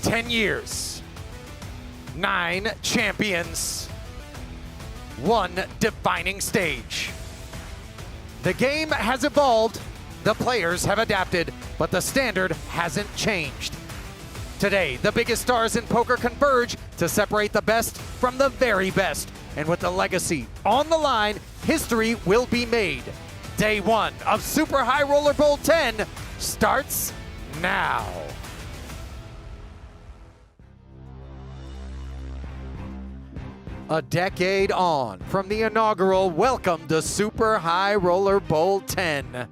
10 years, 9 champions, 1 defining stage. The game has evolved, the players have adapted, but the standard hasn't changed. Today, the biggest stars in poker converge to separate the best from the very best. And with the legacy on the line, history will be made. Day 1 of Super High Roller Bowl 10 starts now. A decade on from the inaugural Welcome to Super High Roller Bowl 10.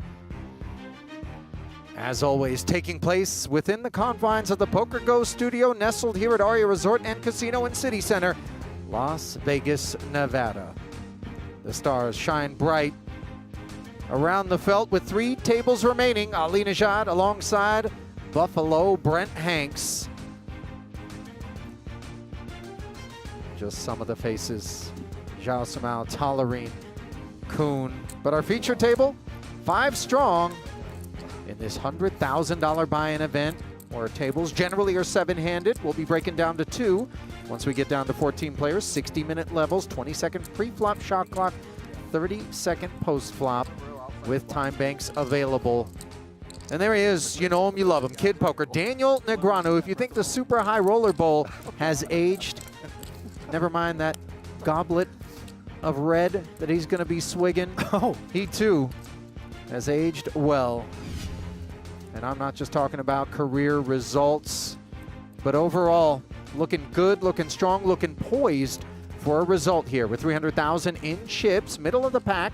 As always, taking place within the confines of the PokerGO Studio, nestled here at Aria Resort and Casino and City Center, Las Vegas, Nevada. The stars shine bright around the felt with 3 tables remaining. Ali Najad alongside Buffalo Brent Hanks. Just some of the faces. Joao, Simao, Tollerene, Koon. But our feature table, 5 strong in this $100,000 buy-in event, where tables generally are 7-handed. We'll be breaking down to 2 once we get down to 14 players, 60-minute levels, 20-second pre-flop shot clock, 30-second post-flop with time banks available. And there he is. You know him, you love him. Kid Poker, Daniel Negreanu. If you think the Super High Roller Bowl has aged, never mind that goblet of red that he's going to be swigging. Oh, he too has aged well. And I'm not just talking about career results, but overall, looking good, looking strong, looking poised for a result here with 300,000 in chips, middle of the pack,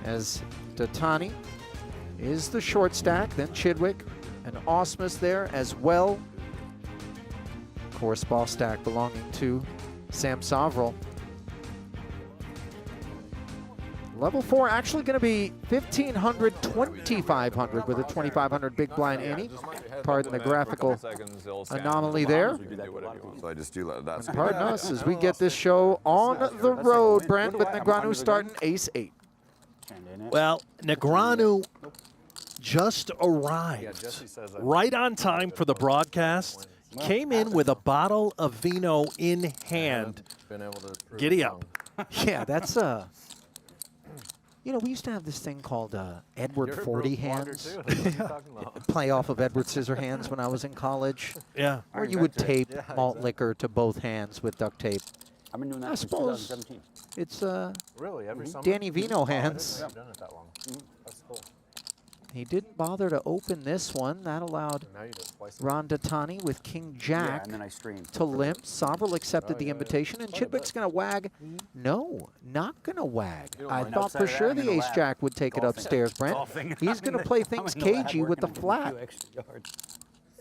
as Dattani is the short stack, then Chidwick and Ausmus there as well. Of course, ball stack belonging to Sam Soverel. Level 4 actually going to be 1,500, 2,500 with a 2,500 big blind ante. Pardon the graphical anomaly there. So I just do that. And pardon us as we get this show on the road, Brent, with Negreanu starting ace-8. Well, Negreanu just arrived right on time for the broadcast. Came in with a bottle of vino in hand. Giddy up. Yeah, that's you know, we used to have this thing called Edward 40 hands. Play off of Edward Scissorhands when I was in college. Yeah. Or you would tape malt liquor to both hands with duct tape. I've been doing that I since suppose 2017. it's Really, every summer? Danny Vino hands. I've done it that long. That's cool. He didn't bother to open this one. That allowed Now you do it twice. Ron Dattani with King Yeah, Jack and then I streamed. to limp. Soverel accepted the invitation, and Chidwick's going to wag. No, not going to wag. I mind. thought for Outside of that, sure I'm the gonna ace lag. jack would take it Golfing. upstairs, Brent. Golfing. He's going to play things cagey with the flat. Yeah,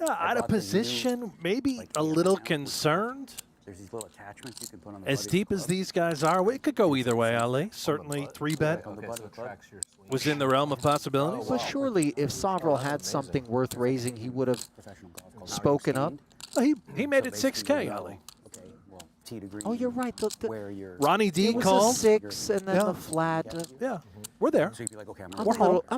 out of bought the new, position, maybe like, a little concerned. There's these little attachments you can put on the As deep as these guys are, it could go either way, Ali. Certainly 3-bet Okay, so it tracks your swing. was in the realm of possibilities. But surely if Soverel had something worth raising, he would have professional golf called spoken up. Well, he made it 6K, Ali. Okay, well, tee degree. Oh, you're right. Where you're. Ronnie D It was a called. 6 and then Yeah. the flat. Yeah, we're there. So you'd be like, okay, I'm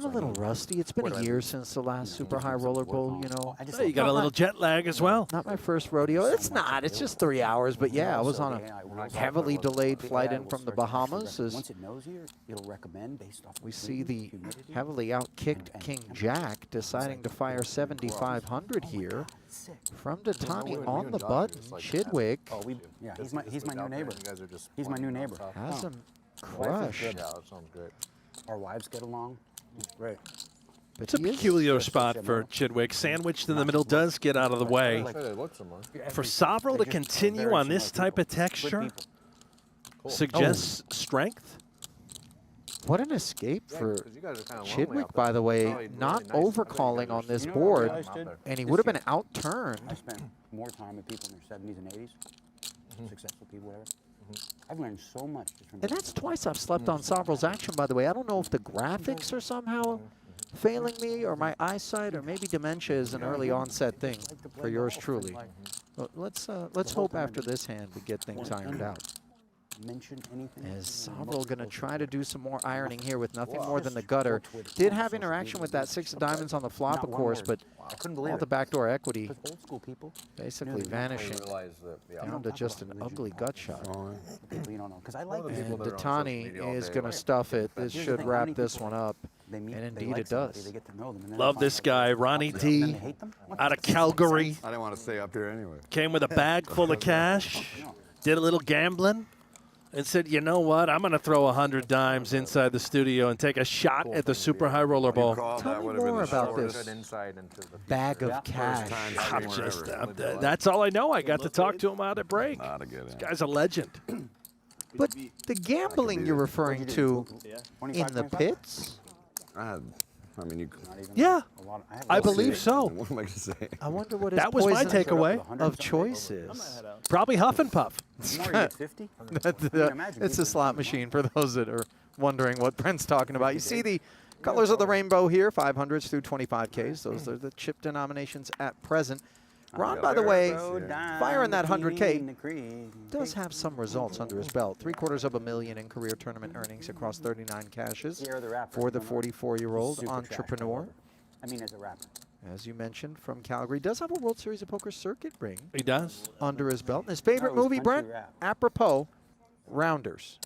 a little rusty. It's been a year since the last Super High Roller Bowl, you know. Hey, you got a little jet lag as well. Not my first rodeo. It's not. It's just 3 hours. But yeah, I was on a heavily delayed flight in from the Bahamas. As Once it knows you, it'll recommend based off. we see the heavily outkicked King Jack deciding to fire 7,500 here from Dattani on the button. Chidwick Oh, yeah, he's my new neighbor. You guys are just He's my new neighbor. has him crushed. Yeah, that sounds great. Our wives get along. Right. But It's a he is- peculiar spot for Chidwick. Sandwiched in the middle does get out of the way. Say they look similar. For Soverel to continue on this type of texture suggests strength. What an escape for 'cause you guys are kinda lonely Chidwick, out by there. the way, Probably not really nice overcalling on this You know what board, guys did? and he This would have been year, outturned. I spent more time with people in their 70s and 80s, successful people, whatever. I've learned so much just from And that's twice I've slept on Soverel's action, by the way. I don't know if the graphics are somehow failing me, or my eyesight, or maybe dementia is an early onset thing for yours truly. But let's hope after this hand we get things ironed out. mention anything? As Soverel going to try to do some more ironing here with nothing more than the gutter. Did have interaction with that 6 of diamonds on the flop, of course, but I couldn't believe all it. the backdoor equity Because old school people basically knew vanishing Realize that, yeah. down to just an ugly gut shot. people you don't know. Because I like the these people And that are on social Dattani media all is day, going to right? stuff it. This Here's the should thing, how wrap many this people one up. They meet, And they indeed like it does. somebody, They get to know them, and then Love they this find guy, out Ronnie then D, they hate them? What out the of Calgary. I didn't want to stay up here anyway. Came with a bag full of cash, did a little gambling, and said, you know what, I'm going to throw 100 dimes inside the studio and take a shot at the super high roller ball. Tell me more about this Good insight into the bag of First cash. time I'm streamer just, ever. that's all I know. I got to talk to him out at break. Not a good answer. Guy's a legend. But the gambling you're referring to in 25, the 25? pits? I mean, you. Not even Yeah, a lot. have I a lot of believe shit. so. What am I gonna say? I wonder what his That was my poison takeaway. of choice is. Probably Huff and Puff. The more you get 50, imagine It's a people- slot machine for those that are wondering what Brent's talking about. You see the colors of the rainbow here, 500s through 25Ks. Those are the chip denominations at present. Ron, by the way, firing that 100K does have some results under his belt. $750,000 in career tournament earnings across 39 caches Sierra the rapper, for the you know, 44-year-old super trash, entrepreneur. however. I mean, as a rapper. As you mentioned, from Calgary, does have a World Series of Poker circuit ring He does. under his belt. And his favorite Oh, it was movie, country Brent, rap. apropos, Rounders.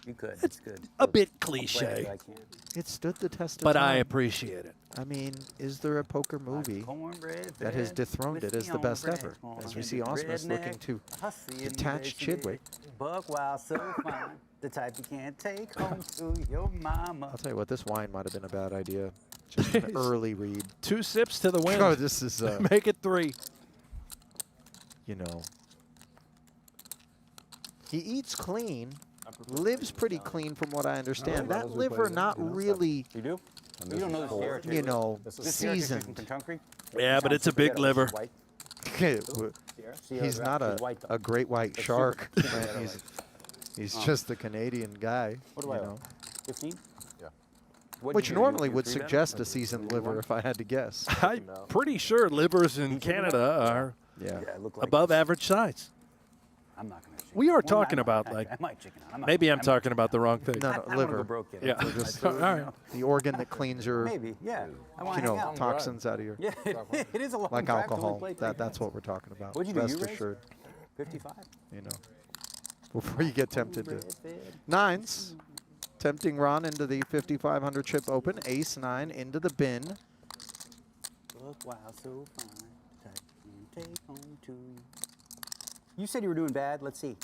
You could. It's good. A bit I'll play it cliche, if I can. It stood the test of but time. I appreciate it. I mean, is there a poker movie Cornbread that has fed dethroned it with as the best cornbread. ever? Oh, As we and see the Ausmus looking redneck to hussy in the detach bed, Chidwick. Buck wild, so fine, the type you can't take home to your mama. I'll tell you what, this wine might have been a bad idea. Just an early read. 2 sips to the win. Oh, this is, Make it 3. you know. He eats clean, lives pretty clean from what I understand. That liver not really, You do? You don't know this Sierra chick. you know, This Sierra chick is from seasoned. Kentucky? Yeah, but it's a big liver. White. He's Sierra's not she's white, though. a great white It's shark. super- Man, he's just a Canadian guy, What do you I know. owe? 15? Yeah. Which normally would suggest a seasoned liver if I had to guess. I'm pretty sure livers in Canada are Yeah. Yeah, it looked like above this. average size. I'm not going to. We are Well, talking I about, might- like, I might chicken out. Maybe I'm talking about the wrong thing. No, I no, don't wanna liver. go broke yet. Yeah. Just, All right. The organ that cleans your, Maybe, yeah. I want you to know, hang out. toxins out of your, Yeah, it is a long like drive to only alcohol. play 3 That's minutes. what we're talking about. What'd you do, Rest you raised? assured, 55? you know, before you get tempted to. Nines, tempting Ron into the 5,500 chip open. Ace 9 into the bin. Look wild, so fine. Type you take home to you. You said you were doing bad. Let's see.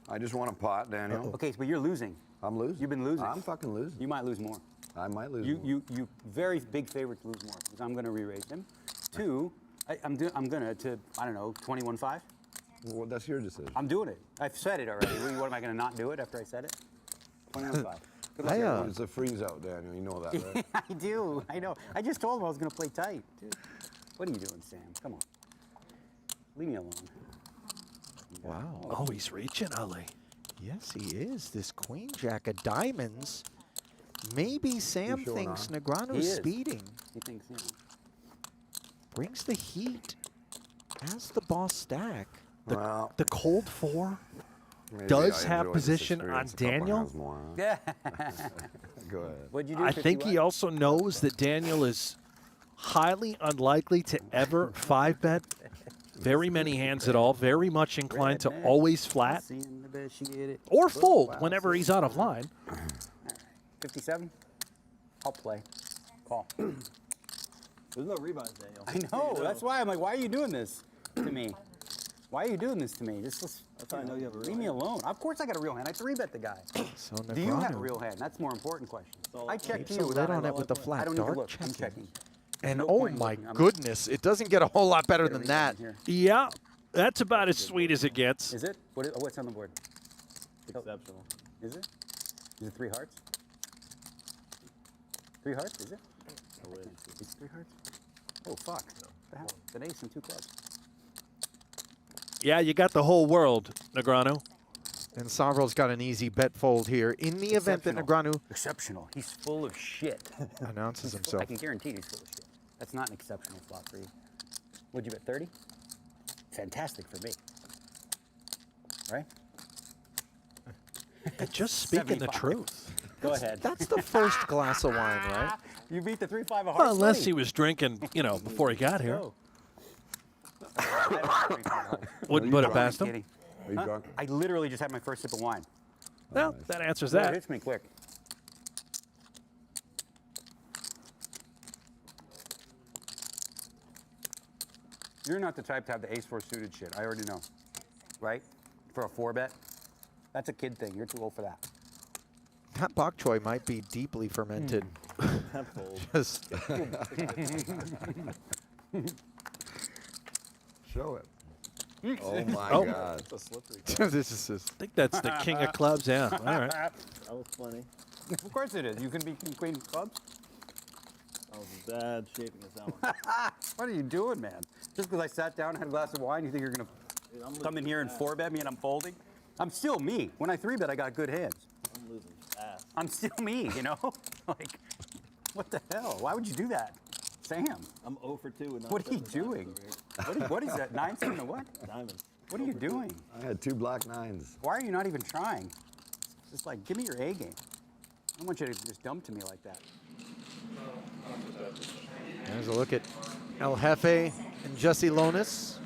I just want a pot, Daniel. Okay, but you're losing. I'm losing. You've been losing. I'm fucking losing. You might lose more. I might lose. more. You very big favorite to lose more because I'm going to re-raise him. 2, I'm going to I don't know 21-5. Well, that's your decision. I'm doing it. I've said it already. What am I going to not do it after I said it? 21-5. Good luck, I, everyone. It's a freeze out, Daniel. You know that, right? I do. I know. I just told him I was going to play tight. Dude. What are you doing, Sam? Come on. Leave me alone. Wow. Oh, he's reaching, Ali. Yes, he is. This queen jack of diamonds. Maybe Sam showing thinks off. He Negreanu is. speeding. He thinks, you know. Brings the heat as the boss stack. Well, The cold 4 maybe does I have enjoyed this position experience on a couple Daniel. hands more. Yeah. Go ahead. What'd you do? I think 50 he what? also knows that Daniel is highly unlikely to ever 5-bet very many hands at all, very much inclined to Redneck. always flat Seeing the best she hit it. or Look fold wild, whenever he's out of line. 57? I'll play. Call. There's no rebounds, Daniel. I know. That's why I'm like, why are you doing this to me? Why are you doing this to me? Just how I know you have a real leave me hand. alone. Of course I got a real hand. I 3-bet the guy. So Do you have a Negreanu real hand? That's the more important question. So I checked keeps you a without lid on I it with the look. flat I don't need to dart look. I'm checking. checking. And No oh point my looking. I'm- goodness, it doesn't get a whole lot better than that. Here. Yeah, that's about as sweet as it gets. Is it? What's on the board? Exceptional. Is it? Is it 3 hearts? 3 hearts? Is it? It's 3 hearts? Oh, fuck. The hell? An ace and 2 clubs. Yeah, you got the whole world, Negreanu. And Soverel's got an easy bet fold here. In the event that Negreanu Exceptional. He's full of shit. announces I himself. can guarantee he's full of shit. That's not an exceptional flop for you. Would you bet 30? Fantastic for me. Right? Just speaking the 75. truth. Go ahead. That's the first glass of wine, right? You beat the 3-5 of hearts. Well, unless buddy. he was drinking, you know, before he got here. Go. Wouldn't put it past him. Kidding. Are you drunk? I literally just had my first sip of wine. Well, that answers It that. hits me quick. You're not the type to have the ace-4 suited shit. I already know. Right? For a 4-bet? That's a kid thing. You're too old for that. That bok choy might be deeply fermented. Just Show it. Oh my Oh. God. It's a slippery. this is just, I think that's the king of clubs, yeah. All right. That was funny. Of course it is. You can be queen of clubs. I was in bad shape against that one. What are you doing, man? Just because I sat down and had a glass of wine, you think you're going Dude, I'm to come in losing here and fast. 4-bet me and I'm folding? I'm still me. When I 3-bet, I got good hands. I'm losing fast. I'm still me, you know? Like, what the hell? Why would you do that? Sam, I'm 0 for 2 with what are you 9-7 doing? What is that? 9-7 to what? diamonds. What are you doing? I had 2 black 9s. Why are you not even trying? It's just like, give me your A game. I don't want you to just dump to me like that. there's a look at El Jefe and Jesse Lonis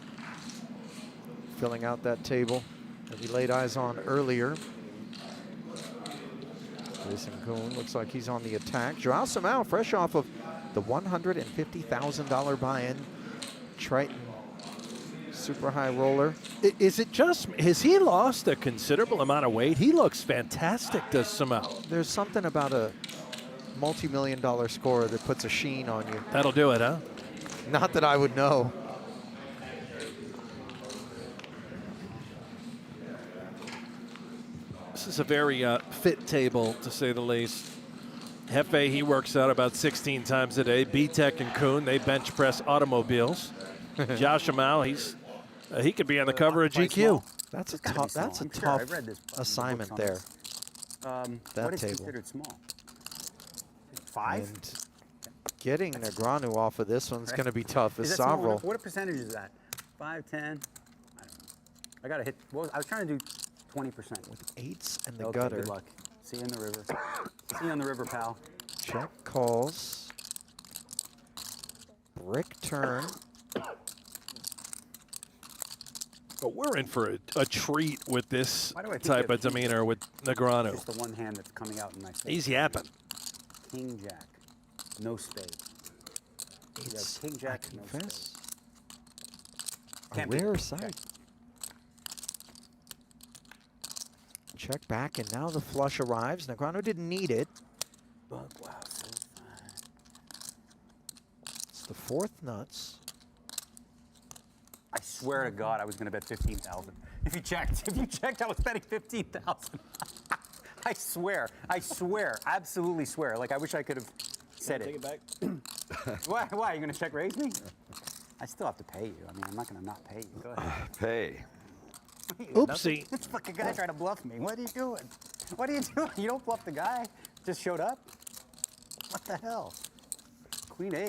filling out that table that we laid eyes on earlier. Jason Koon looks like he's on the attack. Joao Simao, fresh off of the $150,000 buy-in. Triton, super high roller. Is it just, has he lost a considerable amount of weight? He looks fantastic, does Simao. There's something about a multi-million-dollar scorer that puts a sheen on you. That'll do it, huh? Not that I would know. This is a very fit table, to say the least. Jefe, he works out about 16 times a day. B-Tech and Koon, they bench press automobiles. Josh Simao, he could be on the cover of Quite GQ. small. That's a It's gotta be tough. small. That's a I'm sure. tough I've read this book assignment on there. this. That what is table. considered small? 5? And getting Negreanu off of this one's going to be tough. Is Is that small Soverel. enough? What percentage is that? 5, 10? I don't know. I got to hit. Well, I was trying to do 20%. Eights and the Okay, gutter. good luck. See you in the river. See you on the river, pal. Check calls. Brick turn. But we're in for a treat with this Why do I think type you of have king demeanor with Negreanu. It's the one hand that's coming out in my face. He's yapping. King Jack, no spade. It's, King I Jack, no confess, a Can't be. rare sight. Check back, and now the flush arrives. Negreanu didn't need it. Bug, wow, so fine. It's the 4th nuts. I swear to God, I was going to bet 15,000. If you checked, I was betting 15,000. I swear, absolutely swear. Like, I wish I could have said Take it. it back. Why? Are you going to check raise me? I still have to pay you. I mean, I'm not going to not pay you. Go ahead. Pay. Oopsie. This fucking guy trying to bluff me. What are you doing? What are you doing? You don't bluff the guy. Just showed up. What the hell? Queen 8. That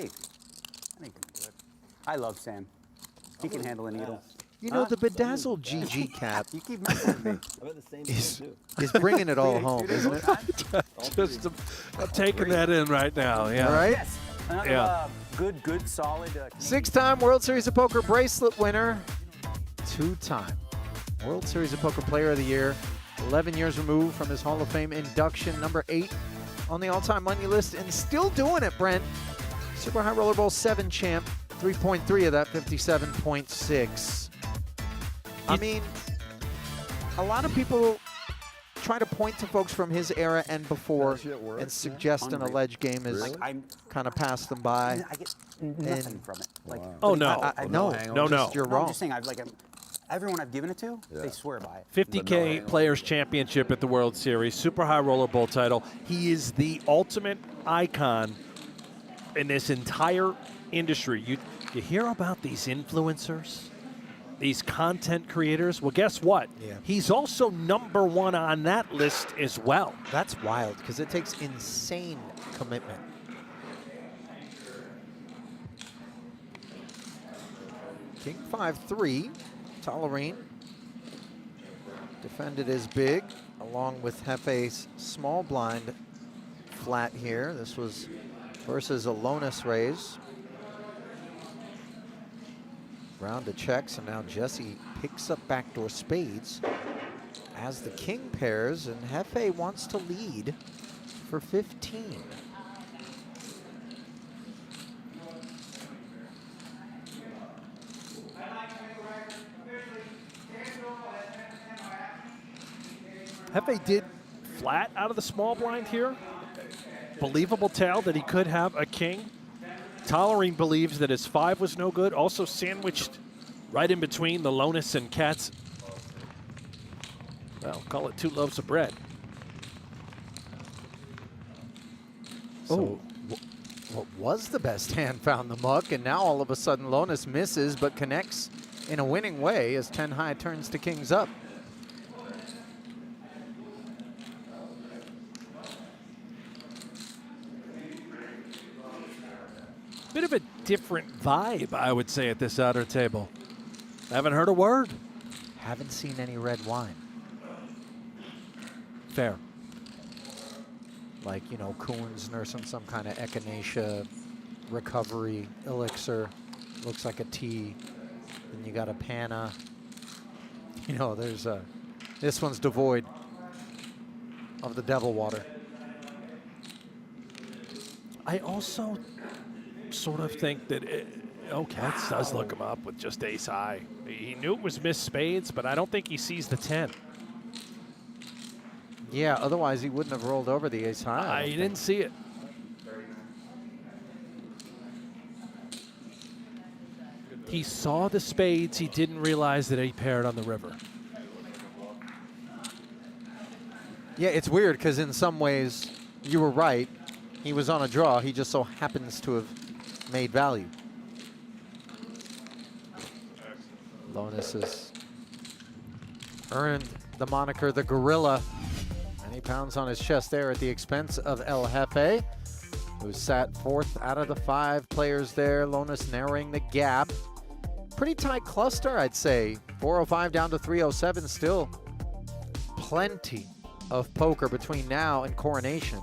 ain't gonna do it. I love Sam. He can handle a needle. You know, the bedazzled GG cap You keep messing with me. I bet the same thing too. is bringing it all home, isn't it? Just I'm taking that in right now, yeah. All right. Yes. Another Yeah. good, solid. 6-time World Series of Poker bracelet winner. 2-time World Series of Poker Player of the Year. 11 years removed from his Hall of Fame induction. Number 8 on the all-time money list and still doing it, Brent. Super High Roller Bowl 7 champ. 3.3 of that, 57.6. I mean, a lot of people try to point to folks from his era and before That shit works, and suggest an Unreal. alleged game has Really? I'm. kind of passed them by. I get nothing from it. Like, Oh, no. No, hang on. No, just no. you're I'm wrong. just saying. Everyone I've given it to, they swear by it. 50K Players Championship at the World Series, Super High Roller Bowl title. He is the ultimate icon in this entire industry. You hear about these influencers, these content creators? Well, guess what? Yeah. He's also number 1 on that list as well. That's wild because it takes insane commitment. King 5-3, Tollerene defended as big. along with Hefe's small blind flat here. This was versus a Lonis raise. Round to checks, and now Jesse picks up backdoor spades as the king pairs, and Hefe wants to lead for 15. Hefe did flat out of the small blind here. Believable tale that he could have a king. Tollerene believes that his 5 was no good. Also sandwiched right in between the Lonis and Katz. Well, call it 2 loaves of bread. So what was the best hand found the muck, and now all of a sudden Lonis misses but connects in a winning way as 10 high turns to kings up. Bit of a different vibe, I would say, at this outer table. Haven't heard a word. Haven't seen any red wine. Fair. Like, you know, Koon's nursing some kind of echinacea recovery elixir. Looks like a tea. Then you got a panna. You know, there's a, this one's devoid of the devil water. I also sort of think that, Katz does look him up with just ace high. He knew it was missed spades, but I don't think he sees the 10. Yeah, otherwise he wouldn't have rolled over the ace high. He didn't see it. He saw the spades. He didn't realize that he paired on the river. Yeah, it's weird because in some ways you were right. He was on a draw. He just so happens to have made value. Lonis has earned the moniker the Gorilla. And he pounds on his chest there at the expense of El Jefe, who sat 4th out of the 5 players there. Lonis narrowing the gap. Pretty tight cluster, I'd say. 405 down to 307. Still plenty of poker between now and coronation,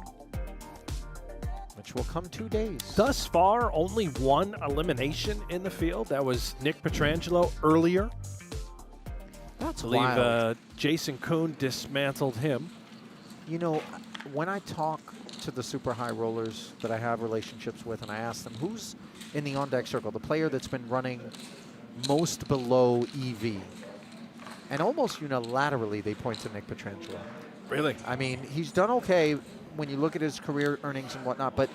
which will come 2 days. Thus far, only 1 elimination in the field. That was Nick Petrangelo earlier. That's I believe wild. Jason Koon dismantled him. You know, when I talk to the super high rollers that I have relationships with, and I ask them, who's in the on-deck circle, the player that's been running most below EV? And almost unilaterally, they point to Nick Petrangelo. Really? I mean, he's done okay when you look at his career earnings and whatnot, but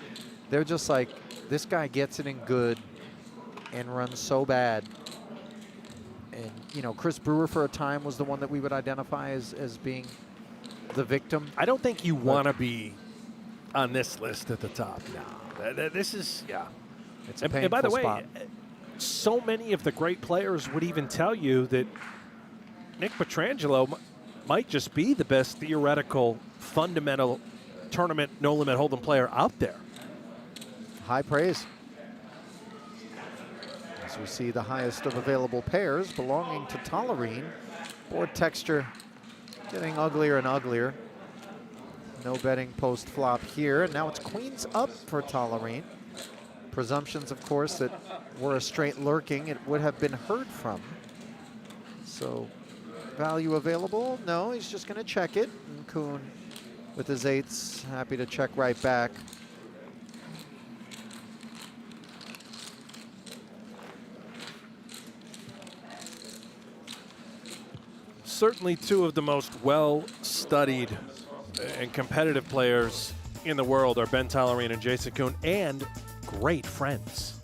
they're just like, this guy gets it in good and runs so bad. And, you know, Chris Brewer for a time was the one that we would identify as being the victim. I don't think you want to be on this list at the top. No. This is, yeah. It's a painful and by the way, spot. so many of the great players would even tell you that Nick Petrangelo might just be the best theoretical, fundamental tournament no-limit hold'em player out there. High praise. As we see the highest of available pairs belonging to Tollerene. Board texture getting uglier and uglier. No betting post-flop here. Now it's queens up for Tollerene. Presumptions, of course, that were a straight lurking, it would have been heard from. So value available? No, he's just going to check it. And Koon with his 8s, happy to check right back. Certainly 2 of the most well-studied and competitive players in the world are Ben Tollerene and Jason Koon, and great friends.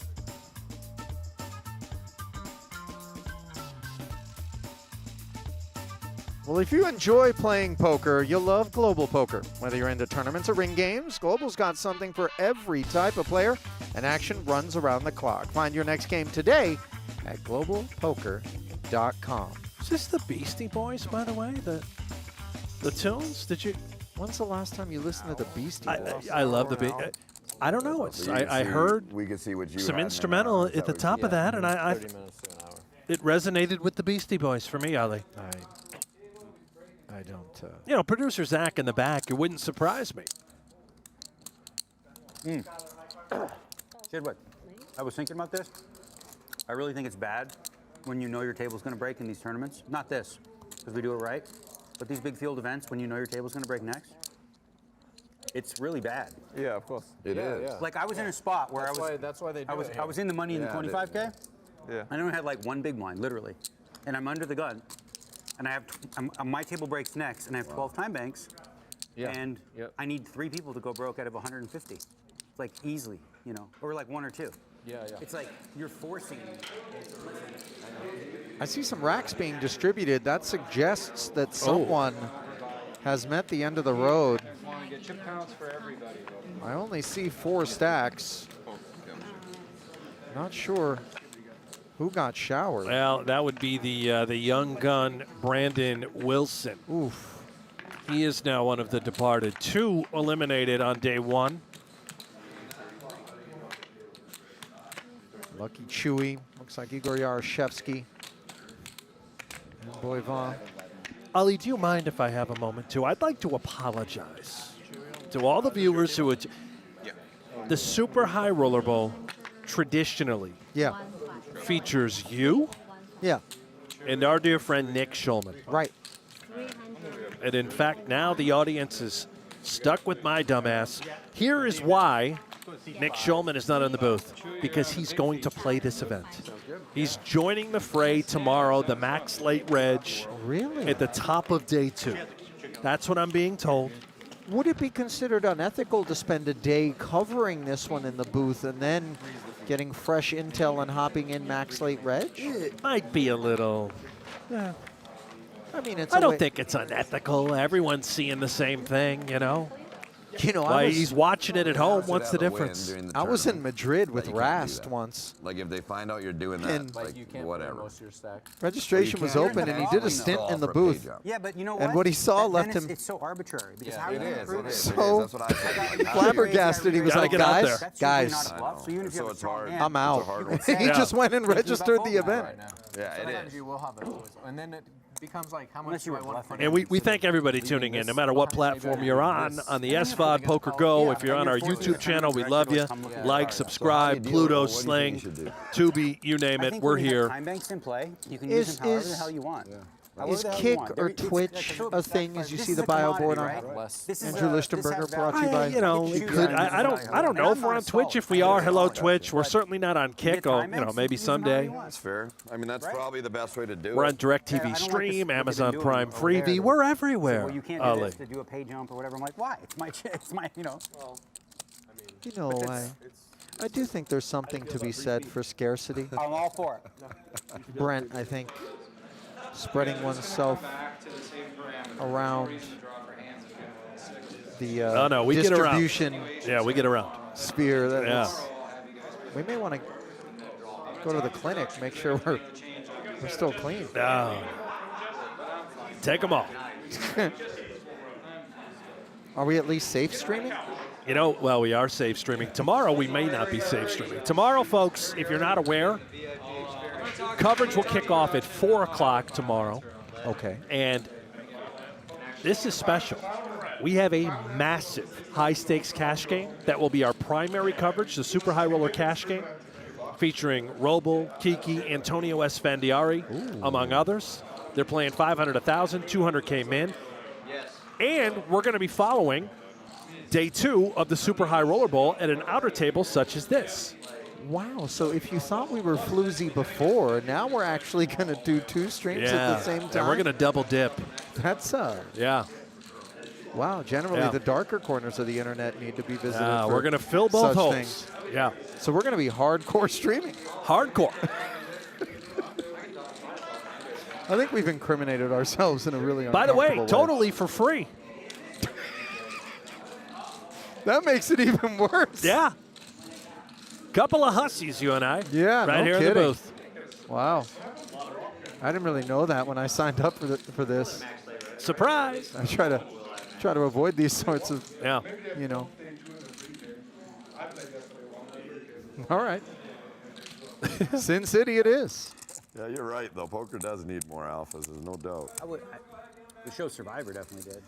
Well, if you enjoy playing poker, you'll love Global Poker. Whether you're into tournaments or ring games, Global's got something for every type of player, and action runs around the clock. Find your next game today at globalpoker.com. Is this the Beastie Boys, by the way? The tunes? Did you? When's the last time you listened to the Beastie Boys? I love the I don't know. It's I heard we could see what you some had instrumental in the at the top of that, and 30 minutes to an hour. it resonated with the Beastie Boys for me, Ali. I I don't. You know, producer Zach in the back, it wouldn't surprise me. Chidwick, I was thinking about this. I really think it's bad when you know your table's going to break in these tournaments. Not this, because we do it right. But these big field events, when you know your table's going to break next, it's really bad. Yeah, of course. It is. Like I was in a spot where That's why they do it. I was in the money in the 25K. Yeah. I only had like one big blind, literally, and I'm under the gun, and I have my table breaks next, and I have 12 time banks, and I need 3 people to go broke out of 150, like easily, you know, or like 1 or 2. Yeah. It's like you're forcing me. I see some racks being distributed. That suggests that someone has met the end of the road. Want to get chip counts for everybody. I only see 4 stacks. Not sure who got showered. Well, that would be the young gun, Brandon Wilson. Oof. He is now one of the departed. 2 eliminated on day 1. Lucky Chewy. Looks like Igor Yaroshevskyy. And Boivin. Ali, do you mind if I have a moment too? I'd like to apologize to all the viewers who would. The Super High Roller Bowl traditionally Yeah. features you Yeah. and our dear friend Nick Schulman. Right. And in fact, now the audience is stuck with my dumbass. Here is why Nick Schulman is not in the booth, because he's going to play this event. He's joining the fray tomorrow, the Max Late Reg, Really? at the top of day 2. That's what I'm being told. Would it be considered unethical to spend a day covering this one in the booth and then getting fresh intel and hopping in Max Late Reg? It might be a little. I mean, it's. I don't think it's unethical. Everyone's seeing the same thing, you know. You know, Why he's watching it at home. What's the difference? I was in Madrid with Rast once. Like if they find out you're doing that, And- like You can't whatever. play most of your stack. Registration was open, and he did a stint in the booth. Yeah, but you know what? And what he saw Then left it's- him- It's so arbitrary because Yeah, how are you It going to is. prove It it? is. So That's what I said. Flabbergasted. He was Gotta like, get out there. guys, That's usually guys, not a bluff, so even if you have So a it's strong hard. hand, I'm out. hard one. He Yeah. just went and It's about registered the folding event. Right now. Yeah, it Sometimes is. you will have that choice. And then it becomes like, how much Unless you do I were want to bluffing. put And we into thank everybody tuning in, no matter what platform you're on the SVOD, PokerGo. If you're on our YouTube channel, we love you. Like, subscribe, Pluto, Sling, Tubi, you name I it. think We're when you have here. time banks in play, you can Is- use them however the is- hell you want. Is Kick or Twitch a thing as you see the bio board on? Andrew Lichtenberger brought to you by. You know, it could. I don't know if we're on Twitch. If we are, hello Twitch. We're certainly not on Kick. Oh, you know, maybe someday. That's fair. I mean, that's probably the best way to do We're it. on DirecTV Stream, Amazon Prime Freebie. We're everywhere. Well, you can't do Ali. this to do a pay jump or whatever. I'm like, why? It's my, you know. You know, I do think there's something to be said for scarcity. I'm all for it. Brent, I think spreading oneself around the Oh, no, we get around. distribution Yeah, we get around. sphere. That Yeah. is- we may want to go to the clinic, make sure we're still clean. Take them all. Are we at least safe streaming? You know, well, we are safe streaming. Tomorrow, we may not be safe streaming. Tomorrow, folks, if you're not aware, coverage will kick off at 4 o'clock tomorrow. Okay. And this is special. We have a massive high-stakes cash game that will be our primary coverage, the Super High Roller Cash Game, featuring Roble, Kiki, Antonio Esfandiari, among others. They're playing 500, 1,000, 200K min. And we're going to be following day 2 of the Super High Roller Bowl at an outer table such as this. Wow, so if you thought we were floozy before, now we're actually going to do 2 streams at the same time? And we're going to double dip. That's, Yeah. wow, generally Yeah. the darker corners of the internet need to be visited for We're going to fill both such holes. things. Yeah. So we're going to be hardcore streaming. Hardcore. I think we've incriminated ourselves in a really By the way, uncomfortable totally for free. That makes it even worse. Yeah. Couple of hussies, you and I. Yeah, Right no here kidding. in the booth. Wow. I didn't really know that when I signed up for this. Surprise. I try to avoid these sorts of, Yeah. you know. All right. Sin City it is. Yeah, you're right, though. Poker does need more alphas, there's no doubt. The show Survivor definitely did.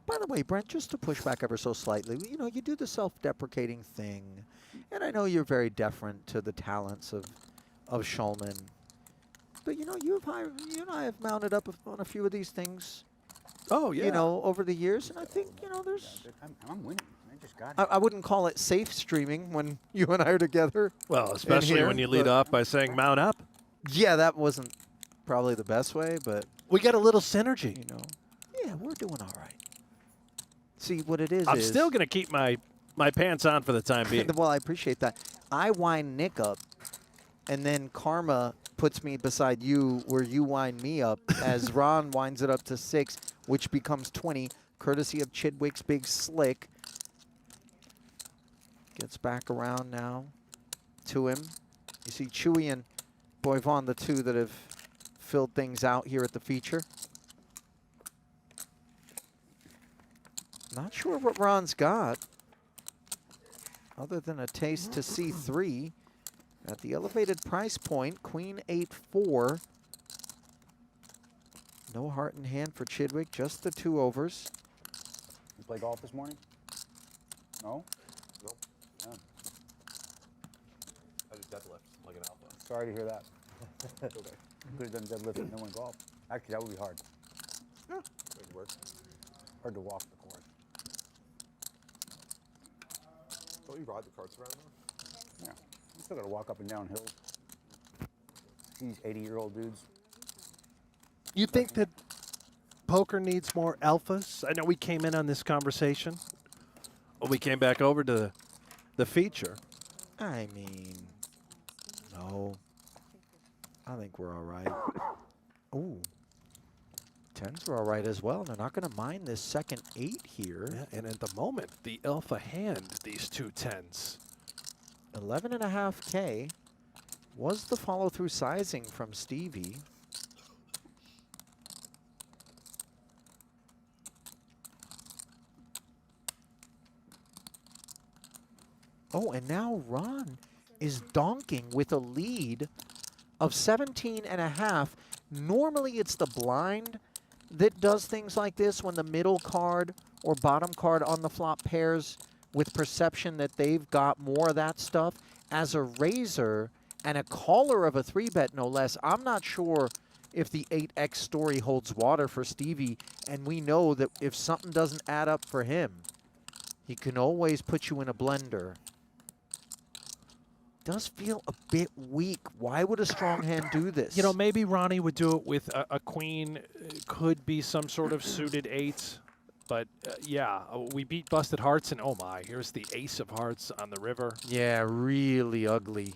By the way, Brent, just to push back ever so slightly, you know, you do the self-deprecating thing, and I know you're very deferent to the talents of Shulman, but you know, you and I have mounted up on a few of these things. Oh yeah. You know, over the years, and I think you know there's. I'm winning. I just got it. I wouldn't call it safe streaming when you and I are together. Well, especially here, when you lead but- off by saying mount up. Yeah, that wasn't probably the best way, but We got a little synergy. you know, yeah, we're doing all right. See, what it is I'm still going to keep my pants on for the time being. well, I appreciate that. I wind Nick up, and then Karma puts me beside you where you wind me up as Ron winds it up to 6, which becomes 20, courtesy of Chidwick's big slick. Gets back around now to him. You see Chewy and Boivin, the two that have filled things out here at the feature. Not sure what Ron's got, other than a taste to C3 at the elevated price point. Queen 8-4. No heart in hand for Chidwick, just the 2 overs. You play golf this morning? No? Nope. No. I just deadlift like an alpha. Sorry to hear that. Okay. You could have done deadlift and then went golf. Actually, that would be hard. Make it work. Hard to walk the course. Don't you ride the carts around though? Yeah. You still got to walk up and down hills. These 80-year-old dudes. You think that poker needs more alphas? I know we came in on this conversation. Well, we came back over to the feature. I mean, no. I think we're all right. Ooh. 10s are all right as well. They're not going to mind this second 8 here. Yeah, and at the moment, the alpha hand, these 2 10s. 11.5K was the follow-through sizing from Stevie. Oh, and now Ron is donking with a lead of 17.5. Normally it's the blind that does things like this when the middle card or bottom card on the flop pairs with perception that they've got more of that stuff. As a raiser and a caller of a 3-bet, no less, I'm not sure if the 8X story holds water for Stevie, and we know that if something doesn't add up for him, he can always put you in a blender. Does feel a bit weak. Why would a strong hand do this? You know, maybe Ronnie would do it with a queen. Could be some sort of suited 8. But, yeah, we beat Busted Hearts, and oh my, here's the ace of hearts on the river. Yeah, really ugly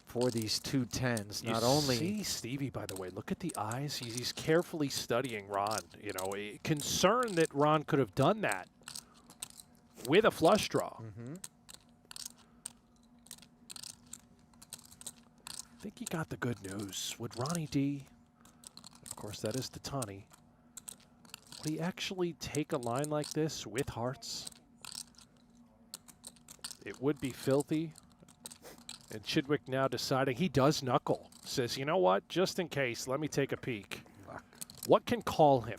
for these 2 10s. Not only see Stevie, by the way, look at the eyes. He's carefully studying Ron. You know, concerned that Ron could have done that with a flush draw. I think he got the good news. Would Ronnie D, of course that is Dattani, would he actually take a line like this with hearts? It would be filthy. And Chidwick now deciding he does knuckle. Says, you know what, just in case, let me take a peek. What can call him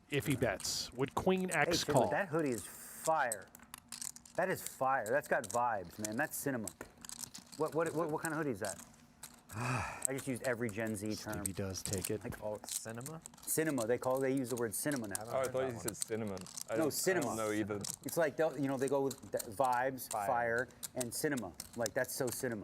if he bets? Would Queen X Hey, call? that hoodie is fire. That is fire. That's got vibes, man. That's cinema. What kind of hoodie is that? I just used every Gen Z term. Stevie does take it. I call it Cinema? cinema. They use the word cinema now. Oh, I thought you said cinnamon. No, cinema. I don't know either. It's like they go with vibes, fire, and cinema. Like that's so cinema.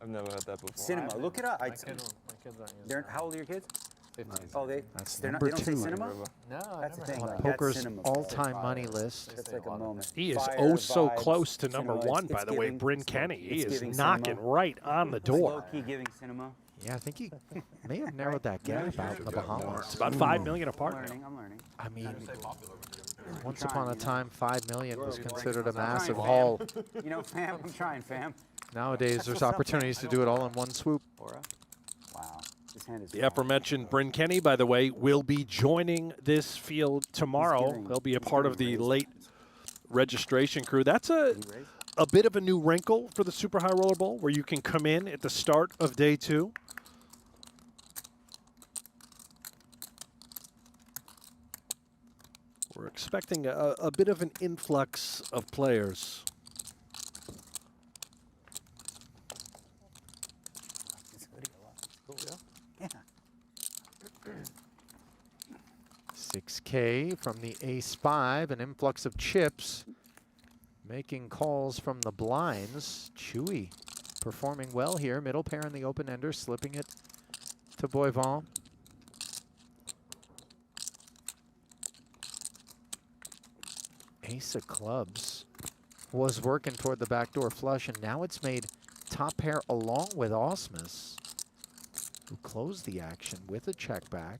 I've never heard that before. Cinema. Look it up. My kids aren't using How old are your kids? 15. Oh, That's they number don't say 2 cinema. No, That's the I thing. never Like, had. that's poker's cinema. all-time money list. That's like a moment. He is Fire, oh so vibes, close to number cinema. 1, It's by the way, giving- Bryn it's Kenny. He is giving knocking cinema. right on the door. Low-key giving cinema. Yeah, I think he may have narrowed that gap out in the Bahamas. It's about 5 million apart now. I'm learning. I mean, once trying, upon a you know. time, 5 million was considered a trying, massive fam. haul. You know, fam, I'm trying, fam. Nowadays, there's opportunities to do it all in one swoop. Aura. Wow. This hand is The aforementioned Bryn Kenny, by the way, will be joining this field tomorrow. giving- He'll be a he's part of giving the raise late registration crew. That's a a bit of a new wrinkle for the Super High Roller Bowl where you can come in at the start of day 2. We're expecting a bit of an influx of players. This hoodie a lot. It's cool. Yeah. 6K from the ace-5, an influx of chips. Making calls from the blinds. Chewy performing well here. Middle pair in the open ender, slipping it to Boivin. Ace of clubs was working toward the backdoor flush, and now it's made top pair along with Ausmus, who closed the action with a check back.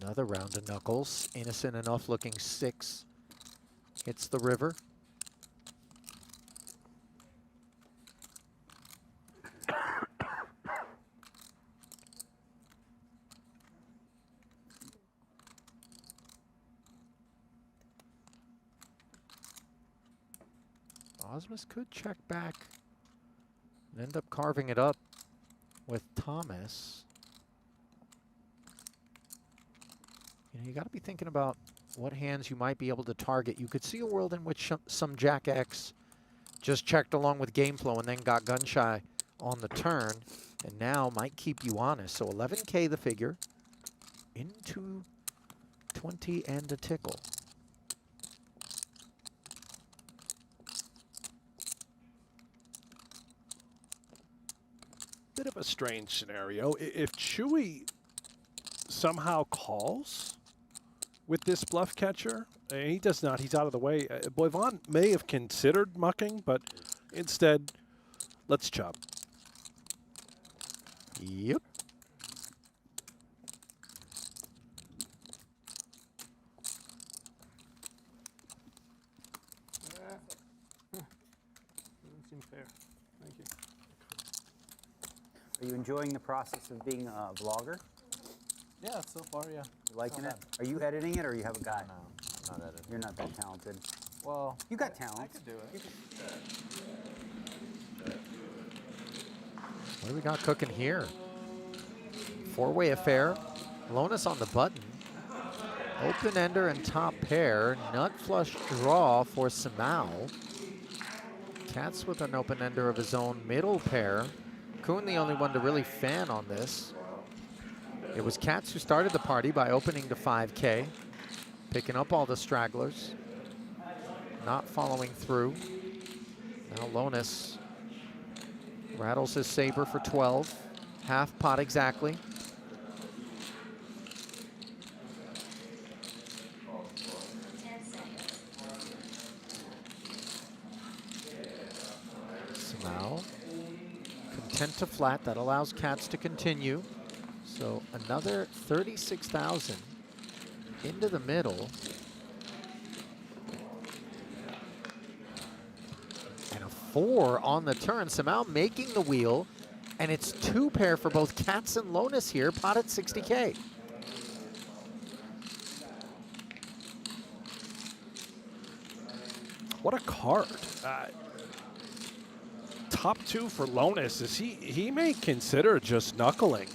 Another round of knuckles. Innocent enough looking 6. Hits the river. Ausmus could check back and end up carving it up with Thomas. You know, you got to be thinking about what hands you might be able to target. You could see a world in which some Jack X just checked along with game flow and then got gun shy on the turn, and now might keep you honest. So 11K the figure, into 20 and a tickle. Bit of a strange scenario. If Chewy somehow calls with this bluff catcher, he does not. He's out of the way. Boivin may have considered mucking, but instead, let's chop. Yep. Doesn't seem fair. Thank you. Are you enjoying the process of being a vlogger? Yeah, so far, yeah. You liking Not it? Are you editing it or you have a guy? No, I'm not editing. You're not that talented. Well, You got I talent. could do it. What do we got cooking here? 4-way affair. Lonis on the button. Open ender and top pair. Nut flush draw for Simao. Katz with an open ender of his own, middle pair. Koon the only one to really fan on this. It was Katz who started the party by opening to 5K, picking up all the stragglers, not following through. Now Lonis rattles his saber for 12, half pot exactly. Simao, content to flat. That allows Katz to continue. So another 36,000 into the middle. And a 4 on the turn. Simao making the wheel. And it's 2 pair for both Katz and Lonis here, pot at 60K. What a card. Top 2 for Lonis is he may consider just knuckling.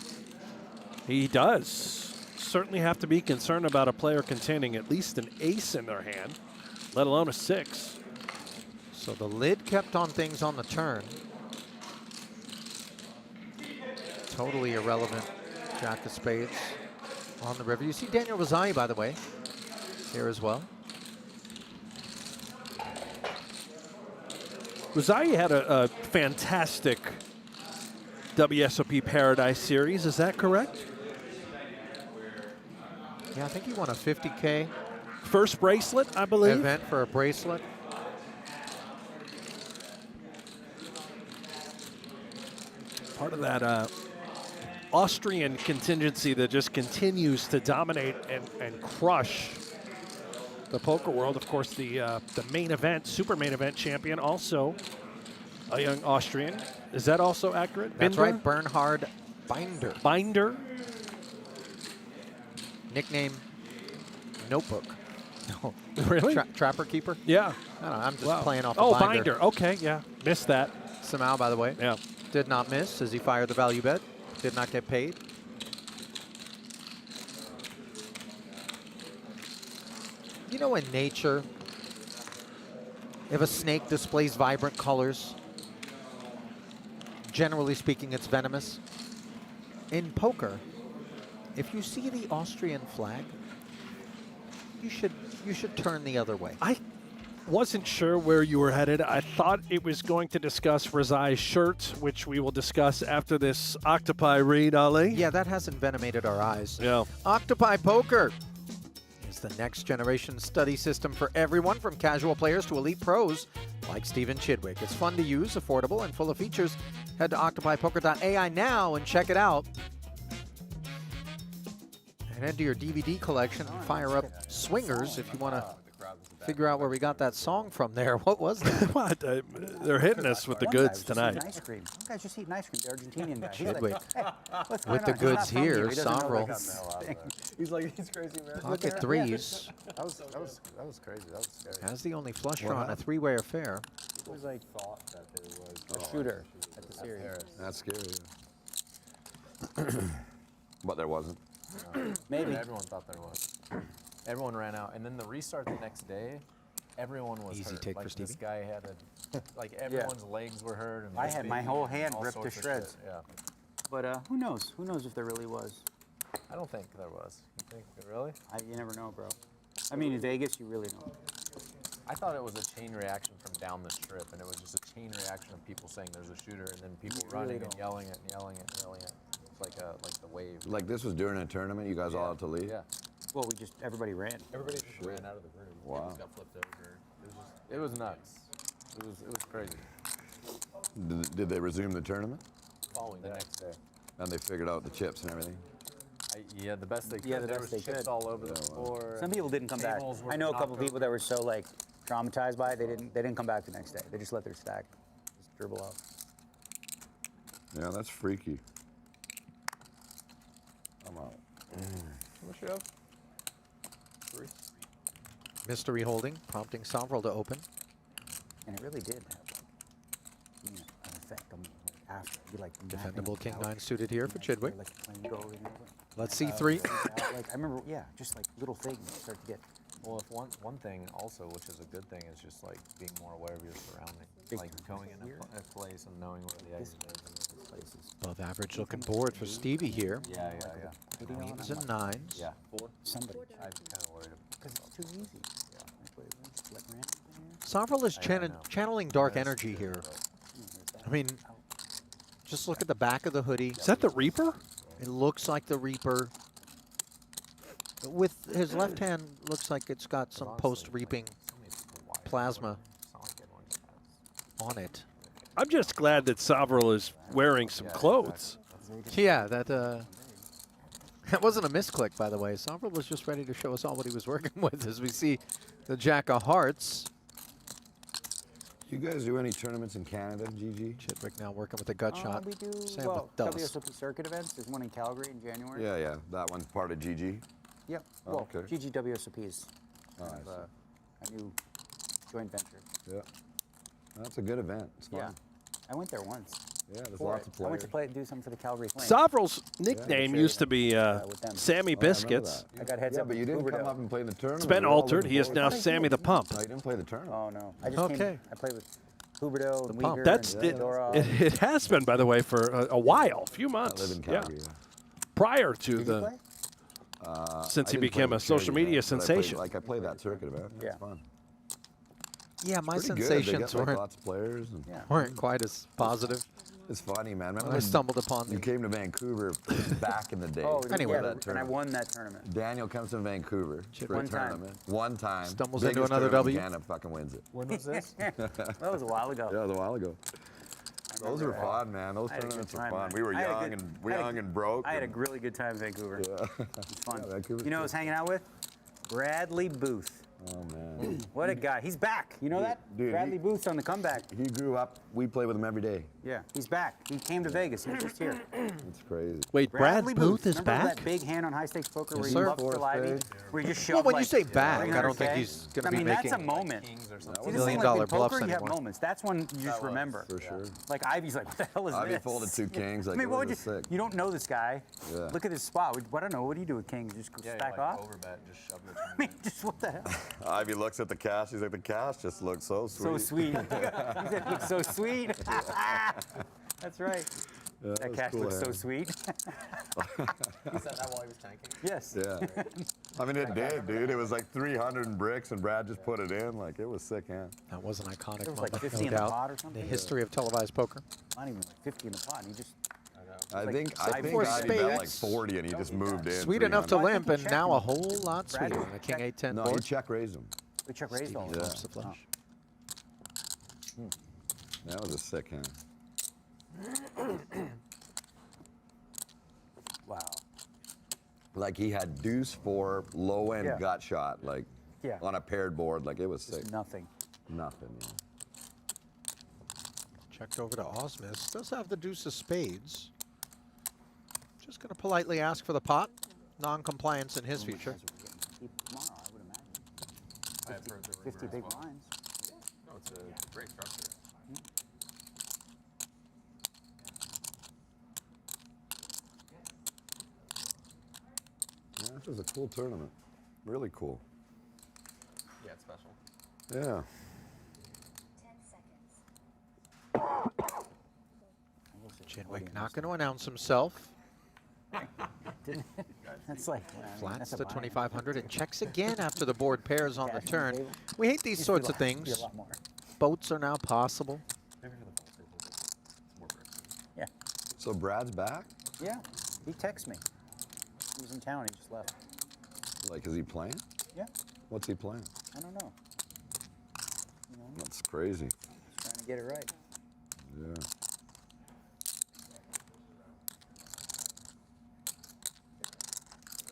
He does. Certainly have to be concerned about a player containing at least an ace in their hand, let alone a 6. So the lid kept on things on the turn. Totally irrelevant Jack of spades on the river. You see Daniel Rezaei, by the way, here as well. Rezaei had a fantastic WSOP Paradise Series, is that correct? Yeah, I think he won a 50K First bracelet, I believe. event for a bracelet. Part of that Austrian contingency that just continues to dominate and crush the poker world. Of course, the main event, super main event champion, also a young Austrian. Is that also accurate? That's Binder? right, Bernhard Binder. Binder. Nickname Notebook. No. Really? Trapper Keeper? Yeah. I don't know, I'm just Wow. playing off Oh, of Binder. Binder. Okay, yeah. Missed that. Simao, by the way, Yeah. did not miss as he fired the value bet. Did not get paid. You know, in nature, if a snake displays vibrant colors, generally speaking, it's venomous. In poker, if you see the Austrian flag, you should turn the other way. I wasn't sure where you were headed. I thought it was going to discuss Rezaei's shirt, which we will discuss after this Octopi read, Ali. Yeah, that has envenomated our eyes. Yeah. Octopi Poker is the next generation study system for everyone from casual players to elite pros like Stephen Chidwick. It's fun to use, affordable, and full of features. Head to octopipoker.ai now and check it out. And head to your DVD collection and fire up Swingers if you want to figure out where we got that song from there. What was that? What? They're hitting us with the One goods guy was just tonight. eating ice cream. One guy's just eating ice cream. The Argentinian guy. He's Chidwick. like, hey, what's going With the on? He's goods not from here, He doesn't know Soverel. about this thing. He's like, he's crazy, man. Pocket threes. That was crazy. That was scary. As the only flush draw on a three-way affair. It was like Thought that there was a shooter at the series. That's scary. But there wasn't. Maybe. Everyone thought there was. Everyone ran out, and then the restart the next day, everyone was Easy hurt. take like for Stevie. This guy had like everyone's legs were hurt. And I this had my baby, whole hand all ripped to sorts of shreds. shit, Yeah. But who knows? Who knows if there really was? I don't think there was. You think really? You never know, bro. I mean, in Vegas, you really know. I thought it was a chain reaction from down the strip, and it was just a chain reaction of people saying there's a shooter, and then people You really running and don't. yelling it and yelling it and yelling it. It's like the wave. Like this was during a tournament, you guys all had to leave? Yeah. Well, everybody ran. Everybody just ran out of the room. Wow. Tables got flipped over. It was nuts. It was crazy. Did they resume the tournament? Following the next day. And they figured out the chips and everything? Yeah, the best they could. Yeah, the there best was they chips could. all over the floor. Some people didn't come back. Tables were I know a couple knocked people that were so like traumatized by it, they didn't come back the next day. They just let their stack just dribble out. Yeah, that's freaky. I'm out. What you have? 3. Mystery holding, prompting Soverel to open. And it really did have an effect on me after. It'd be like Defendable King-9 suited here for Chidwick. Like playing go over and over. Let's see three. Like I remember, yeah, just like little things start to get. Well, if one thing also, which is a good thing, is just like being more aware of your surroundings, Big like time. going in a place and knowing where the exit is. And Places. Above average looking board for Stevie here. yeah. Queens and nines. Yeah. 4. Somebody. I'm kind of worried. Because it's too easy. Yeah. Like random in Soverel is I know. channeling dark That's energy true, here. but I mean, just look at the back of the hoodie. Is that the Reaper? It looks like the Reaper. With his left hand, looks like it's got some honestly, post-reaping so many people wide plasma open. It's not like everyone just has- on it. I'm just glad that Soverel is wearing some clothes. Yeah, that wasn't a misclick, by the way. Soverel was just ready to show us all what he was working with as we see the Jack of Hearts. You guys do any tournaments in Canada, GG? Chidwick now working with a gut shot. We do, Same well, with Dust. WSOP circuit events. There's one in Calgary in January. Yeah, that one's part of GG. Yep. Oh, Well, okay. GG WSOP is Oh, I kind of, see. a new joint venture. Yeah. That's a good event. It's fun. Yeah. I went there once. Yeah, there's for lots it. of I went players. to do something for the Calgary Flames. Soverel's nickname Yeah. used to be with them. Sammy Oh, I remember Biscuits. that. I got heads Yeah, up but with you didn't Huberto. come up and play the tournament. It's been We were all altered. looking He is forward now to it. Sammy the Pump. No, you didn't play the tournament. Oh no! I just Okay. came. I played with Huberto and Pump. Uyghur That's and it, Fedorov. it has been, by the way, for a while, a few I months. live in Yeah. Calgary. Prior to Did you the play? since he I didn't play became the a social charity media event, but I played- sensation. I played that circuit event. Yeah. It's fun. Yeah, my Pretty good. They sensations got, like, weren't, lots of players. And Yeah. weren't quite as positive It's funny, man. Remember when I when stumbled upon you them. came to Vancouver back in the day? Oh, Anyway. yeah, that and I tournament. won that tournament. Daniel comes to Vancouver for One a time. tournament. One time. Stumbles Biggest into another tournament in W. Canada, fucking wins it. When was this? That was a while ago. Yeah, it was a while ago. Those were remember that. fun, man. Those I had a good tournaments were time, fun. man. We were I had a young good- and I had a young and broke. I had a and- really good time in Vancouver. Yeah. It was fun. Yeah, Vancouver's You know who I was cool. hanging out with? Bradley Booth. Oh, man. What a guy. He's back. You know that? Dude, Bradley Booth's on the comeback. He grew up. We play with him every day. Yeah, he's back. He came to Vegas. He was just here. It's crazy. Wait, Brad Booth is Remember back? that big hand on high stakes poker where Yes, he sir. loves to live, where he just shoved Well, when you like say back, I don't 300K. think he's going to be that's a making moment. Kings or See, something. this $1 thing, million like in bluffs poker, you have anymore. moments. That's when you just remember. For sure. Like Ivy's like, what the hell is Ivy this? folded 2 kings. Like, I mean, what would this you? is sick. You don't know this guy. Yeah. Look at his spot. I don't know. What do you do with kings? Just Yeah, stack like off? overbet, just shove the I mean, just what the hell? Ivy looks at the cash. He's like, the cash just looks so sweet. So sweet. He said, it looks so sweet. That's right. Yeah, That was cash cool looks so hand. sweet. He said that while he was tanking. Yes. Yeah. I mean, it did, dude. It was like 300 in bricks, and Brad just put it in. Like, it was sick hand. That was an iconic There was moment, like 50 no in the doubt. pot or In something. the history of televised poker. Not even like 50 in the pot. And he just. I like think Ivy four Ivy bet like spades. 40, and he just moved in. Sweet enough to 300. limp, he and now a checked. whole lot Brad sweeter than a king 8-10 No, he board. check raised him. We check raised all Stevie the loves the time. flush. That was a sick hand. Wow. Like, he had deuce 4, low end Yeah. gut shot, like, Yeah. on a paired board. Like, it was sick. Just nothing. Nothing, yeah. Checked over to Ausmus. Does have the deuce of spades. Just going to politely ask for the pot. Non-compliance in his feature. Guys are getting deep tomorrow, I would imagine. I've heard the 50 rumor big as well. blinds. No, it's a great structure. Yeah, this was a cool tournament. Really cool. Yeah, it's special. Yeah. 10 seconds. Chidwick not going to announce himself. That's like Flats that's a to buy-in. 2,500 and checks again after the board pairs on the Cash on the turn. table. We hate these Used to sorts be of a lot- be things. a lot more. Boats are now possible. Maybe for the full table, it's more bricks. Yeah. So Brad's back? Yeah. He texted me. He was in town. He just left. Like, is he playing? Yeah. What's he playing? I don't know. You know, That's crazy. he's trying to get it right. Yeah.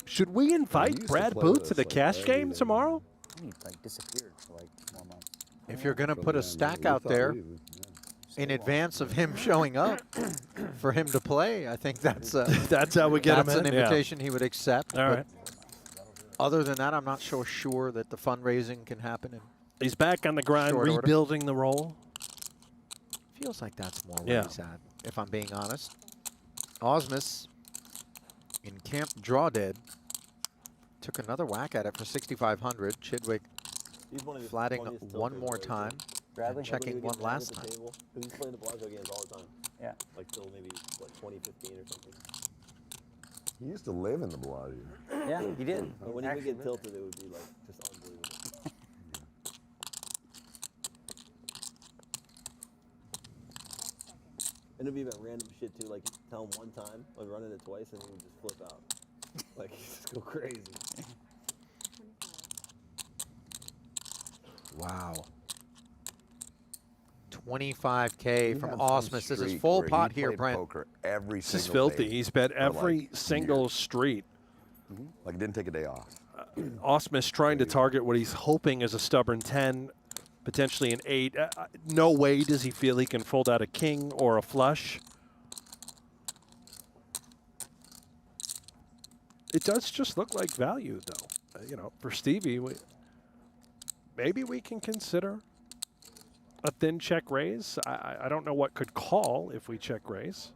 Should we invite used to Brad play Booth with to the us, like, cash every game day. tomorrow? He like disappeared for like 4 months. If you're going to But put a man, stack we out thought there yeah. in advance of him showing up for him to play, I think that's That's how we get him that's in. an Yeah. invitation he would accept. All but right. Other than that, I'm not so sure that the fundraising can happen. And He's back on the grind, Short order. rebuilding the role. feels like that's more Yeah. where he's at, if I'm being honest. Ausmus in camp draw dead. Took another whack at it for 6,500. Chidwick He's one of the flatting funniest one tilters more I've ever time. seen. Bradley? And checking Remember one he would get last mad time. at the table? 'Cause he's playing the Bellagio games all the time. Yeah. Like till maybe, what, 2015 or something. He used to live in the Bellagio. Yeah, he did. But when he would Actually get tilted, it would be like just unbelievable. And it'd be about random shit too. Like you tell him one time, like running it twice, and he would just flip out. Like he'd just go crazy. Wow. 25K He from had some Ausmus. This is streak full where he pot here, played Brent. Poker every This is single filthy. day He's bet for, every like, single years. street. Like, didn't take a day off. Ausmus trying to target what he's hoping is a stubborn 10, potentially an 8. No way does he feel he can fold out a king or a flush. It does just look like value, though. You know, for Stevie, maybe we can consider a thin check raise. I don't know what could call if we check raise.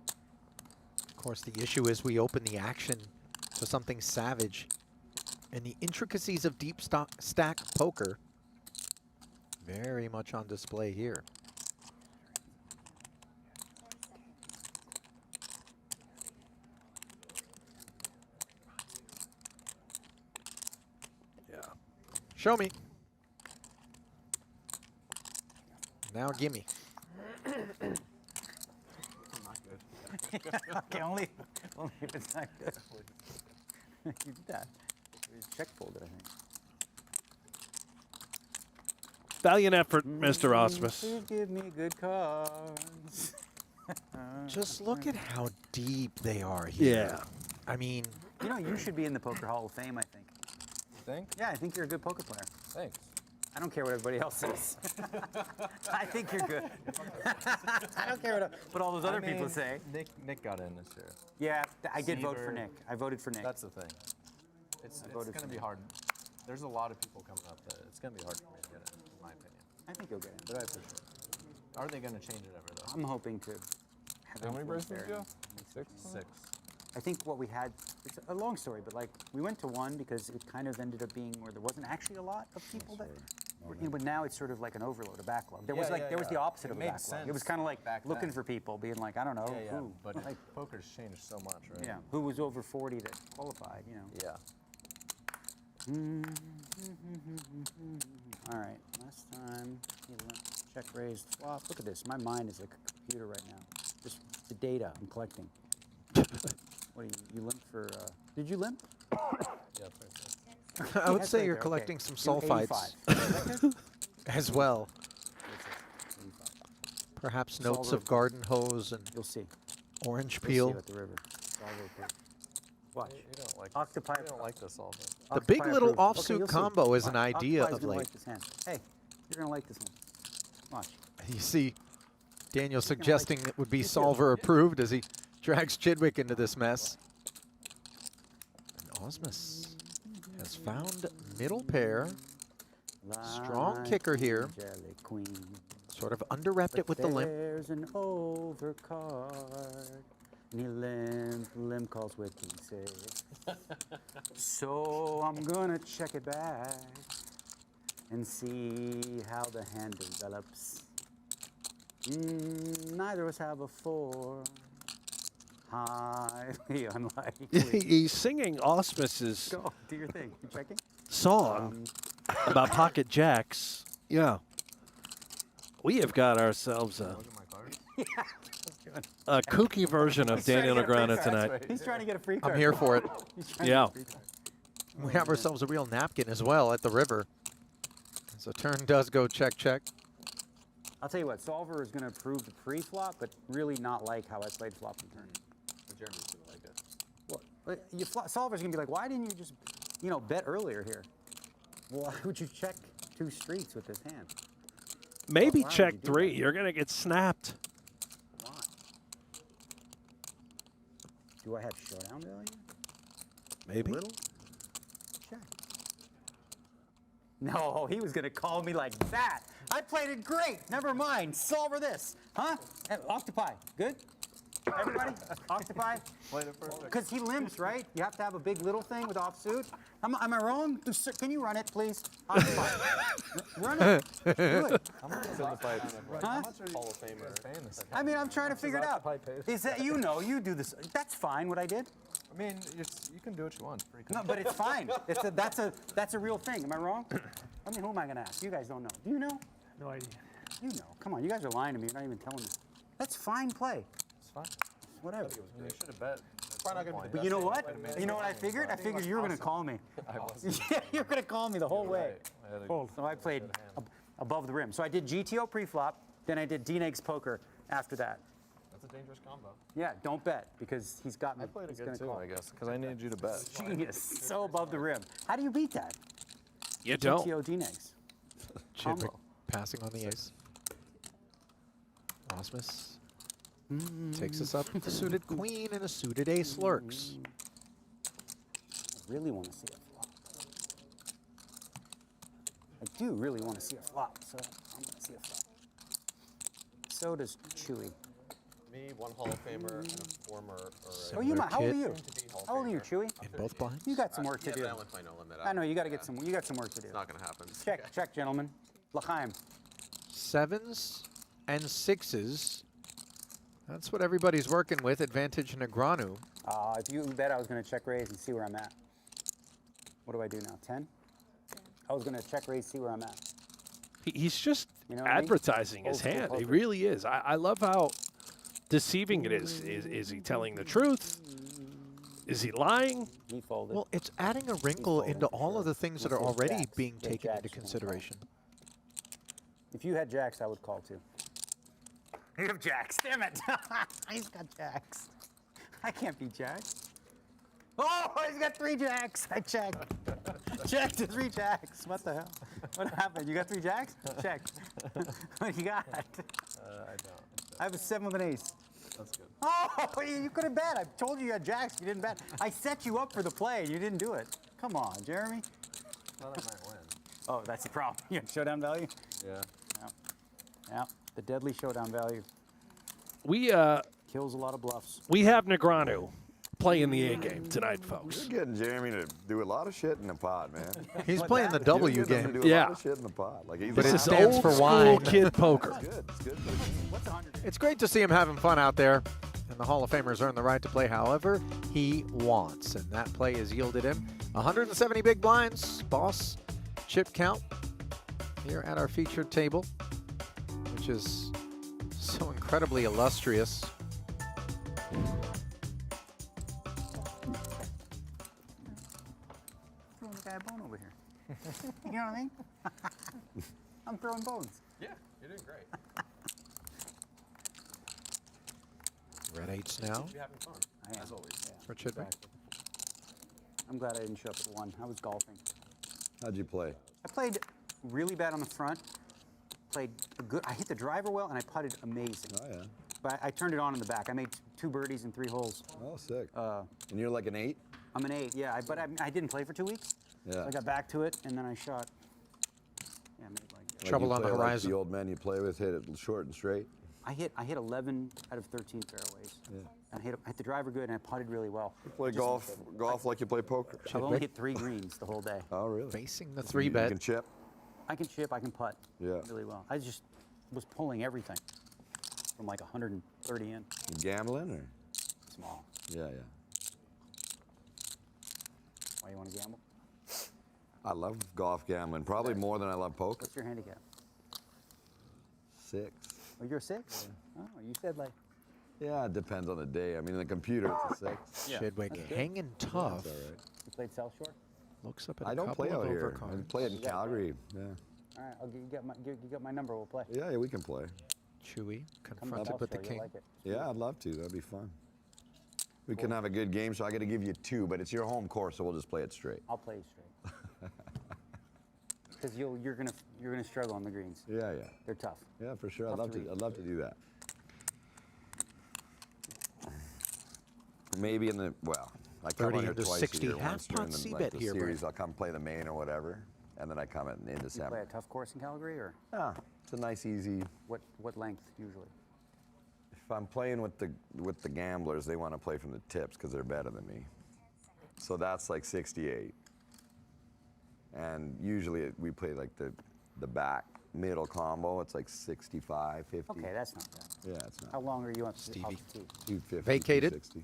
Of course, the issue is we open the action to something savage. And the intricacies of deep stack poker very much on display here. Yeah. Show me. Now gimme. Okay, only if it's not good. You did that. Check folded, I think. Valiant effort, Mr. Ausmus. Please give me good cards. Just look at how deep they are here. Yeah. I mean, You know, you should be in the Poker Hall of Fame, I think. You think? Yeah, I think you're a good poker player. Thanks. I don't care what everybody else says. I think you're good. I don't care what all those other people say. Nick got in this year. Yeah, I did vote for Seaver. Nick. I voted for Nick. That's the thing. It's voted going for to be Nick. hard. There's a lot of people coming up that it's going to be hard for me to get in my opinion. I think you'll get in. But I appreciate it. Are they going to change it ever, though? I'm hoping to. How many bracelets do you have? 6? 6. I think what we had, it's a long story, but like we went to one because it kind of ended up being where there wasn't actually a lot of people that, but now it's sort of like an overload, a backlog. There was there was the opposite It of a made backlog. It was sense kind of like back looking then. for people, being like, I don't know, Yeah, who. but Like, poker's changed so much, right? yeah, who was over 40 that qualified, you know. Yeah. All right, last time, check raised flop. Look at this, my mind is like a computer right now. Just the data I'm collecting. What do you limp for, did you limp? Yeah, it's right I would That's say right you're there, collecting okay. some Do sulfites 85. as well. 85. Perhaps notes Solver. of garden hose and You'll see. orange You'll see peel. at the river. Solver approved. Watch. You don't like Octopi. You don't like this all, but The big Octopi little approved. offsuit you'll see. combo is an Watch. idea Octopi's of gonna late. like this hand. Hey, you're gonna like this hand. Watch. You see Daniel suggesting it would be solver approved as he drags Chidwick into this mess. And Ausmus has found middle pair. Strong kicker here. Jelly queen. Sort of underrepped it with the limp. There's an overcard. And he limp calls with king six. So I'm gonna check it back and see how the hand develops. Neither of us have a 4. Highly unlikely. He's singing Ausmus's Go, do your thing. You checking? song about pocket jacks. Yeah. We have got ourselves a kooky version of Daniel Negreanu tonight. He's trying to get a free card. I'm here for it. He's trying to Yeah. get a free card. We have ourselves a real napkin as well at the river. So turn does go check, check. I'll tell you what, Solver is going to approve the pre-flop, but really not like how I played flop and turn. Jeremy's going to like it. Well, Solver's going to be like, why didn't you just, bet earlier here? Why would you check 2 streets with this hand? Maybe Why would check you do 3. that? You're going to get snapped. Why? Do I have showdown value? Maybe. Little? Check. No, he was going to call me like that. I played it great. Never mind. Solver this. Huh? Octopi. Good? Everybody? Octopi? Played it perfect. Because he limps, right? You have to have a big little thing with offsuit. Am I wrong? Can you run it, please? Octopi. Run it. Do it. How much is in the pipe? Huh? How much are you Hall of Famer? I mean, I'm trying to figure it out. Is that you do this? That's fine. What I did. I mean, you can do what you want. It's pretty No, but it's fine. That's a real thing. Am I wrong? I mean, who am I gonna ask? You guys don't know. Do you know? No idea. You know. Come on, you guys are lying to me. You're not even telling me. That's fine play. It's fine. Whatever. I mean, you should have bet. Probably not gonna be But you know what? You know what I figured? I figured you were gonna call me. I wasn't. Yeah, you're gonna call me the whole way. I had a So I played good hand. above the rim. So I did GTO pre-flop, then I did D-Neg's poker after that. That's a dangerous combo. Yeah, don't bet because he's got me. I played it He's good gonna too, call. I guess, because I needed you to bet. Genius. So above the rim. How do you beat that? You don't. GTO D-Negs. Chidwick Combo. passing on the ace. Ausmus takes us up with the suited queen and a suited ace lurks. I really want to see a flop. I do really want to see a flop, so I'm going to see a flop. So does Chewy. Me, one Hall of Famer, and a former. Oh, you might. How old are kid. you? How old are you, Chewy? In both blinds. You got some work to do. but I only play no limit. I know you got to get some. You got some work to do. It's not going to happen. Check, gentlemen. L'chaim. 7s and 6s. That's what everybody's working with. Advantage Negreanu. If you bet, I was going to check raise and see where I'm at. What do I do now? 10? I was going to check raise, see where I'm at. He's just You know what I mean? advertising his Old school hand. He poker. really is. I love how deceiving it is. Is he telling the truth? Is he lying? He folded. Well, it's adding a wrinkle into all of the things that are Unless he has already jacks. being He has taken into jacks, you wanna call. consideration. If you had jacks, I would call too. You have jacks. Damn it. He's got jacks. I can't beat jacks. Oh, he's got 3 jacks. I checked. Checked to 3 jacks. What the hell? What happened? You got 3 jacks? Check. What do you got? I don't. I have a 7 with an ace. That's good. Oh, you couldn't bet. I told you you had jacks. You didn't bet. I set you up for the play. You didn't do it. Come on, Jeremy. Well, that might win. Oh, that's the problem. You have showdown value? Yeah. Yeah. The deadly showdown value. We Kills a lot of bluffs. we have Negreanu playing the A game tonight, folks. You're getting Jeremy to do a lot of shit in the pot, man. He's playing the W You're getting him game. to do a Yeah. lot of shit in the pot. Like he's But like, it stands Old for school wine. kid poker. It's good. It's good for the game. What's 100? It's great to see him having fun out there, and the Hall of Famers earn the right to play however he wants, and that play has yielded him 170 big blinds, boss chip count here at our featured table, which is so incredibly illustrious. Throwing the guy a bone over here. You know what I mean? I'm throwing bones. Yeah, you're doing great. Red 8s now You're having fun. I am. As always. for Chidwick. Exactly. I'm glad I didn't show up at 1. I was golfing. How'd you play? I played really bad on the front. Played good. I hit the driver well, and I putted amazing. Oh yeah. But I turned it on in the back. I made 2 birdies in 3 holes. Oh sick. Uh, And you're like an 8? I'm an 8, yeah. But I didn't play for 2 weeks. Yeah. So I got back to it, and then I shot. Yeah, I made like. Like Trouble you on the play like horizon. the old men you play with hit it short and straight. I hit 11 out of 13 fairways. Yeah. And I hit the driver good, and I putted really well. You play golf like you play poker. I've only hit 3 greens the whole day. Oh really? Facing the You 3-bet. can chip. I can chip, I can putt. Yeah. Really well. I just was pulling everything from like 130 in. You gambling or? Small. Yeah. Why you want to gamble? I love golf gambling, probably more than I love poker. What's your handicap? 6. Oh, you're a 6? Oh, you said like. Yeah, it depends on the day. I mean, the computer, it's a 6. Chidwick hanging tough. That's all right. You played South Shore? Looks up at I a don't couple play of out here. I overcards. play it in Calgary. Yeah. All right, you got my number. We'll play. Yeah, we can play. Chewy Come to confronted South with the Shore, you'll king. like it. Yeah, I'd love to. That'd be fun. We can have a good game, so I got to give you 2, but it's your home course, so we'll just play it straight. I'll play you straight. Because you're gonna struggle on the greens. Yeah. They're tough. Yeah, for sure. Tough to read. I'd love to do that. Maybe I come 30 on here into twice 60. a year. Once Half during pot the, C-bet the here, series, Brent. I'll come play the main or whatever, and then I come in You play December. a tough course in Calgary, or Yeah, it's a nice, easy. what length usually? If I'm playing with the gamblers, they want to play from the tips because they're better than me. So that's like 68. And usually we play like the back middle combo. It's like 65, 50. Okay, that's not bad. Yeah, it's How not. long are you on Stevie. off the tee? 250, Vacated? 260.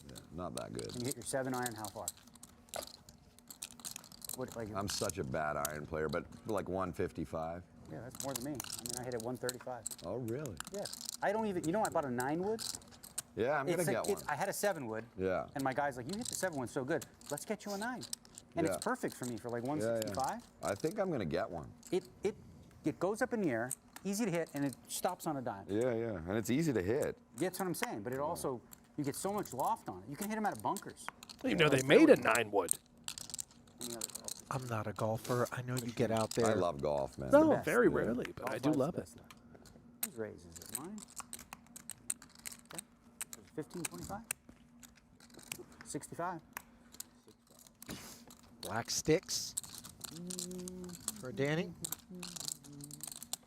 Yeah, not that good. Can you hit your 7 iron? How far? What, like, I'm such a bad iron player, but like 155. yeah, that's more than me. I mean, I hit it 135. Oh, really? Yeah. I don't even. I bought a 9 wood. Yeah, I'm gonna get one. I had a 7 wood. Yeah. And my guy's like, you hit the 7 wood so good. Let's get you a 9. And Yeah. it's perfect for me for like Yeah, 165. I think I'm gonna get one. It goes up in the air, easy to hit, and it stops on a dime. Yeah, and it's easy to hit. That's what I'm saying. But it also, you get so much loft on it. You can hit them out of bunkers. You know, they made a 9 wood. Any other golf? I'm not a golfer. I know you get out there. I love golf, man. No, best. very Yeah. rarely, but Golf I do life's love the it. best life. Whose raise is it? Mine? Okay. 15, 25? 65. Black sticks for Danny.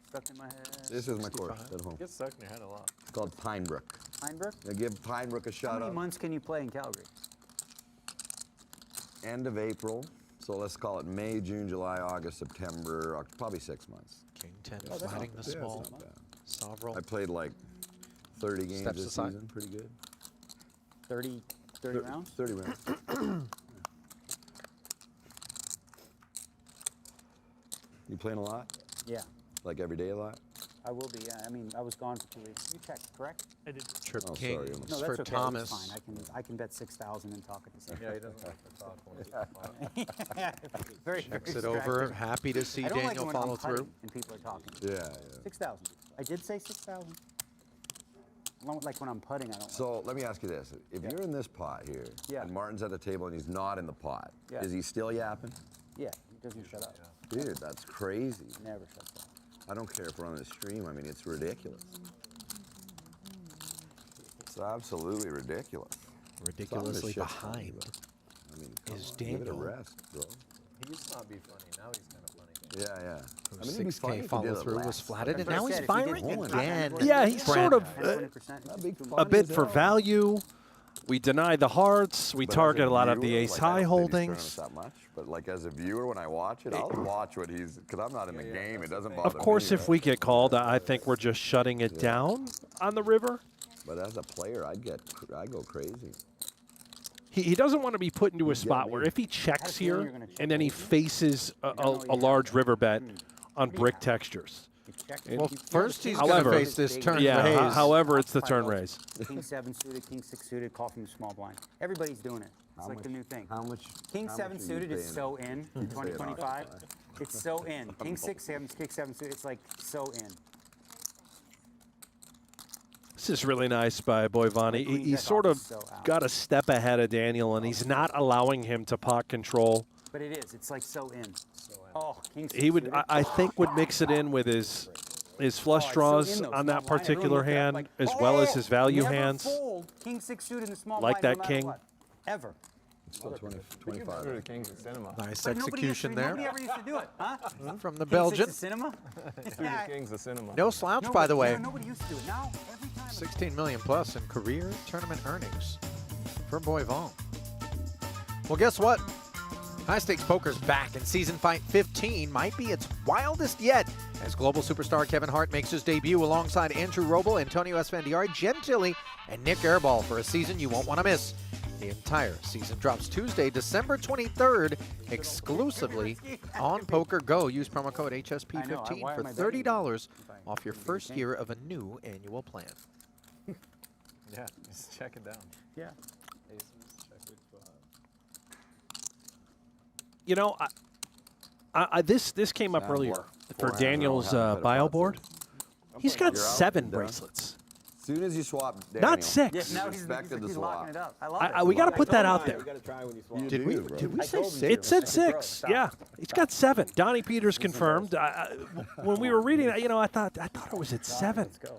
Stuck in my head. This is my course 65. at home. Get stuck in your head a lot. It's called Pinebrook. Pinebrook? I give Pinebrook a How shout many out. months can you play in Calgary? End of April. So let's call it May, June, July, August, September, probably 6 months. King 10 that's flatting not the Yeah, small. it's not bad. Soverel. I played like 30 games Steps this aside. season. Pretty good. 30 rounds? 30 rounds. You playing a lot? Yeah, Like every day a lot? I will be. Yeah. I mean, I was gone for 2 weeks. You checked, correct? Trip Oh, King sorry. No, for that's okay. Thomas. It's fine. I can bet 6,000 and talk at the same Yeah, time. he doesn't like to talk when he's Very, Checks very it over. distracting. Happy to see I don't like Daniel when follow I'm putting through. and people are talking. Yeah. 6,000. I did say 6,000. I don't like when I'm putting. I don't. So let me ask you this: if you're in this pot here, Yeah. and Martin's at the table and he's not in the pot, Yeah. is he still yapping? Yeah, he doesn't shut up. Dude, that's crazy. Never shuts off. I don't care if we're on the stream. I mean, it's ridiculous. It's absolutely ridiculous. Ridiculously Some of this shit's funny, behind but, I mean, come is on, give it a Daniel. rest, bro. He used to not be funny. Now he's kind of funny. Yeah, yeah. I Whose mean, it'd be funny 6K if he follow did it through was less. flatted, and Like I now he's said, if he did firing get again. Yeah, he's sort of 20%. That'd be a funny bit as for hell. value. We deny the hearts. We But as target a lot of the viewer, ace like, I high don't think he's holdings. that much, but like as a viewer, when I watch it, I'll watch what he's, because I'm not in the game. It doesn't bother Of course, me, if right? we get called, I think we're just shutting it down on the river. But as a player, I go crazy. He doesn't want to be put into a get spot me. where if he checks feeling here you're gonna check and then he over. faces a large river bet on brick textures. You check Well, you first he's However- going to face this turn Yeah, raise. however, it's the Five turn votes. raise. King 7 suited, King 6 suited, call from the small blind. Everybody's doing it. It's How like much- the new thing. How much? King how 7 much are you suited is paying? so in say it 2025. honestly. It's so in. King 6 7, King 7 suited. It's like so in. This is really nice by Boivin. Queen He jack sort off of is so out. got a step ahead of Daniel, and he's not allowing him to pot control. But it is. It's like so in. Oh, King 6 He would, suited. I think, would mix it in with his flush Oh, it's so draws in, though. on Small that blind. Everyone particular looked at it hand, like, as well as oh, his value never hands. Fold King 6 suited in the small Like blind, that no matter king. what. Ever. Still 20, We can go to 25. Kings of Cinema. Nice But nobody used to- execution there Nobody ever used to do it, huh? from the King 6 Belgian. to cinema? Two Kings of Cinema. No slouch, Nobody- by the way. Nobody used to do it. Now, every time. 16 million plus in career tournament earnings for Boivin. Well, guess what? High Stakes Poker's back, and Season Fight 15 might be its wildest yet as global superstar Kevin Hart makes his debut alongside Andrew Roble, Antonio Esfandiari, Jen Tilly, and Nick Airball for a season you won't want to miss. The entire season drops Tuesday, December 23rd, exclusively on PokerGo. Use promo code I know, HSP15 why for am I betting $30 if I off your do the first same? year of a new annual plan. Yeah, just check it down. Yeah. You know, this came up Sound earlier what? for 4 hands Daniel's in a row, haven't played a bio pot board. since. He's got You're out, 7 done. bracelets. As soon as you swap Daniel, Not 6. Yeah, now he's respected the he's swap. locking it up. I love I, it. we got to put that out You there. gotta try when you swap. You Did do, we bro. did we I say told him 6? It said I said, bro, 6. stop. Yeah, he's got 7. Donnie Peters confirmed. When we were reading that, I thought it was at 7. Let's go.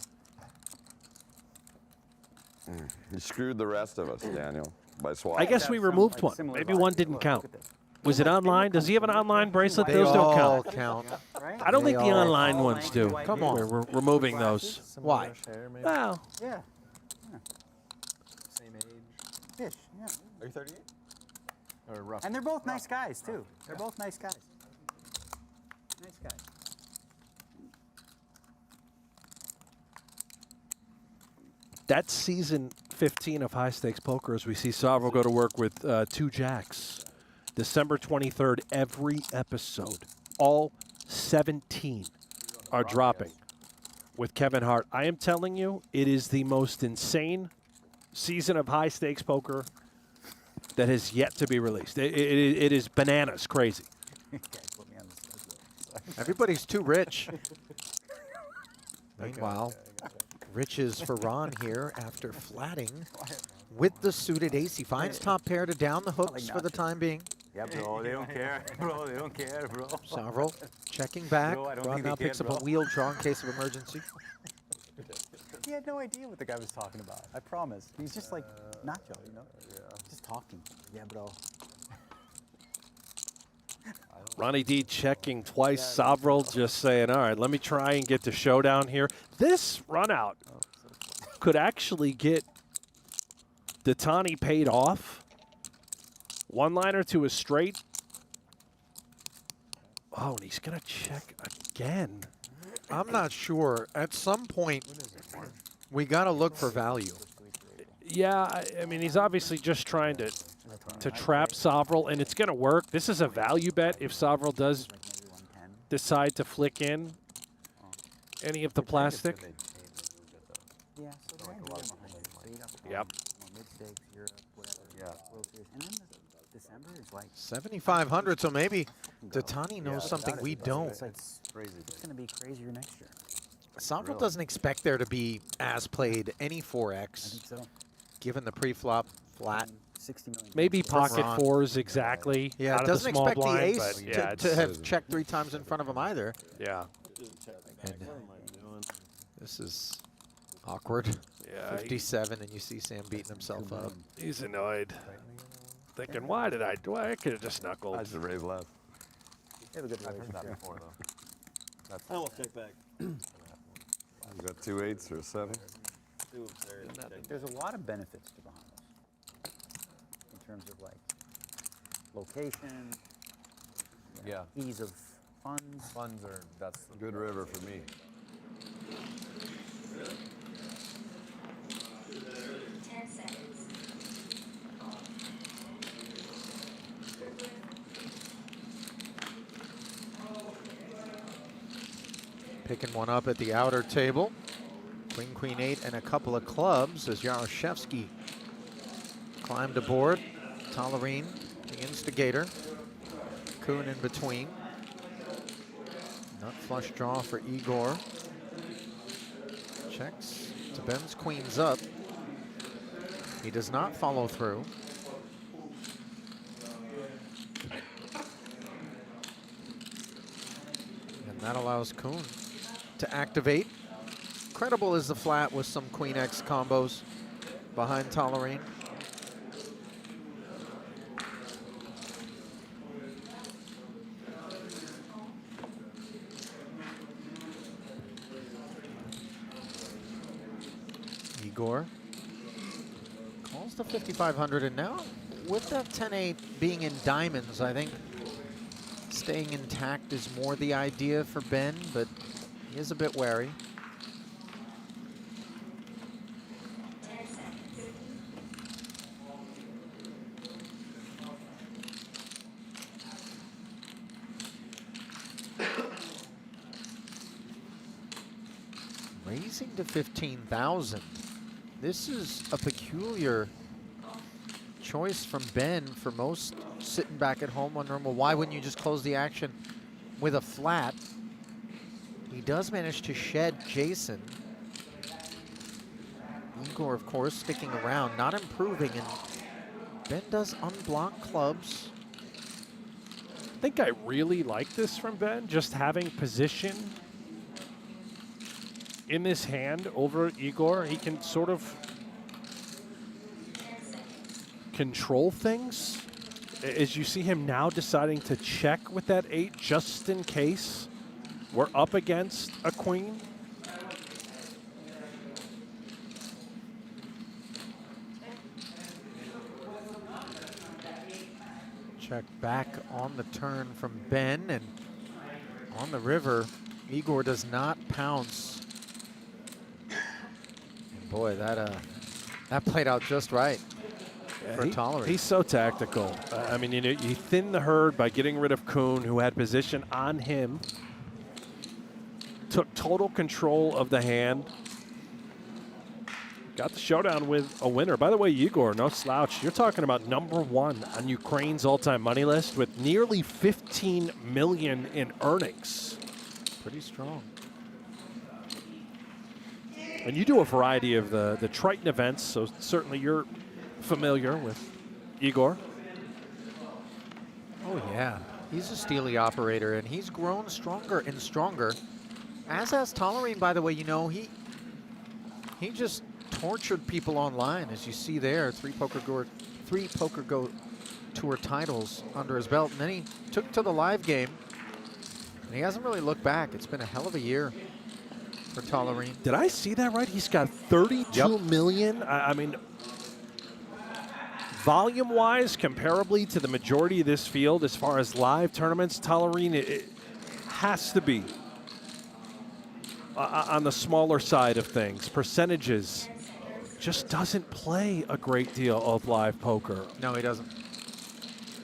You screwed the rest of us, Daniel, by swapping. I guess we removed one. Similar Maybe vibe. one didn't Look, count. look at this. Was it online? Does he have an online bracelet? They Those don't all count. count. Right? I don't They think the all online all ones do. white Come on. We're removing those. Why? Hair, maybe? Well, Yeah. Same age. Fish. Yeah. Are you 38? Or rough. And they're both nice guys too. They're both nice guys. Nice guys. that's season 15 of High Stakes Poker as we see Soverel go to work with 2 jacks. December 23rd, every episode, all 17 are dropping with Kevin Hart. I am telling you, it is the most insane season of High Stakes Poker that has yet to be released. It is bananas crazy. Put me on the schedule. Everybody's too rich. Meanwhile, riches for Ron here after flatting with the suited ace. He finds top pair to down the hooks for the time being. Yeah, bro. They don't care. Bro, they don't care, bro. Soverel checking back. No, I don't Ron think they now can, picks up bro. a wheel draw in case of emergency. He had no idea what the guy was talking about. I promise. He's just like Nacho, just talking. Yeah, bro. Ronnie D checking twice. Soverel just saying, all right, let me try and get the showdown here. This run out could actually get Dattani paid off. One-liner to a straight. Oh, and he's going to check again. I'm not sure. At some point, we got to look for value. Yeah, I mean, he's obviously just trying to trap Soverel, and it's going to work. This is a value bet if Soverel does decide to flick in any of the plastic. Yeah, so they're in Yep. mid stakes, Europe, whatever. Yeah. World Series. And then December is like 7,500, so maybe Dattani knows something we don't. it's crazy. It's gonna be crazier next year. Soverel doesn't expect there to be as played any I 4X, think so. given the pre-flop flat 60 million. Maybe games. pocket Ron. fours exactly. Yeah, out of doesn't the small expect blind, the ace but yeah, to have checked 3 times in front of him either. yeah. And this is awkward. Yeah, 57, and you see Sam beating himself up. He's annoyed. Thinking, why did I do? I could have just knuckled. I should raise less. They have a good I've heard that relationship. before, though. That's I almost check back. You got 2 8s or a 7? There's a lot of benefits to Bahamas in terms of like location, yeah. ease of funds. Funds are that's the Good river for me. Picking one up at the outer table. Queen, Queen 8, and a couple of clubs as Yaroshevskyy climbed aboard. Tollerene, the instigator. Koon in between. Nut flush draw for Igor. Checks to Ben's queens up. He does not follow through. And that allows Koon to activate. Credible is the flat with some Queen X combos behind Tollerene. Igor calls the 5,500, and now with that 10-8 being in diamonds, I think staying intact is more the idea for Ben, but he is a bit wary. Raising to 15,000. This is a peculiar choice from Ben for most sitting back at home wondering, well, why wouldn't you just close the action with a flat? He does manage to shed Jason. Igor, of course, sticking around, not improving, and Ben does unblock clubs. I think I really like this from Ben, just having position in this hand over Igor. He can sort of control things. As you see him now deciding to check with that 8 just in case we're up against a queen. Check back on the turn from Ben, and on the river, Igor does not pounce. And boy, that played out just right for Tollerene. He's so tactical. I mean, you know, you thin the herd by getting rid of Koon, who had position on him. Took total control of the hand. Got the showdown with a winner. By the way, Igor, no slouch. You're talking about #1 on Ukraine's all-time money list with nearly 15 million in earnings. Pretty strong. And you do a variety of the Triton events, so certainly you're familiar with Igor. Oh yeah, he's a steely operator, and he's grown stronger and stronger. As has Tollerene, by the way. You know, he just tortured people online, as you see there. 3 PokerGO Tour titles under his belt, and then he took to the live game, and he hasn't really looked back. It's been a hell of a year for Tollerene. Did I see that right? He's got 32 million. I mean, volume-wise, comparably to the majority of this field, as far as live tournaments, Tollerene, it has to be on the smaller side of things. Percentages, just doesn't play a great deal of live poker. No, he doesn't.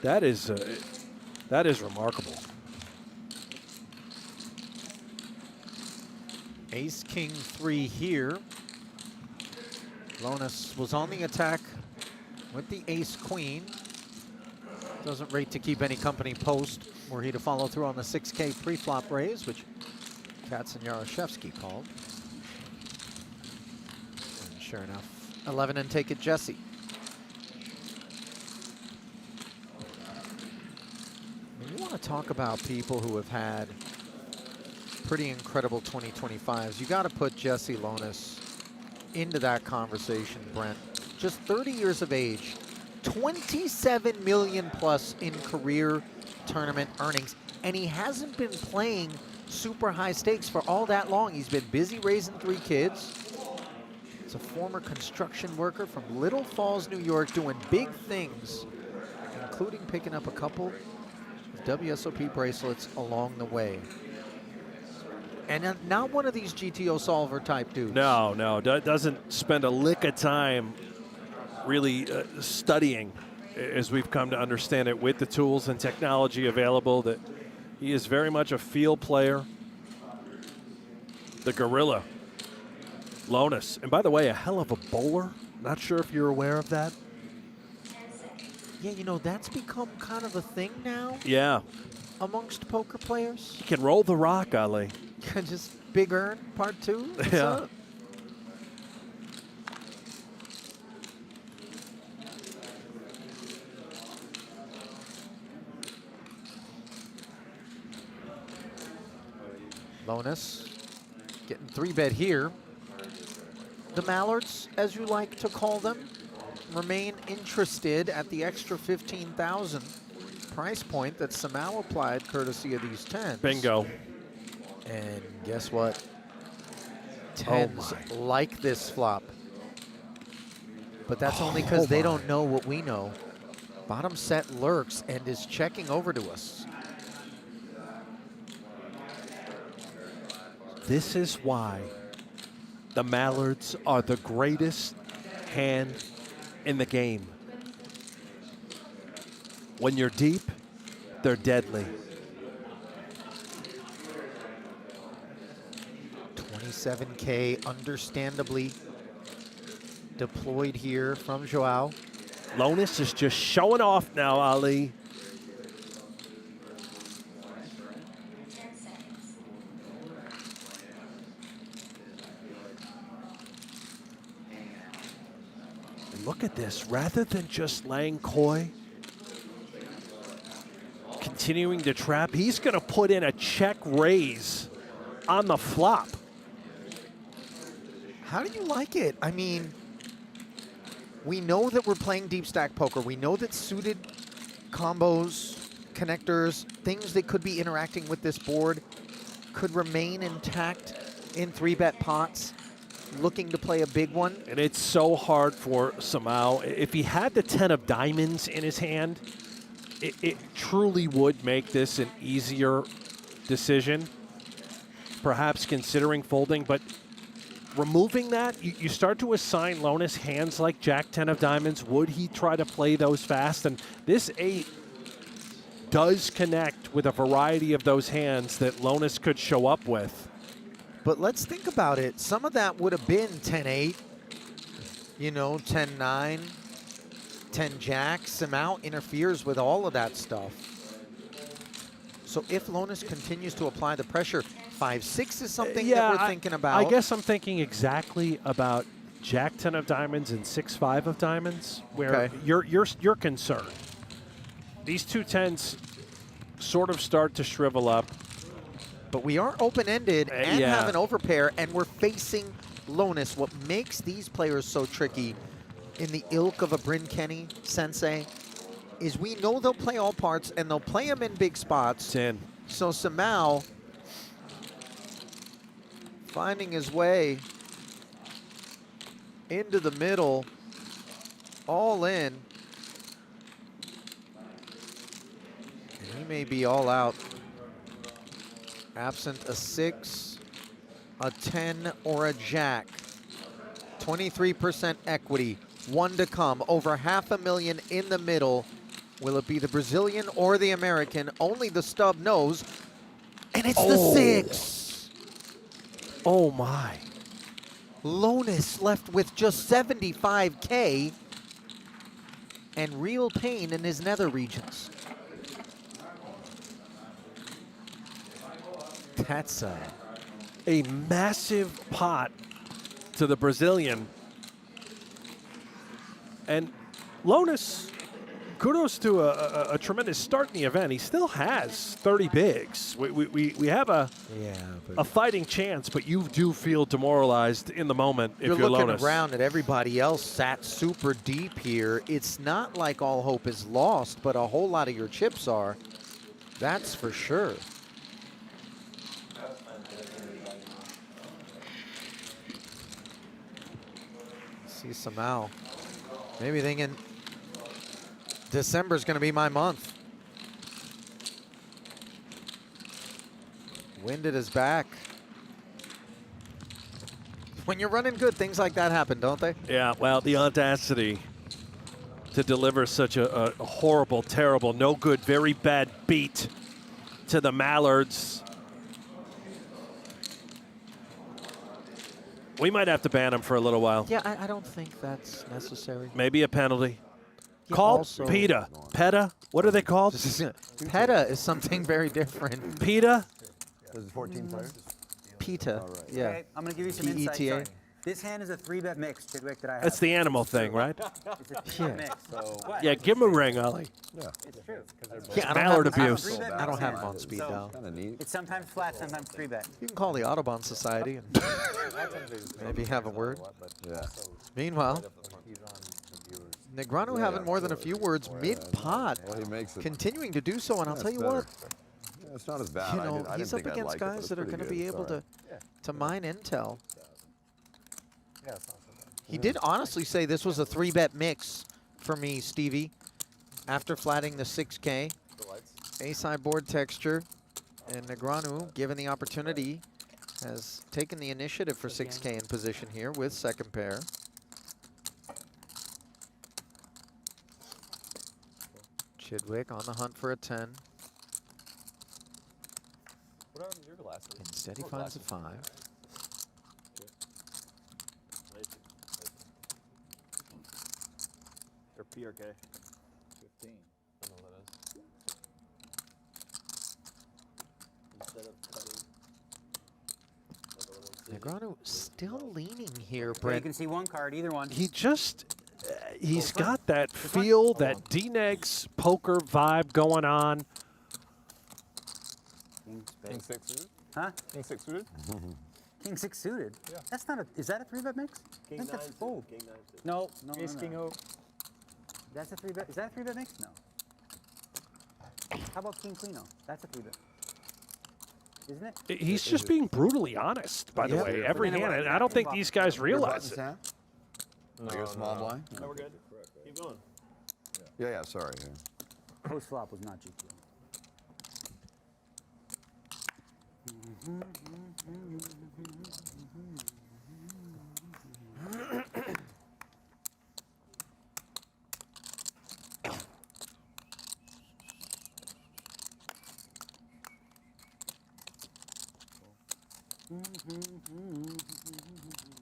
That is remarkable. Ace, King, 3 here. Lonis was on the attack with the Ace, Queen. Doesn't rate to keep any company post were he to follow through on the 6K pre-flop raise, which Katz and Yaroshevskyy called. And sure enough, 11 and take it, Jesse. to talk about people who have had pretty incredible 2025s. You got to put Jesse Lonis into that conversation, Brent. Just 30 years of age, 27 million plus in career tournament earnings, and he hasn't been playing super high stakes for all that long. He's been busy raising 3 kids. He's a former construction worker from Little Falls, New York, doing big things, including picking up a couple of WSOP bracelets along the way. And not one of these GTO solver type dudes. No, doesn't spend a lick of time really studying, as we've come to understand it, with the tools and technology available. That he is very much a field player. The gorilla, Lonis. And by the way, a hell of a bowler. Not sure if you're aware of that. Yeah, you know, that's become kind of a thing now. Yeah. Amongst poker players. He can roll the rock, Ali. Just Big Earn part 2. What's Yeah. up? Lonis getting 3-bet here. The Mallards, as you like to call them, remain interested at the extra 15,000 price point that Simao applied courtesy of these 10s. Bingo. And guess what? 10s like this flop. But that's only because they don't know what we know. Bottom set lurks and is checking over to us. This is why the Mallards are the greatest hand in the game. When you're deep, they're deadly. 27K understandably deployed here from Joao. Lonis is just showing off now, Ali. And look at this, rather than just laying coy, continuing to trap, he's going to put in a check raise on the flop. How do you like it? I mean, we know that we're playing deep stack poker. We know that suited combos, connectors, things that could be interacting with this board could remain intact in 3-bet pots, looking to play a big one. And it's so hard for Simao. If he had the 10 of diamonds in his hand, it truly would make this an easier decision, perhaps considering folding. But removing that, you start to assign Lonis hands like Jack 10 of diamonds. Would he try to play those fast? And this 8 does connect with a variety of those hands that Lonis could show up with. But let's think about it. Some of that would have been 10-8, you know, 10-9, 10-Jack. Simao interferes with all of that stuff. So if Lonis continues to apply the pressure, 5-6 is something that we're thinking about. I guess I'm thinking exactly about Jack 10 of diamonds and 6-5 of diamonds, where you're concerned. These two 10s sort of start to shrivel up. But we are open-ended and have an overpair, and we're facing Lonis. What makes these players so tricky in the ilk of a Bryn Kenny sensei is we know they'll play all parts, and they'll play them in big spots. 10. So Simao finding his way into the middle, all in. And he may be all out. Absent a 6, a 10, or a Jack. 23% equity, 1 to come, over $500,000 in the middle. Will it be the Brazilian or the American? Only the stub knows. And it's the 6. Oh my. Lonis left with just 75K and real pain in his nether regions. That's a massive pot to the Brazilian. And Lonis kudos to a tremendous start in the event. He still has 30 bigs. We have a fighting chance, but you do feel demoralized in the moment if you're looking Lonis. around at everybody else sat super deep here. It's not like all hope is lost, but a whole lot of your chips are. That's for sure. See Simao. Maybe thinking December's going to be my month. Wind at his back. When you're running good, things like that happen, don't they? Yeah, well, the audacity to deliver such a horrible, terrible, no good, very bad beat to the Mallards. We might have to ban him for a little while. Yeah, I don't think that's necessary. Maybe a penalty. Yeah, Call also- PETA. PETA? What are they called? PETA is something very different. PETA? There's 14 players? PETA, yeah. Okay, I'm going to give you some insight. PETA. Sorry. This hand is a 3-bet mix, Chidwick, that I have. That's the animal thing, right? It's a 3-bet mix. What? Yeah, give him a ring, Ollie. It's true. Yeah, Mallard I abuse. don't have him on speed dial. Kind of neat. It's sometimes flat, sometimes 3-bet. You can call the Audubon Society and maybe have a word. Yeah. Meanwhile, Negreanu having more than a few words mid-pot, Well, he makes it. continuing to do so, and I'll Yeah, tell it's you better. what, Yeah, it's not as bad. you know, I he's didn't up think I'd against like it, but guys it's that are pretty going to good. be It's able all right. to mine intel. Yeah, it's not so bad. He did honestly say this was a 3-bet mix for me, Stevie, after flatting the 6K. A-side board texture, and Negreanu, given the opportunity, has taken the initiative for 6K in position here with second pair. Chidwick on the hunt for a 10. What happened to your glasses? Instead he finds a 5. Or PRK. 15. Instead of cutting. Negreanu still leaning here, Yeah, you Brent. can see one card, either one. He just, he's got that feel, that D-Negs poker vibe going on. King, King spade. 6 suited? Huh? King 6 suited? King 6 suited? Yeah. That's not a, is that a 3-bet mix? I King think 9 that's suited. full. King 9 suited. No, no, Ace, no, King no. O. That's a 3-bet, is that a 3-bet mix? No. How about King Queen O? That's a 3-bet. Isn't it? He's just being brutally honest, by the Yeah. way, every And then hand. what- And I don't think these guys realize it. No, you're a small blind? No, we're good. Keep going. Yeah, sorry. Yeah. Post flop was not GTO.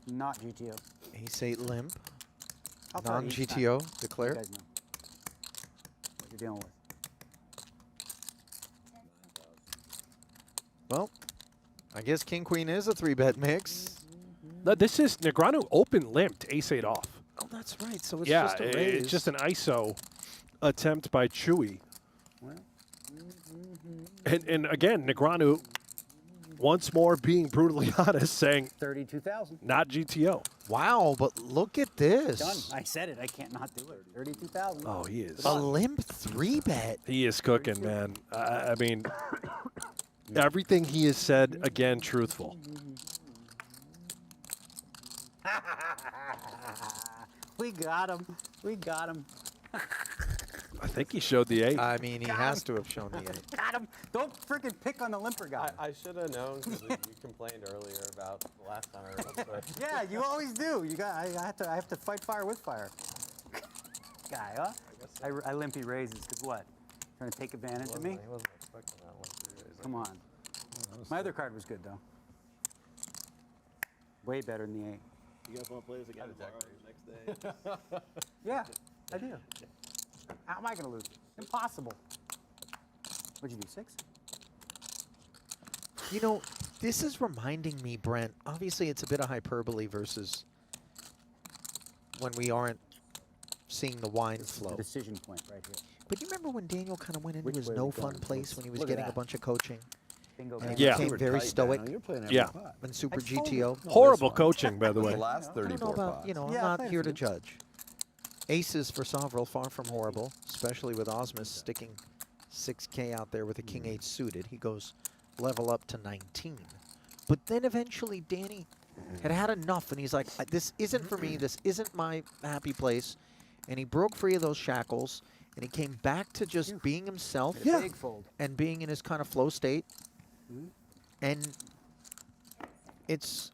Not GTO. Ace-8 limp, How far each time? non-GTO You declared. guys know what you're dealing with. Well, I guess King Queen is a 3-bet mix. No, this is Negreanu open limped, ace-8 off. Oh, that's right. So it's Yeah, just a raise. it's just an ISO attempt by Chewy. Well, And again, Negreanu once more being brutally honest, saying 32,000. not GTO. Wow, but look at this. Done. I said it. I can't not do it. 32,000. Oh, he is. A limp 3-bet. He is cooking, man. I mean, everything he has said, again, truthful. We got him. We got him. I think he showed the 8. I mean, he has to have shown the 8. Got him. Don't freaking pick on the limper guy. I should have known because you complained earlier about the last time I wrote it. Yeah, you always do. You got. I have to fight fire with fire. Guy, huh? I limpy raises because what? Trying to take advantage of me? He wasn't expecting that one. Come on. My other card was good though. Way better than the 8. You guys want to play this again tomorrow, next day? Yeah, I do. How am I gonna lose? Impossible. What'd you do? 6? You know, this is reminding me, Brent, obviously it's a bit of hyperbole versus when we aren't seeing the wine flow. Decision point right here. But you remember when Daniel kind of went into Which his way are we no-fun going? place when he was Look at getting a that. bunch of coaching? Bingo. And bango. he Yeah. became very stoic You're playing every Yeah. pot. in Super I told GTO. you. Horrible coaching, by the The way. last I don't know 34 about, pots. you know, Yeah, I'm not thank here to you. judge. Aces for Soverel, far from horrible, especially with Ausmus sticking 6K out there with a King 8 suited. He goes level up to 19. But then eventually Danny had enough, and he's like, this isn't for me, this isn't my happy place. And he broke free of those shackles, and he came back to just being himself Yeah. Big fold. and being in his kind of flow state. And it's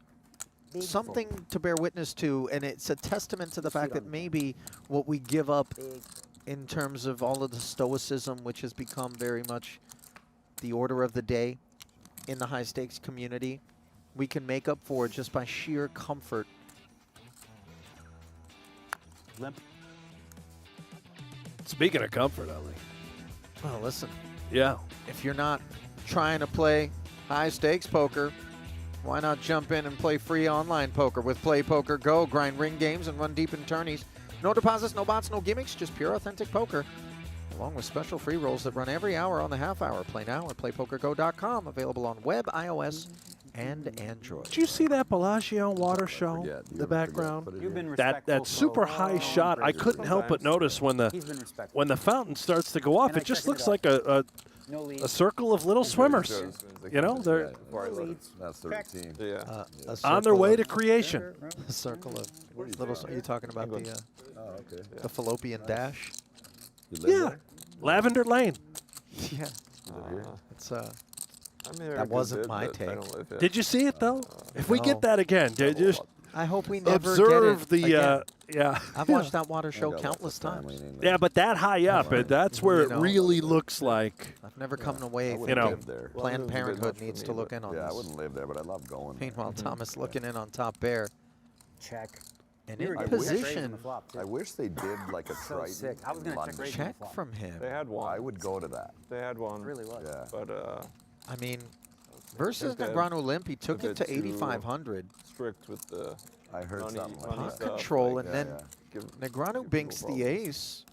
Big something fold. to bear witness to, and it's a testament to the fact that maybe what we give up Big fold. in terms of all of the stoicism, which has become very much the order of the day in the high-stakes community, we can make up for it just by sheer comfort. Limp. Speaking of comfort, Ali. Well, listen, Yeah. if you're not trying to play high-stakes poker, why not jump in and play free online poker with Play Poker Go? Grind ring games and run deep in tourneys. No deposits, no bots, no gimmicks, just pure authentic poker. Along with special free rolls that run every hour on the half hour. Play now at playpokergo.com. Available on web, iOS, and Android. Did you see that Bellagio water show? Forget. You The ever forget, background. put it You've here. been That respectful super for a high long shot. I period of couldn't time. help but notice when He's been respectful. the fountain starts to go off, And I it just checking looks it like out. a No lead. circle of little swimmers. You know, they're Yeah, leads. that's Check. 13. Yeah. A on their circle way of- to creation. A circle of little. Are you talking about the Oh, okay. the fallopian dash? You live Yeah. there? Lavender Lane. Yeah, You live here? it's I mean, That wasn't my take. Did you see it though? If we No. get that again, just I hope we never observe get it the. again. Yeah. I've watched that water I show got countless lots of family times. in England. Yeah, but that high up, that's where You it know. really looks like. I've never come away I thinking wouldn't know. live there. Planned London's a bit Parenthood much for needs me, to look but- in on Yeah, I this. wouldn't live there, but I love going there. Meanwhile, Thomas looking in on top pair Check. and You in were getting check raised on position. the flop, too. I wish they did like a So Triton sick. I was in gonna check London. raise. Check from him. They had one. I would go to that. They had one. It really was. Yeah. But I mean, versus they're Negreanu Limp, he took a it to bit too- 8,500. strict with the I heard money, something like money Pot that. stuff. control, like, and Yeah, then yeah. give- Negranu give binks people the problems. ace.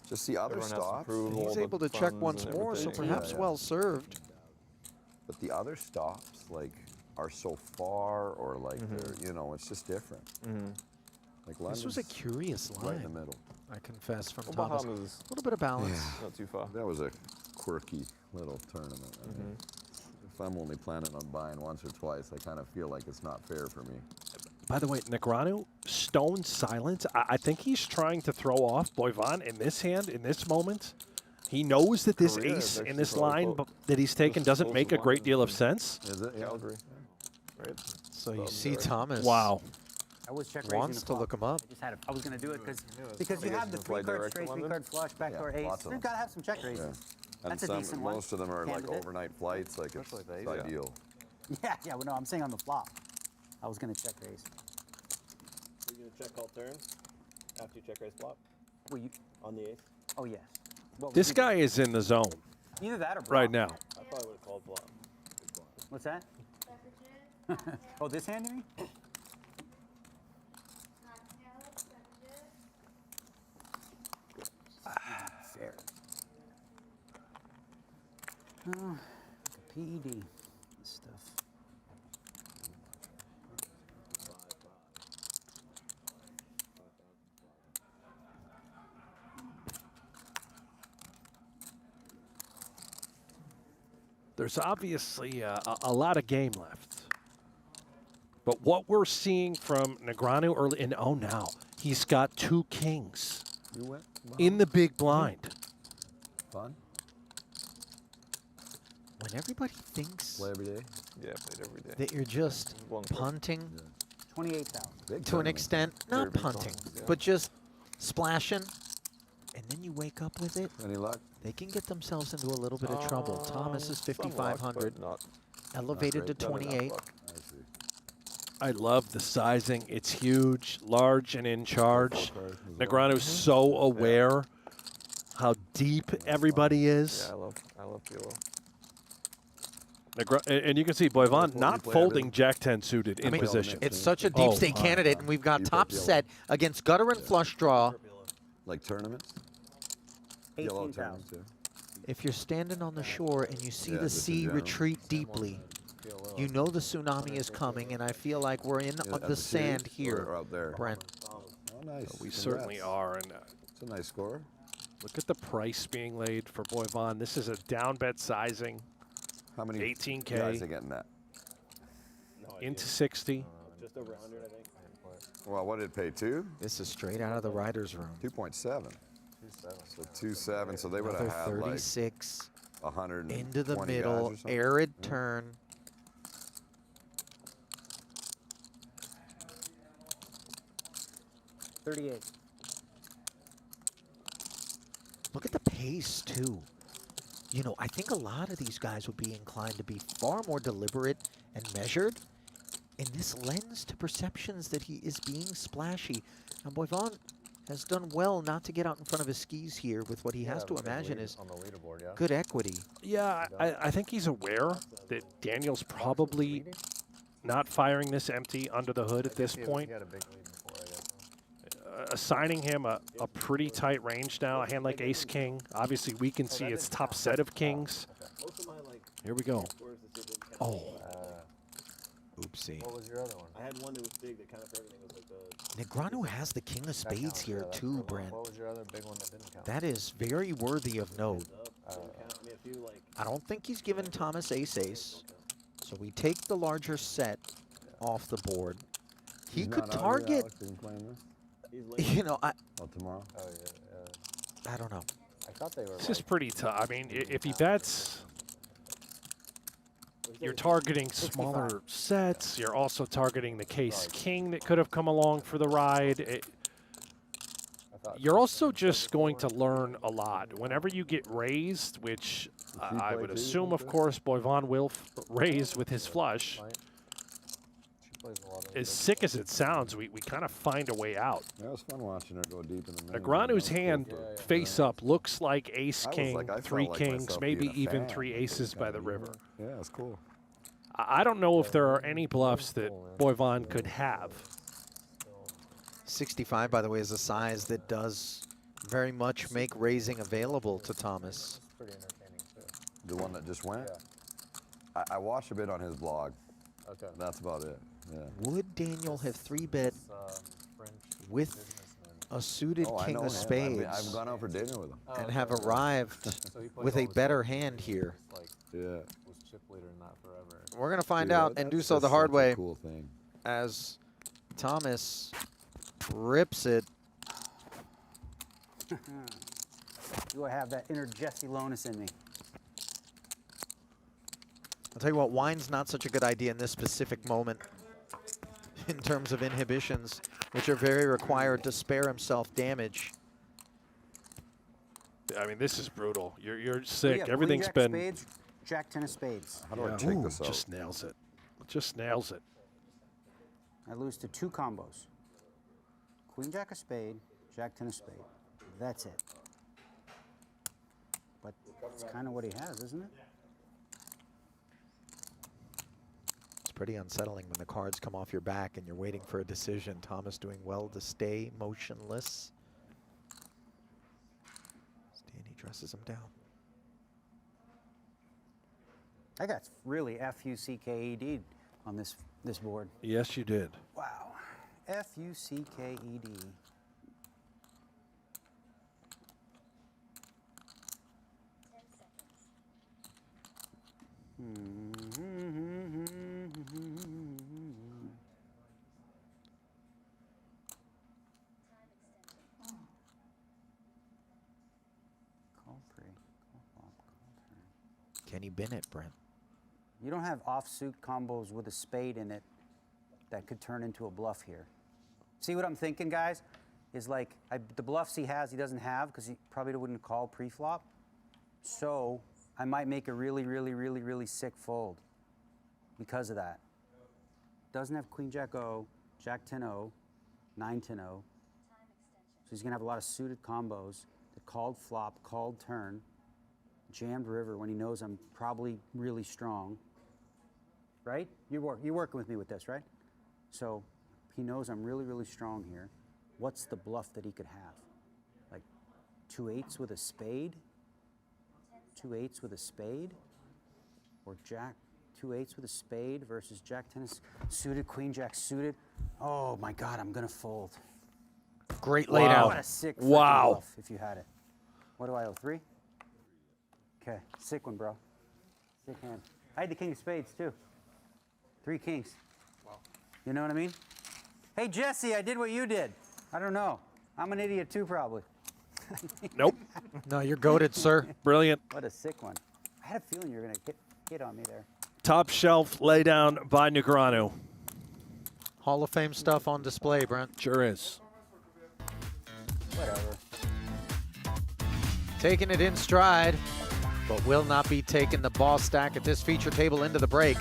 Just the other Everyone has to stops. prove And all he's the able to check funds once and more, so everything. perhaps Yeah. well served. But the other stops, like, are so far, or like, they're, you know, it's just different. Like This was a London's curious right in the line, middle. I confess, from Well, Thomas. A Bahamas little bit of balance. not too far. That was a quirky little tournament. I mean, if I'm only planning on buying once or twice, I kind of feel like it's not fair for me. By the way, Negreanu, stone silent. I think he's trying to throw off Boivin in this hand, in this moment. He knows that this Korea is ace in actually this probably line close. that he's taken doesn't close make to a great one. deal of sense. Is it? Yeah. Calgary. Right. So you Oh, see sorry. Thomas Wow. I was check raising wants the to look flop. him up. I just had I was going to do it because You you guys have the gonna play 3-card direct straight, to London? 3-card flush, backdoor Yeah, ace. lots of We've them. got to have some check raises. Yeah. And That's a some, decent one. most of them are like Candidate. overnight flights, like it's Especially with the ace. ideal. Yeah, yeah. Well, no, I'm saying on the flop. I was going to check raise. Are you going to check call turn after you check raise flop Well, you. on the ace? Oh yes. Well, This guy is in the zone Either that or right block. now. I probably would have called flop. What's that? Oh, this hand you mean? Fair. Oh, PED. This stuff. There's obviously a lot of game left. But what we're seeing from Negreanu early, and oh, now he's got 2 kings You went? in the big blind. Fun? When everybody thinks Play every day? Yeah, played every day. that you're just One card. punting 28,000. Big to an tournament. extent, Very not big punting, tournament, yeah. but just splashing, and then you wake up with it, Any luck? they can get themselves into a little bit of trouble. Thomas is Some luck, 5,500, but not- elevated to great. not enough 28. luck. I see. I love the sizing. It's huge, large, and in charge. Card as well. Negreanu's so aware how deep everybody is. Yeah, I love PLO. And you can see Boivin Before not we play folding it. Jack 10 suited in mean, position. It's such a deep Oh, state my candidate, and we've got Deep top appeal. set against gutter and flush draw. Like tournaments? Yellow 18,000. tournaments, yeah. If you're standing on the shore and you see Yeah, the just in sea general. retreat deeply, you know the tsunami is coming, and I feel like we're in At the sand series here, or out there? Brent. Oh, nice. We Congrats. certainly are. And It's a nice score. look at the price being laid for Boivin. This is a down bet sizing. How many 18K. guys are getting that? Into 60. Just over 100, I think. Well, what did it pay? 2? This is straight out of the writer's room. 2.7. So 2.7. So they would Another have had like 36 100 into the middle, arid turn. $38. Look at the pace, too. You know, I think a lot of these guys would be inclined to be far more deliberate and measured. And this lends to perceptions that he is being splashy. And Boivin has done well not to get out in front of his skis here with what he has to imagine is on the leaderboard, yeah. good equity. Yeah, I think he's aware that Daniel's probably not firing this empty under the hood at this point. He had a big lead before, I guess. Assigning him a pretty tight range now, a hand like ace-king. Obviously, we can see its top set of kings. Most of my, like, Here we go. scores that didn't count. Oh. Oopsie. What was your other one? I had one that was big that kind of for everything was like the. Negreanu has the king of spades here too, Brent. What was your other big one that didn't count? That is very worthy of note. Up, didn't count. I mean, a few, like, I don't think he's given Thomas ace-ace. So we take the larger set off the board. He could target, he's late. you know, Oh, tomorrow? Oh, yeah. I don't know. I thought they were This is pretty tough. I mean, if he bets, you're targeting smaller sets. You're also targeting the case-king that could have come along for the ride. You're also just going to learn a lot. Whenever you get raised, which I would assume, of course, Boivin will raise with his flush. As sick as it sounds, we kind of find a way out. Yeah, it was fun watching her go deep in the main. Negreanu's hand face up looks like I ace-king, felt 3 like kings, myself maybe being a even fan. 3 aces by the river. Yeah, it's cool. I don't know if there are any bluffs that Boivin could have. 65, by the way, is a size that does very much make raising available to Thomas. pretty entertaining, too. The one that just went? I watched a bit on his blog. Okay. That's about it. Yeah. Would Daniel have 3-bet French with businessman. a suited Oh, I king know of him. spades I've gone out for dinner with him. and have arrived So he plays with all a the better time. hand here? Like, Yeah. was chip leader and not forever. We're going to find Dude, out and do that's so the just hard such a way Cool thing. as Thomas rips it. Do I have that inner Jesse Lonis in me? I'll tell you what, wine's not such a good idea in this specific moment in terms of inhibitions, which are very required to spare himself damage. I mean, this is brutal. You're What do sick. you have, Everything's Queen, Jack been spades, Jack 10 of spades. How do I take this out? just nails it. Just nails it. I lose to 2 combos. Queen Jack of spade, Jack 10 of spade. That's it. But it's kind of what he has, isn't it? It's pretty unsettling when the cards come off your back and you're waiting for a decision. Thomas doing well to stay motionless. Danny dresses him down. I got really F-U-C-K-E-D on this board. Yes, you did. Wow. F-U-C-K-E-D. Call pre, call flop, call turn. Can he bin it, Brent? You don't have offsuit combos with a spade in it that could turn into a bluff here. See what I'm thinking, guys? Is like the bluffs he has, he doesn't have because he probably wouldn't call pre-flop. So I might make a really, really, really, really sick fold because of that. Doesn't have Queen Jack O, Jack 10-0, 9-10-0. So he's gonna have a lot of suited combos that called flop, called turn, jammed river when he knows I'm probably really strong. Right? You're working with me with this, right? So he knows I'm really, really strong here. What's the bluff that he could have? Like Two eights with a spade. Two eights with a spade. Or jack, two eights with a spade versus jack 10 suited, queen jack suited. Oh my God, I'm gonna fold. Great laydown. What a sick freaking bluff if you had it. What do I owe, 3? Okay, sick one, bro. Sick hand. I had the king of spades too. 3 kings. Wow. You know what I mean? Hey Jesse, I did what you did. I don't know. I'm an idiot too, probably. Nope. No, you're goated, sir. Brilliant. What a sick one. I had a feeling you were gonna hit on me there. Top shelf laydown by Negreanu. Hall of Fame stuff on display, Brent. Sure is. Whatever. Taking it in stride, but will not be taking the ball stack at this feature table into the break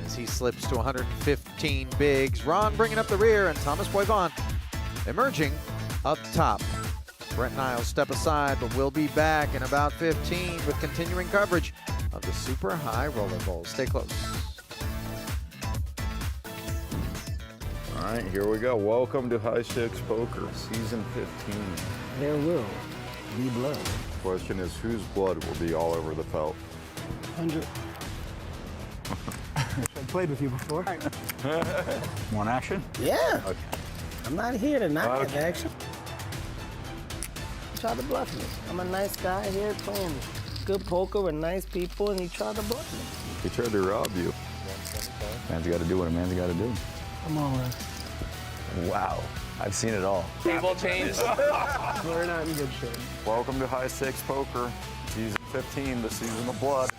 as he slips to 115 bigs. Ron bringing up the rear and Thomas Boivin emerging up top. Brent and I will step aside, but we'll be back in about 15 with continuing coverage of the Super High Roller Bowl. Stay close. All right, here we go. Welcome to High Stakes Poker, Season 15. There will be blood. Question is, whose blood will be all over the felt? 100. I played with you before. Want action? Yeah. Okay. I'm not here to not get action. Try to bluff me. I'm a nice guy here playing good poker with nice people, and you try to bluff me. He tried to rob you. Man's got to do what a man's got to do. Come on, Wow, I've seen it all. Table change. we're not in good shape. Welcome to High Stakes Poker, Season 15, the season of blood.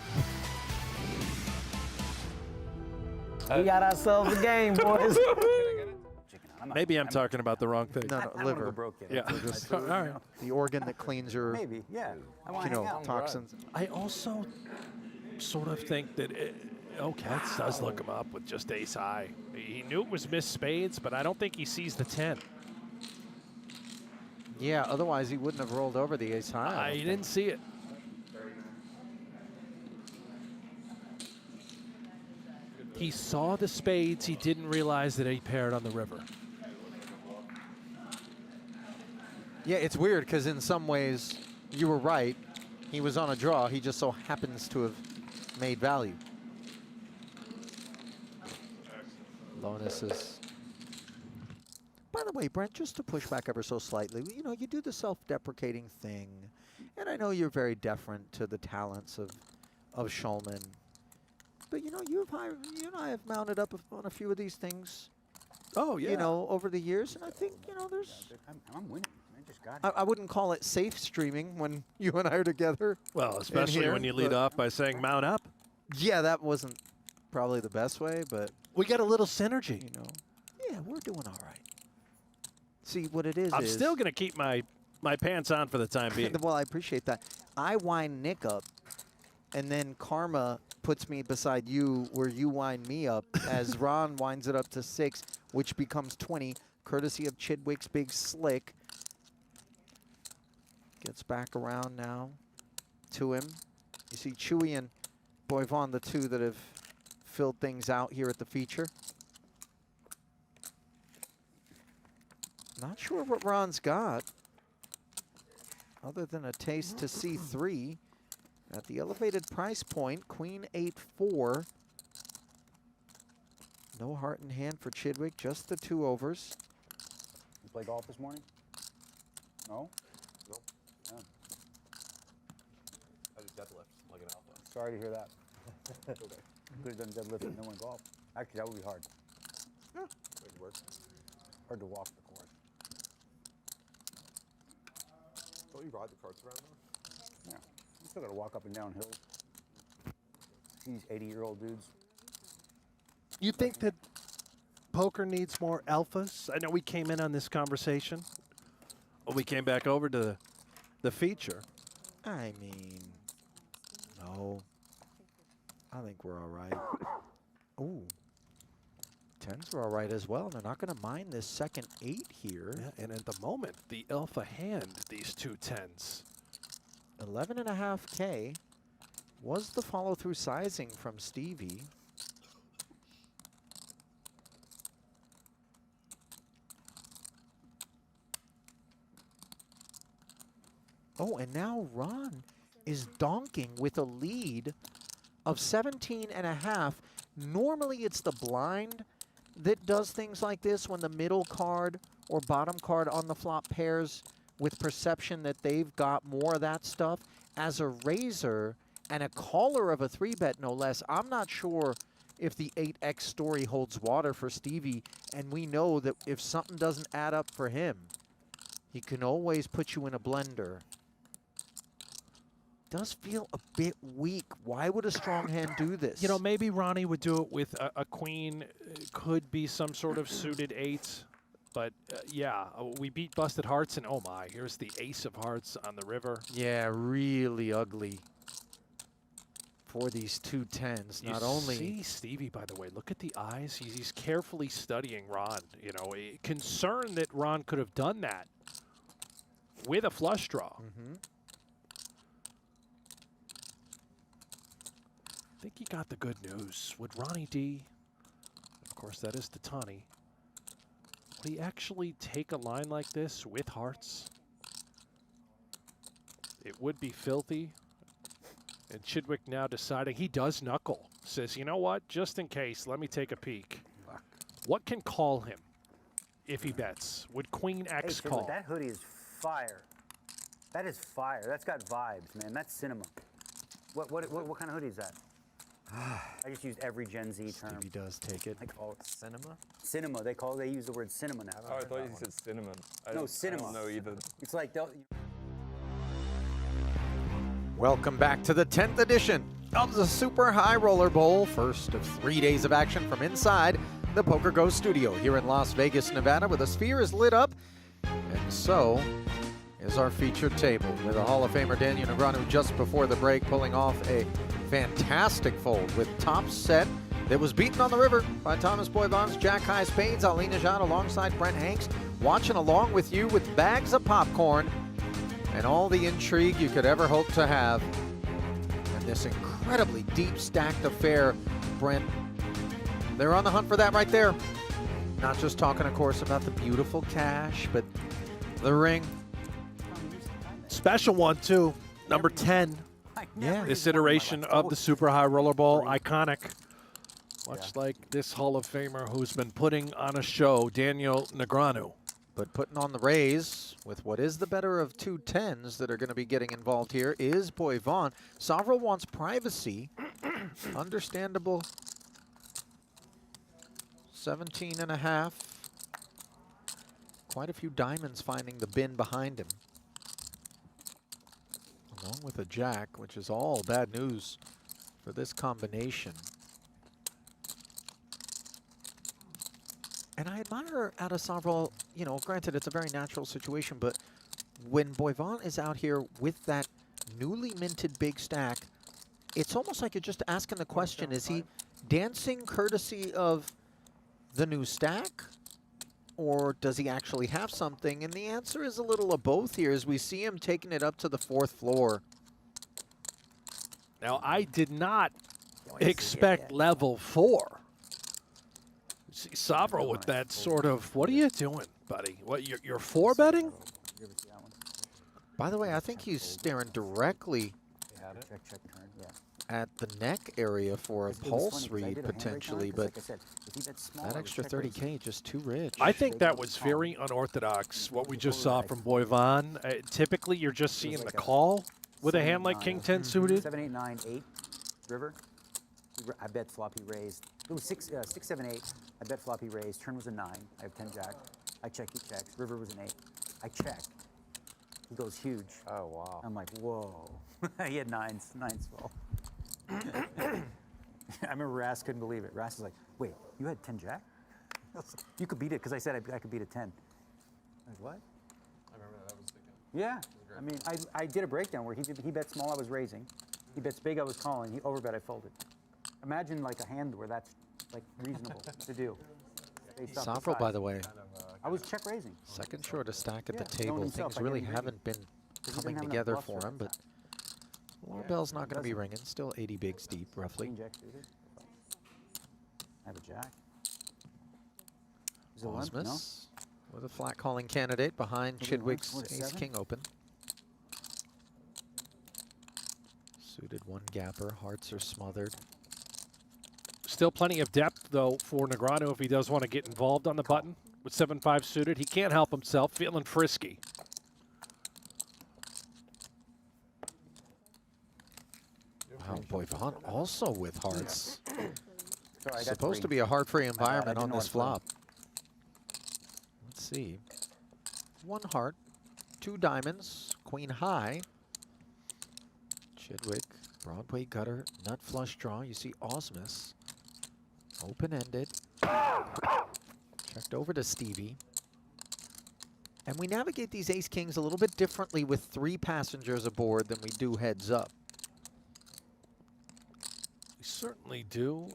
We got ourselves a game, boys. Maybe I'm talking about the wrong thing. No, I wanna liver. go broke yet. Yeah. Just, All right. the organ that cleans your, Maybe, yeah. I want you to hang know, out. toxins. I also sort of think that Katz does look him up with just ace high. He knew it was missed spades, but I don't think he sees the 10. Yeah, otherwise he wouldn't have rolled over the ace high. I don't He think. didn't see it. He saw the spades. He didn't realize that he paired on the river. Yeah, it's weird because in some ways you were right. He was on a draw. He just so happens to have made value. Lonis is. By the way, Brent, just to push back ever so slightly, you know, you do the self-deprecating thing, and I know you're very deferent to the talents of Shulman, but you know, you and I have mounted up on a few of these things. Oh, yeah. You know, over the years, and I think you know there's. I'm winning. I just got it. I wouldn't call it safe streaming when you and I are together. Well, especially here, when you lead but- off by saying mount up. Yeah, that wasn't probably the best way, but We got a little synergy. you know, yeah, we're doing all right. See, what it is I'm still going to keep my pants on for the time being. well, I appreciate that. I wind Nick up, and then karma puts me beside you where you wind me up as Ron winds it up to 6, which becomes 20, courtesy of Chidwick's big slick. Gets back around now to him. You see Chewy and Boivin, the two that have filled things out here at the feature. Not sure what Ron's got, other than a taste to C3 at the elevated price point. Queen 8-4. No heart in hand for Chidwick, just the 2 overs. You play golf this morning? No? Nope. Oh. I just deadlift like an alpha. Sorry to hear that. Could have done deadlift and no one golf. Actually, that would be hard. Wait, work. Hard to walk the course. Don't you ride the carts around though? Yeah. You still got to walk up and down hills. These 80-year-old dudes. You think that poker needs more alphas? I know we came in on this conversation. Well, we came back over to the feature. I mean, no. I think we're all right. Ooh. 10s are all right as well. They're not going to mind this second 8 here. Yeah, and at the moment, the alpha hand, these 2 10s. 11.5K was the follow-through sizing from Stevie. Oh, and now Ron is donking with a lead of 17.5. Normally it's the blind that does things like this when the middle card or bottom card on the flop pairs with perception that they've got more of that stuff. As a raiser and a caller of a 3-bet no less, I'm not sure if the 8x story holds water for Stevie, and we know that if something doesn't add up for him, he can always put you in a blender. Does feel a bit weak. Why would a strong hand do this? You know, maybe Ronnie would do it with a queen. Could be some sort of suited 8. But, yeah, we beat busted hearts, and oh my, here's the ace of hearts on the river. Yeah, really ugly for these 2 10s. Not only see Stevie, by the way, look at the eyes. He's carefully studying Ron. You know, concerned that Ron could have done that with a flush draw. I think he got the good news. Would Ronnie D, of course that is Dattani, would he actually take a line like this with hearts? It would be filthy. And Chidwick now deciding he does knuckle. Says, you know what, just in case, let me take a peek. What can call him if he bets? Would Queen X Hey, call? that hoodie is fire. That is fire. That's got vibes, man. That's cinema. What kind of hoodie is that? I just used every Gen Z term. Stevie does take it. I call it Cinema? cinema. They use the word cinema now. Oh, I thought you said cinnamon. No, cinema. I don't know either. It's like they'll. Welcome back to the 10th edition of the Super High Roller Bowl, first of 3 days of action from inside the PokerGO Studio here in Las Vegas, Nevada, where the sphere is lit up, and so is our featured table, with a Hall of Famer Daniel Negreanu just before the break pulling off a fantastic fold with top set that was beaten on the river by Thomas Boivin's Jack High Spades. I'll lean out alongside Brent Hanks, watching along with you with bags of popcorn and all the intrigue you could ever hope to have. And this incredibly deep stacked affair, Brent, they're on the hunt for that right there. Not just talking, of course, about the beautiful cash, but the ring. Special one, too. Number 10. Yeah. This iteration of the Super High Roller Bowl, iconic. Much like this Hall of Famer who's been putting on a show, Daniel Negreanu. But putting on the raise with what is the better of 2 10s that are going to be getting involved here is Boivin. Soverel wants privacy. Understandable. 17.5. Quite a few diamonds finding the bin behind him. Along with a jack, which is all bad news for this combination. And I admire out of Soverel, you know, granted it's a very natural situation, but when Boivin is out here with that newly minted big stack, it's almost like you're just asking the question, is he dancing courtesy of the new stack? Or does he actually have something? And the answer is a little of both here as we see him taking it up to the 4th floor. Now, I did not expect level 4. See Soverel with that sort of, what are you doing, buddy? What, you're 4-betting? By the way, I think he's staring directly at the neck area for a pulse read potentially, but that extra 30K just too rich. I think that was very unorthodox, what we just saw from Boivin. Typically, you're just seeing the call with a hand like King 10 suited. 7, 8, 9, 8. River. I bet flop he raised. It was 6, 7, 8. I bet flop he raised. Turn was a 9. I have 10 jack. I check, he checks. River was an 8. I check. He goes huge. Oh, wow. I'm like, whoa. He had 9s. 9s fall. I remember Ras couldn't believe it. Ras was like, wait, you had 10 jack? You could beat it, because I said I could beat a 10. Like, what? I remember that was the good. Yeah. I mean, I did a breakdown where he bet small, I was raising. He bets big, I was calling. He overbet, I folded. Imagine like a hand where that's like reasonable to do. Soverel, by the way, I was check raising. second shortest stack at the knowing table. himself, Things I really didn't haven't been coming have enough together bluff for for him, that but alarm bell's not going to be ringing. Still 80 bigs deep, roughly. King jack suited. I have a jack. Is it a limp? No? Ausmus with a flat calling candidate behind Maybe limp. Chidwick's What, ace 7? king open. Suited one gapper. Hearts are smothered. Still plenty of depth, though, for Negreanu if he does want to get involved on the button. With 7-5 suited, he can't help himself, feeling frisky. Wow, Boivin also with hearts. Sorry, I got Supposed to 3. be a heart-free I environment didn't on know this what to play. flop. Let's see. 1 heart, 2 diamonds, queen high. Chidwick, Broadway gutter, nut flush draw. You see Ausmus. Open-ended. Checked over to Stevie. And we navigate these ace-kings a little bit differently with 3 passengers aboard than we do heads up. We certainly do.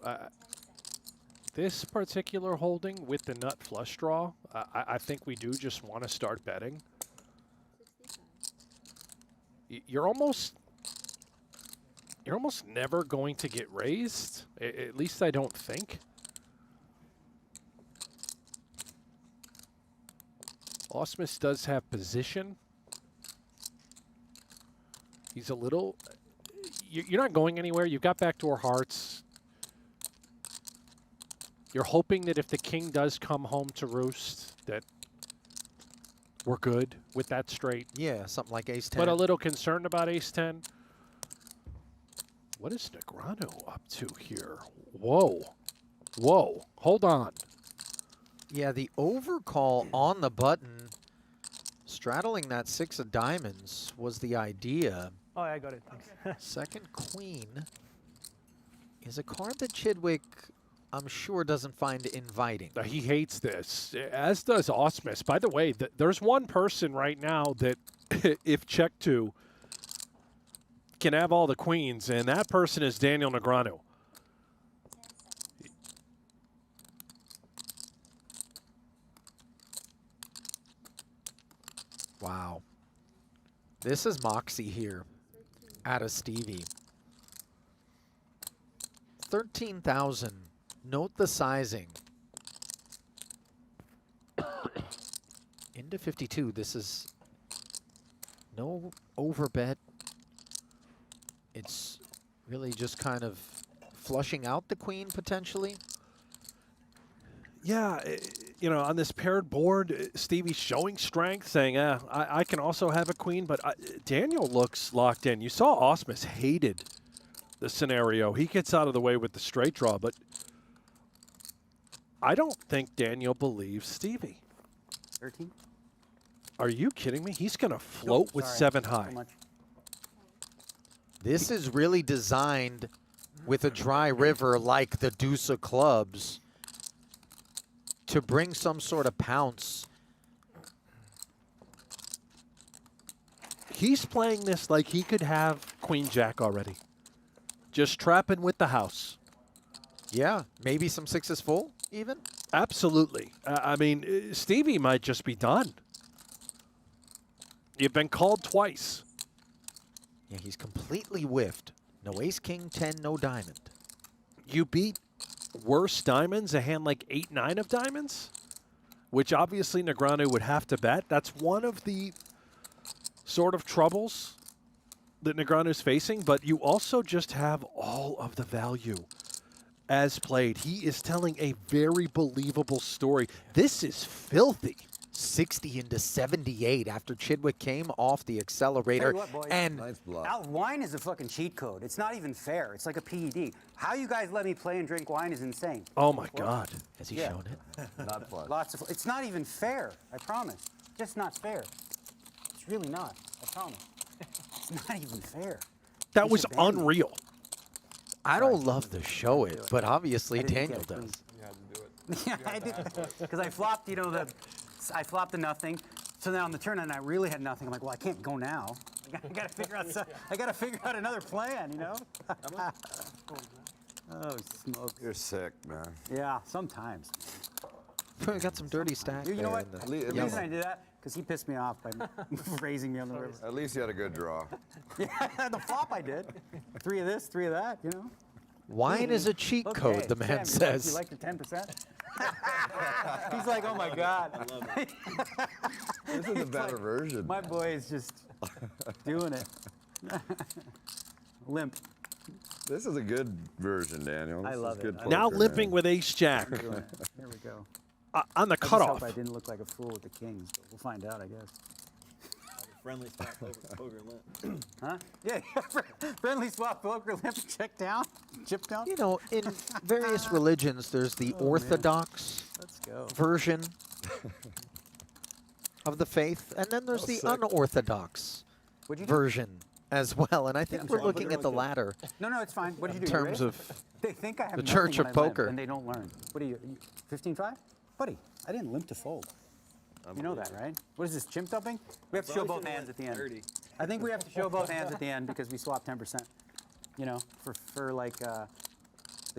This particular holding with the nut flush draw, I think we do just want to start betting. You're almost never going to get raised. At least I don't think. Ausmus does have position. He's a little... You're not going anywhere. You've got backdoor hearts. You're hoping that if the king does come home to roost, that we're good with that straight. Yeah, something like ace-10. But a little concerned about ace-10. What is Negreanu up to here? Whoa. Whoa. Hold on. Yeah, the overcall on the button, straddling that 6 of diamonds was the idea. Oh, I got it. Thanks. Second queen is a card that Chidwick, I'm sure, doesn't find inviting. He hates this, as does Ausmus. By the way, there's one person right now that, if checked to, can have all the queens, and that person is Daniel Negreanu. Wow. This is Moxie here out of Stevie. 13,000. Note the sizing. Into 52. This is no overbet. It's really just kind of flushing out the queen potentially. Yeah, you know, on this paired board, Stevie's showing strength, saying, I can also have a queen, but Daniel looks locked in. You saw Ausmus hated the scenario. He gets out of the way with the straight draw, but I don't think Daniel believes Stevie. 13? Are you kidding me? He's going to float with Sorry, 7 so high. much. This is really designed with a dry river like the deuce of clubs to bring some sort of pounce. He's playing this like he could have Queen Jack already. Just trapping with the house. Yeah, maybe some 6s full even. Absolutely. I mean, Stevie might just be done. You've been called twice. Yeah, he's completely whiffed. No ace, king, 10, no diamond. You beat worse diamonds, a hand like 8-9 of diamonds, which obviously Negreanu would have to bet. That's one of the sort of troubles that Negreanu's facing, but you also just have all of the value as played. He is telling a very believable story. This is filthy. 60 into 78 after Chidwick came off the accelerator. Tell you what, boys. And Nice bluff. Out wine is a fucking cheat code. It's not even fair. It's like a PED. How you guys let me play and drink wine is insane. Oh my God. has he Yeah. shown it? Not fun. Lots of. It's not even fair. I promise. Just not fair. It's really not. I promise. It's not even fair. That He was should ban me. unreal. I don't love to show it, but obviously I didn't Daniel get it. does. Yeah, I did. Because I flopped, you know, I flopped the nothing. So now on the turn, and I really had nothing. I'm like, well, I can't go now. I gotta figure out. I gotta figure out another plan, you know. Oh, smoke. You're sick, man. Yeah, sometimes. We got some dirty stacks. You know there what? in the At The least- reason I did that, because he pissed me off by raising me on the river. At least you had a good draw. Yeah, the flop I did. 3 of this, 3 of that, you know. Wine is a cheat Okay, code, the man Sam, says. You like your 10%? He's like, oh my God. This is a better version. My boy is just doing it. limp. This is a good version, Daniel. I This love is good it. Now poker, limping man. with ace jack Here we go. on the I just cutoff. hope I didn't look like a fool with the kings. But we'll find out, I guess. Friendly spot poker limp. Huh? Yeah. Friendly swap poker limp. Check down. Chip down. You know, in various religions, there's the Oh, man. Orthodox Let's go. version of the faith, and then there's the unorthodox What'd you do? version as well. And I think we're looking at the latter No, it's fine. What did you in do? terms You of raised? They think I have the nothing Church when of I limp, Poker. and they don't learn. What are you 15-5? Buddy, I didn't limp to fold. You know that, right? What is this, chimp dumping? We have to show both hands at the end. 30. I think we have to show both hands at the end because we swapped 10%. You know, for like the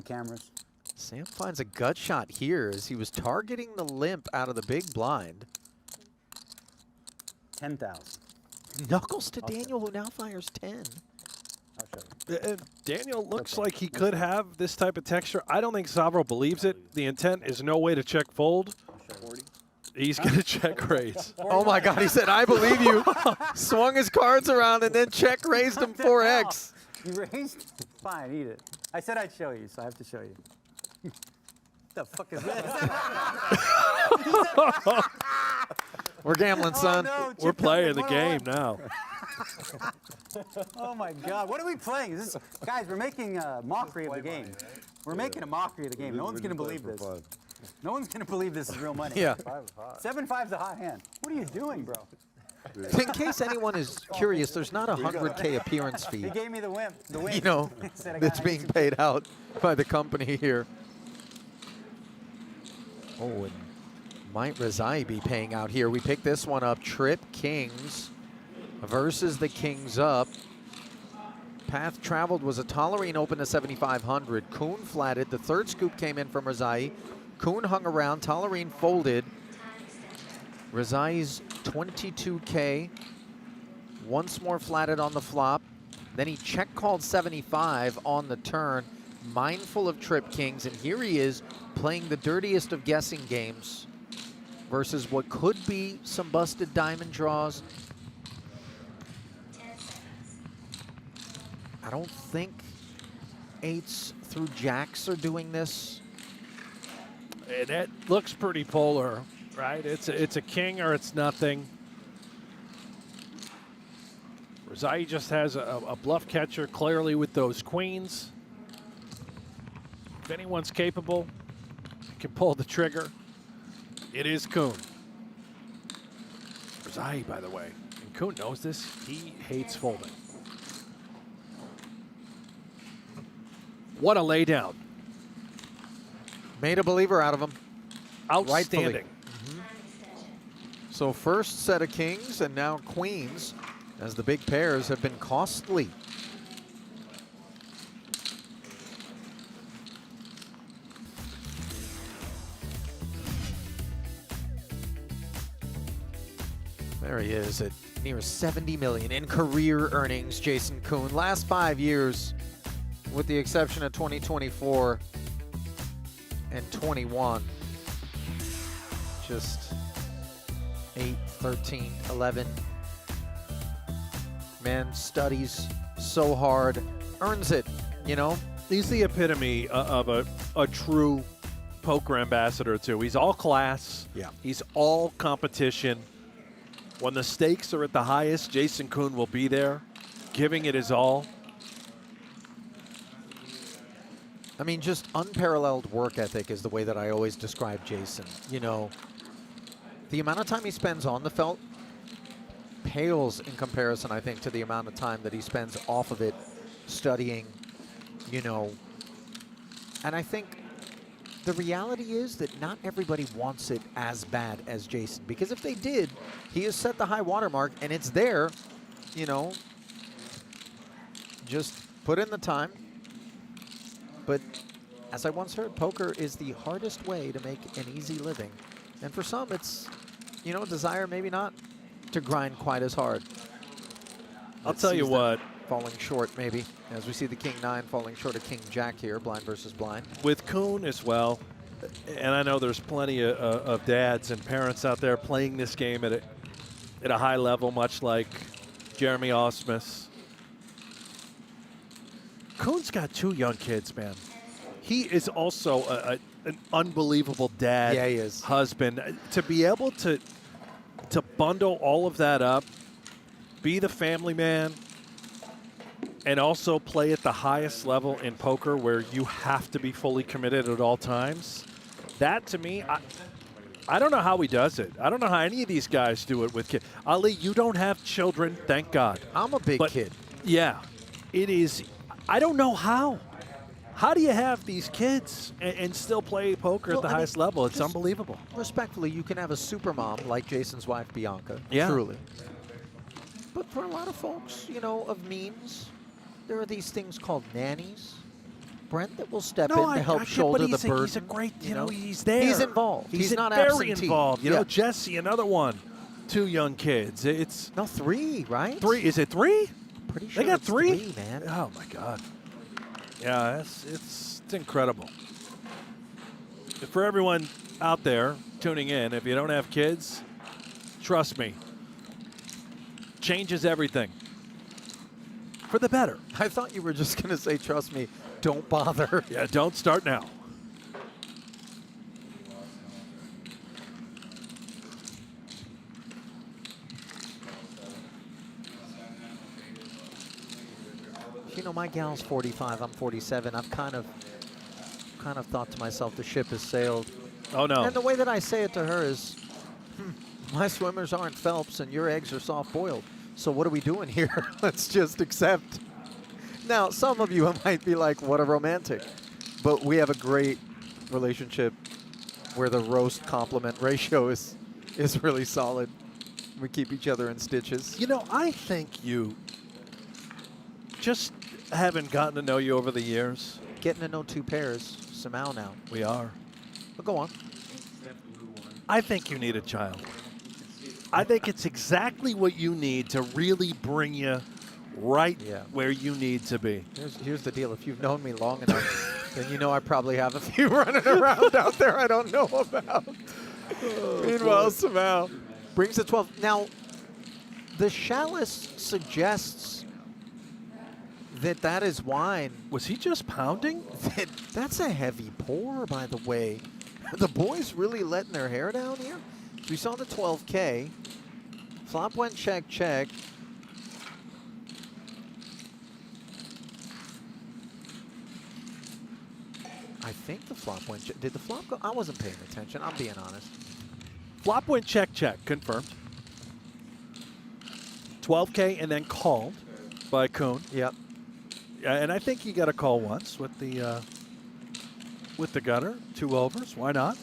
cameras. Sam finds a gut shot here as he was targeting the limp out of the big blind. 10,000. Knuckles to Daniel, who now fires 10. I'll show you. Daniel looks Okay. like he could have this type of texture. I don't think Soverel believes it. The intent is no way to check fold. He's going to check raise. Oh my God, he said, I believe you. Swung his cards around and then check raised him What the 4x. hell? You raised? Fine, eat it. I said I'd show you, so I have to show you. The fuck is this? We're gambling, son. no, We're chip playing the dumping, game now. Oh my God, what are we playing? Is this, guys, we're making a mockery of the game. We're making a mockery of the game. No one's going to believe this. No one's going to believe this is real money. Yeah. 7-5's a hot hand. What are you doing, bro? In case anyone is curious, there's not a 100K appearance fee, He gave me the wimp. The wimp. you know, He said, I that's got being it. paid out by the company here. Oh, and might Rezaei be paying out here? We pick this one up. Trip Kings versus the Kings up. Path traveled was a Tollerene open to 7,500. Koon flatted. The third scoop came in from Rezaei. Koon hung around. Tollerene folded. Rezaei's 22K. Once more flatted on the flop. Then he check called 75 on the turn, mindful of Trip Kings. And here he is playing the dirtiest of guessing games versus what could be some busted diamond draws. I don't think eights through jacks are doing this. And it looks pretty polar, right? It's a king or it's nothing. Rezaei just has a bluff catcher clearly with those queens. If anyone's capable, can pull the trigger. It is Koon. Rezaei, by the way, and Koon knows this. He hates folding. What a laydown. Made a believer out of him. Outstanding. So first set of kings and now queens, as the big pairs have been costly. There he is at near 70 million in career earnings, Jason Koon. Last 5 years, with the exception of 2024 and 21. Just 8, 13, 11. Man studies so hard, earns it, you know? He's the epitome of a true poker ambassador, too. He's all class. Yeah. He's all competition. When the stakes are at the highest, Jason Koon will be there, giving it his all. I mean, just unparalleled work ethic is the way that I always describe Jason. You know, the amount of time he spends on the felt pales in comparison, I think, to the amount of time that he spends off of it studying, you know. And I think the reality is that not everybody wants it as bad as Jason, because if they did, he has set the high water mark and it's there, you know. Just put in the time. But as I once heard, poker is the hardest way to make an easy living. And for some, it's, you know, a desire maybe not to grind quite as hard. I'll tell you what. Falling short, maybe, as we see the King-9 falling short of King-Jack here, blind versus blind. With Koon as well, and I know there's plenty of dads and parents out there playing this game at a high level, much like Jeremy Ausmus. Koon's got 2 young kids, man. He is also an unbelievable dad. Yeah, he is. Husband. To be able to bundle all of that up, be the family man, and also play at the highest level in poker where you have to be fully committed at all times. That, to me, I don't know how he does it. I don't know how any of these guys do it with kids. Ali, you don't have children, thank God. I'm a big kid. Yeah, it is. I don't know how. How do you have these kids and still play poker at the highest level? It's unbelievable. Respectfully, you can have a super mom like Jason's wife, Bianca. Yeah. Truly. But for a lot of folks, you know, of means, there are these things called nannies. Brent that will step in to help shoulder the burden. He's a great, you know, he's there. He's involved. He's not very absentee. involved. You know, Jesse, another one. 2 young kids. It's no 3, right? 3. Is it 3? Pretty sure they got it's 3, man. Oh my God. Yeah, it's incredible. For everyone out there tuning in, if you don't have kids, trust me, changes everything for the better. I thought you were just going to say, trust me, don't bother. Yeah, don't start now. You know, my gal's 45, I'm 47. I've kind of thought to myself, the ship has sailed. Oh, no. And the way that I say it to her is, my swimmers aren't Phelps and your eggs are soft-boiled. So what are we doing here? Let's just accept. Now, some of you might be like, what a romantic. But we have a great relationship where the roast compliment ratio is really solid. We keep each other in stitches. You know, I think you just haven't gotten to know you over the years. Getting to know 2 pairs. Simao now. We are. But go on. I think you need a child. I think it's exactly what you need to really bring you right where you need to be. Here's the deal. If you've known me long enough, then you know I probably have a few running around out there I don't know about. Meanwhile, Simao brings the 12. Now, the chalice suggests that is wine. Was he just pounding? That's a heavy pour, by the way. The boys really letting their hair down here. We saw the 12K. Flop went check, check. I think the flop went check. Did the flop go? I wasn't paying attention. I'm being honest. Flop went check, check. Confirmed. 12K and then called by Koon. Yep. And I think he got a call once with the gutter. 2 overs. Why not?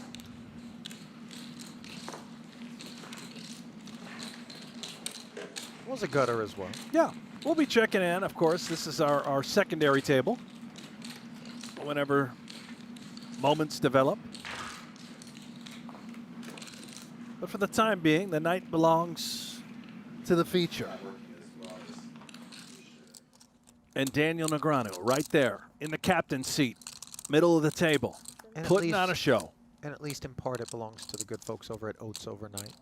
Was a gutter as well. Yeah. We'll be checking in, of course. This is our secondary table. Whenever moments develop. But for the time being, the night belongs to the feature. And Daniel Negreanu right there in the captain's seat, middle of the table, And putting on a show. And at least in part, it belongs to the good folks over at Oats Overnight.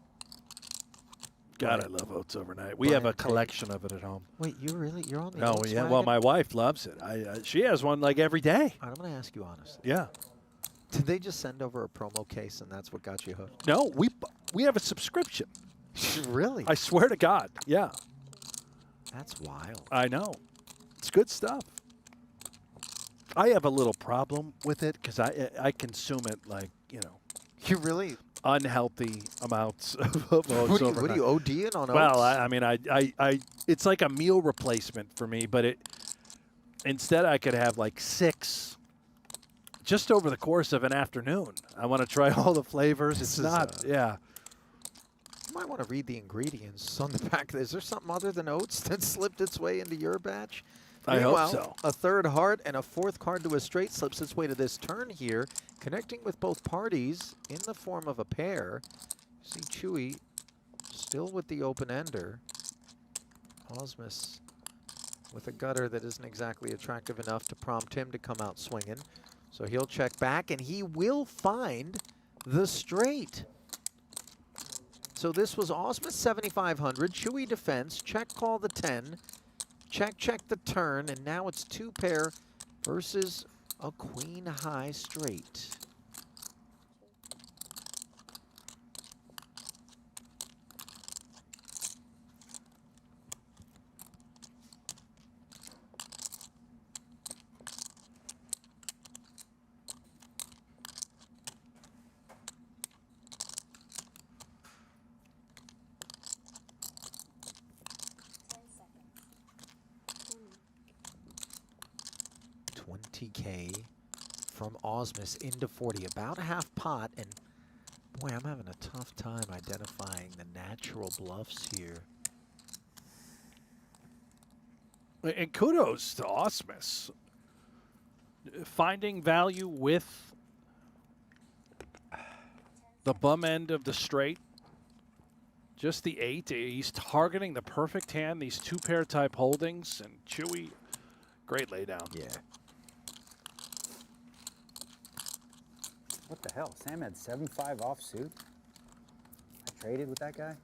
God, I love Oats Overnight. We have a collection of it at home. Wait, you're on the No, Oats yeah. wagon? Well, my wife loves it. She has one like every day. I'm going to ask you honestly. Yeah. Did they just send over a promo case and that's what got you hooked? No, we have a subscription. Really? I swear to God. Yeah. That's wild. I know. It's good stuff. I have a little problem with it because I consume it like, you know. You really? Unhealthy amounts of Oats Overnight. What are you ODing on Oats? Well, I mean, it's like a meal replacement for me, but instead I could have like 6 just over the course of an afternoon. I want to try all the flavors. It's not, yeah. You might want to read the ingredients on the back. Is there something other than oats that slipped its way into your batch? I hope so. A 3rd heart and a 4th card to a straight slips its way to this turn here, connecting with both parties in the form of a pair. See Chewy still with the open-ender. Ausmus with a gutter that isn't exactly attractive enough to prompt him to come out swinging. So he'll check back, and he will find the straight. So this was Ausmus 7,500, Chewy defense, check call the 10. check the turn, and now it's 2-pair versus a queen high straight. $20K from Ausmus into 40, about half pot, and boy, I'm having a tough time identifying the natural bluffs here. And kudos to Ausmus. Finding value with the bum end of the straight. Just the 8. He's targeting the perfect hand, these 2-pair type holdings, and Chewy, great laydown. Yeah. What the hell? Sam had 7-5 offsuit. I traded with that guy.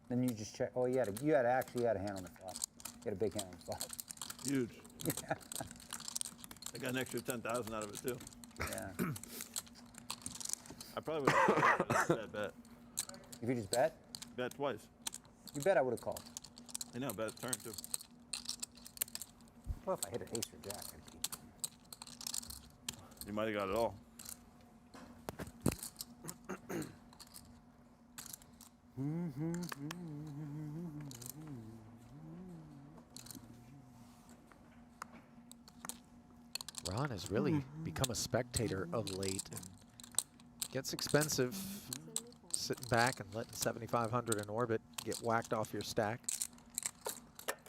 Then you just check. Oh, you had a hand on the flop. You had a big hand on the flop. Huge. Yeah. I got an extra 10,000 out of it too. Yeah. I probably would have that bet. If you just bet? Bet twice. You bet I would have called. I know, bet turn too. Well, if I hit an ace or jack, I'd keep. You might have got it all. Ron has really become a spectator of late and gets expensive sitting back and letting 7,500 in orbit get whacked off your stack.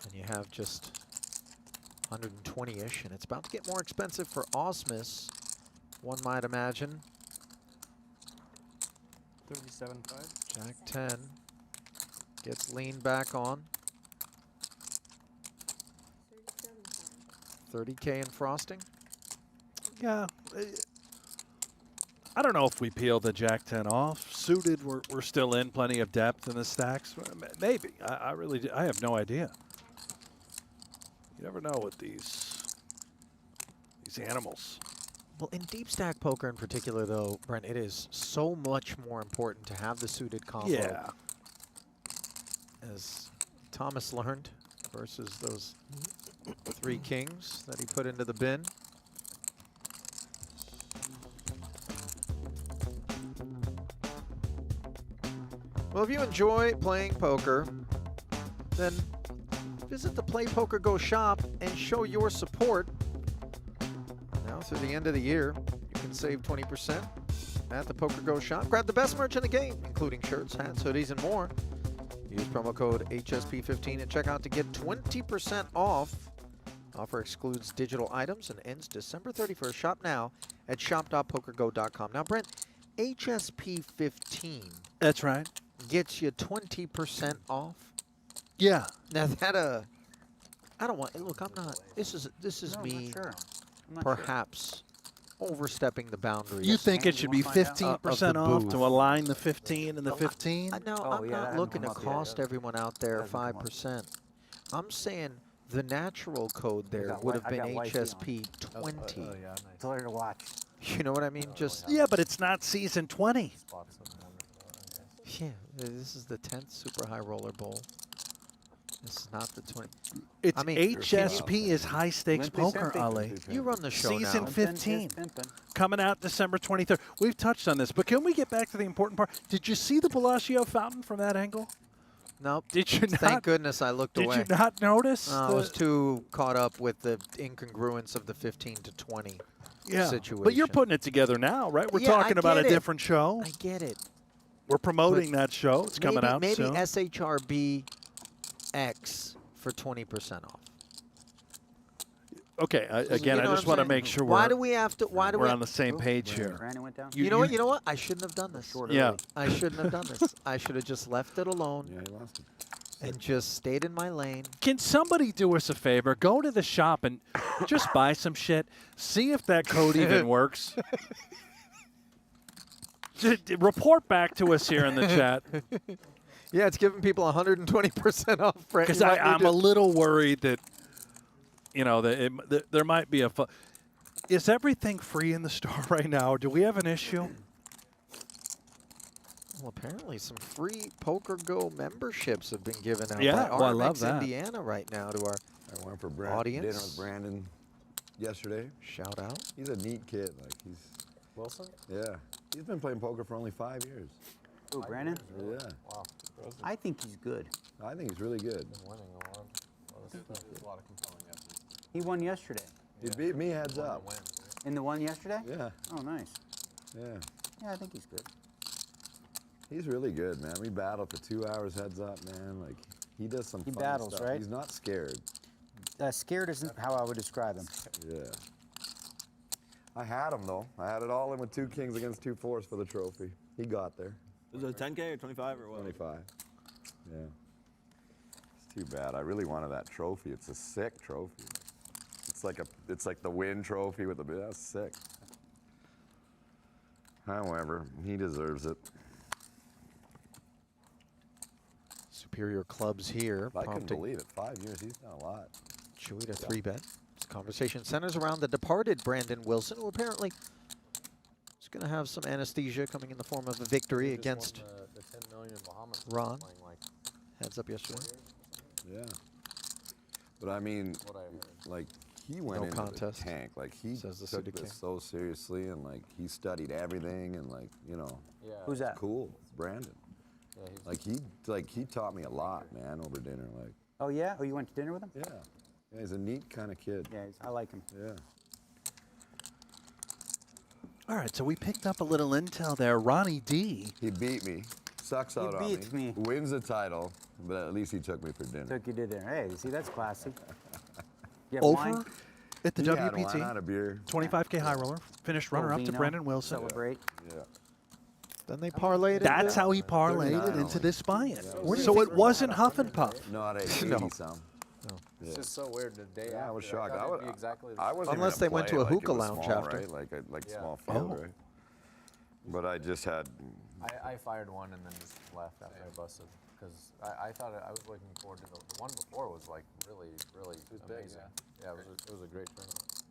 And you have just 120-ish, and it's about to get more expensive for Ausmus, one might imagine. 37.5. Jack 10 gets leaned back on. 30K in frosting. Yeah. I don't know if we peel the Jack 10 off. Suited, we're still in plenty of depth in the stacks. Maybe. I really I have no idea. You never know with these animals. Well, in deep stack poker in particular, though, Brent, it is so much more important to have the suited combo. Yeah. As Thomas learned versus those 3 kings that he put into the bin. Well, if you enjoy playing poker, then visit the Play Poker Go shop and show your support. Now through the end of the year, you can save 20% at the PokerGo shop. Grab the best merch in the game, including shirts, hats, hoodies, and more. Use promo code HSP15 at checkout to get 20% off. Offer excludes digital items and ends December 31st. Shop now at shop.pokergo.com. Now, Brent, HSP15. That's right. Gets you 20% off. Yeah. Now that I don't want. Look, I'm not. This is No, me. I'm not Perhaps overstepping the boundaries. You think it should be You wanna find out? 15% the off booth. to align the 15 and the 15? No, Oh, I'm yeah, that not hasn't looking to come up yet. cost everyone out there That hasn't come up. 5%. I'm saying the natural code there got would white- have been I got YT on. HSP 20. Oh, yeah, nice. Tell her to watch. You know what I mean? Just Yeah, but it's not season 20. Spots them wonderful, I guess. yeah. This is the 10th Super High Roller Bowl. This is not the 20. It's I mean, HSP is high stakes Limpy poker, Simpy. Ali. You run the show Season now. 15. Pimpin' is pimpin'. Coming out December 23rd. We've touched on this, but can we get back to the important part? Did you see the Bellagio fountain from that angle? Nope. Did you not? Thank goodness I looked Did away. you not notice? I was too caught up with the incongruence of the 15 to 20 situation. But you're putting it together now, right? We're Yeah, I talking about a get it. different show. I get it. We're promoting that show. It's coming out maybe soon. SHRB X for 20% off. Okay, again, You know I what just I'm want to saying? make sure Why do we have to? Why do we're we? on the same page here. Brandon went down. You know what? You know what? I shouldn't have done this. Yeah. I shouldn't have done this. I should have just left it alone Yeah, he lost it. and just stayed in my lane. Can somebody do us a favor? Go to the shop and just buy some shit. See if that code even works. Report back to us here in the chat. Yeah, it's giving people 120% off. Because I'm a little worried that, you know, that there might be a. Is everything free in the store right now? Do we have an issue? Well, apparently some free PokerGo memberships have been given out Yeah, by well, I love RMX that. Indiana right now to our I went for audience. dinner with Brandon yesterday. Shout out. He's a neat kid. Like he's Wilson? yeah. He's been playing poker for only 5 years. Oh, Brandon? Yeah. Wow. I think he's good. I think he's really good. Winning a lot. There's a lot of compelling evidence. He won yesterday. He beat me heads up. In the one yesterday? Yeah. Oh, nice. Yeah. Yeah, I think he's good. He's really good, man. We battled for 2 hours heads up, man. Like he does some He fun battles, stuff. right? He's not scared. Scared isn't how I would describe him. Yeah. I had him though. I had it all in with 2 kings against 2 fours for the trophy. He got there. Was it a 10K or 25 or what? 25. Yeah. It's too bad. I really wanted that trophy. It's a sick trophy. It's like the win trophy with the that's sick. However, he deserves it. Superior clubs here. I couldn't prompting believe it. 5 years, he's done a lot. Chewy to 3-bet. This conversation centers around the departed Brandon Wilson, who apparently is going to have some anesthesia coming in the form of a victory against the 10 million in Bahamas. Ron. Playing like Heads up yesterday. Yeah. But I mean, what I heard. like, he went No into contest, the tank. Like, he says the took Suited this King. so seriously, and, like, he studied everything, and, like, you know, Yeah. Who's that? cool. Brandon. Yeah, He taught me a lot, man, over dinner. Like, Oh, yeah? Oh, you went to dinner with him? yeah. Yeah, he's a neat kind of kid. Yeah, I like him. Yeah. All right, so we picked up a little intel there. Ronnie D. He beat me. Sucks out on beat me. Wins the title, but at least he took me for dinner. Took you to dinner. Hey, see, that's classy. You have Over wine? at the He had wine, WPT. I had a beer. 25K high roller. Finished runner-up to Vino. Brandon Wilson. Celebrate. Yeah. Then they parlayed it. That's how he parlayed 39 it into only. this buy-in. Yeah. So it wasn't Huff and Puff. No, at 80 No. some. It's just so weird the day Yeah, I was after. shocked. thought I it'd would, be exactly the I same. wasn't Unless even they gonna went play to a it, like, hookah it was lounge small, after. Right? Like Yeah. small field, Oh. right? But I just had. I fired one and then just left after I busted because I thought I was looking forward to the one before was like really amazing. Yeah, it was a great tournament.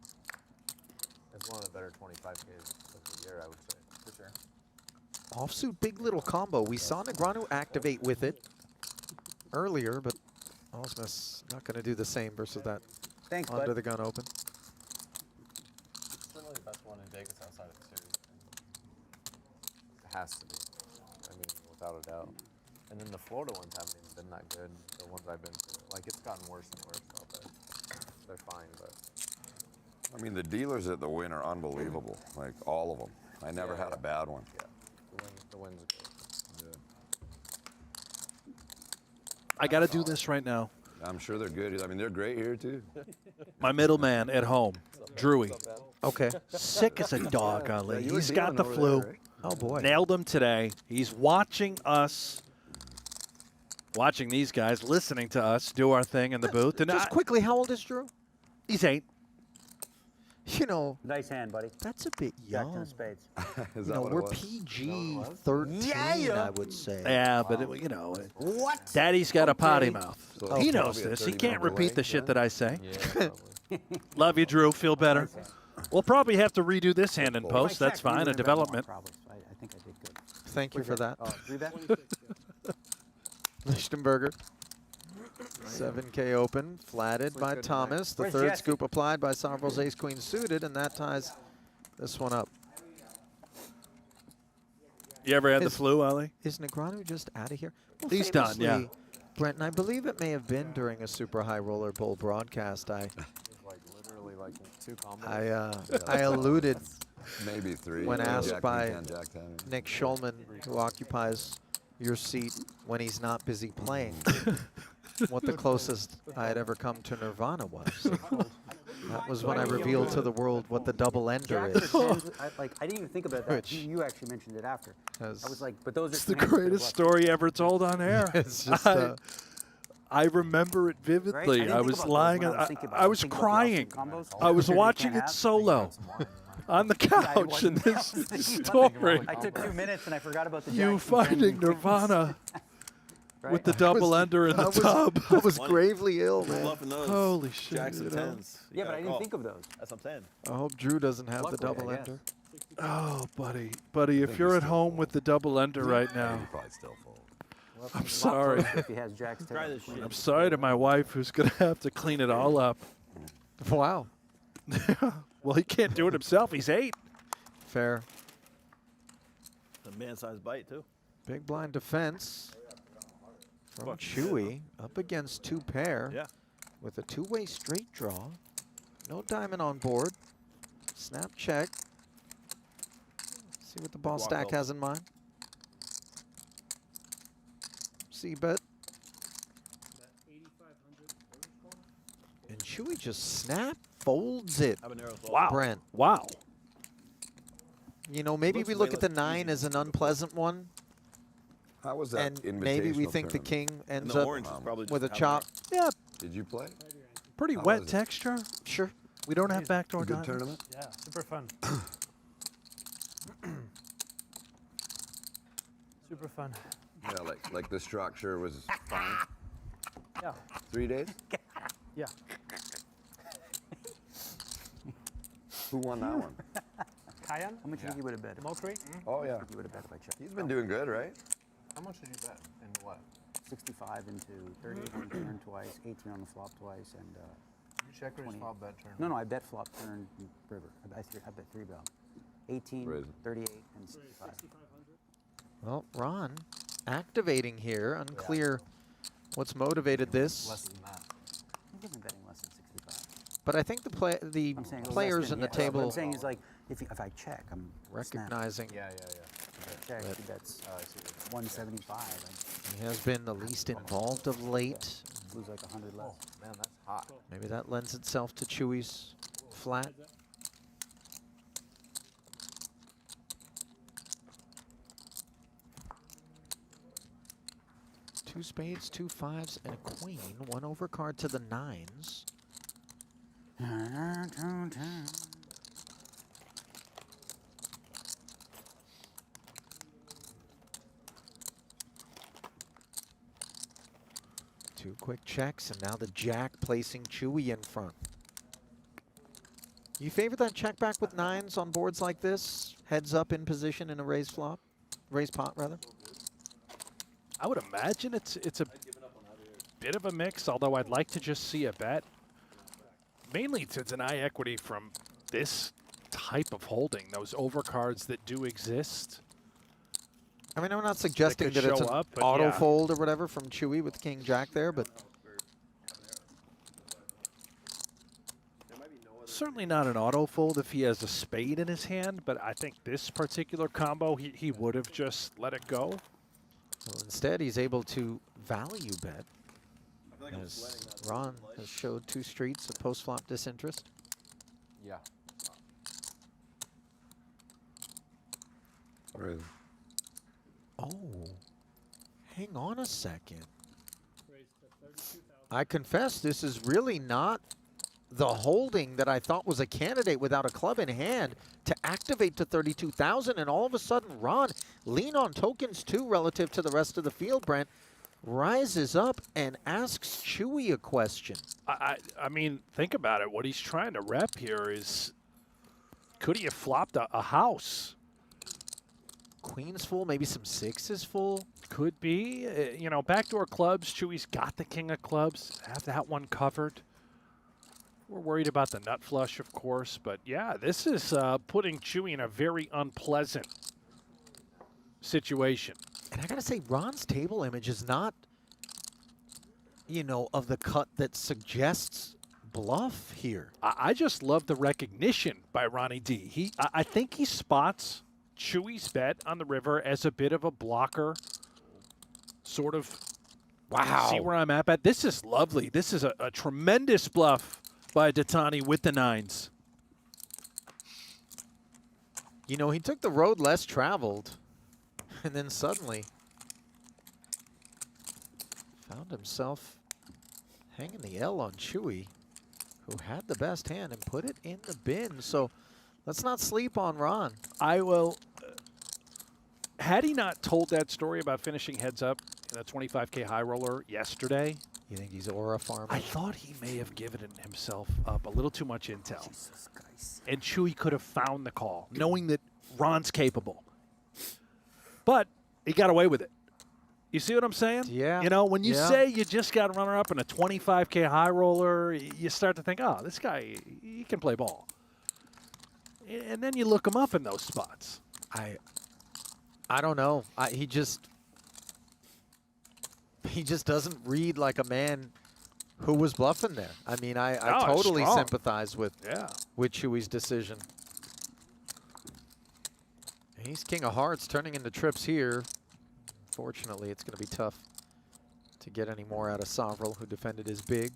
It's one of the better 25Ks of the year, I would say, for sure. Offsuit big little combo. We saw Negreanu activate with it earlier, but Ausmus not going to do the same versus that Thanks, under bud. the gun open. It's certainly the best one in Vegas outside of the series. It has to be. I mean, without a doubt. And then the Florida ones haven't even been that good. The ones I've been to. Like, it's gotten worse and worse out there. They're fine, but. I mean, the dealers at the Win are unbelievable. Like all of them. I never had a bad one. Yeah. The wins are good. I got to do this right now. I'm sure they're good. I mean, they're great here too. My middleman at home, Drewy. Okay. Sick as a dog, Ali. You were He's got dealing the over flu. there, right? Oh, boy. Nailed him today. He's watching us, watching these guys, listening to us do our thing in the booth. And Just quickly, how old is Drew? he's 8. You know, Nice hand, buddy. that's a bit Jack to young. the spades. Is You that know, what we're it was? PG 13, I would say. Yeah, but you know, What? Daddy's got a potty mouth. So He it's knows probably a this. He 30 can't minute repeat delay, the shit yeah? that I say. Yeah, probably. Love you, Drew. Feel better. We'll probably have to redo this hand in post. That's fine. A development. I think I did good. Thank you for that. Oh, 3-bet? Lichtenberger. 7K open, flatted by Thomas. The Where's third Jesse? scoop applied by Soverel's ace-queen suited, and that ties this one up. You ever had the Is- flu, Ali? Is Negreanu just out of here? Well, He's done, yeah. famously, Brent, and I believe it may have been during a Super High Roller Bowl broadcast. It was like literally like 2 combos. I alluded Maybe 3. When asked Jack by 10, Jack 10. Nick Schulman, who occupies your seat when he's not busy playing, what the closest I had ever come to Nirvana was. That was when I revealed to the world what the double ender Jack is. to the 10s, I didn't even think about that. Which- You actually mentioned it after. I was like, but those are It's the two hands that greatest left. story ever told on air. It's just, I remember it Right? vividly. didn't I think was about those lying. when I, thinking I about- was thinking about the crying. offsuit combos. I was Sure, you watching can't it have. solo on the Yeah, I couch in wasn't- this I was thinking story. I took 2 minutes and I forgot about the You Jack 10 finding queens. Nirvana. right? with the double ender in the tub. I was gravely ill, man. Bluffing those. Holy shit. Jacks and you know? tens. You Yeah, but gotta I didn't call. think of those. That's what I'm saying. I hope Drew doesn't have the Luckily, double I guess. ender. Oh, buddy, if you're at home with the double ender right now, You probably still fold. Well, I'm it's a lot sorry. closer If he has jacks, Try tens, this queens. shit. I'm sorry to my wife who's going to have to clean it all up. Wow. Well, he can't do it himself. He's 8. Fair. A man-sized bite, too. Big blind defense from Fuck. Chewy up against 2 pair Yeah. with a 2-way straight draw. No diamond on board. Snap check. See what the ball Walk stack over. has in mind. See bet. And Chewy just snap folds it. Habanero sauce. Wow. Brent. Wow. You know, maybe Looks we way look at the less 9 easy as an than unpleasant one, How was that and maybe we invitational think the tournament? king And ends the up orange is probably with a just chop. habanero. Yeah, Did you play? pretty How wet was it? texture. Sure. We don't have backdoor Good diamonds. tournament? Yeah, super fun. Super fun. Yeah, like the structure was fine. Yeah. 3 days? Yeah. Who won that one? Kayan? How much do you think you would have bet? Mokri? Oh yeah. You would have bet if I checked. He's been doing good, right? How much did you bet? And what? 65 into 38 on turn twice, 18 on the flop twice, and You check or 20. flop bet turn? no, I bet flop turn river. I bet 3 bet. 18, Raise it. 38, and 65. Well, Ron activating here. Unclear what's motivated this. Less than that. I think I'm betting less than 65. But I think the I'm saying less players than, in the yeah, What table I'm saying is like if I check, I'm recognizing Yeah. If I check, he bets Oh, I see what 175. he has been the least involved of late. I lose like 100 less. Man, that's hot. Maybe that lends itself to Chewy's flat. Two spades, 2 5s, and a queen. 1 overcard to the 9s. Two quick checks, and now the jack placing Chewy in front. You favor that check back with 9s on boards like this? Heads up in position in a raised flop? Raised pot, rather? I would imagine it's a bit of a mix, although I'd like to just see a bet. Mainly to deny equity from this type of holding, those overcards that do exist. I mean, I'm not suggesting could that it's show an up, but auto yeah. fold or whatever from Chewy with King Jack there, but Certainly not an auto fold if he has a spade in his hand, but I think this particular combo, he would have just let it go. well, instead he's able to value bet. As Ron has showed 2 streets of post-flop disinterest. Yeah. Raise. Oh, hang on a second. I confess this is really not the holding that I thought was a candidate without a club in hand to activate to 32,000, and all of a sudden Ron, lean on tokens too relative to the rest of the field, Brent, rises up and asks Chewy a question. I mean, think about it. What he's trying to rep here is, could he have flopped a house? Queen's full, maybe some 6s full. Could be. You know, backdoor clubs. Chewy's got the king of clubs. Have that one covered. We're worried about the nut flush, of course. But, yeah, this is putting Chewy in a very unpleasant situation. And I got to say, Ron's table image is not, you know, of the cut that suggests bluff here. I just love the recognition by Ronnie D. I think he spots Chewy's bet on the river as a bit of a blocker. Sort of, Wow. see where I'm at? This is lovely. This is a tremendous bluff by Dattani with the 9s. You know, he took the road less traveled, and then suddenly found himself hanging the L on Chewy, who had the best hand and put it in the bin. So let's not sleep on Ron. I will Had he not told that story about finishing heads up in a 25K high roller yesterday, You think he's aura farming? I thought he may have given himself up a little too much intel. Jesus Christ. And Chewy could have found the call, knowing that Ron's capable. But he got away with it. You see what I'm saying? Yeah. You know, when you Yeah. say you just got a runner-up in a 25K high roller, you start to think, oh, this guy, he can play ball. And then you look him up in those spots. I don't know. He just doesn't read like a man who was bluffing there. I mean, I totally strong. sympathize with Chewy's decision. He's king of hearts, turning into trips here. Fortunately, it's going to be tough to get any more out of Soverel, who defended his big.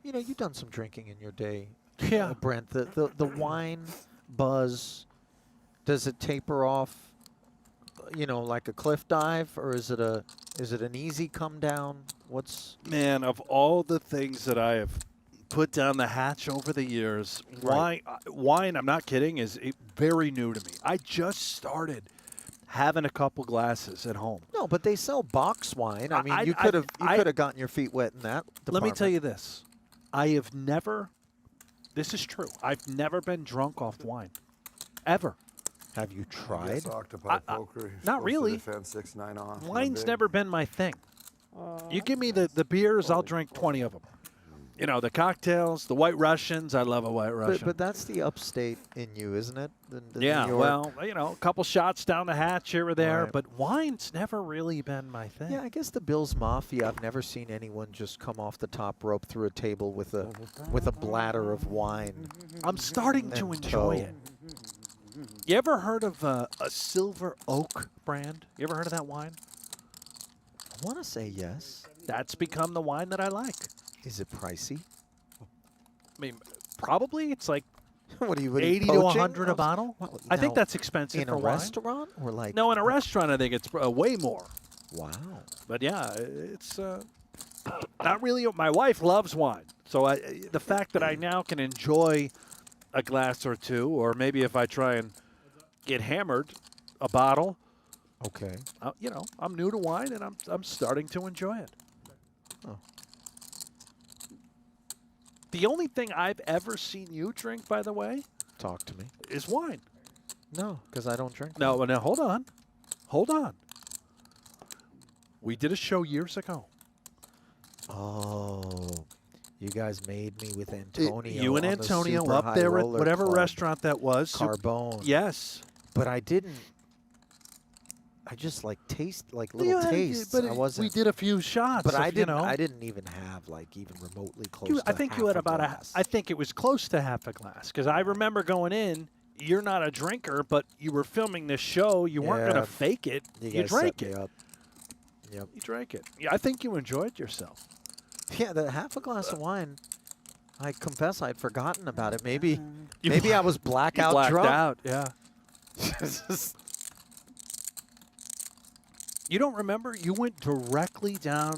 You know, you've done some drinking in your day, Brent. The wine buzz, does it taper off, you know, like a cliff dive, or is it an easy come down? What's Man, of all the things that I have put down the hatch over the years, wine, I'm not kidding, is very new to me. I just started having a couple glasses at home. No, but they sell box wine. I mean, you could have gotten your feet wet in that department. Let me tell you this. I have never, this is true, I've never been drunk off wine. Ever. Have you tried? Octopi poker. You're Not supposed really. To defend 6-9 off. Wine's never been my thing. You give me the beers, I'll drink 20 of them. You know, the cocktails, the White Russians. I love a White Russian. But that's the upstate in you, isn't it? The yeah, New York. well, you know, a couple shots down the hatch here or there, Right. but wine's never really been my thing. Yeah, I guess the Bills Mafia. I've never seen anyone just come off the top rope through a table with a bladder of wine. I'm starting to And enjoy toe. it. You ever heard of a Silver Oak brand? You ever heard of that wine? I want to say yes. That's become the wine that I like. Is it pricey? I mean, probably it's like What are you 80 to poaching? 100 a bottle. Well, I think now, that's expensive in for a wine. restaurant or like No, in a restaurant, I think it's way more. Wow. But yeah, it's not really. My wife loves wine, so the fact that I now can enjoy a glass or two, or maybe if I try and get hammered, a bottle. Okay. You know, I'm new to wine, and I'm starting to enjoy it. Oh. The only thing I've ever seen you drink, by the way, Talk to me. is wine. No, because I don't drink. No, now hold on. Hold on. We did a show years ago. Oh, you guys made me with Antonio. You and on the Antonio Super up High there at Roller whatever Club. restaurant that was. Carbone. Yes. But I didn't. I just like taste like little You had- tastes. but I wasn't. we did a few shots. But of, I didn't. You know, I didn't even have like even remotely close. you, to I think you half had about glass. I think it was close to half a glass because I remember going in. You're not a drinker, but you were filming this show. You weren't going Yeah. to fake it. You You guys drank set me it. up. Yep. You drank it. Yeah, I think you enjoyed yourself. Yeah, the half a glass of wine. I confess I'd forgotten about it. Maybe, You maybe I was You blackout blacked drunk. out. Yeah. You don't remember? You went directly down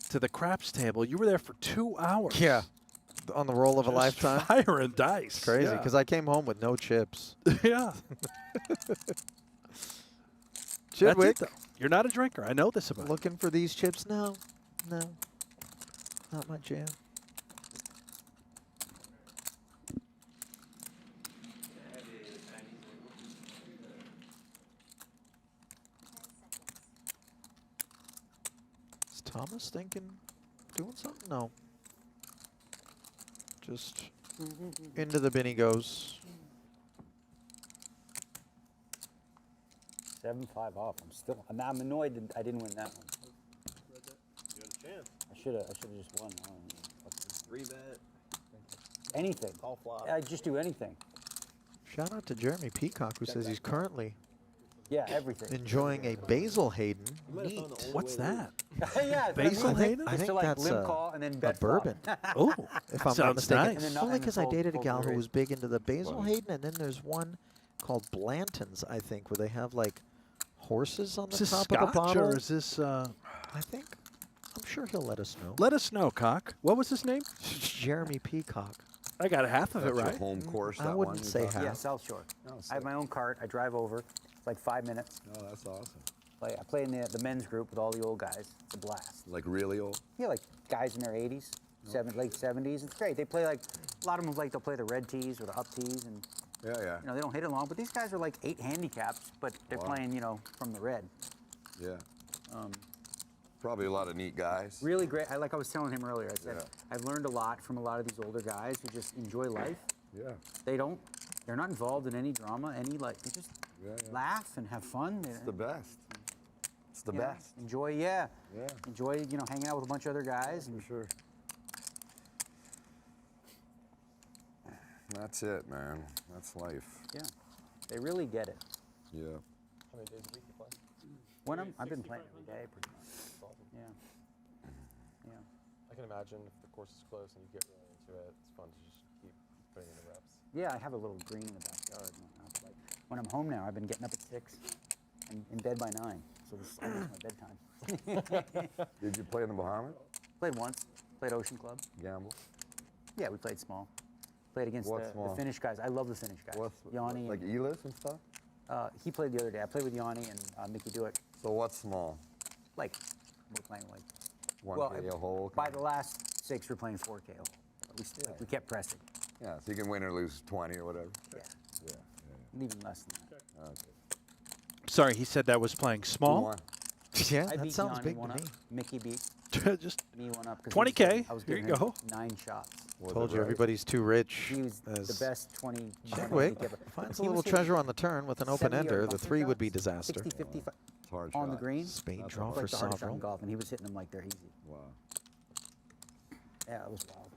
to the craps table. You were there for 2 hours. Yeah, on the roll of a Just lifetime. Fire and dice. Crazy, Yeah. because I came home with no chips. Yeah. Chidwick, That's it, though. You're not a drinker. I know this about you. looking for these chips? No, not my jam. Is Thomas thinking doing something? No. Just into the bin he goes. 7-5 off. I'm annoyed that I didn't win that one. You had a chance. I should have just won. I don't know. 3-bet. Anything. Call flop. I just do anything. Shout out to Jeremy Peacock, who says he's currently Yeah, everything. enjoying a Basil Hayden. Neat. What's that? Yeah, it's Basil what I mean. Hayden? I Just think to like that's limp a- call and then A bet bourbon, Oh, if I'm not sounds mistaken. nice. And then not- Only and then because I full- dated a full gal who grade. was big into the Basil Funny. Hayden, and then there's one called Blanton's, I think, where they have like horses on the Is this top of the Scotch bottle. or is this? I think. I'm sure he'll let us know. Let us know, Cock. What was his name? Jeremy Peacock. I got half of it That's your right. home course. I that wouldn't one you say talked half. Yeah, South Shore. Oh, I have my own cart. I drive over. It's like 5 minutes. Oh, that's awesome. I play in the men's group with all the old guys. It's a blast. Like really old? Yeah, like guys in their 80s, late 70s. It's great. They play like, a lot of them they'll play the red tees or the up tees, and Yeah, yeah. they don't hit it long. But these guys are like 8 handicaps, but they're Wow. playing, from the red. Yeah. Probably a lot of neat guys. Really great. Like I was telling him earlier, I said, Yeah. I've learned a lot from a lot of these older guys who just enjoy life. Yeah. They're not involved in any drama, they just Yeah. laugh and have fun. It's the best. It's the you know, best. Enjoy, Yeah. enjoy, hanging out with a bunch of other guys. For And sure. That's it, man. That's life. yeah, they really get it. Yeah. How many days a week you play? I've been playing every day pretty much. Yeah. Yeah. I can imagine if the course is close and you get really into it, it's fun to just keep putting in the reps. Yeah, I have a little green in the backyard and whatnot. But, like, when I'm home now, I've been getting up at 6 and in bed by 9. So this is my bedtime. Did you play in the Bahamas? Played once. Played Ocean Club. Gamble? Yeah, we played small. Played against What the small? Finnish guys. I love the Finnish guys. Yanni. Like Elis and stuff? He played the other day. I played with Yanni and Mickey Dewitt. So what's small? Like, we're playing like. 1K a hole? By the last 6, we're playing 4K a hole. We kept pressing. Yeah, so you can win or lose 20 or whatever. Yeah. Yeah. Even less than that. Okay. Sorry, he said that was playing small. 2-1. Yeah, I that beat sounds Yanni big to one me. up. Mickey beat Just me one up. 'cause 20K, I was here giving you him go. 9 shots. Was Told it you right? everybody's too rich. He was as the best 20. Chidwick finds a little treasure on the turn with an open 70 ender. yard The bunker 3 would be shots, disaster. 60, 55 It's a hard on the shot. green. Spade That's draw all for Like the hardest shot in Soverel. golf, and he was hitting them like they're easy. Wow. Yeah, it was wild.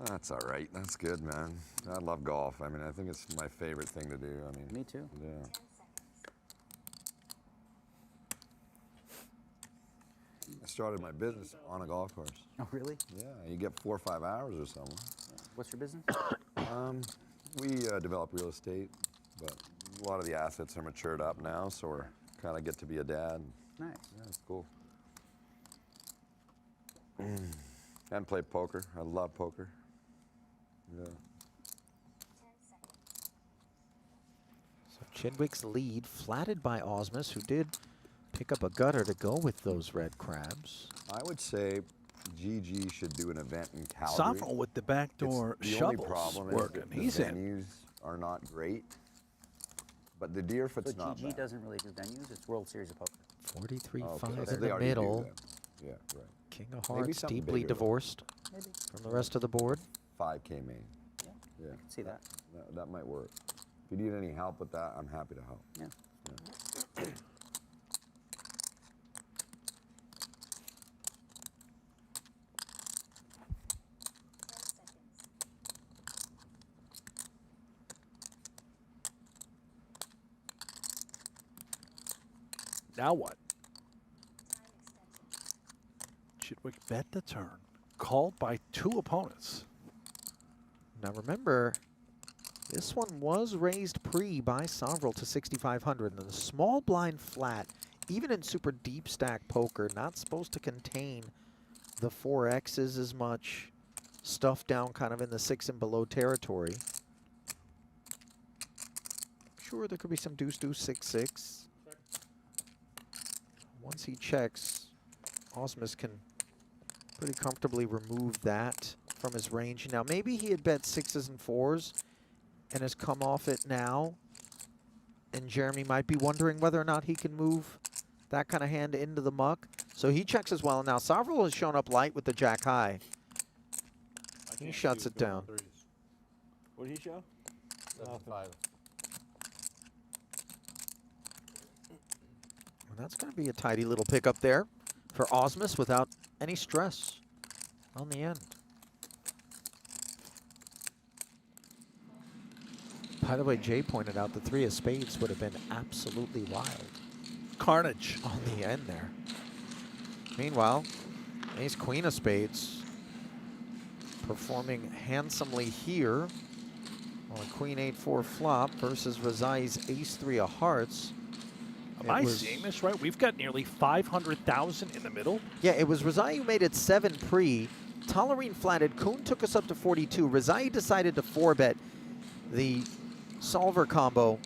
That's all right. That's good, man. I love golf. I mean, I think it's my favorite thing to do. I mean, Me too. Yeah. I started my business on a golf course. Oh, really? Yeah, you get 4 or 5 hours or something. What's your business? We develop real estate, but a lot of the assets are matured up now, so we're kind of get to be a dad. Nice. Yeah, it's cool. And play poker. I love poker. Yeah. So Chidwick's lead flatted by Ausmus, who did pick up a gutter to go with those red crabs. I would say GG should do an event in Calgary. Soverel with the backdoor The only shovels problem working. is that the He's in. venues are not great, but the Deerfoot's But not GG bad. doesn't really do venues. It's World Series of Poker. 43-5 Okay, so in they the already do middle. that. Yeah, right. King of Maybe Hearts something deeply bigger, though. divorced Maybe. from the rest of the board. 5K main. Yeah. Yeah. See that? That might work. If you need any help with that, I'm happy to help. Yeah. Now what? Chidwick bet the turn. Called by 2 opponents. Now remember, this one was raised pre by Soverel to 6,500, and the small blind flat, even in super deep stack poker, not supposed to contain the 4Xs as much, stuff down kind of in the 6 and below territory. Sure, there could be some deuce, 6-6. Once he checks, Ausmus can pretty comfortably remove that from his range. Now, maybe he had bet 6s and 4s and has come off it now. And Jeremy might be wondering whether or not he can move that kind of hand into the muck. So he checks as well. Now, Soverel has shown up light with the jack high. He shuts it down. What did he show? 7-5. And that's going to be a tidy little pickup there for Ausmus without any stress on the end. By the way, Jay pointed out the 3 of spades would have been absolutely wild Carnage. on the end there. Meanwhile, ace queen of spades performing handsomely here on a queen 8-4 flop versus Rezaei's ace 3 of hearts. Am I seeing this right? We've got nearly 500,000 in the middle. Yeah, it was Rezaei who made it 7 pre. Tollerene flatted. Koon took us up to 42. Rezaei decided to 4-bet the solver combo.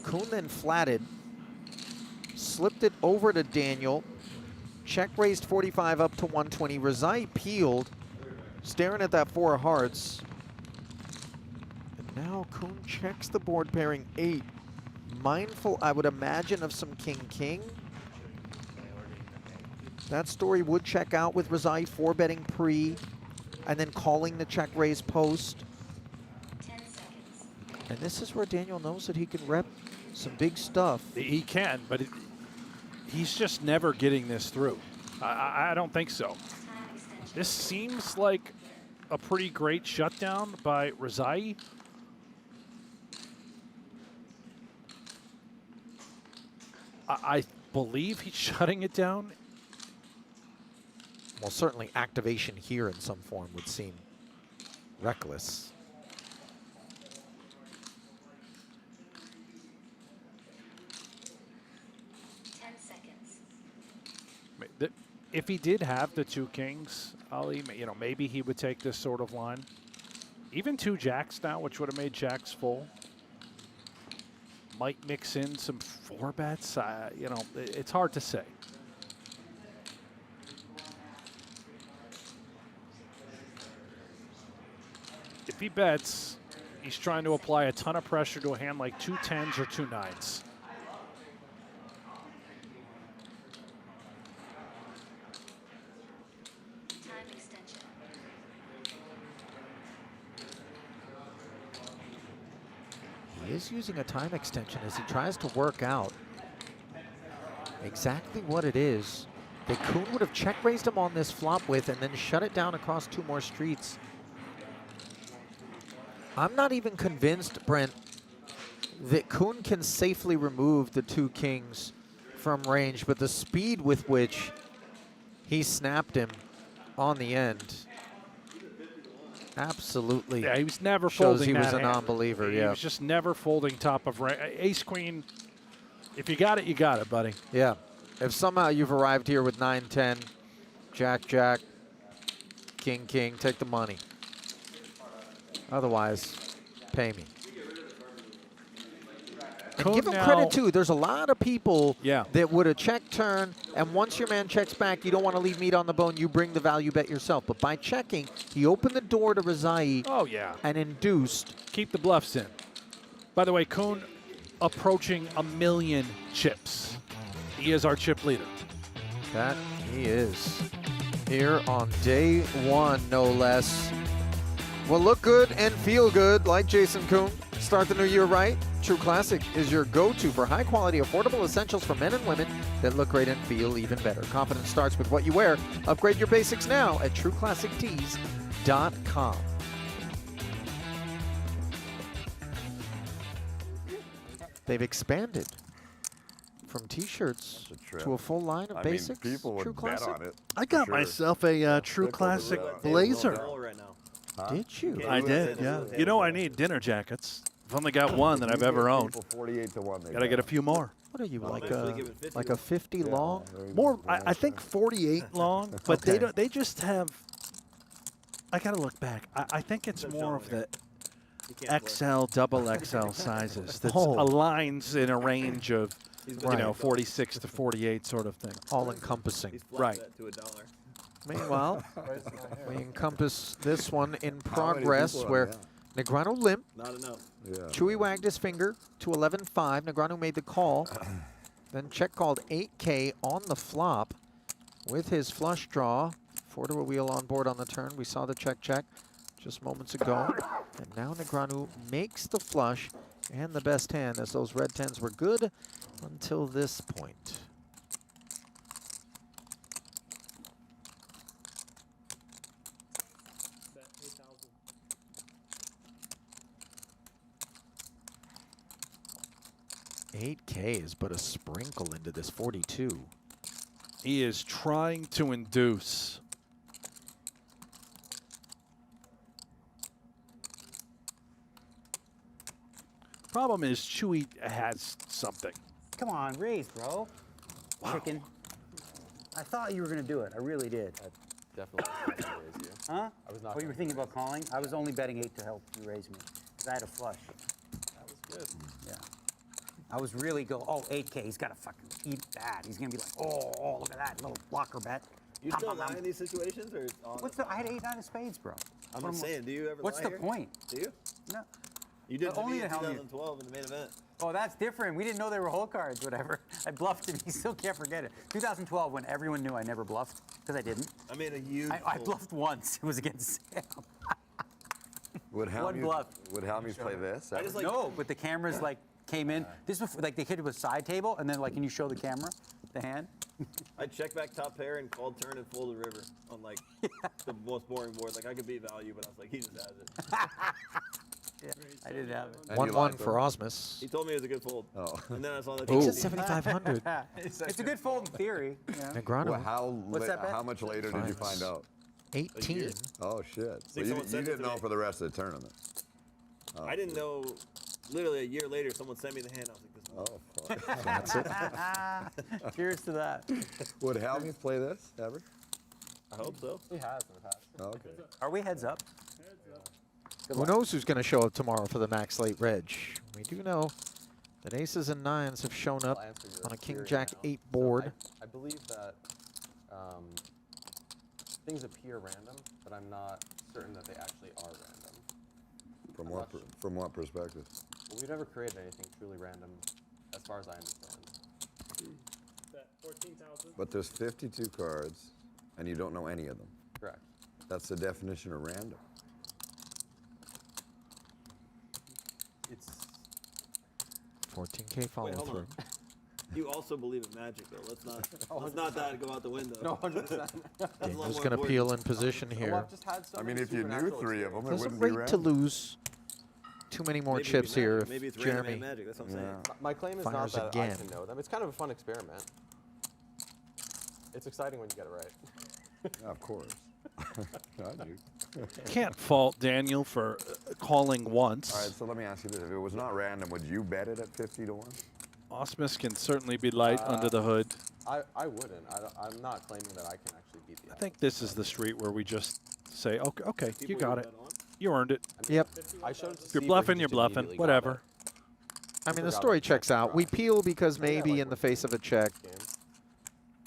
Koon then flatted, slipped it over to Daniel. Check raised 45 up to 120. Rezaei peeled, staring at that 4 of hearts. And now Koon checks the board pairing 8. Mindful, I would imagine, of some king-king. That story would check out with Rezaei 4-betting pre and then calling the check raise post. 10 seconds. And this is where Daniel knows that he can rep some big stuff. He can, but he's just never getting this through. I don't think so. This seems like a pretty great shutdown by Rezaei. I believe he's shutting it down. Well, certainly activation here in some form would seem reckless. If he did have the 2 kings, Ali, you know, maybe he would take this sort of line. Even 2 jacks now, which would have made jacks full. Might mix in some 4 bets. You know, it's hard to say. If he bets, he's trying to apply a ton of pressure to a hand like 2 10s or 2 9s. He is using a time extension as he tries to work out exactly what it is that Koon would have check raised him on this flop with and then shut it down across 2 more streets. I'm not even convinced, Brent, that Koon can safely remove the 2 kings from range, but the speed with which he snapped him on the end absolutely, yeah, he was never shows folding he was that a hand. non-believer. He was just never folding top of range. Ace queen. If you got it, you got it, buddy. Yeah. If somehow you've arrived here with 9-10, Jack-Jack, King-King, take the money. Otherwise, pay me. And give him credit, too. There's a lot of people that would have check turn, and once your man checks back, you don't want to leave meat on the bone. You bring the value bet yourself. But by checking, he opened the door to Rezaei and induced. Keep the bluffs in. By the way, Koon approaching 1 million chips. He is our chip leader. That he is. Here on day 1, no less. Well, look good and feel good like Jason Koon. Start the new year right. True Classic is your go-to for high-quality, affordable essentials for men and women that look great and feel even better. Confidence starts with what you wear. Upgrade your basics now at trueclassictees.com. They've expanded from T-shirts to a full line of basics. People would True bet Classic. on it. I got myself a True Classic blazer. Right now. Did you? I did, yeah. You know I need dinner jackets. I've only got one that I've ever owned. 48 to 1. Got to get a few more. What are you, like a 50 long? More, I think 48 long, but they don't. They just have. I got to look back. I think it's more of the XL, double XL sizes that aligns in a range of, you know, 46 to 48 sort of thing. All encompassing. Right. To $1. Meanwhile, we encompass this one in progress where Negreanu limp. Not enough. Chewy wagged his finger to 11-5. Negreanu made the call. Then check called 8K on the flop with his flush draw. 4 to a wheel on board on the turn. We saw the check just moments ago. And now Negreanu makes the flush and the best hand, as those red 10s were good until this point. 8K is but a sprinkle into this 42. He is trying to induce. Problem is, Chewy has something. Come on, raise, bro. Chicken. I thought you were going to do it. I really did. Definitely not gonna raise you. Huh? I was not. Oh, you were thinking about calling? I was only betting 8 to help you raise me. Because I had a flush. That was good. Yeah. I was really oh, 8K. He's got to fucking eat that. He's going to be like, oh, look at that little blocker bet. You still lie in these situations, or I had 8, 9 of spades, bro. I'm just saying, do you ever What's lie the here? point? Do you? No. You did Only only in to help you. 2012 in the main event. Oh, that's different. We didn't know they were hole cards, whatever. I bluffed him. He still can't forget it. 2012, when everyone knew I never bluffed, because I didn't. I made a huge. I bluffed once. It was against Sam. Would One bluff. Would Helmies play this? I just like No, but the cameras like came in. This was like they hit it with side table, and then like, can you show the camera, the hand? I checked back top pair and called turn and folded river on like the most boring board. Like I could beat value, but I was like, he just has it. Yeah, I didn't have it. And you 1-1 liked for him? Ausmus. He told me it was a good fold. Oh. And then I saw that. Ooh. he- It's at 7,500. It's a good fold in theory. Yeah. Negrano, Well, how much later did you Finds. find out? 18. Oh shit! So Think you someone sent it didn't to know me. for the rest of the tournament. I didn't know. Literally a year later, someone sent me the hand. I was like, this. Oh fuck! That's it. Cheers to that. Would Helmies play this ever? I hope so. He has in the past. Oh, okay. Are we heads up? Who knows who's going to show up tomorrow for the Max Late Reg? We do know that aces and nines have shown up I'll answer your on a King theory Jack now. 8 So board. I believe that things appear random, but I'm not certain that they actually are random. From what perspective? Well, we've never created anything truly random, as far as I understand. But there's 52 cards, and you don't know any of them. Correct. That's the definition of random. It's 14K follow hold through. on. You also believe in magic, though. Let's not that go out the window. no 100%. That's a lot Daniel's more going to important. peel in position Well, here. I've just had so I mean, many if you knew supernatural 3 of them, it Doesn't wouldn't be rate to random. lose too many more Maybe it'd be chips here magic. if Maybe it's random Jeremy and magic. That's what I'm saying. Yeah. My claim is not Fires that I again. can know them. It's kind of a fun experiment. It's exciting when you get it right. Yeah, of course. I do. Can't fault Daniel for calling once. All right, so let me ask you this: if it was not random, would you bet it at 50 to 1? Ausmus can certainly be light under the hood. I wouldn't. I'm not claiming that I can actually beat the I think this is the street where we just say, okay, you People got you it. bet on. You earned it. Yep. I showed it to If you're Steve where he bluffing, you're just bluffing. immediately got Whatever. it. I mean, the Forgot story about checks the out. We draw. peel because I think I maybe like in the working face of a check, Game.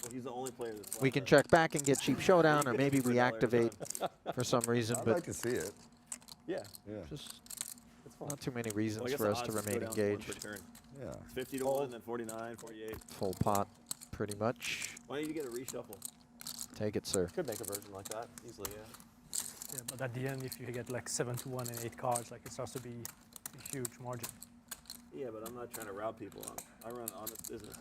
Well, he's the only player that's we like can that. check back and get cheap showdown, or You maybe could do it for $1 at a reactivate for some reason, I'd but like to see it. Yeah. Yeah. just It's fun. not too many Well, I reasons guess for the us to odds go remain down to 1 engaged. per turn. Yeah. 50 to 1, then 49, 48. Full pot, pretty much. Why don't you get a reshuffle? Take it, sir. Could make a version like that easily, yeah. Yeah, but at the end, if you get like 7 to 1 and 8 cards, like it starts to be a huge margin. Yeah, but I'm not trying to rob people. I run an honest business.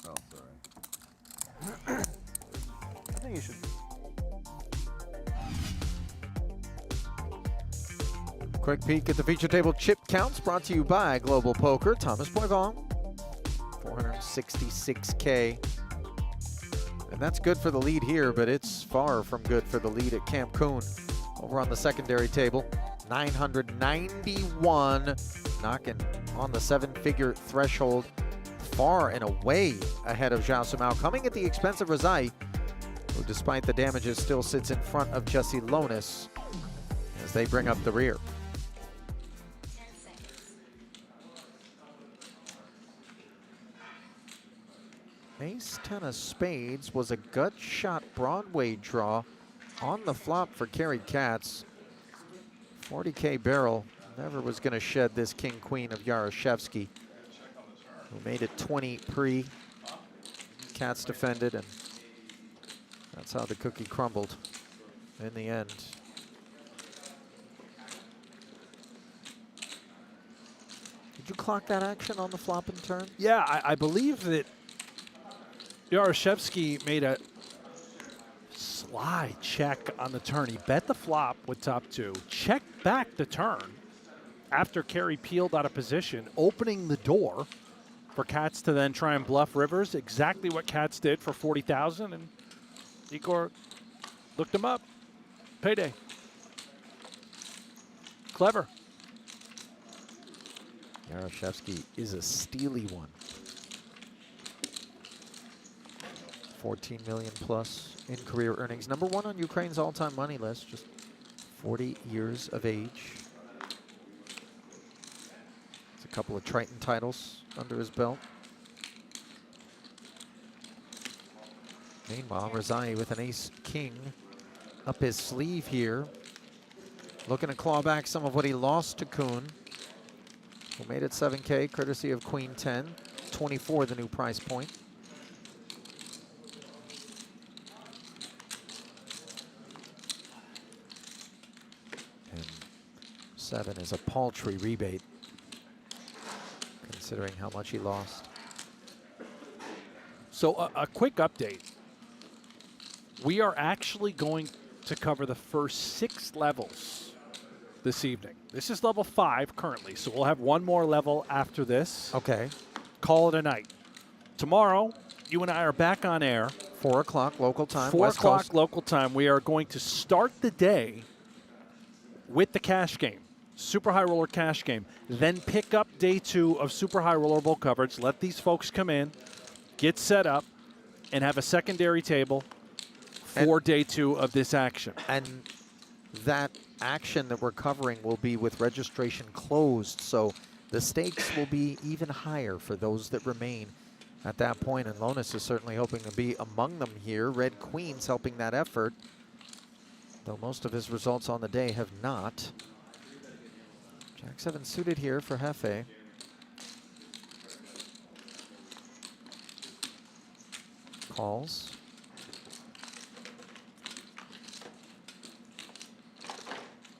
Oh, sorry. I think you should. Quick peek at the feature table chip counts brought to you by Global Poker. Thomas Boivin, 466K. And that's good for the lead here, but it's far from good for the lead at Camp Koon. Over on the secondary table, 991, knocking on the 7-figure threshold, far and away ahead of Joao Simao, coming at the expense of Rezaei, who despite the damages still sits in front of Jesse Lonis as they bring up the rear. 10 seconds. Ace 10 of spades was a gut shot Broadway draw on the flop for Cary Katz. 40K barrel never was going to shed this king queen of Yaroshevskyy, who made it 20 pre. Katz defended, and that's how the cookie crumbled in the end. Did you clock that action on the flop and turn? Yeah, I believe that Yaroshevskyy made a Sly check on the turn. He bet the flop with top 2, checked back the turn after Cary peeled out of position, opening the door for Katz to then try and bluff rivers. Exactly what Katz did for 40,000, and Igor looked him up. Payday. Clever. Yaroshevskyy is a steely one. 14 million plus in career earnings. Number 1 on Ukraine's all-time money list, just 40 years of age. It's a couple of Triton titles under his belt. Meanwhile, Rezaei with an ace-king up his sleeve here. Looking to claw back some of what he lost to Koon, who made it 7K, courtesy of Queen 10. 24, the new price point. And 7 is a paltry rebate, considering how much he lost. So a quick update. We are actually going to cover the first 6 levels this evening. This is level 5 currently, so we'll have one more level after this. Okay. Call it a night. Tomorrow, you and I are back on air. 4 o'clock local time. 4 West o'clock Coast. local time. We are going to start the day with the cash game, Super High Roller cash game. Then pick up day 2 of Super High Roller Bowl coverage. Let these folks come in, get set up, and have a secondary table for day 2 of this action. And that action that we're covering will be with registration closed, so the stakes will be even higher for those that remain at that point, and Lonis is certainly hoping to be among them here. Red Queen's helping that effort, though most of his results on the day have not. Jack 7 suited here for Jefe. Calls.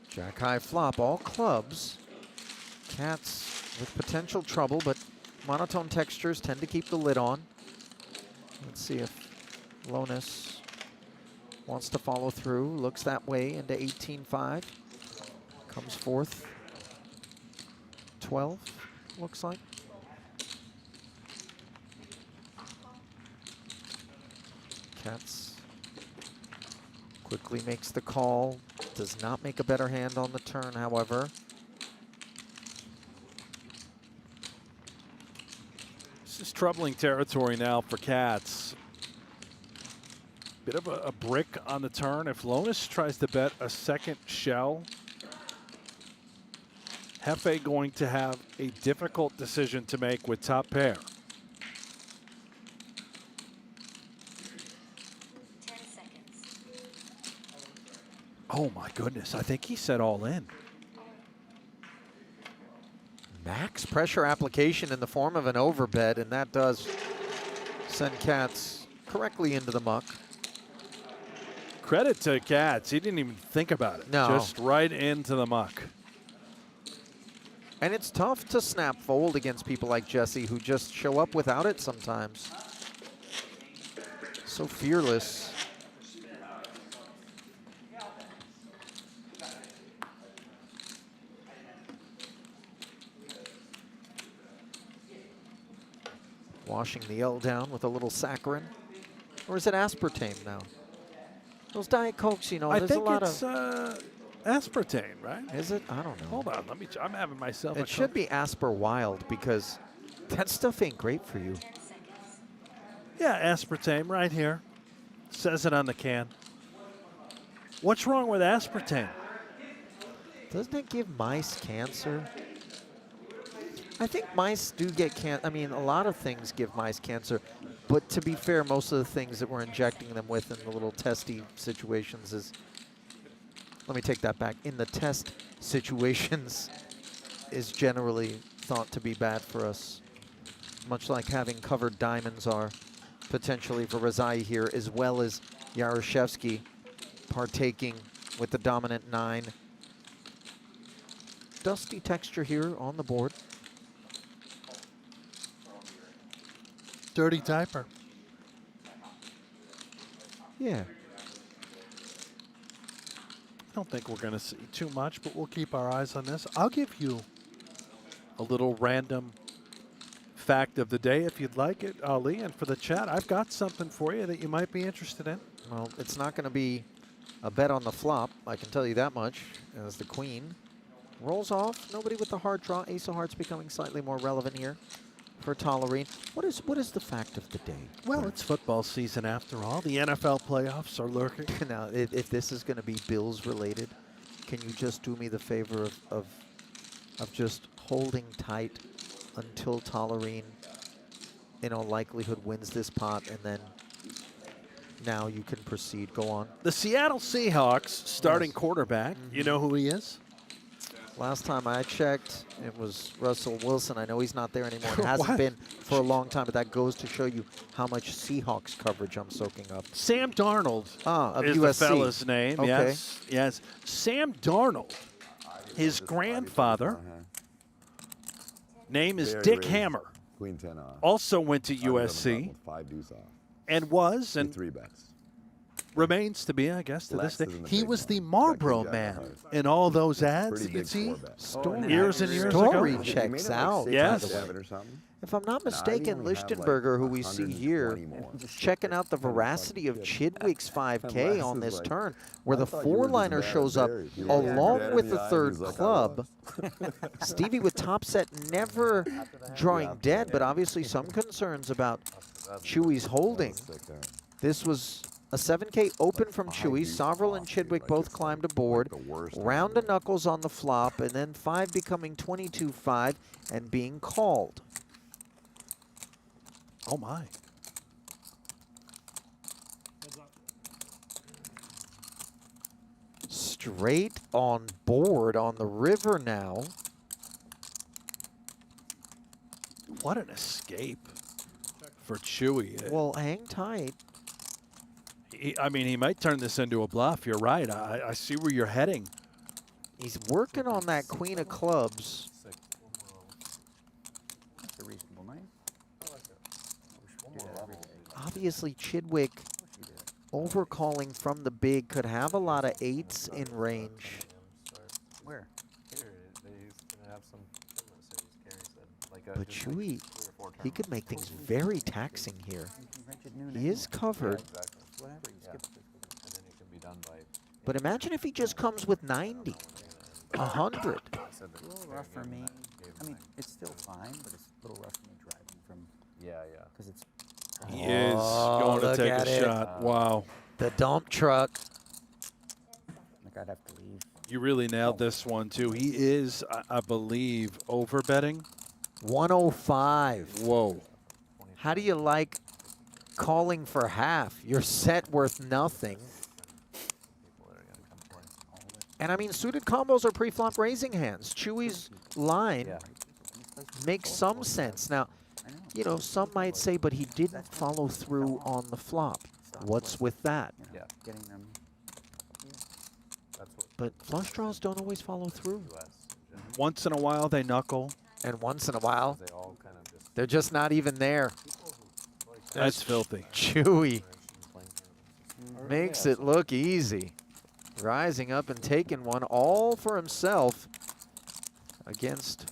Jack high flop, all clubs. Katz with potential trouble, but monotone textures tend to keep the lid on. Let's see if Lonis wants to follow through. Looks that way into 18-5. Comes fourth. 12, looks like. Katz quickly makes the call. Does not make a better hand on the turn, however. This is troubling territory now for Katz. Bit of a brick on the turn. If Lonis tries to bet a second shell, Jefe going to have a difficult decision to make with top pair. 10 seconds. Oh my goodness, I think he said all in. Max pressure application in the form of an overbet, and that does send Katz correctly into the muck. Credit to Katz, he didn't even think about it. No. Just right into the muck. And it's tough to snap fold against people like Jesse who just show up without it sometimes. So fearless. Washing the L down with a little saccharin. Or is it aspartame now? Those Diet Cokes, you know, I there's a think lot it's aspartame, right? Is it? I don't know. Hold on, I'm having myself a It should be Asper Wild because that stuff ain't great for you. 10 seconds. Yeah, aspartame right here. Says it on the can. What's wrong with aspartame? Doesn't it give mice cancer? I think mice do get cancer. I mean, a lot of things give mice cancer. But to be fair, most of the things that we're injecting them with in the little testy situations is, let me take that back, in the test situations is generally thought to be bad for us. Much like having covered diamonds are potentially for Rezaei here, as well as Yaroshevskyy partaking with the dominant 9. Dusty texture here on the board. Dirty typer. Yeah. don't think we're going to see too much, but we'll keep our eyes on this. I'll give you a little random fact of the day if you'd like it, Ali. And for the chat, I've got something for you that you might be interested in. Well, it's not going to be a bet on the flop, I can tell you that much, as the queen rolls off. Nobody with the hard draw. Ace of hearts becoming slightly more relevant here for Tollerene. What is the fact of the day? Well, it's football season after all. The NFL playoffs are lurking. Now, if this is going to be Bills related, can you just do me the favor of just holding tight until Tollerene, in all likelihood, wins this pot, and then now you can proceed. Go on. The Seattle Seahawks starting quarterback. You know who he is? Last time I checked, it was Russell Wilson. I know he's not there anymore. It hasn't been for a long time, but that goes to show you how much Seahawks coverage I'm soaking up. Sam Darnold of is USC. the fella's name. Okay. Yes, yes. Sam Darnold, his grandfather, name is Dick Hammer. Queen 10 off. Also went to USC. 5 deuce off. And was and 3 bets. remains to be, I guess, to Less this day. than the He big was one. the Marlboro Jack man Jack in all those ads. Pretty You can big see 4 bet. Story, years and years story ago. checks out. Yes. If I'm not mistaken, Lichtenberger, who we see here, checking out the veracity of Chidwick's 5K on this turn, where the 4-liner shows up along with the third club. Stevie with top set never drawing dead, but obviously some concerns about Chewy's holding. This was a 7K open from Chewy. Soverel and Chidwick both climbed aboard. Round of knuckles on the flop, and then 5 becoming 22-5 and being called. Oh, my. Straight on board on the river now. What an escape for Chewy. Well, hang tight. I mean, he might turn this into a bluff. You're right. I see where you're heading. He's working on that queen of clubs. That's a reasonable night. Obviously, Chidwick overcalling from the big could have a lot of 8s in range. Where? He's gonna have some Cary said. Like But just Chewy, 3 or 4 he could make things very taxing here. He is covered. Whatever, you skip it. and then it can be done by. But imagine if he just comes with 90, 100. A little rough for me. I mean, it's still fine, but it's a little rough for me driving from. Yeah. Because it's. He is going to look take at a it. shot. Wow. The dump truck. Like I'd have to leave. You really nailed this one, too. He is, I believe, over betting. 105. Whoa. How do you like calling for half? You're set worth nothing. And I mean, suited combos are pre-flop raising hands. Chewy's line makes some sense. Now, you know, some might say, but he didn't follow through on the flop. What's with that? Yeah. Getting them. That's what But flush draws don't always follow through. Once in a while, they knuckle. And once in a while, they all kind of just they're just not even there. That's filthy. Chewy makes it look easy. Rising up and taking one all for himself against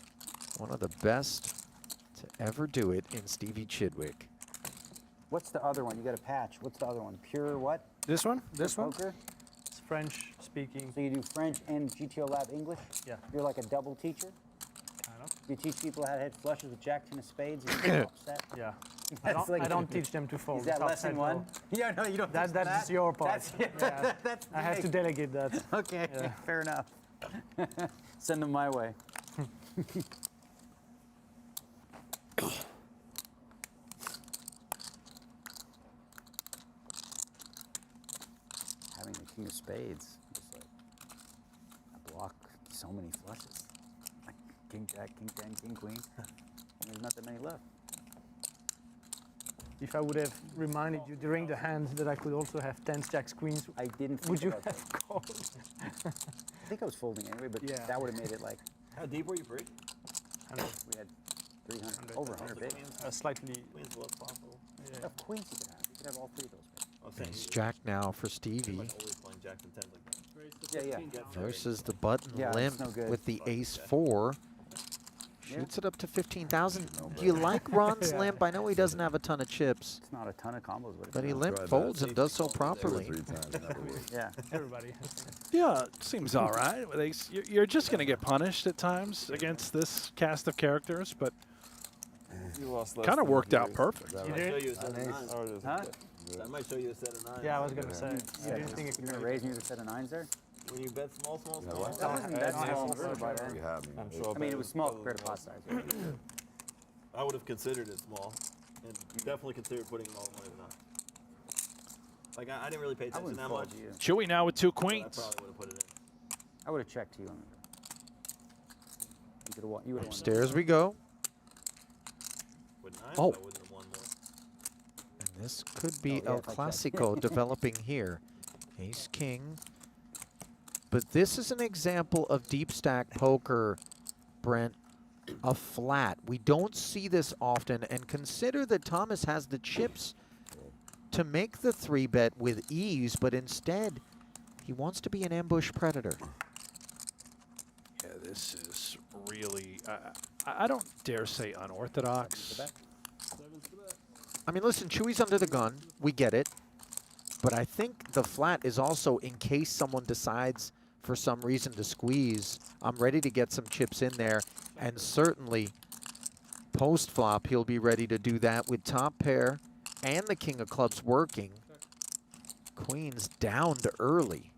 one of the best to ever do it in Stevie Chidwick. What's the other one? You got a patch. What's the other one? Pure what? This one? This one? Poker? It's French speaking. So you do French and GTO Lab English? Yeah. You're like a double teacher? Kind of. Do you teach people how to hit flushes with Jack 10 of spades and get upset? Yeah. That's like- I don't teach them to fold. Is that Top lesson side 1? fold. Yeah, no, you don't. That's teach that's that. your part. That's, Yeah. that's I have to big. delegate that. Okay, Yeah. fair enough. Send them my way. Having the king of spades, just like I block so many flushes. Like king jack, king 10, king queen. And there's not that many left. If I would have reminded you during the hand that I could also have 10s, jacks, queens, I didn't think would you about that. have called? I think I was folding anyway, but Yeah. that would have made it like How deep were you pre? we had 300, over 100 bigs. Slightly. Queens was possible. Yeah. Of queens you could have. You could have all 3 of those bigs. I was saying Ace you- Jack now for you're Stevie. like always playing jacks and tens like that. Yeah. versus the button Yeah, it's limp no good. with the ace-4. Shoots it up to 15,000. Do you like Ron's limp? I know he doesn't have a ton of chips, It's not a ton of combos, but he it's limp Tried that. folds and does so properly. 3 times, never worked. yeah. Everybody. Yeah, it seems all right. With ace, you're just going to get punished at times against this cast of characters, but kind of worked out perfect. That might show you a set of nines. Huh? That might show you a set of nines. Yeah, I was gonna say. You didn't think it You're could gonna raise me with a set of 9s there? When you bet small. what? That wasn't that small by then. You have me. I mean, it was small compared to pot size. I would have considered it small, and definitely considered putting them all in than not. Like I didn't really pay I attention wouldn't that fold much. you. Chewy now with 2 But I queens. probably would have put it in. I would have checked you on it. You could have won. You would have won. Upstairs we go. With nines, Oh. I wouldn't have won more. And this could be yeah, El if I check. Clasico developing here. Ace-King. But this is an example of deep stack poker, Brent. A flat. We don't see this often, and consider that Thomas has the chips to make the 3-bet with ease, but instead he wants to be an ambush predator. Yeah, this is really, I don't dare say unorthodox. I mean, listen, Chewy's under the gun. We get it. But I think the flat is also in case someone decides for some reason to squeeze. I'm ready to get some chips in there. And certainly, post-flop, he'll be ready to do that with top pair and the king of clubs working. Queen's down to early.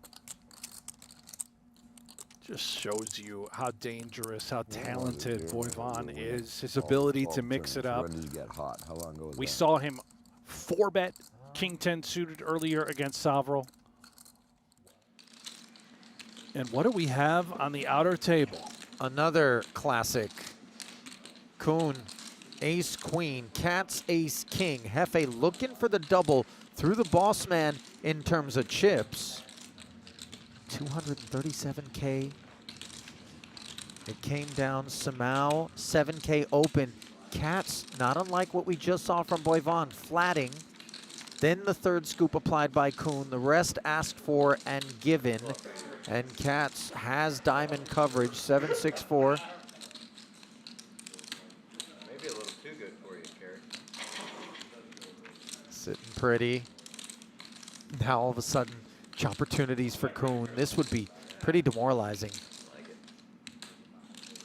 Just shows you how dangerous, how talented Boivin is, his ability to mix it up. When did you get hot? How long ago was We that? saw him 4-bet King 10 suited earlier against Soverel. And what do we have on the outer table? Another classic. Koon, ace, queen, Katz, ace, king. Hefe looking for the double through the boss man in terms of chips. 237K. It came down. Simao, 7K open. Katz, not unlike what we just saw from Boivin, flatting. Then the third scoop applied by Koon. The rest asked for and given. And Katz has diamond coverage, 7-6-4. Maybe a little too good for you, Cary. Sitting pretty. Now all of a sudden, opportunities for Koon. This would be pretty demoralizing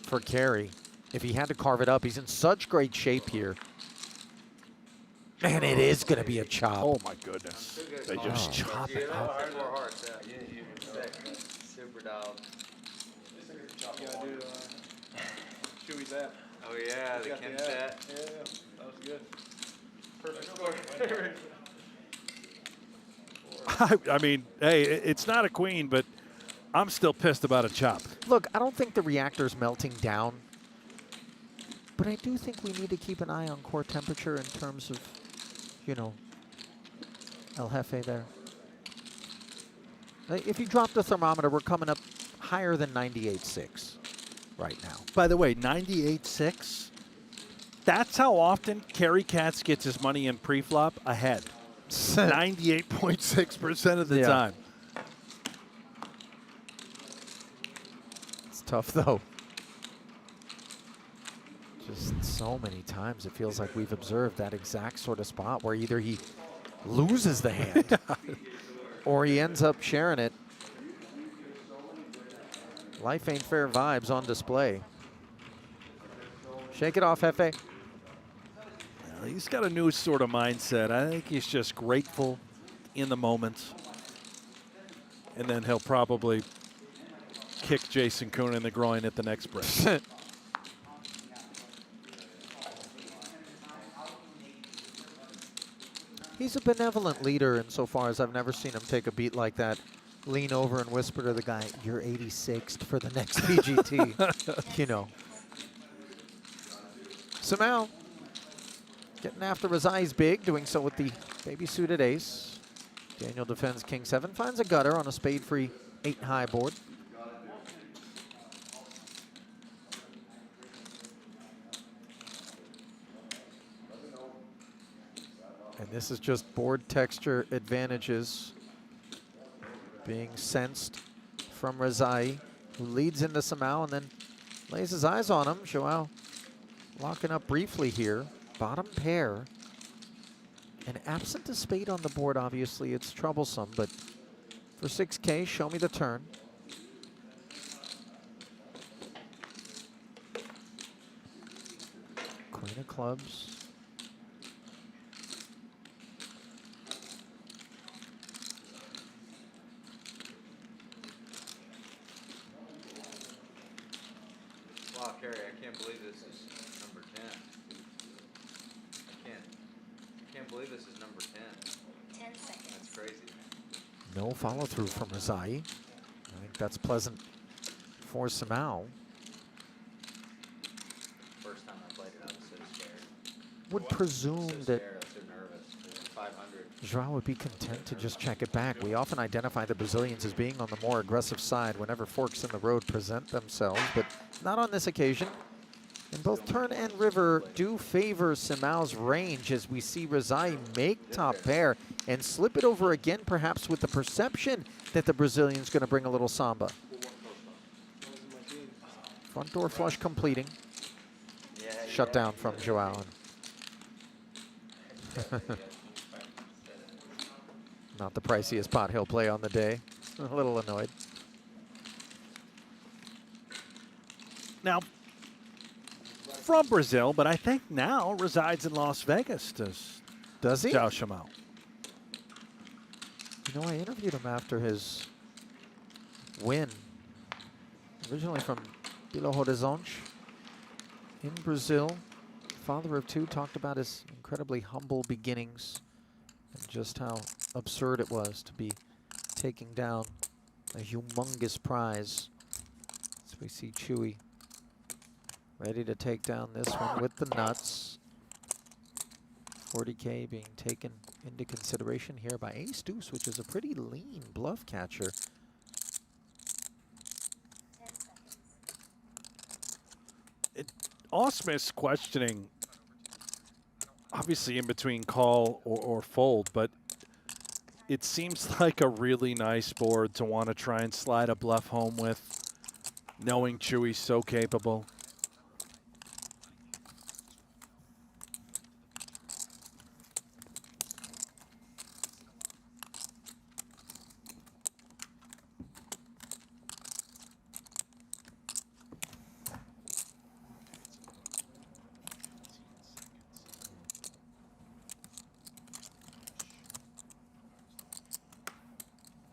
for Cary. If he had to carve it up, he's in such great shape here. And it is going to be a chop. Oh my goodness. They just chop it up. Four hearts, yeah. You sick. Super dialed. Chewy's that. Oh yeah, the Kim chat. Yeah, that was good. Perfect score. I mean, hey, it's not a queen, but I'm still pissed about a chop. Look, I don't think the reactor's melting down. But I do think we need to keep an eye on core temperature in terms of, you know, El Jefe there. If you drop the thermometer, we're coming up higher than 98.6 right now. By the way, 98.6, that's how often Cary Katz gets his money in pre-flop ahead. 98.6% of the Yeah. time. It's tough, though. Just so many times it feels like we've observed that exact sort of spot where either he loses the hand or he ends up sharing it. Life ain't fair vibes on display. Shake it off, Hefe. Well, he's got a new sort of mindset. I think he's just grateful in the moment. And then he'll probably kick Jason Koon in the groin at the next break. He's a benevolent leader insofar as I've never seen him take a beat like that. Lean over and whisper to the guy, "You're 86th for the next PGT." You know. Simao getting after Rezai's big, doing so with the baby suited ace. Daniel defends King 7, finds a gutter on a spade-free 8-high board. And this is just board texture advantages being sensed from Rezaei, who leads into Simao and then lays his eyes on him. Joao locking up briefly here. Bottom pair. And absent a spade on the board, obviously, it's troublesome. But for 6K, show me the turn. Queen of clubs. Wow, Cary, I can't believe this is number 10. I can't believe this is number 10. 10 seconds. That's crazy. No follow through from Rezaei. I think that's pleasant for Simao. First time I played it, I was so scared. Would presume So that scared, I was so nervous. 500. Joao would be content to just check it back. We often identify the Brazilians as being on the more aggressive side whenever forks in the road present themselves, but not on this occasion. And both turn and river do favor Simao's range as we see Rezaei make top pair and slip it over again, perhaps with the perception that the Brazilian's going to bring a little samba. Front door flush completing. Shut down from Joao. Not the priciest pot he'll play on the day. A little annoyed. Now, from Brazil, but I think now resides in Las Vegas. Does he? Joao Simao. You know, I interviewed him after his win. Originally from Belo Horizonte in Brazil. Father of two, talked about his incredibly humble beginnings and just how absurd it was to be taking down a humongous prize. As we see Chewy ready to take down this one with the nuts. 40K being taken into consideration here by Ace Deuce, which is a pretty lean bluff catcher. Ausmus questioning, obviously in between call or fold, but it seems like a really nice board to want to try and slide a bluff home with, knowing Chewy's so capable.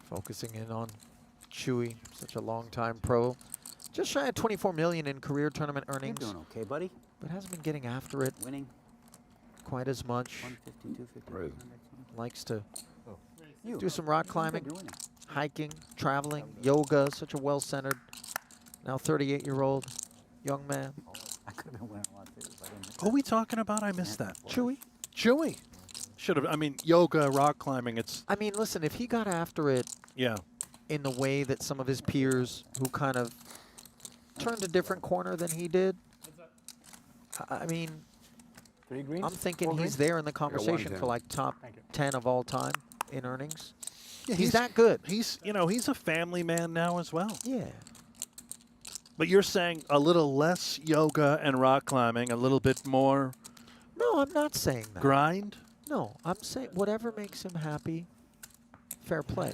Focusing in on Chewy, such a long-time pro. Just shy of 24 million in career tournament earnings. You're doing okay, buddy. But hasn't been getting after it Winning. quite as much. 150, 250. Right. Likes to You. do some rock You're climbing, winning. hiking, traveling, yoga, such a well-centered, now 38-year-old young man. I could have been winning a lot too. If I didn't Who are we talking about? I missed that. Chewy? Chewy. Should have, I mean, yoga, rock climbing, it's, I mean, listen, if he got after it yeah. in the way that some of his peers who kind of turned a different corner than he did, I mean, 3 greens? I'm thinking 4 he's greens? there in the conversation 110. for like top Thank you. 10 of all time in earnings. Yeah, He's that good. He's, you know, he's a family man now as well. Yeah. But you're saying a little less yoga and rock climbing, a little bit more No, I'm not saying that. grind? No, I'm saying whatever makes him happy, fair play.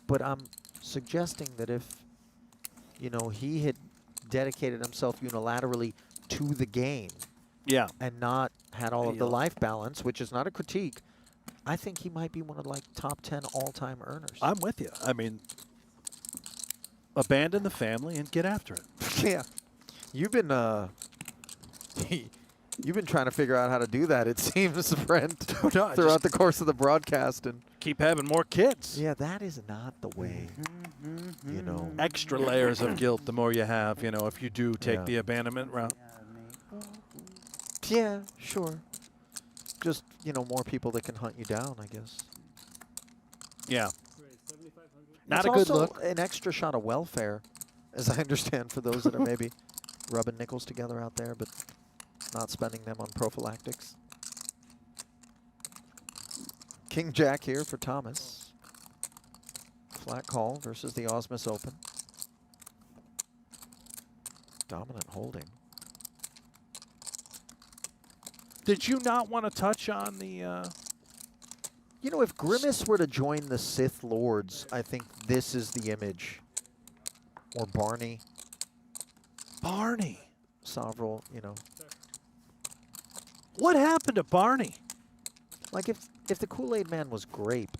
But I'm suggesting that if, you know, he had dedicated himself unilaterally to the game Yeah. and not had all of the life balance, which is not a critique, I think he might be one of like top 10 all-time earners. I'm with you. I mean, abandon the family and get after it. Yeah. You've been you've been trying to figure out how to do that, it seems, friend, No, throughout the course of the broadcast. And keep having more kids. yeah, that is not the way, you know. Extra layers of guilt the more you have, you know, if you do take Yeah. the abandonment route. Yeah, sure. Just, you know, more people that can hunt you down, I guess. Yeah. Not It's a good also look. an extra shot of welfare, as I understand, for those that are maybe rubbing nickels together out there, but not spending them on prophylactics. King Jack here for Thomas. Flat call versus the Ausmus Open. Dominant holding. Did you not want to touch on the... You know, if Grimace were to join the Sith Lords, I think this is the image. Or Barney. Barney. Soverel, you know. What happened to Barney? Like if the Kool-Aid Man was grape.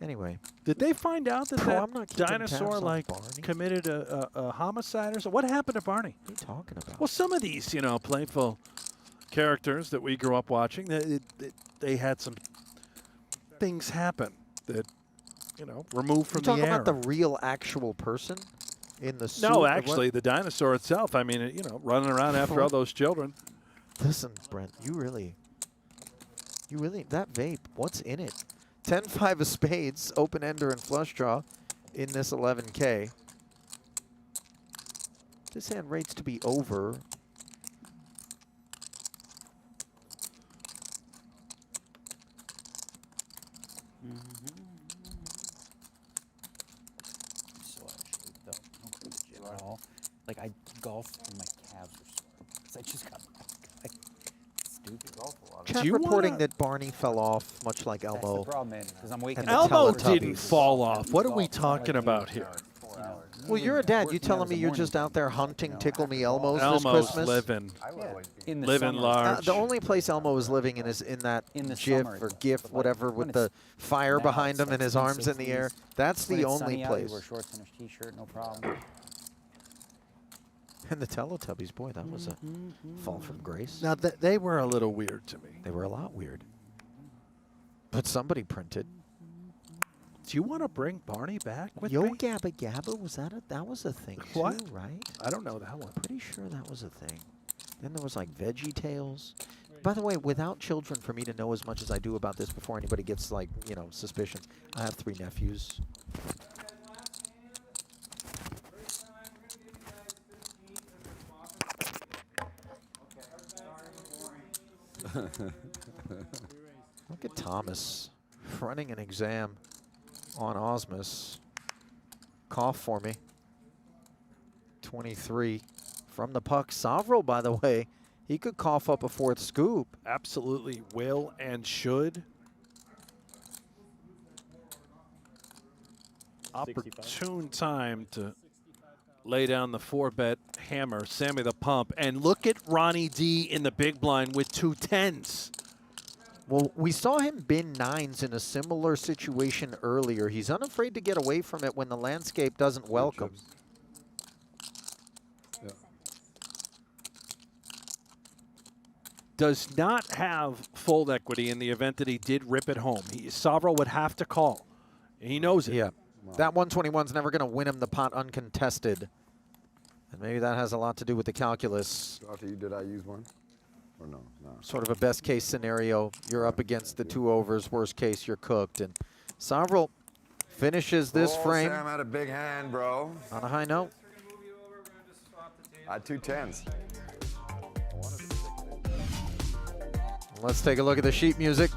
Anyway. Did they find out that I'm not that keeping dinosaur tabs on like Barney. committed a homicide or something? What happened to Barney? What are you talking about? Well, some of these, you know, playful characters that we grew up watching, they had some things happen that, you know, removed from the air. You talking about the real actual person in the suit? No, actually, the dinosaur itself. I mean, you know, running around after all those children. Listen, Brent, you really, that vape, what's in it? 10-5 of spades, open ender and flush draw in this 11K. This hand rates to be over. So out of shape, though. I don't go to the gym at all. Like, I golf and my calves are sore. Because I just got stupid. Golf a lot. Chat Do you reporting wanna- that Barney fell off, much like That's Elmo. the problem, man. Because I'm waking And up. the Elmo Teletubbies. didn't fall off. What are we talking about here? Well, you're a dad. You Working telling out me in the you're morning. just out there hunting Tickle Me Elmos this Elmo's Christmas? living. In the Living summer. large. The only place Elmo is living in is in that In the GIF summer, or but GIF, like whatever, when with the it's fire now, behind it's him like and his arms in the air. 60s. That's When the it's only sunny out, place. you wear shorts and a t-shirt, no problem. And the Teletubbies, boy, that was a fall from grace. Now, they were a little weird to me. They were a lot weird. But somebody printed. Do you want to bring Barney back with Yo me? Gabba Gabba, that was a thing What? too, right? I don't know that one. Pretty sure that was a thing. Then there was like Veggie Tales. By the way, without children, for me to know as much as I do about this before anybody gets like, you know, suspicions, I have 3 nephews. Look at Thomas running an exam on Ausmus. Cough for me. 23 from the puck. Soverel, by the way, he could cough up a 4th scoop. Absolutely will and should. Opportune time to lay down the 4-bet hammer, Sammy the Pump. And look at Ronnie D in the big blind with 2 10s. Well, we saw him bin 9s in a similar situation earlier. He's unafraid to get away from it when the landscape doesn't welcome. Does not have fold equity in the event that he did rip it home. Soverel would have to call. He knows it. Yeah. That 121's never going to win him the pot uncontested. And maybe that has a lot to do with the calculus. After you, did I use one? Or no? No. Sort of a best case scenario. You're up against the 2 overs. Worst case, you're cooked. And Soverel finishes this frame Sam had a big hand, bro. on a high note. I had 2 10s. Let's take a look at the sheet music.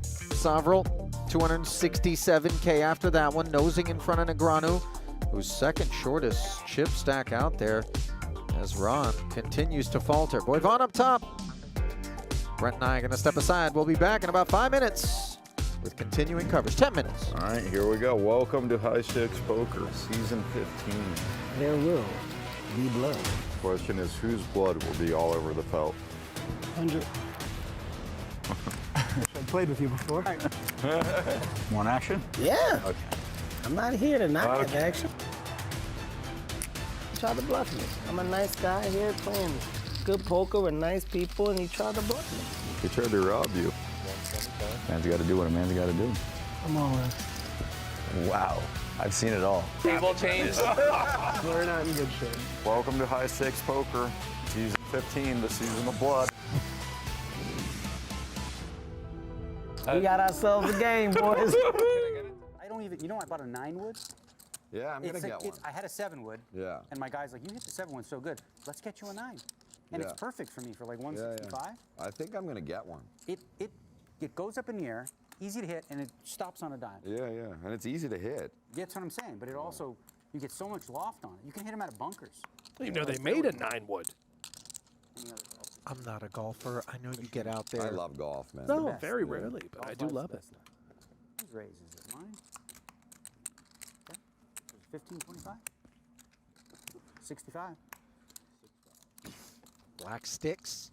Soverel, 267K after that one, nosing in front of Negreanu, whose second shortest chip stack out there as Ron continues to falter. Boivin up top. Brent and I are going to step aside. We'll be back in about 5 minutes with continuing coverage. 10 minutes. All right, here we go. Welcome to High Stakes Poker, Season 15. There will be blood. Question is, whose blood will be all over the felt? 100. I played with you before. Want action? Yeah. Okay. I'm not here to not have action. You tried to bluff me. I'm a nice guy here playing good poker with nice people, and you tried to bluff me. He tried to rob you. Man's got to do what a man's got to do. Come on. Wow. I've seen it all. Table change. We're not in good shape. Welcome to High Stakes Poker, Season 15, the season of blood. We got ourselves a game, boys. I don't even, you know, I bought a 9-wood. Yeah, I'm going to get one. I had a 7-wood. Yeah. And my guy's like, you hit the 7-wood so good. Let's get you a 9. And it's Yeah. perfect for me for like 165. I think I'm going to get one. It goes up in the air. easy to hit, and it stops on a dime. Yeah, yeah, and it's easy to hit. That's what I'm saying, but it also, you get so much loft on it. You can hit them out of bunkers. You know, they made a 9-wood. Any other golf? I'm not a golfer. I know you get out there. I love golf, man. No, best. very rarely, but I do Golf love it. life's the best. Whose raise is it? Mine? Okay. 15, 25? 65. Black sticks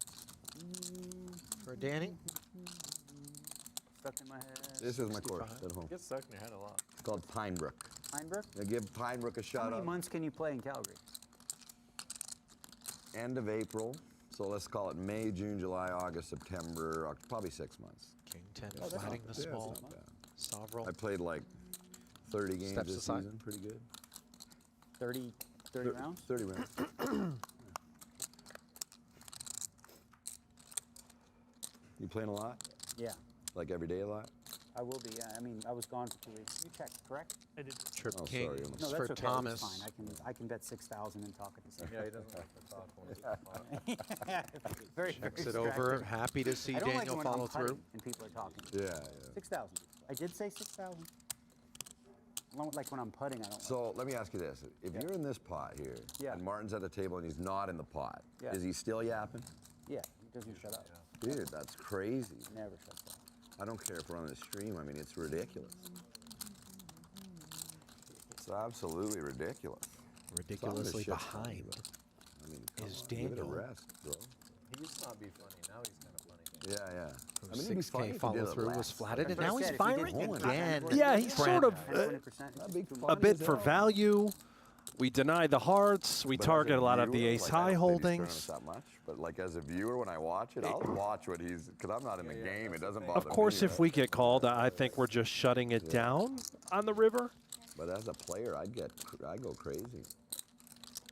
for Danny. Stuck in my head. This is my course at home. Gets stuck in your head a lot. It's called Pinebrook. Pinebrook? Now give Pinebrook a How shot many out. months can you play in Calgary? End of April. So let's call it May, June, July, August, September, probably 6 months. King 10 that's flatting not the bad. small. That's not bad. Soverel. I played like 30 games Steps this aside. season. Pretty good. 30 rounds? 30 rounds. You playing a lot? Yeah, Like every day a lot? I will be. Yeah. I mean, I was gone for 2 weeks. You checked, correct? I did. Trip Oh, King sorry. No, for that's okay. Thomas. It's fine. I can bet 6,000 and talk at the same Yeah, he doesn't like to talk when he's Very, Checks very it over. distracting. Happy to see I don't Daniel like when follow I'm putting through. and people are talking. Yeah, yeah. 6,000. I did say 6,000. Like when I'm putting, I don't. So let me ask you this. If Yeah. you're in this pot here, Yeah. and Martin's at the table and he's not in the pot, Yeah. is he still yapping? Yeah, he doesn't shut up. Dude, that's crazy. Never shuts up. I don't care if we're on the stream. I mean, it's ridiculous. It's absolutely ridiculous. Ridiculously Some of this shit's funny, behind. but, I mean, come is on, give it a Daniel. rest, bro. He used to not be funny. Now he's kind of funny. Yeah, yeah. I mean, it'd be 6K funny if he follow did it through was less. flatted, and That's what I now he's said, if he firing did it again. Yeah, he's sort of 20%. That'd be a fun bit as for hell. value. We deny the hearts. We But as target a lot of viewer, the ace like, I high don't play these holdings. tournaments that much, but like as a viewer, when I watch it, I'll watch what he's, because I'm not in the game. It doesn't bother Of course, me, if we get called, I think we're just shutting it down on the river. But as a player, I go crazy.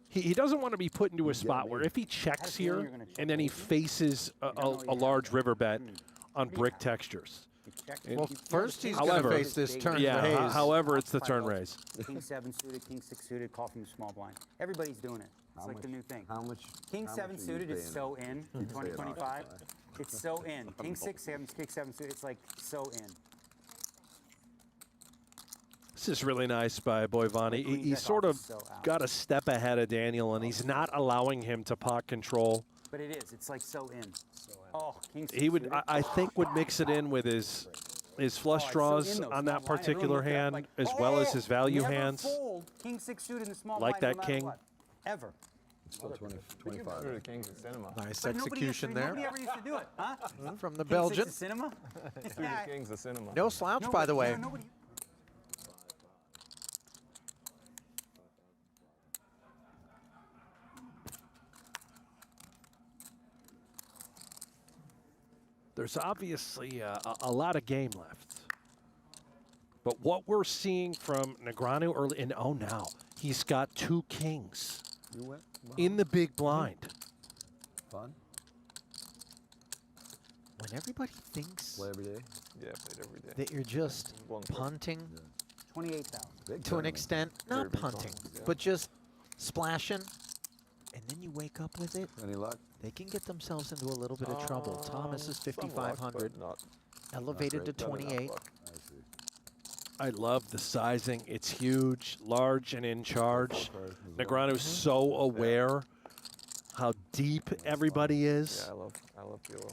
He doesn't want to be put into a get spot me. where if he checks feeling here you're gonna check and then he over. faces a large river bet on brick textures. You check Well, it. You- First, he's going However- to face this turn Yeah, raise. however, it's the Five turn votes. raise. King 7 suited, King 6 suited, call from the small blind. Everybody's doing it. It's How like much- the new thing. How much? King how 7 much are you suited is paying? so in 2025. It's so in. King 6, 7, King 7 suited, it's like so in. This is really nice by Boivin. Queen He jack sort off of is so out. got a step ahead of Daniel, and he's not allowing him to pot control. But it is. It's like so in. Oh, King 6 He would, suited. I think, would mix it in with his flush Oh, it's so draws in, though, on small that blind. particular Everyone hand, looked at it as like, well as "Oh, his value never hands. Fold. King 6 suited in the small Like blind, that no matter king. what. Ever. It's still 20, Go to 25. the Kings of Cinema. Nice But nobody execution used to, Nobody there ever used to do it, huh? from the King 6 Belgian. is cinema? Go to the Kings of Cinema. No slouch, by the way. Nobody. There's obviously a lot of game left. But what we're seeing from Negreanu early, and oh, now he's got 2 kings You went? in the big blind. Fun? When everybody thinks Play every day? Yeah, played every day. that you're just One court. punting 28,000. Big to an tournament. extent, Very not big punting, tournaments, yeah. but just splashing, and then you wake up with it, Any luck? they can get themselves into a little bit of trouble. Thomas is Some luck, 5,500, but not elevated to great. 28. I see. I love the sizing. It's huge, large, and in charge. Negreanu's so aware how deep everybody is. Yeah, I love PLO.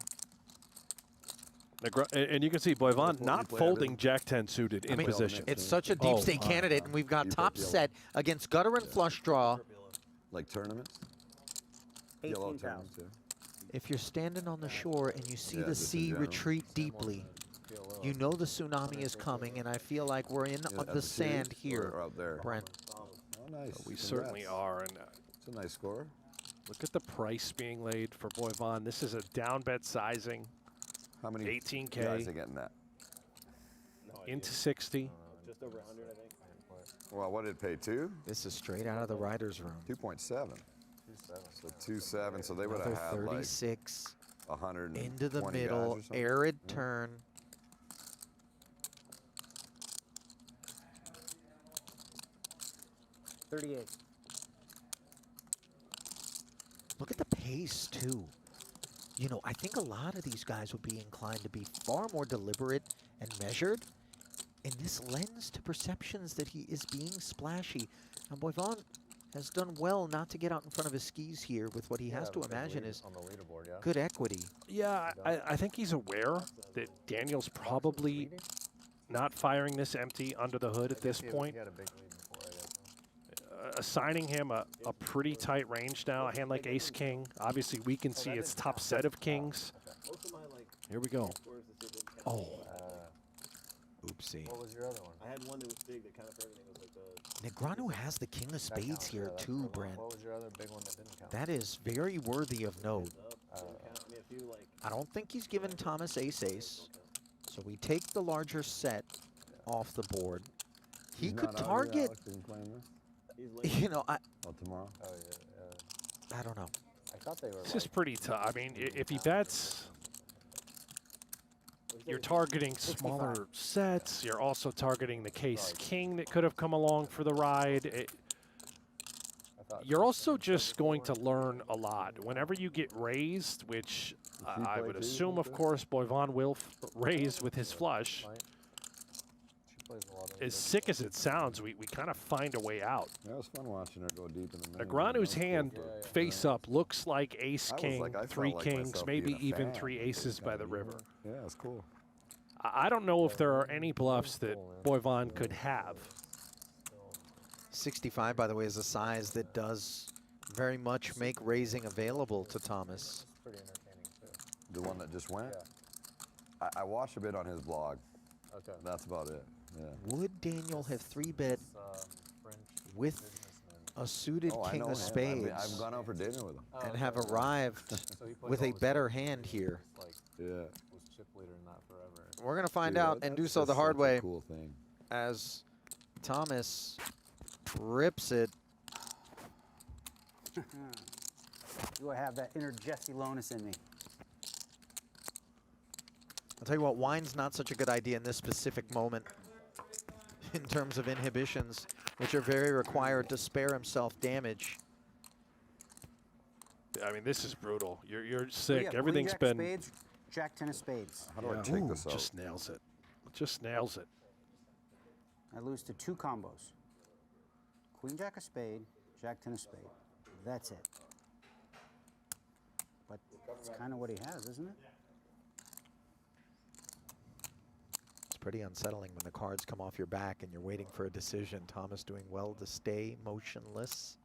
And you can see Boivin not play folding everything. Jack-10 suited in I mean, position. it's such a deep Oh, state candidate, and we've got You top put yellow. set against gutter and flush draw. Like tournaments? Yellow 18,000. tournaments, yeah. If you're standing on the shore and you see Yeah, the just in sea general. retreat deeply, you know the tsunami is coming, and I feel like we're in Yeah, at the sand series here, or out there? Brent. Oh, nice. We Congrats. certainly are. And It's a nice score. look at the price being laid for Boivin. This is a down bet sizing How many 18K. guys are getting that? into 60. Just over 100, I think. Well, what did it pay? 2? This is straight out of the writer's room. 2.7. So 2.7. So they would Another have had like 36 100 into the middle, arid turn. $38. Look at the pace, too. You know, I think a lot of these guys would be inclined to be far more deliberate and measured. And this lends to perceptions that he is being splashy. Now, Boivin has done well not to get out in front of his skis here with what he has to imagine is on the leaderboard, yeah. good equity. Yeah, I think he's aware that Daniel's probably not firing this empty under the hood at this point. He had a big lead before, I guess. Assigning him a pretty tight range now, a hand like ace-king. Obviously, we can see its top set of kings. Here we go. Oh. Oopsie. What was your other one? I had one that was big that kind of everything was like the. Negranu has the king of spades here too, Brent. What was your other big one that didn't count? That is very worthy of note. I don't think he's given Thomas ace-ace. So we take the larger set off the board. He could target, you know, tomorrow? Oh, yeah. I don't know. I thought they were. This is pretty tough. I mean, if he bets, you're targeting smaller sets. You're also targeting the case-king that could have come along for the ride. You're also just going to learn a lot. Whenever you get raised, which I would assume, of course, Boivin will raise with his flush. As sick as it sounds, we kind of find a way out. Yeah, it was fun watching her go deep in the middle. Negranu's hand face up looks like ace-king, three kings, maybe even three aces by the river. Yeah, it's cool. I don't know if there are any bluffs that Boivin could have. 65, by the way, is a size that does very much make raising available to Thomas. Pretty entertaining, too. The one that just went? I watched a bit on his blog. Okay. That's about it. Yeah. Would Daniel have 3-bet with a suited king of spades I've gone out for dinner with him. and have arrived with a better hand here? Yeah. Was chip leader not forever. We're going to find out and do so the hard way as Thomas rips it. Do I have that inner Jesse Lonis in me? I'll tell you what, wine's not such a good idea in this specific moment in terms of inhibitions, which are very required to spare himself damage. I mean, this is brutal. You're sick. Yeah, Everything's Jack been... Spades, Jack 10 of spades. How do I take this out? Just nails it. Just nails it. I lose to 2 combos. Queen Jack of spade, Jack 10 of spade. That's it. But it's kind of what he has, isn't it? It's pretty unsettling when the cards come off your back and you're waiting for a decision. Thomas doing well to stay motionless.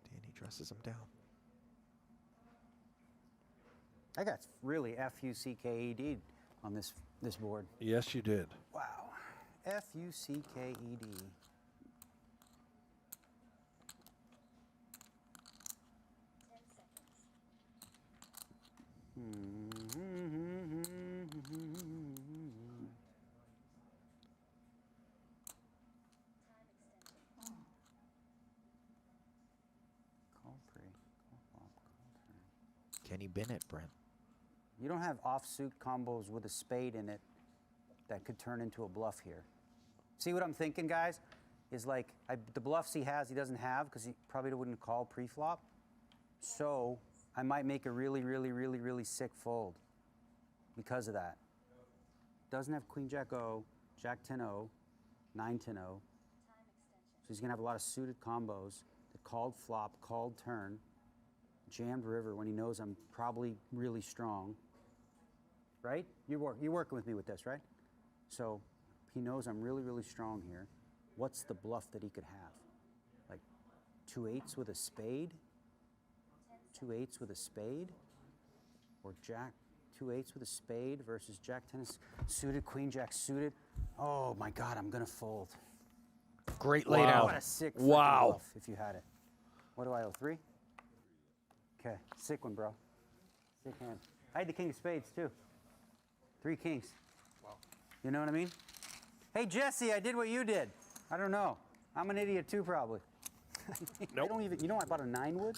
Danny dresses him down. I got really F-U-C-K-E-D on this board. Yes, you did. Wow. F-U-C-K-E-D. Call free. Call flop. Call turn. Kenny Bennett, Brent. You don't have offsuit combos with a spade in it that could turn into a bluff here. See what I'm thinking, guys? Is like the bluffs he has, he doesn't have because he probably wouldn't call pre-flop. So I might make a really, really, really, really sick fold because of that. Doesn't have Queen Jack O, Jack 10-0, 9-10-0. So he's gonna have a lot of suited combos that called flop, called turn, jammed river when he knows I'm probably really strong. Right? You're working with me with this, right? So he knows I'm really, really strong here. What's the bluff that he could have? Like 2-8s with a spade? 2-8s with a spade? Or Jack 2-8s with a spade versus Jack 10 suited, Queen Jack suited? Oh my God, I'm gonna fold. Great laid out. What a sick bluff if you had it. What do I owe, 3? Okay, sick one, bro. Sick hand. I had the king of spades too. 3 kings. Wow. You know what I mean? Hey, Jesse, I did what you did. I don't know. I'm an idiot too, probably. Nope. I don't even, you know, I bought a 9 wood.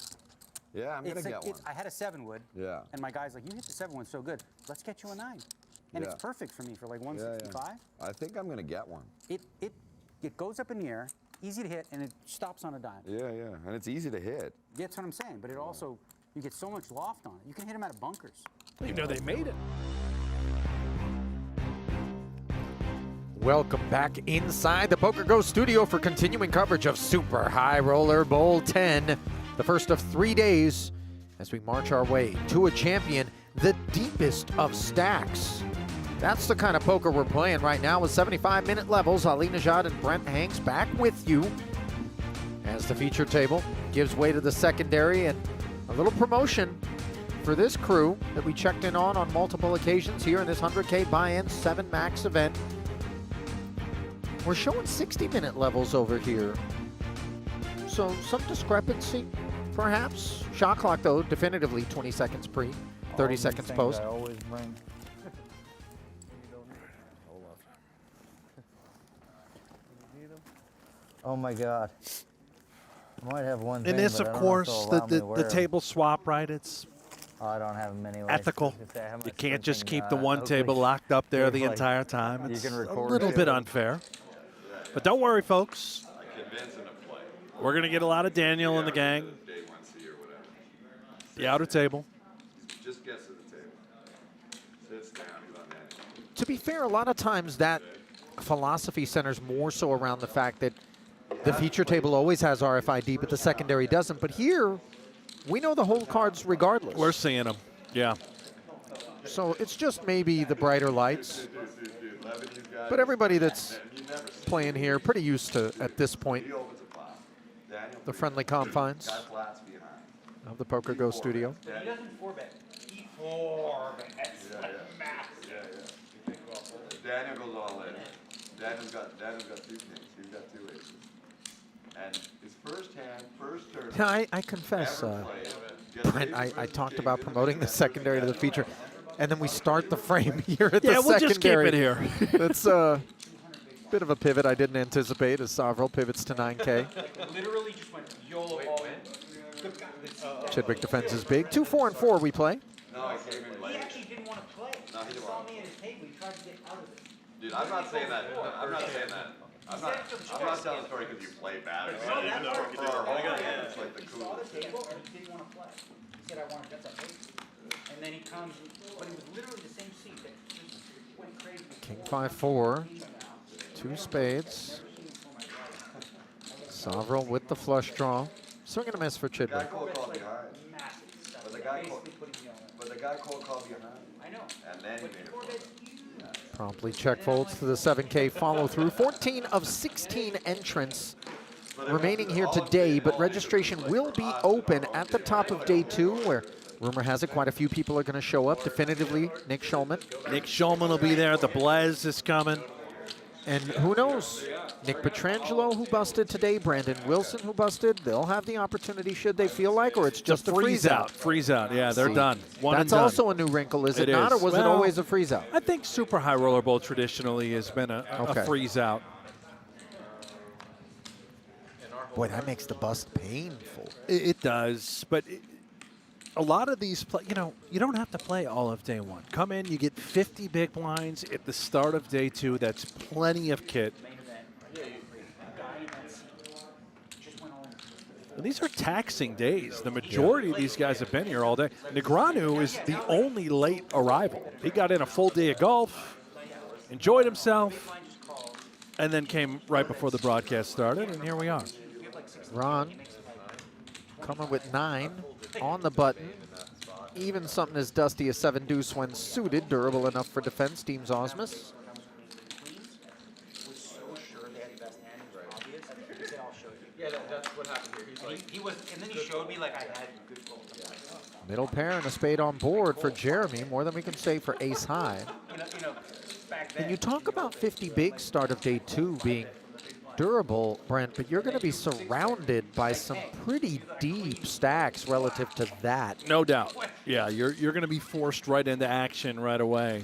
Yeah, I'm going to get one. I had a 7 wood. Yeah. And my guy's like, you hit the 7 one so good. Let's get you a 9. And it's perfect for me for like 165. I think I'm going to get one. It goes up in the air, easy to hit, and it stops on a dime. Yeah, yeah. And it's easy to hit. That's what I'm saying. But it also, you get so much loft on it. You can hit them out of bunkers. You know they made it. Welcome back inside the PokerGO Studio for continuing coverage of Super High Roller Bowl 10, the first of 3 days as we march our way to a champion, the deepest of stacks. That's the kind of poker we're playing right now with 75-minute levels. Ali Najad and Brent Hanks back with you as the feature table gives way to the secondary, and a little promotion for this crew that we checked in on multiple occasions here in this 100K buy-in 7 max event. We're showing 60-minute levels over here. So some discrepancy, perhaps. Shot clock, though, definitively 20 seconds pre, 30 seconds post. I always bring. Oh my God. I might have one thing, And this, but of I don't know if course, they'll allow me to the wear 'em. table swap, right? It's Oh, I don't have them anyway. ethical. You can't just keep the one table locked up there the entire time. It's a little bit unfair. But don't worry, folks. We're going to get a lot of Daniel and the gang. The outer table. Just gets to the table. Sits down. He's on that. To be fair, a lot of times that philosophy centers more so around the fact that the feature table always has RFID, but the secondary doesn't. But here, we know the whole cards regardless. We're seeing them, yeah. So it's just maybe the brighter lights. But everybody that's playing here, pretty used to, at this point, the friendly confines of the PokerGO Studio. He doesn't 4-bet. He 4-bets. Daniel goes all in. Daniel's got 2 kings. He's got 2 aces. And his first hand, first turn. Yeah, I confess, Brent, I talked about promoting the secondary to the feature, and then we start the frame here at the secondary. Yeah, we'll just keep it here. That's a bit of a pivot I didn't anticipate as Soverel pivots to 9K. Literally just went YOLO all in. Chidwick defends his big. 2, 4, and 4 we play. No, I came in late. He actually didn't want to play. No, he didn't saw want to. me at his table. He tried to get out of it. Dude, I'm not saying that. I'm not saying that. I'm not telling the story because you play bad. It's like the coolest. He didn't want to play. He said, I want to get that table. And then he comes, but he was literally the same seat that just went crazy. King 5, 4. 2 spades. Soverel with the flush draw. Swing and a miss for Chidwick. But the guy called behind. I know. And then he made it. Promptly check folds to the 7K follow through. 14 of 16 entrants remaining here today, but registration will be open at the top of day 2, where rumor has it quite a few people are going to show up. Definitively, Nick Schulman. Nick Schulman will be there. The Blaze is coming. And who knows? Nick Petrangelo, who busted today, Brandon Wilson, who busted. They'll have the opportunity should they feel like, or it's just a freeze out. Freeze out, yeah, they're done. That's also a new wrinkle, is it not, or was it always a freeze out? I think Super High Roller Bowl traditionally has been a freeze out. Boy, that makes the bust painful. It does, but a lot of these, you don't have to play all of day 1. Come in, you get 50 big blinds at the start of day 2. That's plenty of kit. And these are taxing days. The majority of these guys have been here all day. Negreanu is the only late arrival. He got in a full day of golf, enjoyed himself, and then came right before the broadcast started, and here we are. Ron coming with 9 on the button. Even something as dusty as 7 deuce when suited, durable enough for defense, teams Ausmus. Yeah, that's what happened here. And then he showed me like I had good goals. Middle pair and a spade on board for Jeremy, more than we can say for ace high. And you talk about 50 big start of day 2 being durable, Brent, but you're going to be surrounded by some pretty deep stacks relative to that. No doubt. Yeah, you're going to be forced right into action right away.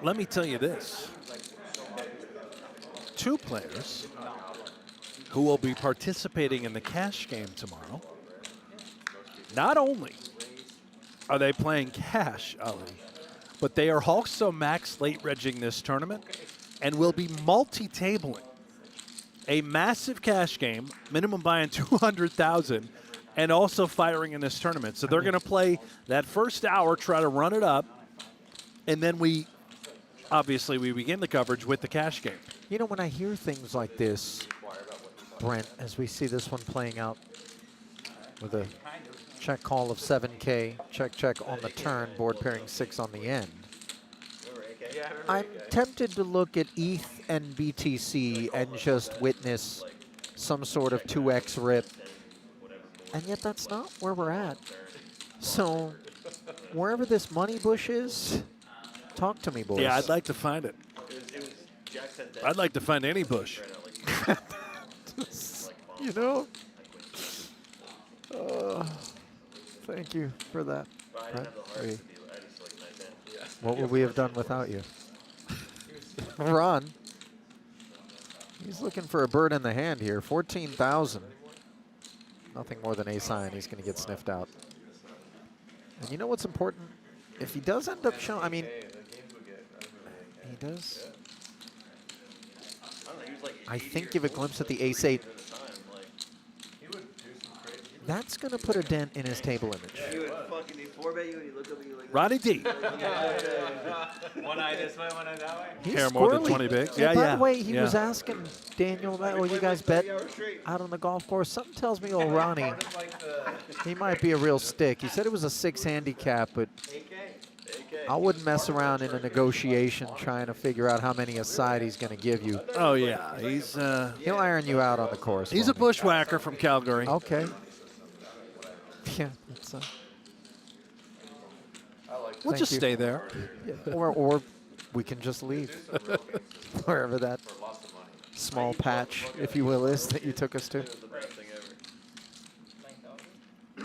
Let me tell you this. 2 players who will be participating in the cash game tomorrow. Not only are they playing cash, Ali, but they are also max late regging this tournament and will be multi-tabling a massive cash game, minimum buy-in 200,000, and also firing in this tournament. So they're going to play that first hour, try to run it up, And then we begin the coverage with the cash game. You know, when I hear things like this, Brent, as we see this one playing out with a check call of 7K, check on the turn, board pairing 6 on the end. I'm tempted to look at ETH and BTC and just witness some sort of 2x rip. And yet that's not where we're at. So wherever this money bush is, talk to me, boys. Yeah, I'd like to find it. I'd like to find any bush. You know? Thank you for that. Right? What would we have done without you? Ron. He's looking for a bird in the hand here. 14,000. Nothing more than ace high, and he's going to get sniffed out. And you know what's important? If he does end up showing, I mean, he does. I think give a glimpse at the ace-8. That's going to put a dent in his table image. Roddy D. One eye this way, one eye that way. He's Care more than squirrely. 20 bigs. Yeah, Yeah, by yeah. the way, he Yeah. was asking Daniel, well, you guys bet out on the golf course. Something tells me old Ronnie, he might be a real stick. He said it was a 6 handicap, but I wouldn't mess around in a negotiation trying to figure out how many aside he's going to give you. Oh, yeah. He's He'll iron you out on the course. he's for a me. bushwhacker from Calgary. Okay. Yeah, that's We'll thank just you. stay there. Yeah, or we can just leave wherever that small patch, if you will, is that you took us to.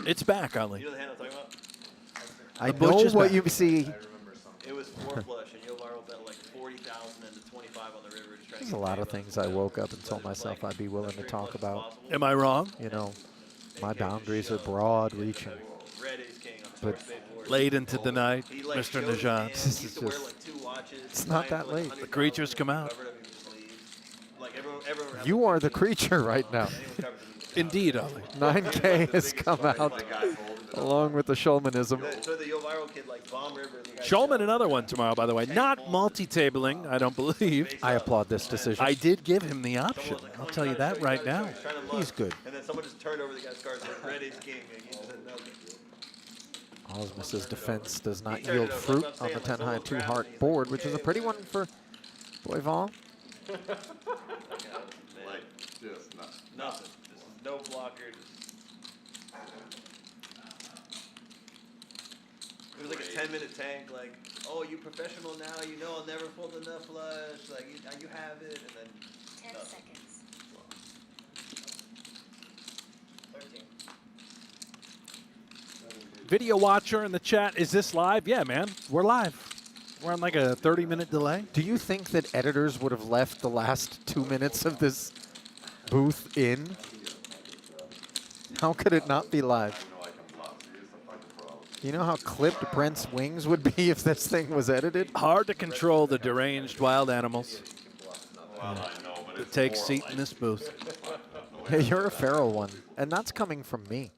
It's back, Ali. You know the hand I'm talking about? I The bush know is what back. you see. It was 4 flush, and Yo Viral bet like 40,000 and the 25 on the river. Just trying to There's get a lot of paid on things I woke up and told myself I'd be willing to talk about. Am I wrong? You know, my boundaries are broad reaching. Red ace king on the But first big board. Late into the night, He, like, Mr. showed his Najat. hand. This He is used to wear just- like 2 watches. It's not signed that for, like, late. The creatures come out. covered him in his sleeves. Like everyone around You are the creature right now. anyone covered him in his Indeed, Ali. 9K has come out along with the Shulmanism. sleeves. So the Yo Viral kid like Bomb River. The guy Shulman another one tomorrow, by the way. Not multi-tabling, I don't believe. I applaud this decision. I did give him the option. I'll tell you that right now. trying to He's good. And then someone just turned over the guy's cards like red ace king. And he just said no. Ausmus's defense does not yield fruit on the 10 high 2 heart board, which is a pretty one for Boivin. Like just nothing. Just no blocker. It was like a 10-minute tank. Like, oh, you professional now? You know I'll never fold enough flush. Like you have it, and then 10 nothing. seconds. 13. Video watcher in the chat, is this live? Yeah, man, we're live. We're on like a 30-minute delay. Do you think that editors would have left the last 2 minutes of this booth in? How could it not be live? You know how clipped Brent's wings would be if this thing was edited? Hard to control the deranged wild animals that take seat in this booth. Hey, you're a feral one, and that's coming from me.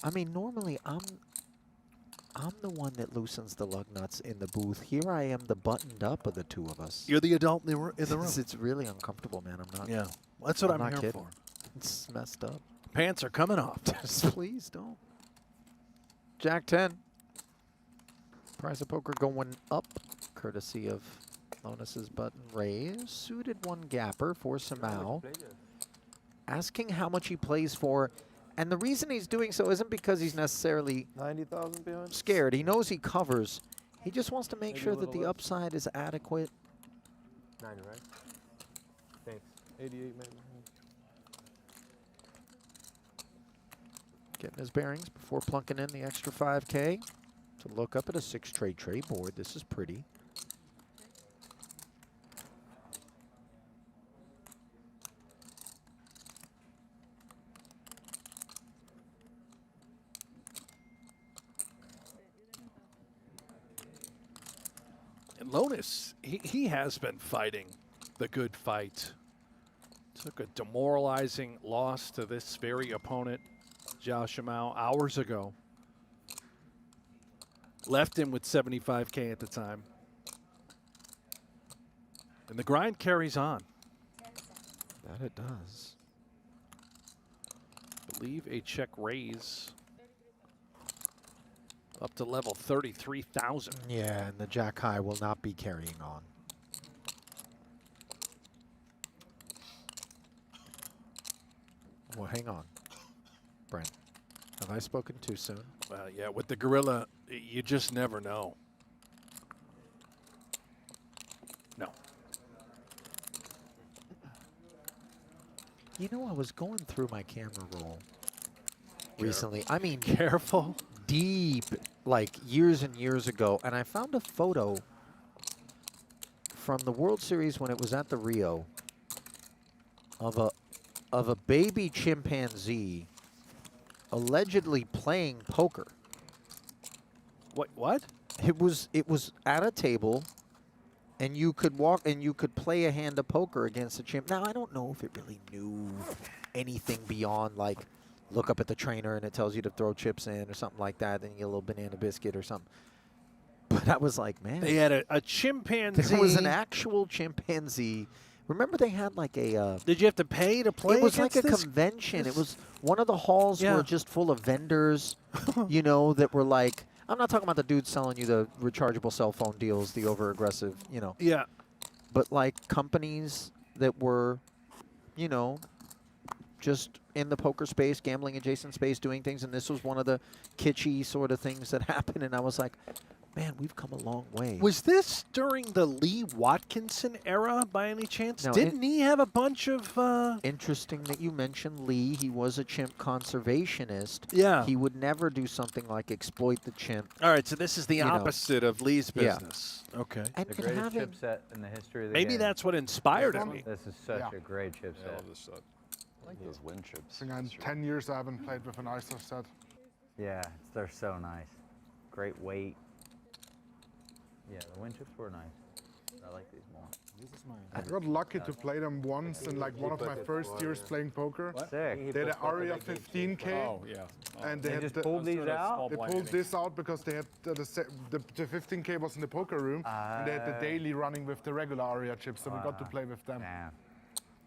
I mean, normally I'm the one that loosens the lug nuts in the booth. Here I am, the buttoned up of the two of us. You're the adult in the room. It's really uncomfortable, man. I'm not. Yeah, that's what I'm not here kidding. for. It's messed up. Pants are coming off. Just please don't. Jack 10. Prize of poker going up, courtesy of Lonis's button raise. Suited one gapper for Simao. Asking how much he plays for. And the reason he's doing so isn't because he's necessarily 90,000 behind. scared. He knows he covers. He just wants to make Maybe a sure that little the less. upside is adequate. 90, right? Thanks. 88 maybe. Getting his bearings before plunking in the extra 5K to look up at a 6 tray board. This is pretty. And Lonis, he has been fighting the good fight. Took a demoralizing loss to this very opponent, Joao Simao, hours ago. Left him with 75K at the time. And the grind carries on. That it does. I believe a check raise up to level 33,000. Yeah, and the Jack High will not be carrying on. Well, hang on, Brent. Have I spoken too soon? Well, yeah, with the gorilla, you just never know. No. You know, I was going through my camera roll recently. I mean, Careful. deep, like years and years ago, and I found a photo from the World Series when it was at the Rio of a baby chimpanzee allegedly playing poker. What? It was at a table, and you could walk and you could play a hand of poker against a chimp. Now I don't know if it really knew anything beyond like look up at the trainer and it tells you to throw chips in or something like that. Then you get a little banana biscuit or something. But I was like, man, They had a chimpanzee. there was an actual chimpanzee. Remember they had like a. Did you have to pay to play? It was like a against this? convention. It was one of the halls Yeah. were just full of vendors, you know, that were like. I'm not talking about the dudes selling you the rechargeable cell phone deals, the over-aggressive, you know. Yeah. But like companies that were, you know, just in the poker space, gambling adjacent space, doing things. And this was one of the kitschy sort of things that happened. And I was like, man, we've come a long way. Was this during the Lee Watkinson era by any chance? No, Didn't he have a bunch of... Interesting that you mentioned Lee. He was a chimp conservationist. Yeah. He would never do something like exploit the chimp. All right, so this is the You know. opposite of Lee's Yeah. business. Okay. And, The and greatest having, chip set in the history of the Maybe game. that's what inspired him. This is such a great chip set. I like those wind chips. I think in 10 years I haven't played with a nicer set. Yeah, they're so nice. Great weight. Yeah, the wind chips were nice. I like these more. I got lucky to play them once in like one of my first years playing poker. Sick. They had an Aria 15K. And they, They had just the- pulled these out? They pulled this out because they had the 15K was in the poker room, and they had the daily running with the regular Aria chips, so we got to play with them. Damn.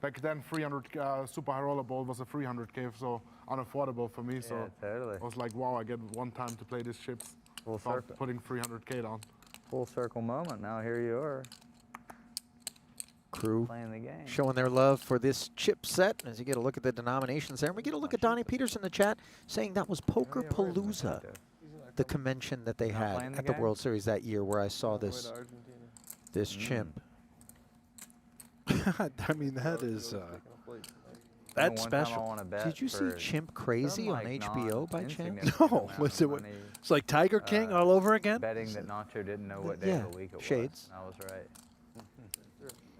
Back then, 300 Super High Roller Bowl was a 300K, so unaffordable for me. So Yeah, totally. I was like, wow, I get one time to play these chips Full without circle. putting 300K down. Full circle moment. Now here you are crew playing the game. showing their love for this chip set. As you get a look at the denominations there. And we get a look at Donnie Peters in the chat saying that was Poker Palooza, the convention that they had playing the at the game? World Series that year where I saw this chimp. I mean, that is... You know, that's one time I special. won a bet Did you see for Chimp Crazy some, on like, HBO by chance? non-insignificant No, amount was of it what? money, It's like Tiger King all over again? betting that Nacho didn't know what day Yeah, of the week it shades. was. And I was right.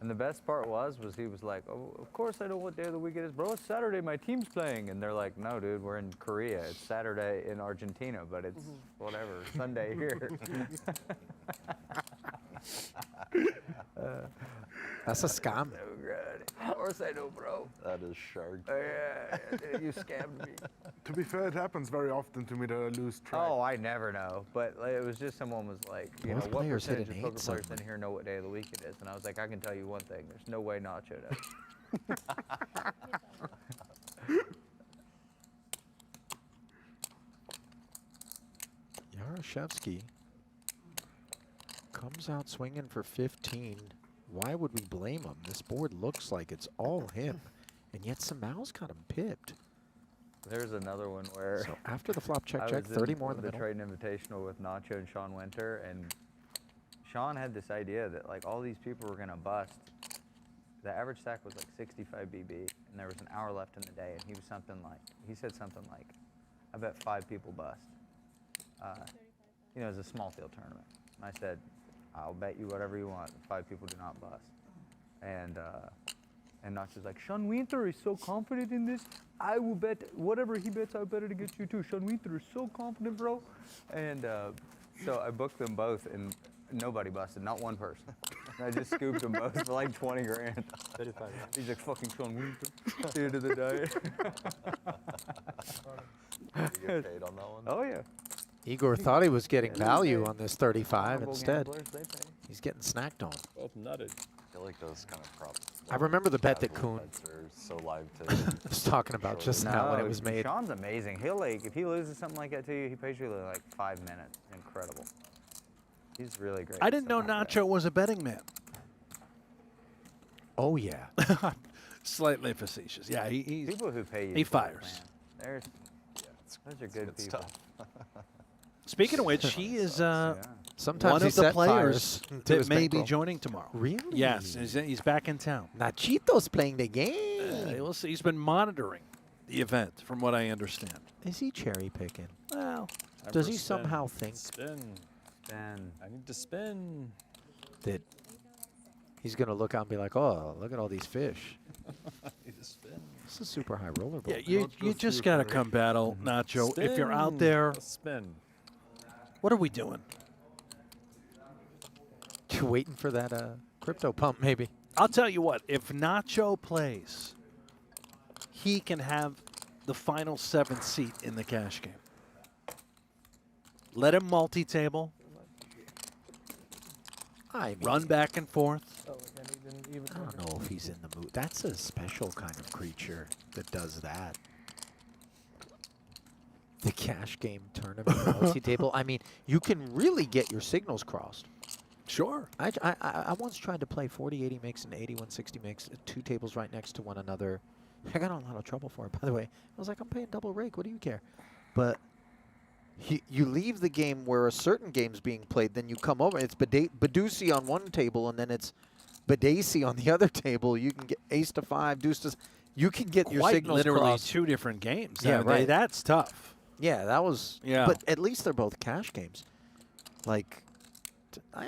And the best part was he was like, oh, of course I know what day of the week it is, bro. It's Saturday, my team's playing. And they're like, no, dude, we're in Korea. It's Saturday in Argentina, but it's whatever, Sunday here. That's a scam. So good. Of course I know, bro. That is shark. Yeah, dude, you scammed me. To be fair, it happens very often to me that I lose track. Oh, I never know. But like, it was just someone was like, you know, Both what players hit percentage an of poker 8 players somewhere. in here know what day of the week it is? And I was like, I can tell you one thing. There's no way Nacho does. Yaroshevskyy comes out swinging for 15. Why would we blame him? This board looks like it's all him. And yet Simao's got him pipped. There's another one where So after the flop check, I check, was 30 more in the the middle. Trading Invitational with Nacho and Sean Winter, and Sean had this idea that like all these people were gonna bust. The average stack was like 65 BB, and there was an hour left in the day, and he said something like, I bet 5 people bust. You know, it's a small field tournament. And I said, I'll bet you whatever you want. 5 people do not bust. And Nacho's like, Sean Winter is so confident in this. I will bet whatever he bets, I'll bet it against you too. Sean Winter is so confident, bro. And so I booked them both, and nobody busted, not one person. And I just scooped them both for like 20 grand. 35. He's like, fucking Sean Winter at the end of the day. You get paid on that one? Oh, yeah. Igor thought he was getting Yeah, value they- on this 35. Honorable Instead, gamblers, they pay. he's getting snacked on. Both nutted. I feel like those kind of props. I remember the bet that casual Koon bets are so live to. was talking about just now when it was made. Sean's amazing. He'll like, if he loses something like that to you, he pays you like 5 minutes. Incredible. He's really great. I didn't know Nacho was a betting man. Oh, yeah. Slightly facetious. Yeah, he's People who pay you. he for it, fires. man. Those are good people. Speaking of which, he is Sometimes one he of the set players fires to that his may be bankroll. joining tomorrow. Really? Yes, he's back in town. Nachito's playing the game. We'll see. He's been monitoring the event, from what I understand. Is he cherry picking? Well, Does he somehow think Spin. Spin. I need to spin. that he's going to look out and be like, oh, look at all these fish? I need to spin. It's a super high roller ball. yeah, you just got to come battle, Nacho. If you're out there, Let's spin. what are we doing? You waiting for that crypto pump, maybe. I'll tell you what, if Nacho plays, he can have the final 7th seat in the cash game. Let him multi-table, I mean, run back and forth. Oh, again, he didn't even. I don't know if he's in the mood. That's a special kind of creature that does that. The cash game tournament multi-table. I mean, you can really get your signals crossed. Sure. I once tried to play 40-80 mix and 81-60 mix, 2 tables right next to one another. I got in a lot of trouble for it, by the way. I was like, I'm paying double rake. What do you care? But you leave the game where a certain game's being played, then you come over. It's Badusi on one table, and then it's Badasi on the other table. You can get ace to 5, deuce to. You can get your Quite signals literally crossed. 2 different games. Yeah, right. That's tough. Yeah, that was. Yeah. But at least they're both cash games. Like,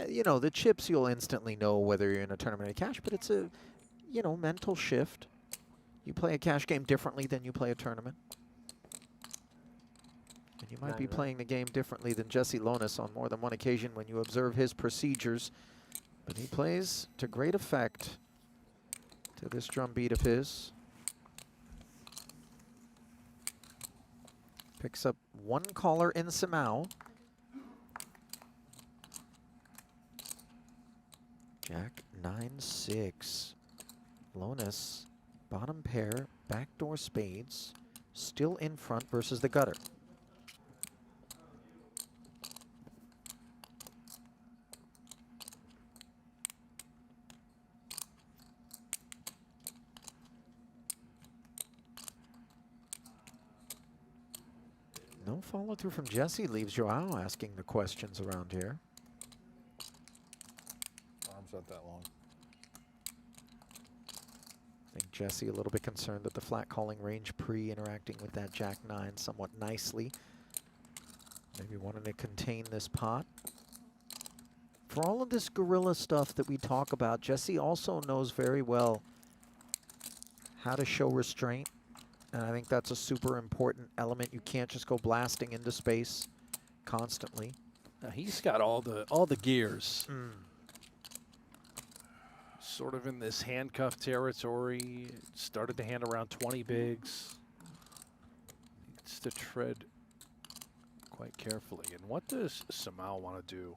you know, the chips you'll instantly know whether you're in a tournament or cash, but it's a, you know, mental shift. You play a cash game differently than you play a tournament. And you might be playing the game differently than Jesse Lonis on more than one occasion when you observe his procedures. But he plays to great effect to this drum beat of his. Picks up 1 caller in Simao. Jack 9-6. Lonis, bottom pair, backdoor spades, still in front versus the gutter. No follow through from Jesse, leaves Joao asking the questions around here. Arms not that long. I think Jesse a little bit concerned that the flat calling range pre-interacting with that Jack 9 somewhat nicely. Maybe wanting to contain this pot. For all of this guerrilla stuff that we talk about, Jesse also knows very well how to show restraint. And I think that's a super important element. You can't just go blasting into space constantly. Now he's got all the gears. Sort of in this handcuff territory. Started to hand around 20 bigs. Needs to tread quite carefully. And what does Simao want to do?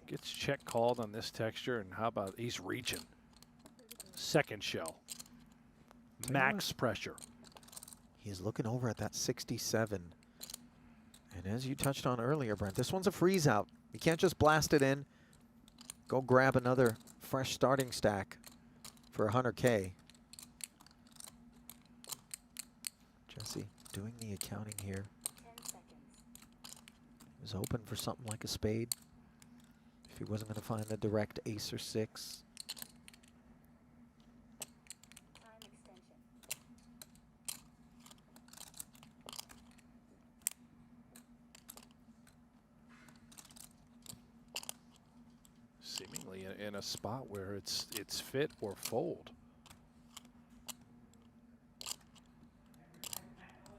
Gets check called on this texture, and how about he's reaching? Second shell. Max pressure. He's looking over at that 67. And as you touched on earlier, Brent, this one's a freeze out. You can't just blast it in. Go grab another fresh starting stack for 100K. Jesse doing the accounting here. 10 seconds. He was hoping for something like a spade. If he wasn't going to find the direct ace or 6. Time extension. Seemingly in a spot where it's fit or fold.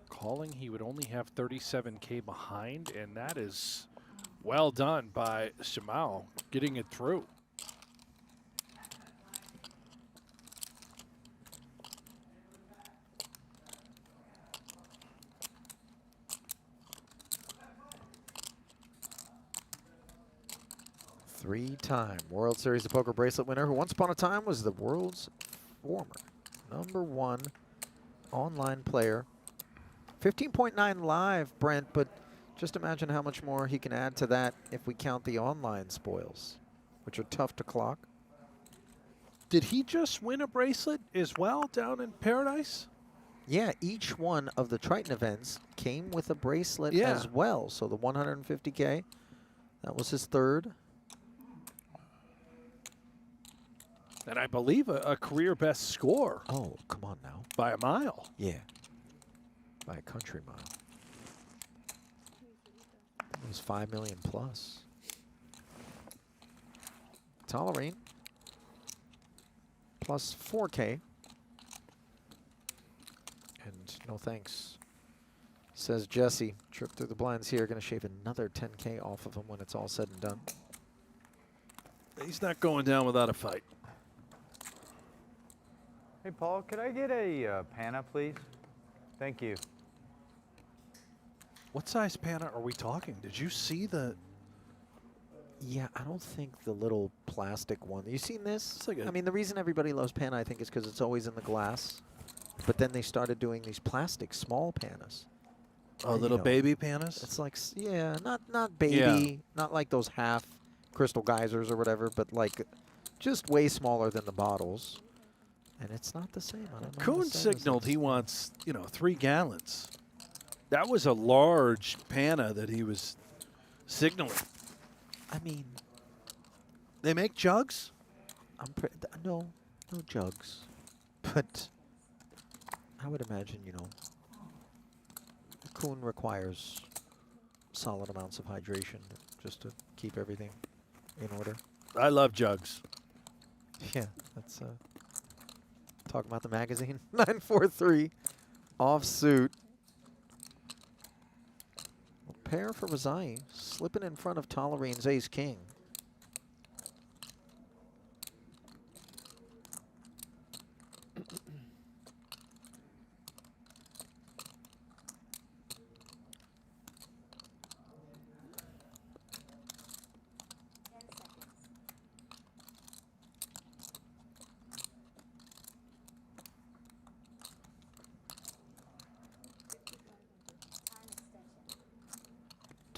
Calling, he would only have 37K behind, and that is well done by Simao, getting it through. 3-time World Series of Poker bracelet winner who once upon a time was the world's former #1 online player. 15.9 live, Brent, but just imagine how much more he can add to that if we count the online spoils, which are tough to clock. Did he just win a bracelet as well down in Paradise? Yeah, each one of the Triton events came with a bracelet as well. So the 150K, that was his third. And I believe a career best score. Oh, come on now. By a mile. Yeah, by a country mile. It was 5 million plus. Tollerene, plus 4K. And no thanks, says Jesse. Trip through the blinds here, going to shave another 10K off of him when it's all said and done. He's not going down without a fight. Hey, Paul, could I get a Pana, please? Thank you. What size Pana are we talking? Did you see the... Yeah, I don't think the little plastic one. You seen this? It's like I mean, the reason everybody loves Pana, I think, is because it's always in the glass. But then they started doing these plastic small Panas. Oh, And, little baby Panas? It's like, yeah, not baby, not like those half crystal geysers or whatever, but like just way smaller than the bottles. And it's not the same. I don't know. Koon signaled he wants, 3 gallons. That was a large Pana that he was signaling. I mean, they make jugs? No jugs. But I would imagine, Koon requires solid amounts of hydration just to keep everything in order. I love jugs. Yeah, that's talking about the magazine. 943 offsuit. Pair for Rezaei, slipping in front of Tollerene's ace-king.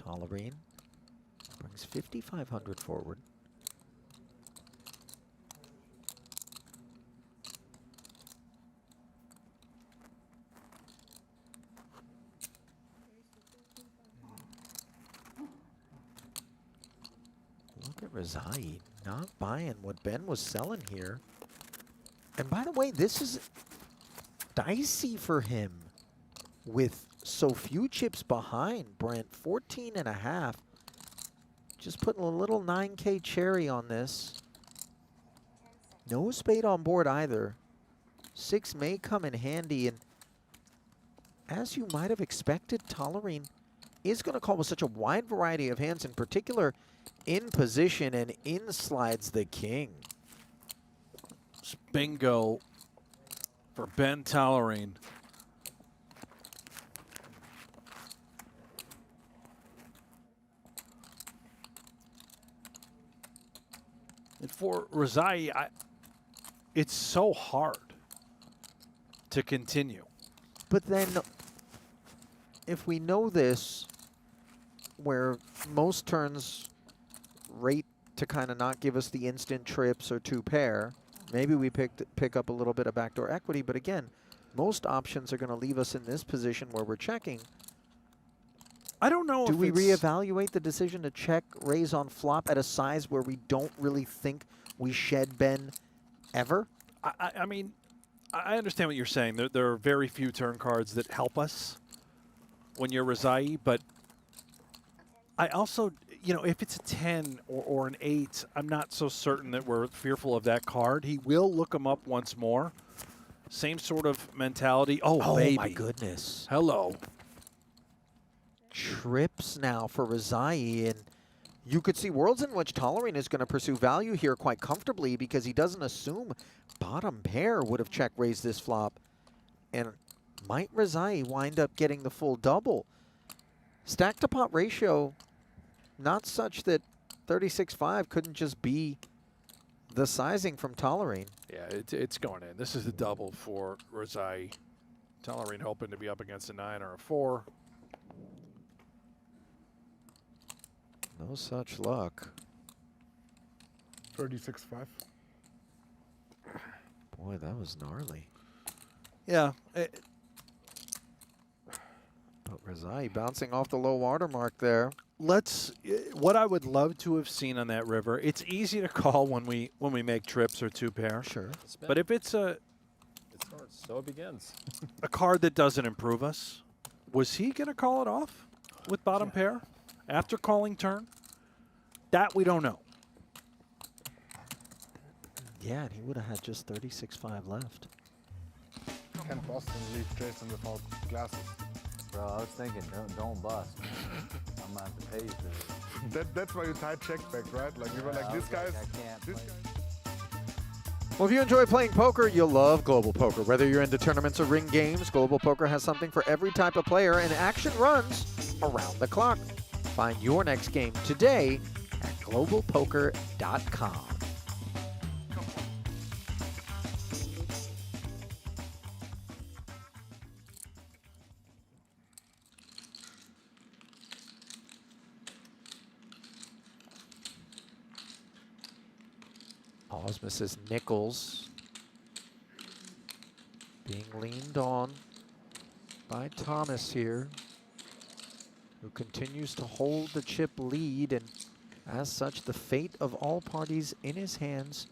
Tollerene brings 5,500 forward. Look at Rezaei not buying what Ben was selling here. And by the way, this is dicey for him with so few chips behind. Brent, 14.5. Just putting a little 9K cherry on this. No spade on board either. 6 may come in handy, and as you might have expected, Tollerene is going to call with such a wide variety of hands, in particular in position, and in slides the king. It's bingo for Ben Tollerene. And for Rezaei, it's so hard to continue. But then, if we know this, where most turns rate to kind of not give us the instant trips or 2 pair, maybe we pick up a little bit of backdoor equity. But again, most options are going to leave us in this position where we're checking. I don't know. Do we reevaluate the decision to check raise on flop at a size where we don't really think we shed Ben ever? I mean, I understand what you're saying. There are very few turn cards that help us when you're Rezaei, but I also, if it's a 10 or an 8, I'm not so certain that we're fearful of that card. He will look him up once more. Same sort of mentality. Oh baby. My goodness. Hello. Trips now for Rezaei, and you could see worlds in which Tollerene is going to pursue value here quite comfortably because he doesn't assume bottom pair would have check raised this flop. And might Rezaei wind up getting the full double? Stack to pot ratio, not such that 36.5 couldn't just be the sizing from Tollerene. Yeah, it's going in. This is the double for Rezaei. Tollerene hoping to be up against a 9 or a 4. No such luck. 36.5. Boy, that was gnarly. Yeah. But Rezaei bouncing off the low water mark there. What I would love to have seen on that river, it's easy to call when we make trips or 2-pair. Sure. But if it's It starts, so it begins. a card that doesn't improve us, was he going to call it off with bottom pair after calling turn? That we don't know. Yeah, and he would have had just 36.5 left. Can Boston leave Jason without glasses? Bro, I was thinking, don't bust. I'm gonna have to pay you for this. That's why you tied check back, right? Like you were like, this guy's. I can't This play. Well, if you enjoy playing poker, you'll love Global Poker. Whether you're into tournaments or ring games, Global Poker has something for every type of player, and action runs around the clock. Find your next game today at globalpoker.com. Ausmus's nickels being leaned on by Thomas here, who continues to hold the chip lead, and as such, the fate of all parties in his hands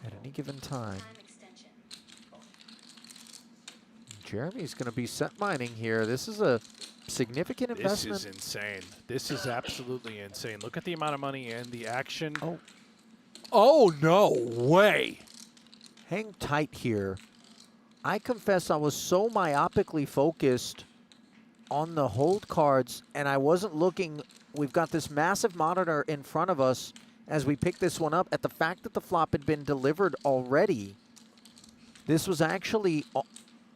at any given time. Jeremy's going to be set mining here. This is a significant investment. This is insane. This is absolutely insane. Look at the amount of money and the action. Oh, no way. Hang tight here. I confess I was so myopically focused on the hold cards, and I wasn't looking. We've got this massive monitor in front of us as we pick this one up at the fact that the flop had been delivered already. This was actually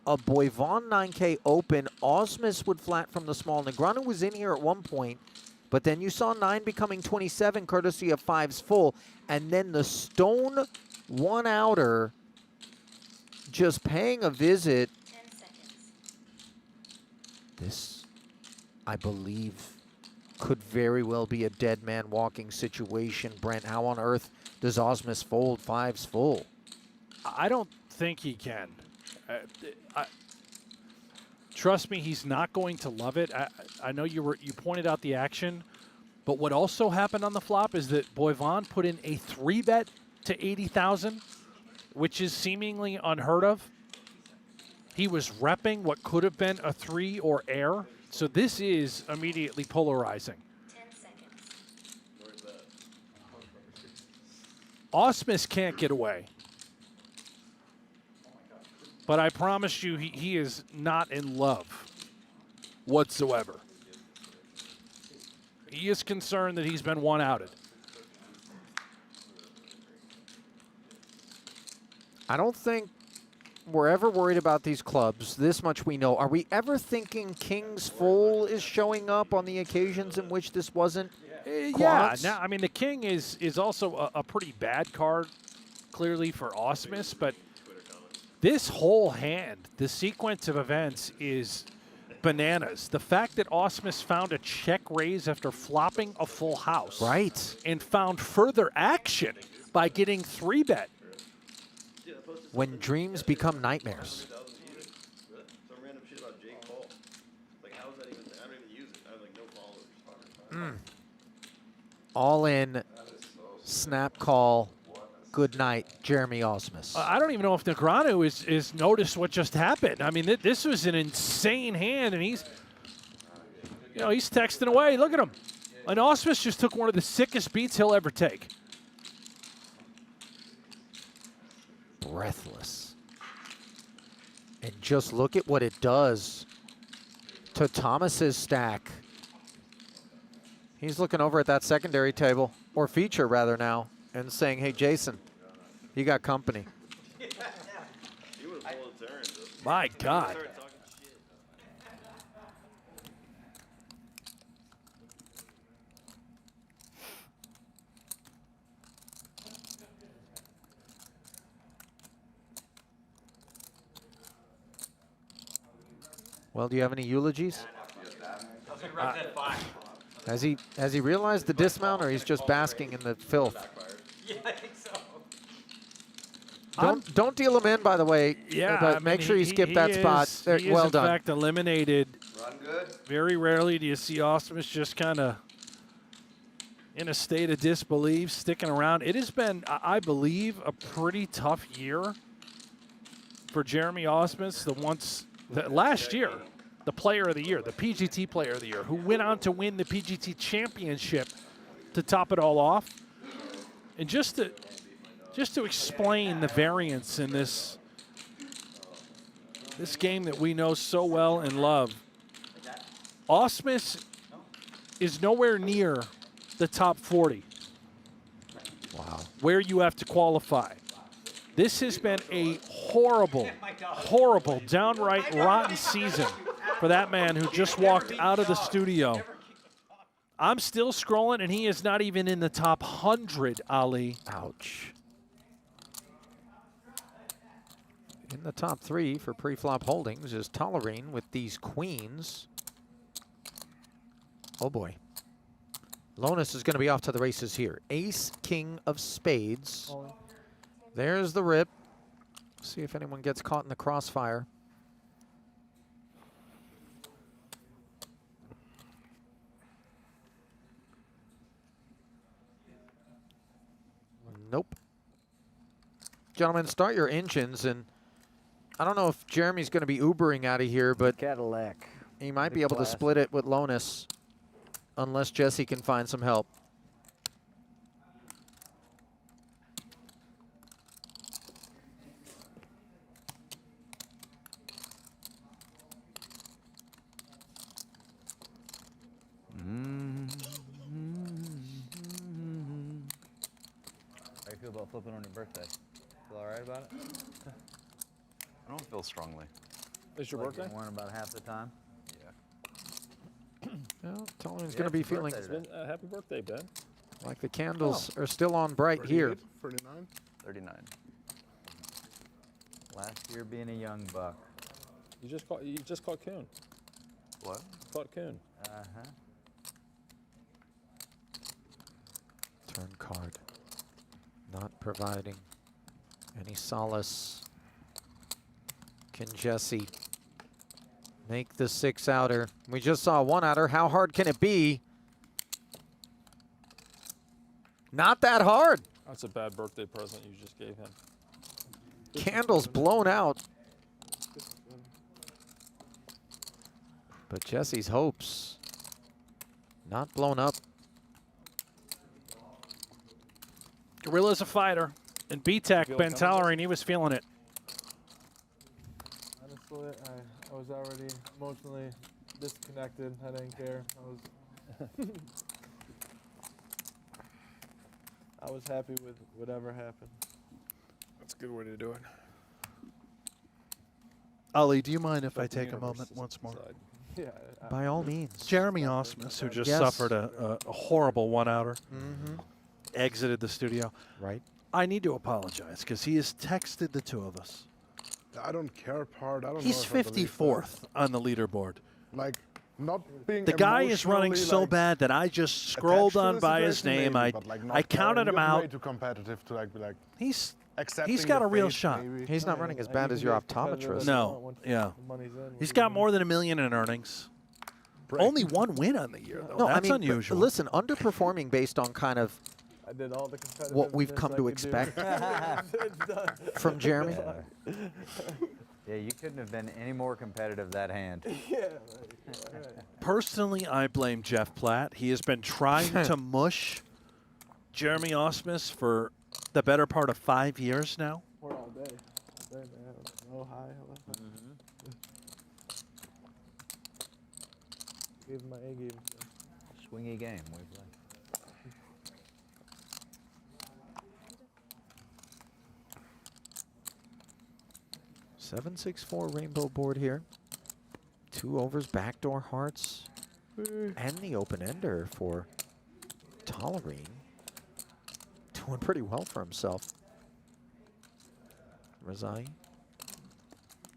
a Boivin 9K open. Ausmus would flat from the small. Negreanu was in here at one point, but then you saw 9 becoming 27 courtesy of 5's full, and then the stone one-outer just paying a visit. 10 seconds. This, I believe, could very well be a dead man walking situation. Brent, how on earth does Ausmus fold 5's full? I don't think he can. Trust me, he's not going to love it. I know you pointed out the action, but what also happened on the flop is that Boivin put in a 3-bet to 80,000, which is seemingly unheard of. He was repping what could have been a 3 or air, so this is immediately polarizing. 10 seconds. Ausmus can't get away. But I promise you, he is not in love whatsoever. He is concerned that he's been one-outed. I don't think we're ever worried about these clubs. This much we know. Are we ever thinking King's full is showing up on the occasions in which this wasn't? Yeah, now, I mean, the king is also a pretty bad card, clearly, for Ausmus, but this whole hand, the sequence of events is bananas. The fact that Ausmus found a check raise after flopping a full house. Right. And found further action by getting 3-bet. When dreams become nightmares. Some random shit about Jake Paul. Like, how is that even? I don't even use it. I have like no followers. All in, snap call, good night, Jeremy Ausmus. I don't even know if Negreanu is noticed what just happened. I mean, this was an insane hand, and he's texting away. Look at him. And Ausmus just took one of the sickest beats he'll ever take. Breathless. And just look at what it does to Thomas's stack. He's looking over at that secondary table, or feature rather now, and saying, hey, Jason, you got company. He would have pulled a turn. My God. Well, do you have any eulogies? Has he realized the dismount, or he's just basking in the filth? Yeah, I think so. Don't deal him in, by the way. Yeah, but I mean, make sure you skip he that spot. is, There, he is well in done. fact eliminated. Run good. Very rarely do you see Ausmus just kind of in a state of disbelief, sticking around. It has been, I believe, a pretty tough year for Jeremy Ausmus. Last year, the Player of the Year, the PGT Player of the Year, who went on to win the PGT Championship to top it all off. And just to explain the variance in this game that we know so well and love, Ausmus is nowhere near the top 40. Wow. Where you have to qualify. This has been a horrible, horrible, downright rotten season for that man who just walked out of the studio. I'm still scrolling, and he is not even in the top 100, Ali. Ouch. In the top 3 for pre-flop holdings is Tollerene with these queens. Oh boy. Lonis is going to be off to the races here. Ace, king of spades. There's the rip. See if anyone gets caught in the crossfire. Nope. Gentlemen, start your engines, and I don't know if Jeremy's going to be Ubering out of here, but Cadillac. he might be able to split it with Lonis, unless Jesse can find some help. How do you feel about flipping on your birthday? Feel all right about it? I don't feel strongly. It's your Like birthday? you won about half the time. Well, Tollerene's going to be feeling Happy birthday, Ben. like the candles are still on bright here. 39. 39. Last year being a young buck. You just caught Koon. What? Caught Koon. Uh-huh. Turn card. Not providing any solace. Can Jesse make the 6-outer? We just saw a 1-outer. How hard can it be? Not that hard. That's a bad birthday present you just gave him. Candles blown out. But Jesse's hopes not blown up. Gorilla's a fighter. And B-Tech, Ben Tollerene, he was feeling it. Honestly, I was already emotionally disconnected. I didn't care. I was happy with whatever happened. That's a good way to do it. Ali, do you mind if I take a moment once more? Yeah. By all means. Jeremy Ausmus, who just Yes. suffered a horrible 1-outer, Mm-hmm. exited the studio. Right. I need to apologize because he has texted the two of us. I don't care part. I don't He's know if I believe 54th on the leaderboard. that. Like, not being The guy is running emotionally, so like, bad that I just scrolled attached to on the by his situation, name. maybe, but, like, not I counted him you're out. Way too competitive to like be like. He's accepting got the a real fate, shot. maybe. He's not running as bad as your optometrist. No, yeah. He's got more than $1 million in earnings. Only one win on the year, though. No, That's I mean, but unusual. listen, underperforming based on kind of I did all the competitive what we've come to expect from Jeremy. Yeah, you couldn't have been any more competitive that hand. Personally, I blame Jeff Platt. He has been trying to mush Jeremy Ausmus for the better part of 5 years now. We're all day. All day, man. No high. Gave him my A game. Swingy game we play. 7-6-4 rainbow board here. 2 overs, backdoor hearts, and the open ender for Tollerene. Doing pretty well for himself. Rezaei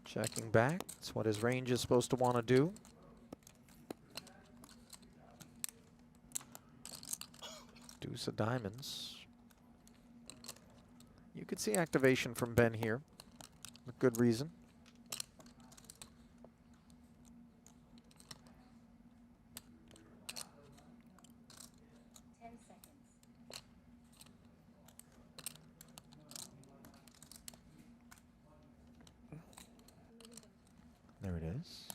Checking back. That's what his range is supposed to want to do. Deuce of diamonds. You could see activation from Ben here. With good reason. There it is.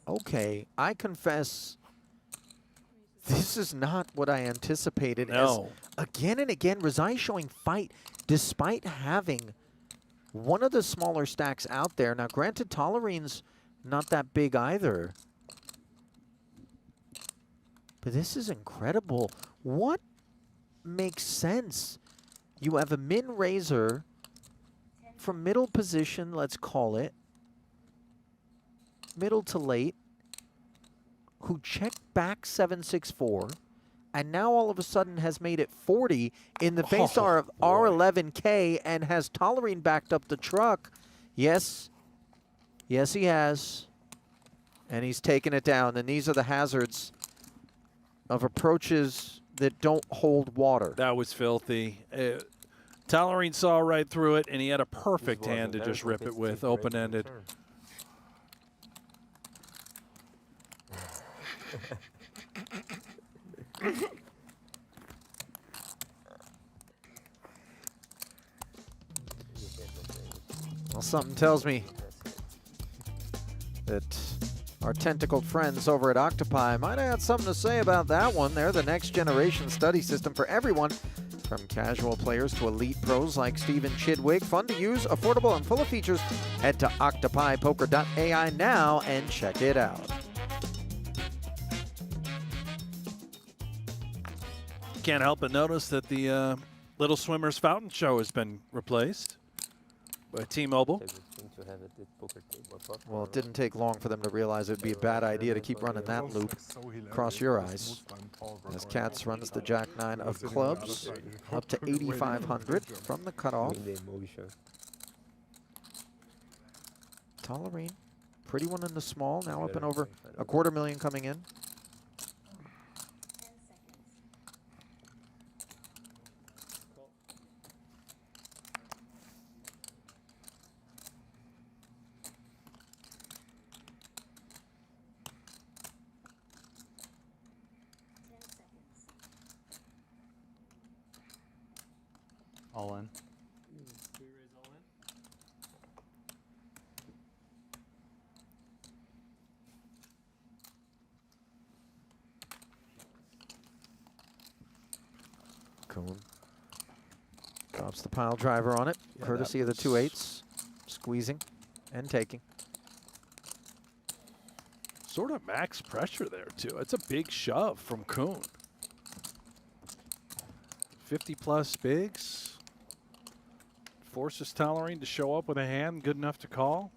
Okay, I confess, this is not what I anticipated. No. As again and again, Rezaei showing fight despite having one of the smaller stacks out there. Now, granted, Tollerene's not that big either. But this is incredible. What makes sense? You have a min raiser from middle position, let's call it, middle to late, who checked back 7-6-4, and now all of a sudden has made it 40 in the face of R11K and has Tollerene backed up the truck. Yes, yes he has. And he's taken it down, and these are the hazards of approaches that don't hold water. That was filthy. Tollerene saw right through it, and he had a perfect hand to just rip it with, open-ended. Well, something tells me that our tentacled friends over at Octopi might have had something to say about that one. They're the next generation study system for everyone, from casual players to elite pros like Stephen Chidwick. Fun to use, affordable, and full of features. Head to octopipoker.ai now and check it out. Can't help but notice that the Little Swimmers Fountain Show has been replaced by T-Mobile. Well, it didn't take long for them to realize it would be a bad idea to keep running that loop. Cross your eyes. As Katz runs the Jack-9 of clubs, up to 8,500 from the cutoff. Tollerene, pretty one in the small, now up and over a $250,000 coming in. All in. Koon drops the pile driver on it, courtesy of the 2-8s, squeezing and taking. Sort of max pressure there, too. It's a big shove from Koon. 50-plus bigs. Forces Tollerene to show up with a hand good enough to call.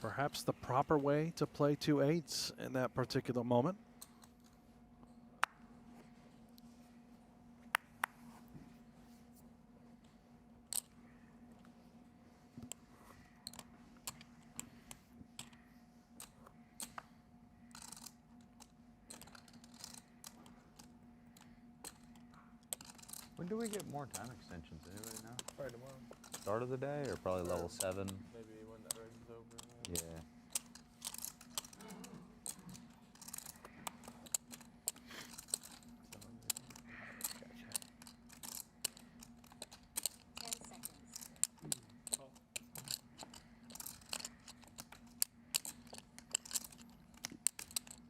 Perhaps the proper way to play 2-8s in that particular moment. When do we get more time extensions? Anybody know? Probably tomorrow. Start of the day or probably level 7? Maybe when that reg is over. Yeah.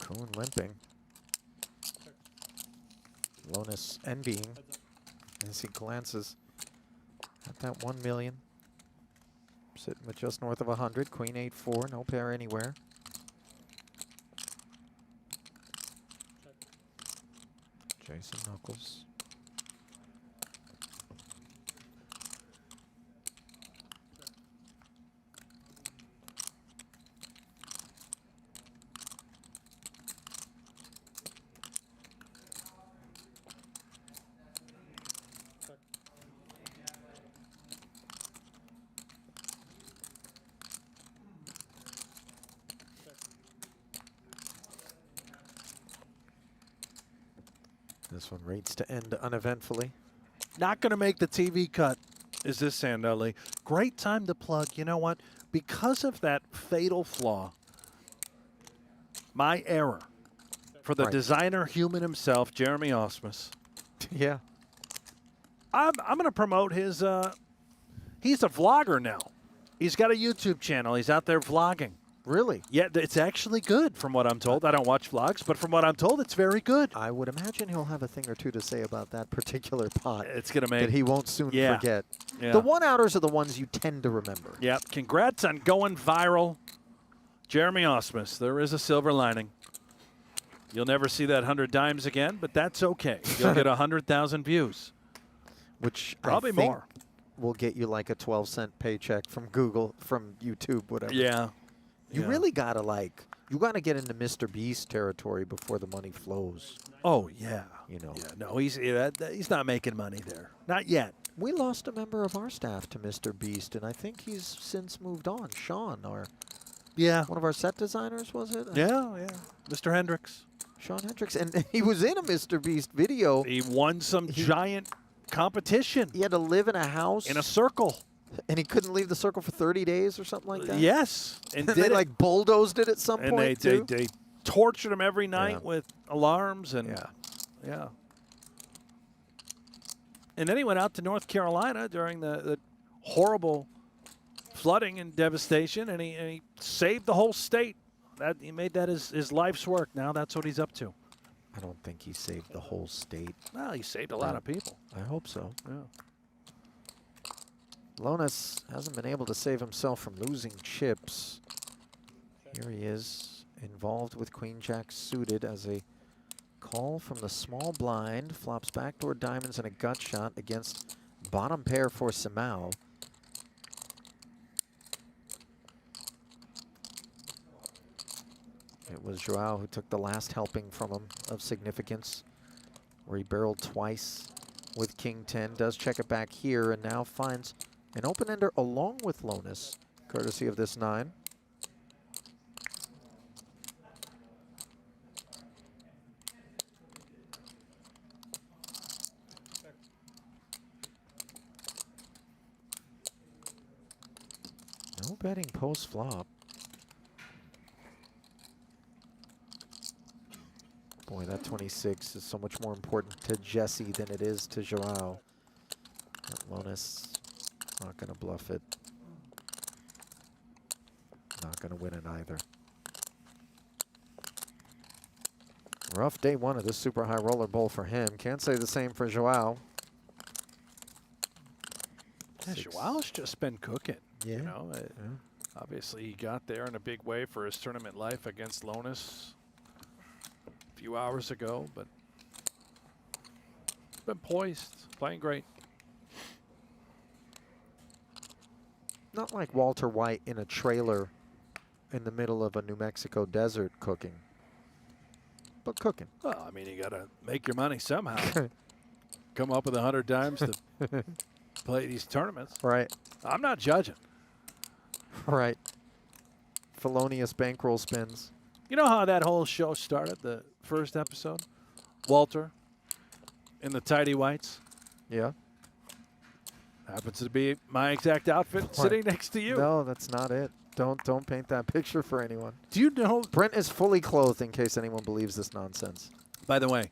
Koon limping. Lonis envying as he glances at that 1 million. Sitting with just north of 100. Queen 8-4, no pair anywhere. Jason Knuckles. This one rates to end uneventfully. Not going to make the TV cut is this Sandelli. Great time to plug. You know what? Because of that fatal flaw, my error for the designer human himself, Jeremy Ausmus. Yeah. I'm going to promote his, he's a vlogger now. He's got a YouTube channel. He's out there vlogging. Really? Yeah, it's actually good from what I'm told. I don't watch vlogs, but from what I'm told, it's very good. I would imagine he'll have a thing or two to say about that particular pot. It's going to make... that he won't soon forget. Yeah. The one-outers are the ones you tend to remember. Yep. Congrats on going viral. Jeremy Ausmus, there is a silver lining. You'll never see that 100 dimes again, but that's okay. You'll get 100,000 views. Which probably I think more. Will get you like a 12-cent paycheck from Google, from YouTube, whatever. Yeah. You really got to you got to get into Mr. Beast territory before the money flows. Oh, yeah. You know. Yeah, no, he's not making money there. Not yet. We lost a member of our staff to Mr. Beast, and I think he's since moved on. Sean, one of our set designers, was it? Yeah. Mr. Hendricks. Sean Hendricks, and he was in a Mr. Beast video. He won some giant competition. He had to live in a house. In a circle. And he couldn't leave the circle for 30 days or something like that? Yes. And they like bulldozed it at some and point, they, too? they tortured him every night with alarms. And yeah. And then he went out to North Carolina during the horrible flooding and devastation, and he saved the whole state. He made that his life's work. Now that's what he's up to. I don't think he saved the whole state. Well, he saved a lot of people. I hope so. Yeah. Lonis hasn't been able to save himself from losing chips. Here he is, involved with Queen Jack suited as a call from the small blind. Flops backdoor diamonds and a gut shot against bottom pair for Simao. It was Joao who took the last helping from him of significance, where he barreled twice with King 10. Does check it back here and now finds an open-ender along with Lonis, courtesy of this 9. No betting post-flop. Boy, that 26 is so much more important to Jesse than it is to Joao. Lonis not going to bluff it. Not going to win it either. Rough day one of this super high roller bowl for him. Can't say the same for Joao. Yeah, Joao's just been cooking. Yeah. You know, obviously he got there in a big way for his tournament life against Lonis a few hours ago, but been poised, playing great. Not like Walter White in a trailer in the middle of a New Mexico desert cooking, but cooking. Well, I mean, you got to make your money somehow. Come up with 100 dimes to play these tournaments. Right. I'm not judging. Right. Felonious bankroll spins. You know how that whole show started, the first episode? Walter in the tidy whites. Yeah. Happens to be my exact outfit sitting next to you. No, that's not it. Don't paint that picture for anyone. Do you know? Brent is fully clothed in case anyone believes this nonsense. By the way,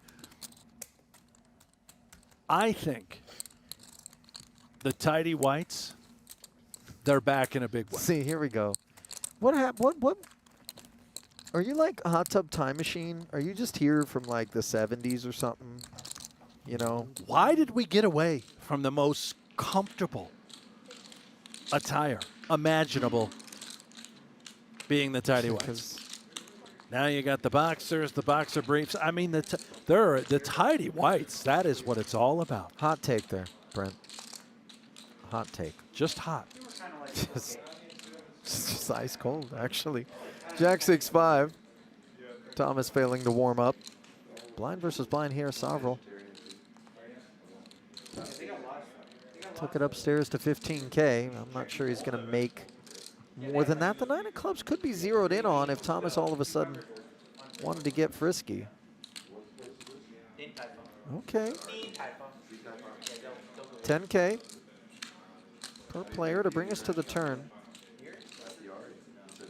I think the tidy whites, they're back in a big way. See, here we go. What happened? What? Are you like a hot tub time machine? Are you just here from like the 70s or something? You know? Why did we get away from the most comfortable attire imaginable being the tidy whites? Now you got the boxers, the boxer briefs. I mean, they're the tidy whites. That is what it's all about. Hot take there, Brent. Hot take. Just hot. just ice cold, actually. Jack 6-5. Thomas failing to warm up. Blind versus blind here, Soverel. Took it upstairs to 15K. I'm not sure he's going to make more than that. The 9 of clubs could be zeroed in on if Thomas all of a sudden wanted to get frisky. Okay. 10K per player to bring us to the turn.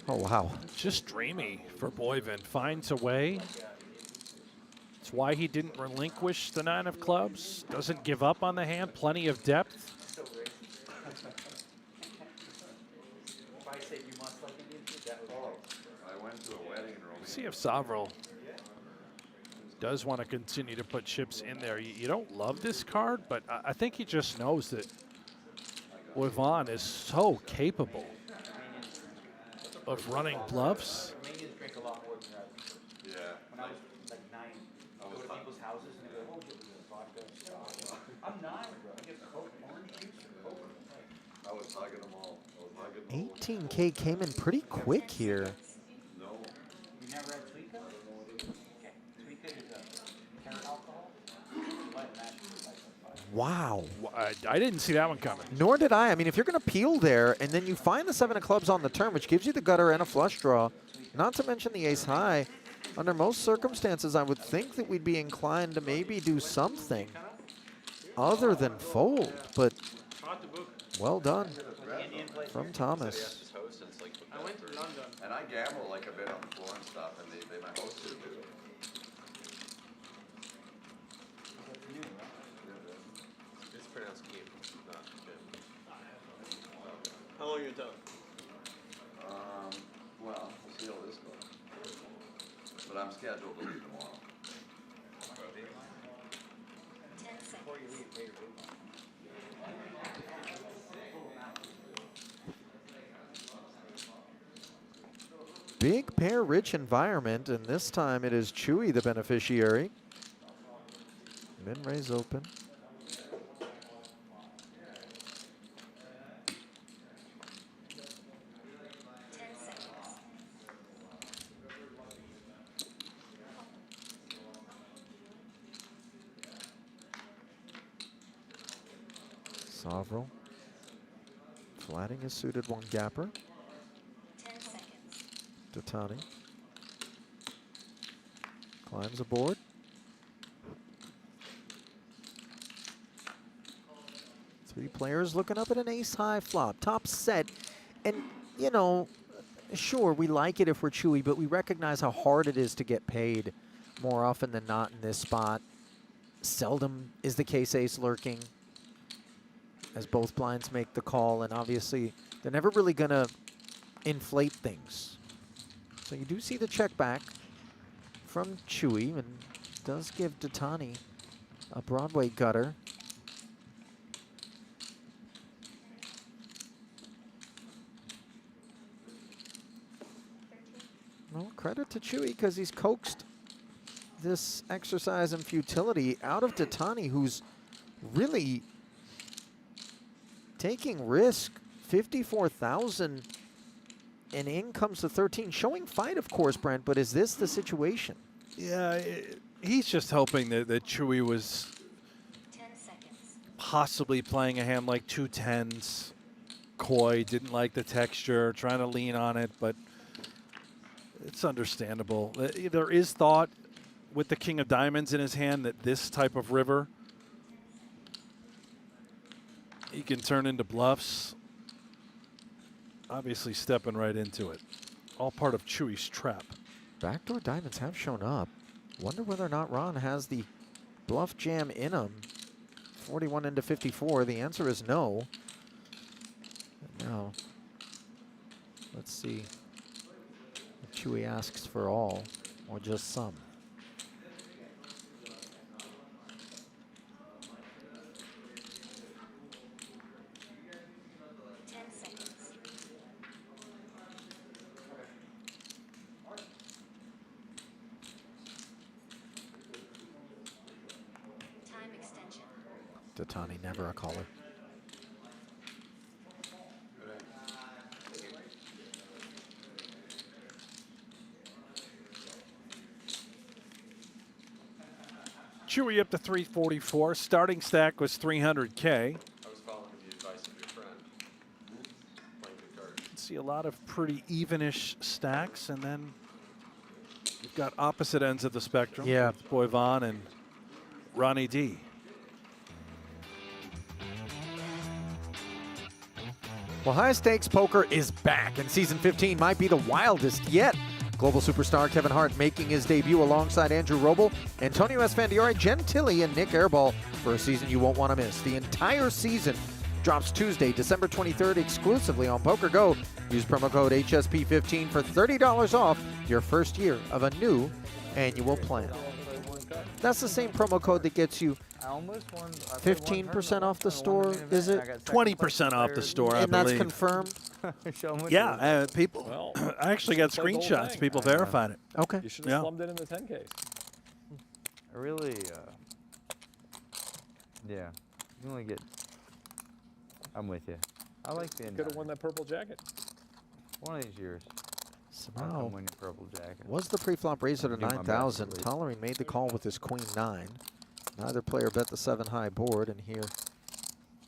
Oh, wow. Just dreamy for Boivin. Finds a way. It's why he didn't relinquish the 9 of clubs. Doesn't give up on the hand. Plenty of depth. See if Soverel does want to continue to put chips in there. You don't love this card, but I think he just knows that Boivin is so capable of running bluffs. Yeah. When I was like 9, I go to people's houses and they go, oh, give me a vodka. I'm 9, bro. I get Coke, orange juice, and Coke. I was hugging them all. 18K came in pretty quick here. No. You never had Tweeka? Okay. Tweeka is a carrot alcohol. Wow. I didn't see that one coming. Nor did I. I mean, if you're going to peel there and then you find the 7 of clubs on the turn, which gives you the gutter and a flush draw, not to mention the ace high, under most circumstances, I would think that we'd be inclined to maybe do something other than fold. But well done from Thomas. I went to London. And I gamble like a bit on the floor and stuff, and they might host it too. It's pronounced Kim, not Jim. How long are you done? Well, we'll see how this goes. But I'm scheduled to leave tomorrow. 10 seconds. Big pair rich environment, and this time it is Chewy the beneficiary. Min raise open. Soverel flatting his suited 1 gapper. 10 seconds. Dattani climbs aboard. Three players looking up at an ace-high flop. Top set. And, you know, sure, we like it if we're Chewy, but we recognize how hard it is to get paid more often than not in this spot. Seldom is the case ace lurking, as both blinds make the call, and obviously they're never really going to inflate things. So you do see the check back from Chewy, and does give Dattani a Broadway gutter. Well, credit to Chewy because he's coaxed this exercise in futility out of Dattani, who's really taking risk. 54,000 and in comes the 13. Showing fight, of course, Brent, but is this the situation? Yeah, he's just hoping that Chewy was 10 seconds. possibly playing a hand like 2 10s. Coy, didn't like the texture, trying to lean on it, but it's understandable. There is thought with the king of diamonds in his hand that this type of river, he can turn into bluffs. Obviously stepping right into it. All part of Chewy's trap. Backdoor diamonds have shown up. Wonder whether or not Ron has the bluff jam in him. 41 into 54. The answer is no. And now, let's see if Chewy asks for all or just some. Dattani, never a caller. Chewy up to 344. Starting stack was 300K. I was following the advice of your friend. Playing good cards. See a lot of pretty evenish stacks, and then you've got opposite ends of the spectrum. Yeah. With Boivin and Ronnie D. Well, high stakes poker is back, and season 15 might be the wildest yet. Global superstar Kevin Hart making his debut alongside Andrew Roble, Antonio Esfandiari, Jen Tilly, and Nick Airball for a season you won't want to miss. The entire season drops Tuesday, December 23rd, exclusively on PokerGO. Use promo code HSP15 for $30 off your first year of a new annual plan. That's the same promo code that gets you 15% off the store, is it? 20% off the store, I and that's believe. confirmed? Yeah, people. Well, I actually got it's like the whole screenshots. thing. People verified it. Okay. You should have Yeah. slumped it in the 10Ks. I really, yeah. You only get. I'm with you. I like the. Could have won that purple jacket. One of these years. Simao I'm winning purple jacket. was the pre-flop raiser to I'll do my best, 9,000. at least. Tollerene made the call with his queen 9. Neither player bet the 7 high board, and here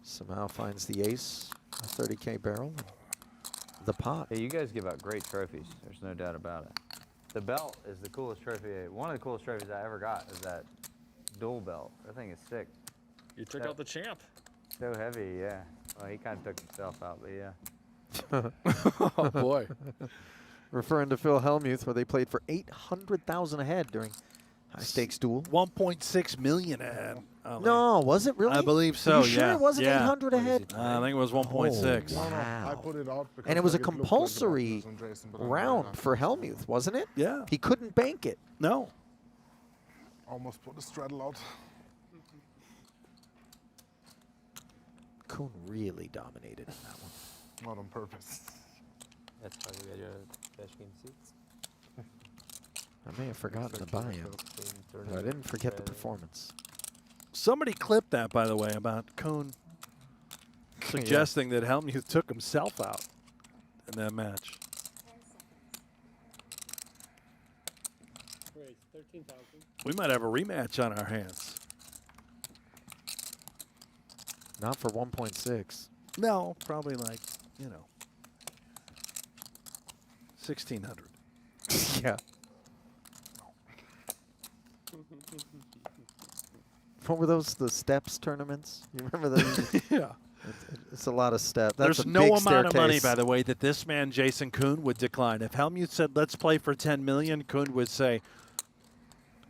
Simao finds the ace, a 30K barrel, and the pot. Hey, you guys give out great trophies. There's no doubt about it. The belt is the coolest trophy. One of the coolest trophies I ever got is that dual belt. That thing is sick. You took out the champ. So heavy, yeah. Well, he kind of took himself out, but yeah. Oh, boy. Referring to Phil Hellmuth, where they played for 800,000 ahead during high stakes duel. 1.6 million ahead. No, was it really? I believe so. Are you sure yeah. it wasn't yeah. 800 ahead? I think it was 1.6. Oh, No, wow. I put it out because And it was a like, looked like the compulsory boxes on Jason, but I'm round not. for Hellmuth, wasn't it? Yeah. He couldn't bank it. No. Almost put the straddle out. Koon really dominated in that one. Not on purpose. That's how you get your cash game seats. I may have forgotten to buy him, but I didn't forget the performance. Somebody clipped that, by the way, about Koon suggesting that Hellmuth took himself out in that match. Great, 13,000. We might have a rematch on our hands. Not for 1.6. No, probably like, 1,600. Yeah. What were those, the steps tournaments? You remember those? Yeah. It's a lot of steps. There's no amount of money, by the way, that this man, Jason Koon, would decline. If Hellmuth said, let's play for 10 million, Koon would say,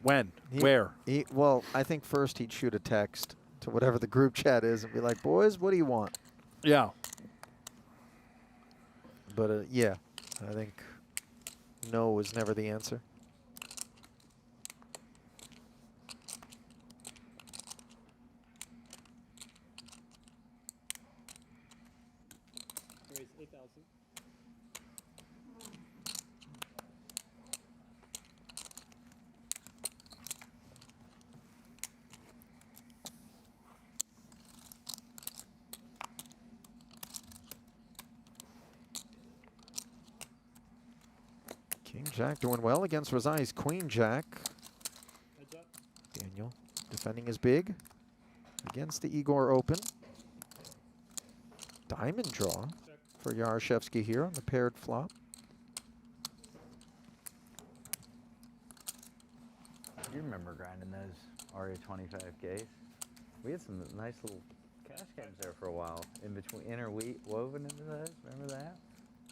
when? Where? Well, I think first he'd shoot a text to whatever the group chat is and be like, boys, what do you want? Yeah. But, yeah, I think no was never the answer. Raise 8,000. King Jack doing well against Rezaei's Queen Jack. Heads up. Daniel defending his big against the Igor Open. Diamond draw for Yaroshevskyy here on the paired flop. You remember grinding those Aria 25Ks? We had some nice little cash games there for a while, in between interwoven into those. Remember that?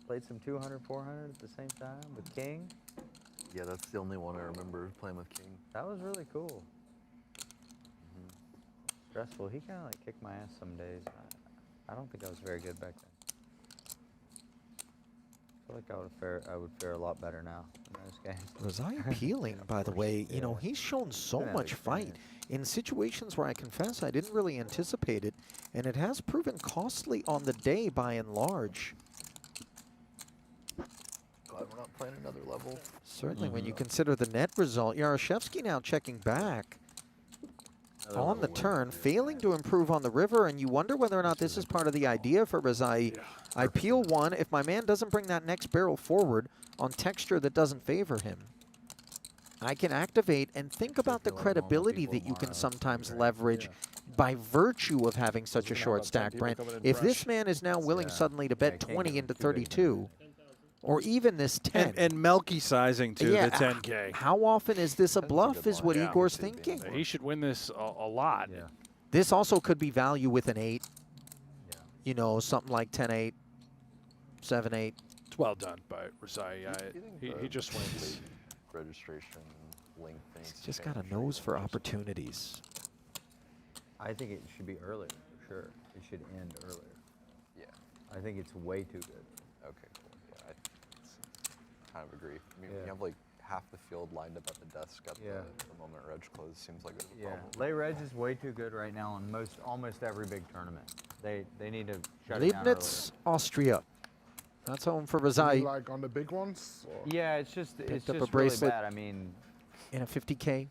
Played some 200, 400 at the same time with King. Yeah, that's the only one I remember playing with King. That was really cool. Stressful. He kind of like kicked my ass some days. I don't think I was very good back then. I feel like I would fare a lot better now in those games. Rezaei peeling, by the way, you know, he's shown so Gonna have much fight in situations where I confess I didn't really anticipate it, and it has proven costly on the day by and large. Glad we're not playing another level. Certainly, when you consider the net result, Yaroshevskyy now checking back on the turn, failing to improve on the river, and you wonder whether or not this is part of the idea for Rezaei. I peel one. If my man doesn't bring that next barrel forward on texture that doesn't favor him, I can activate and think about the credibility that you can sometimes leverage by virtue of having such a short stack, Brent. If this man is now willing suddenly to bet 20 into 32, or even this 10. And Melky sizing to Yeah, the 10K. How often is this a bluff is what Yeah. Igor's thinking. He should win this a lot. Yeah. This also could be value with an 8. You know, something like 10-8, 7-8. It's well done by Rezaei. He just wins. wins. Registration link things. He's just got a nose for opportunities. I think it should be earlier, for sure. It should end earlier. Yeah. I think it's way too good. Okay, cool. Yeah, I kind of agree. I mean, when Yeah. you have like half the field lined up at the desk at Yeah. the moment reg closes, seems like there's a Yeah, problem. lay reg is way too good right now in almost every big tournament. They need to shut it down Leibniz, Austria. That's home for Rezaei. Like on the big ones? Or? Yeah, it's just Picked it's up a just really bracelet. bad. I mean, In a 50K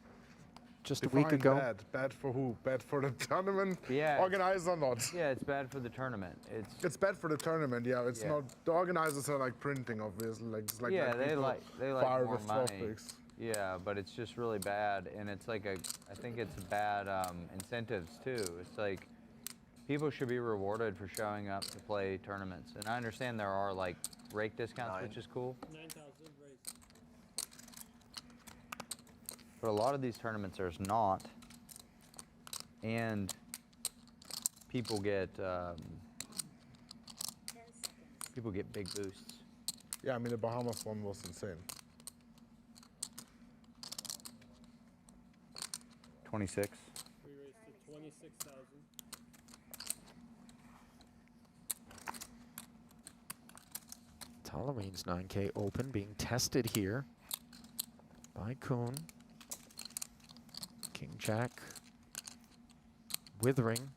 just a week Define ago. Bad. Bad for who? Bad for the tournament Yeah. organizer or not? yeah, it's bad for the tournament. It's bad for the tournament, yeah. It's Yeah. not. The organizers are like printing, obviously. Like, it's like yeah, let they people like fire more with money. topics. Yeah, but it's just really bad, and it's like I think it's bad incentives too. It's like people should be rewarded for showing up to play tournaments, and I understand there are like rake discounts, which is cool. 9,000 raised. But a lot of these tournaments there's not, and people get big boosts. Yeah, I mean the Bahamas one was insane. 26. We raised to 26,000. Tollerene's 9K open being tested here by Koon. King Jack withering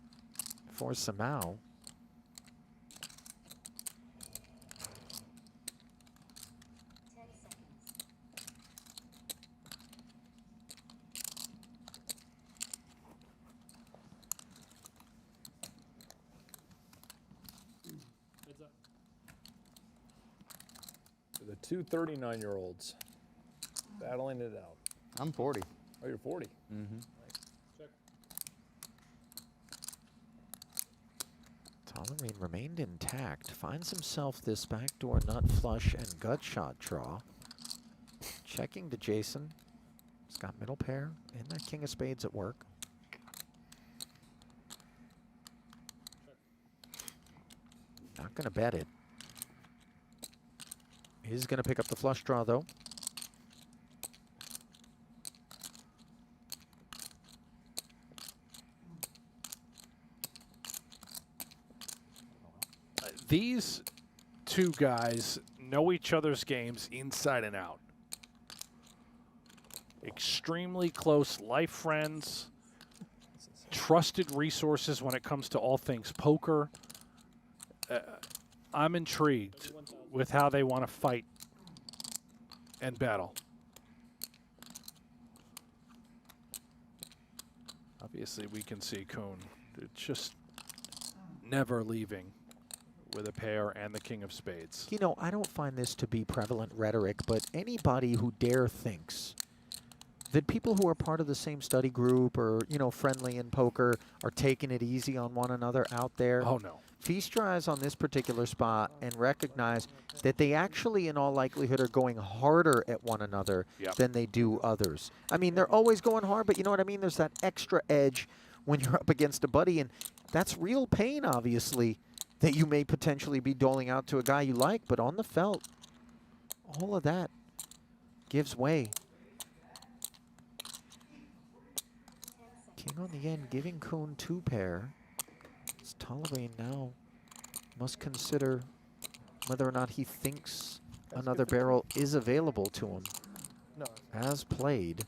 for Simao. Heads up. The two 39-year-olds battling it out. I'm 40. Oh, you're 40. Mm-hmm. Check. Tollerene remained intact, finds himself this backdoor nut flush and gut shot draw. Checking to Jason. He's got middle pair and that king of spades at work. Not gonna bet it. He's gonna pick up the flush draw though. These two guys know each other's games inside and out. Extremely close life friends, trusted resources when it comes to all things poker. I'm intrigued with how they want to fight and battle. Obviously, we can see Koon just never leaving with a pair and the king of spades. You know, I don't find this to be prevalent rhetoric, but anybody who dare thinks that people who are part of the same study group or, you know, friendly in poker are taking it easy on one another out there. Oh, no. Feast your eyes on this particular spot and recognize that they actually, in all likelihood, are going harder at one another than they do others. I mean, they're always going hard, but you know what I mean? There's that extra edge when you're up against a buddy, and that's real pain, obviously, that you may potentially be doling out to a guy you like, but on the felt, all of that gives way. King on the end, giving Koon two pair. It's Tollerene now must consider whether or not he thinks another barrel is available to him. No. As played.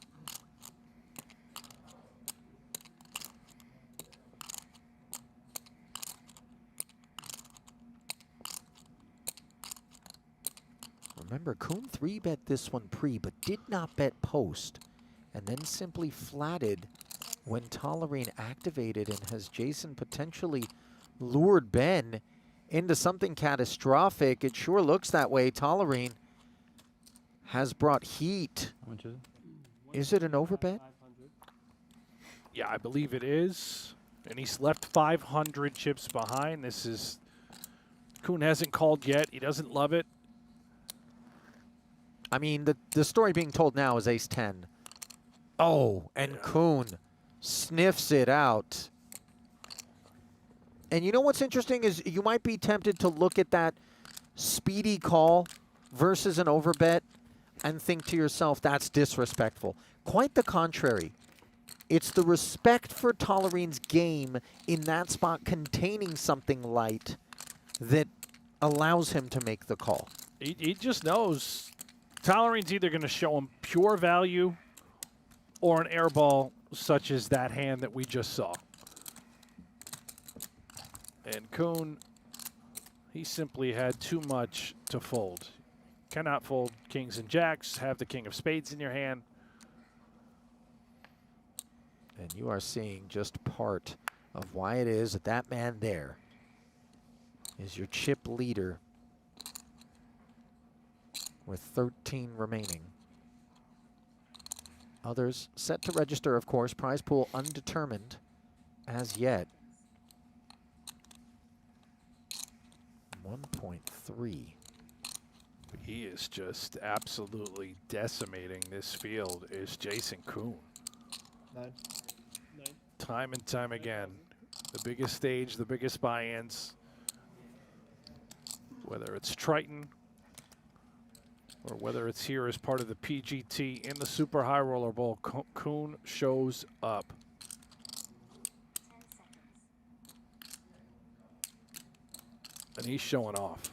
Remember, Koon 3-bet this one pre, but did not bet post, and then simply flatted when Tollerene activated, and has Jason potentially lured Ben into something catastrophic? It sure looks that way. Tollerene has brought heat. How much is it? Is it an overbet? Yeah, I believe it is. And he's left 500 chips behind. This is, Koon hasn't called yet. He doesn't love it. I mean, the story being told now is ace-10. Oh, and Koon sniffs it out. And you know what's interesting is you might be tempted to look at that speedy call versus an overbet and think to yourself, that's disrespectful. Quite the contrary. It's the respect for Tollerene's game in that spot containing something light that allows him to make the call. He just knows Tollerene's either going to show him pure value or an air ball such as that hand that we just saw. And Koon, he simply had too much to fold. Cannot fold kings and jacks, have the king of spades in your hand. And you are seeing just part of why it is that that man there is your chip leader with 13 remaining. Others set to register, of course. Prize pool undetermined as yet. 1.3. He is just absolutely decimating this field is Jason Koon. 9. Time and time again. The biggest stage, the biggest buy-ins. Whether it's Triton or whether it's here as part of the PGT in the Super High Roller Bowl, Koon shows up. And he's showing off.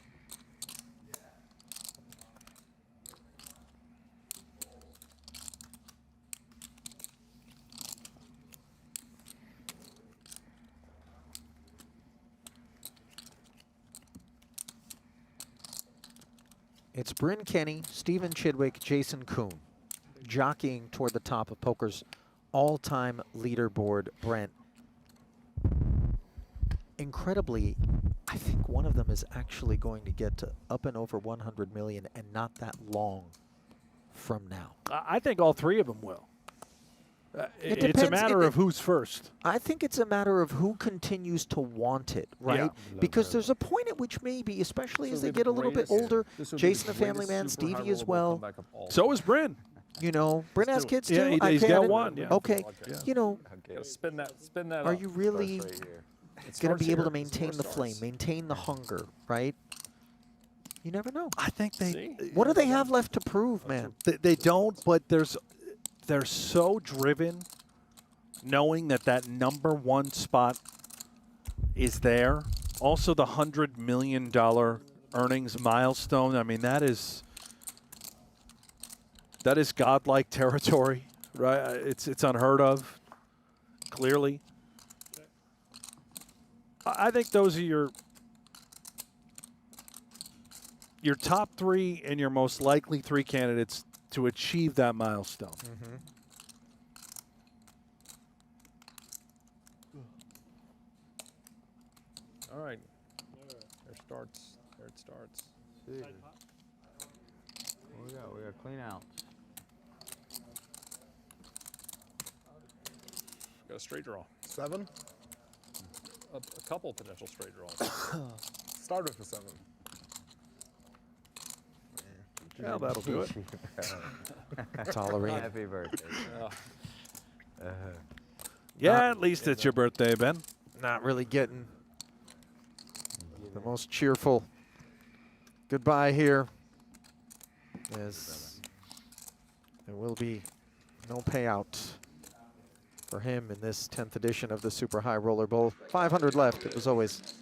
It's Bryn Kenny, Stephen Chidwick, Jason Koon, jockeying toward the top of poker's all-time leaderboard. Brent, incredibly, I think one of them is actually going to get to up and over 100 million, and not that long from now. I think all three of them will. It It's a depends. matter of who's first. I think it's a matter of who continues to want it, right? Yeah. Because there's a point at which maybe, especially as they get a little bit older, Jason the family man, Stevie as well. So is Bryn. You know, Bryn has kids too? Yeah, he's Okay, I got didn't- one. Yeah. Okay, you know, Spin that are up. you really It going to starts be able here. to maintain the flame, maintain the hunger, right? You never know. I think they. What do they have left to prove, man? They don't, but they're so driven, knowing that that #1 spot is there. Also, the $100 million earnings milestone. I mean, that is godlike territory, right? It's unheard of. Clearly, I think those are your top three and your most likely three candidates to achieve that milestone. All right. There it starts. We got clean out. Got a straight draw. 7. A couple potential straight draws. Start with the 7. Well, that'll do it. Tollerene. Happy birthday. Yeah, at least it's your birthday, Ben. Not really getting the most cheerful goodbye here, as there will be no payout for him in this 10th edition of the Super High Roller Bowl. 500 left. It was always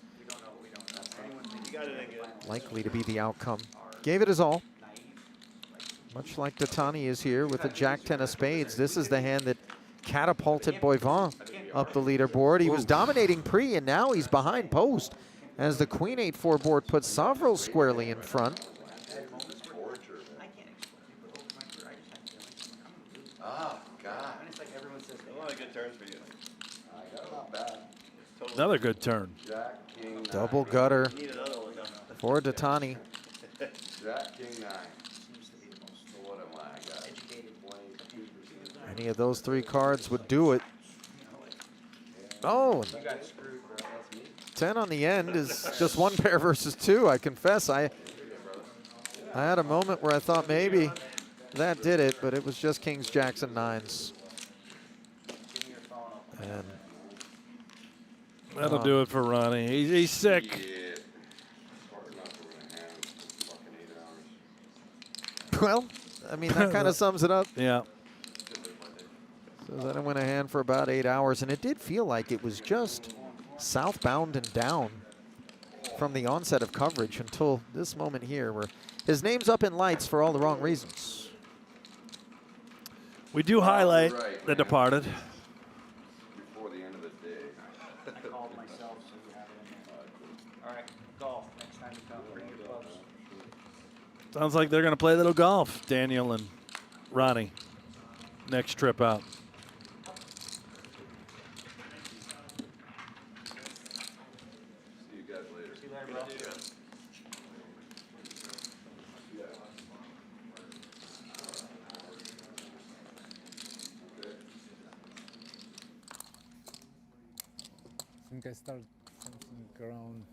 likely to be the outcome. Gave it his all. Much like Dattani is here with the Jack-10 of spades. This is the hand that catapulted Boivin up the leaderboard. He was dominating pre, and now he's behind post as the Queen 8-4 board puts Soverel squarely in front. Oh, God. A lot of good turns for you. Not bad. Another good turn. Jack, King, Double 9. gutter Need another one. for Dattani. Jack, King, 9. So what am I? I got 22%. Any of those three cards would do it. Oh, 10 on the end is just one pair versus two. I confess, I had a moment where I thought maybe that did it, but it was just kings, jacks, and nines. And that'll do it for Ronnie. He's sick. Well, I mean, that kind of sums it up. Yeah. So then I went a hand for about 8 hours, and it did feel like it was just southbound and down from the onset of coverage until this moment here where his name's up in lights for all the wrong reasons. We do highlight The Departed. Before the end of the day. I called myself, so you have it in there. All right, golf. Next time you come, bring your clubs. Sounds like they're going to play a little golf, Daniel and Ronnie, next trip out. See you guys later. See you later, bro. I think I started something around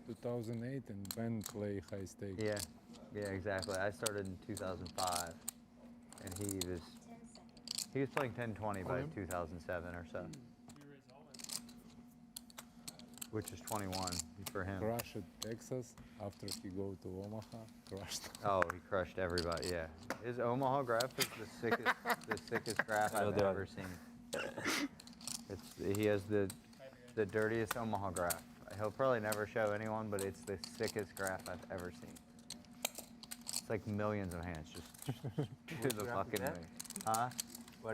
2008 and Ben play high stake. Yeah, yeah, exactly. I started in 2005, and he was playing 10-20 by 2007 or so, which is 21 for him. Crushed Texas after he go to Omaha. Crushed. Oh, he crushed everybody. Yeah, his Omaha graph is the sickest graph I've ever seen. He has the dirtiest Omaha graph. He'll probably never show anyone, but it's the sickest graph I've ever seen. It's like millions of hands just to the fucking moon. Huh?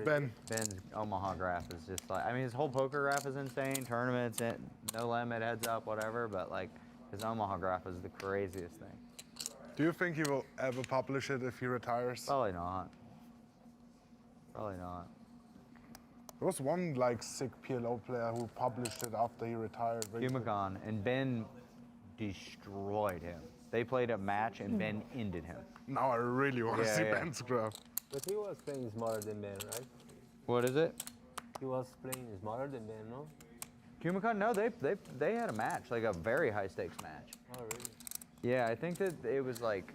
Ben's Omaha graph is just like, I mean, his whole poker graph is insane. Tournaments, no limit, heads up, whatever, but like his Omaha graph is the craziest thing. Do you think he will ever publish it if he retires? Probably not. Probably not. There was one like sick PLO player who published it after he retired. Umang, and Ben destroyed him. They played a match and Ben ended him. Now I really want to see Ben's graph. But he was playing smarter than Ben, right? What is it? He was playing smarter than Ben, no? Umang, no, they had a match, like a very high stakes match. Oh, really? Yeah, I think that it was like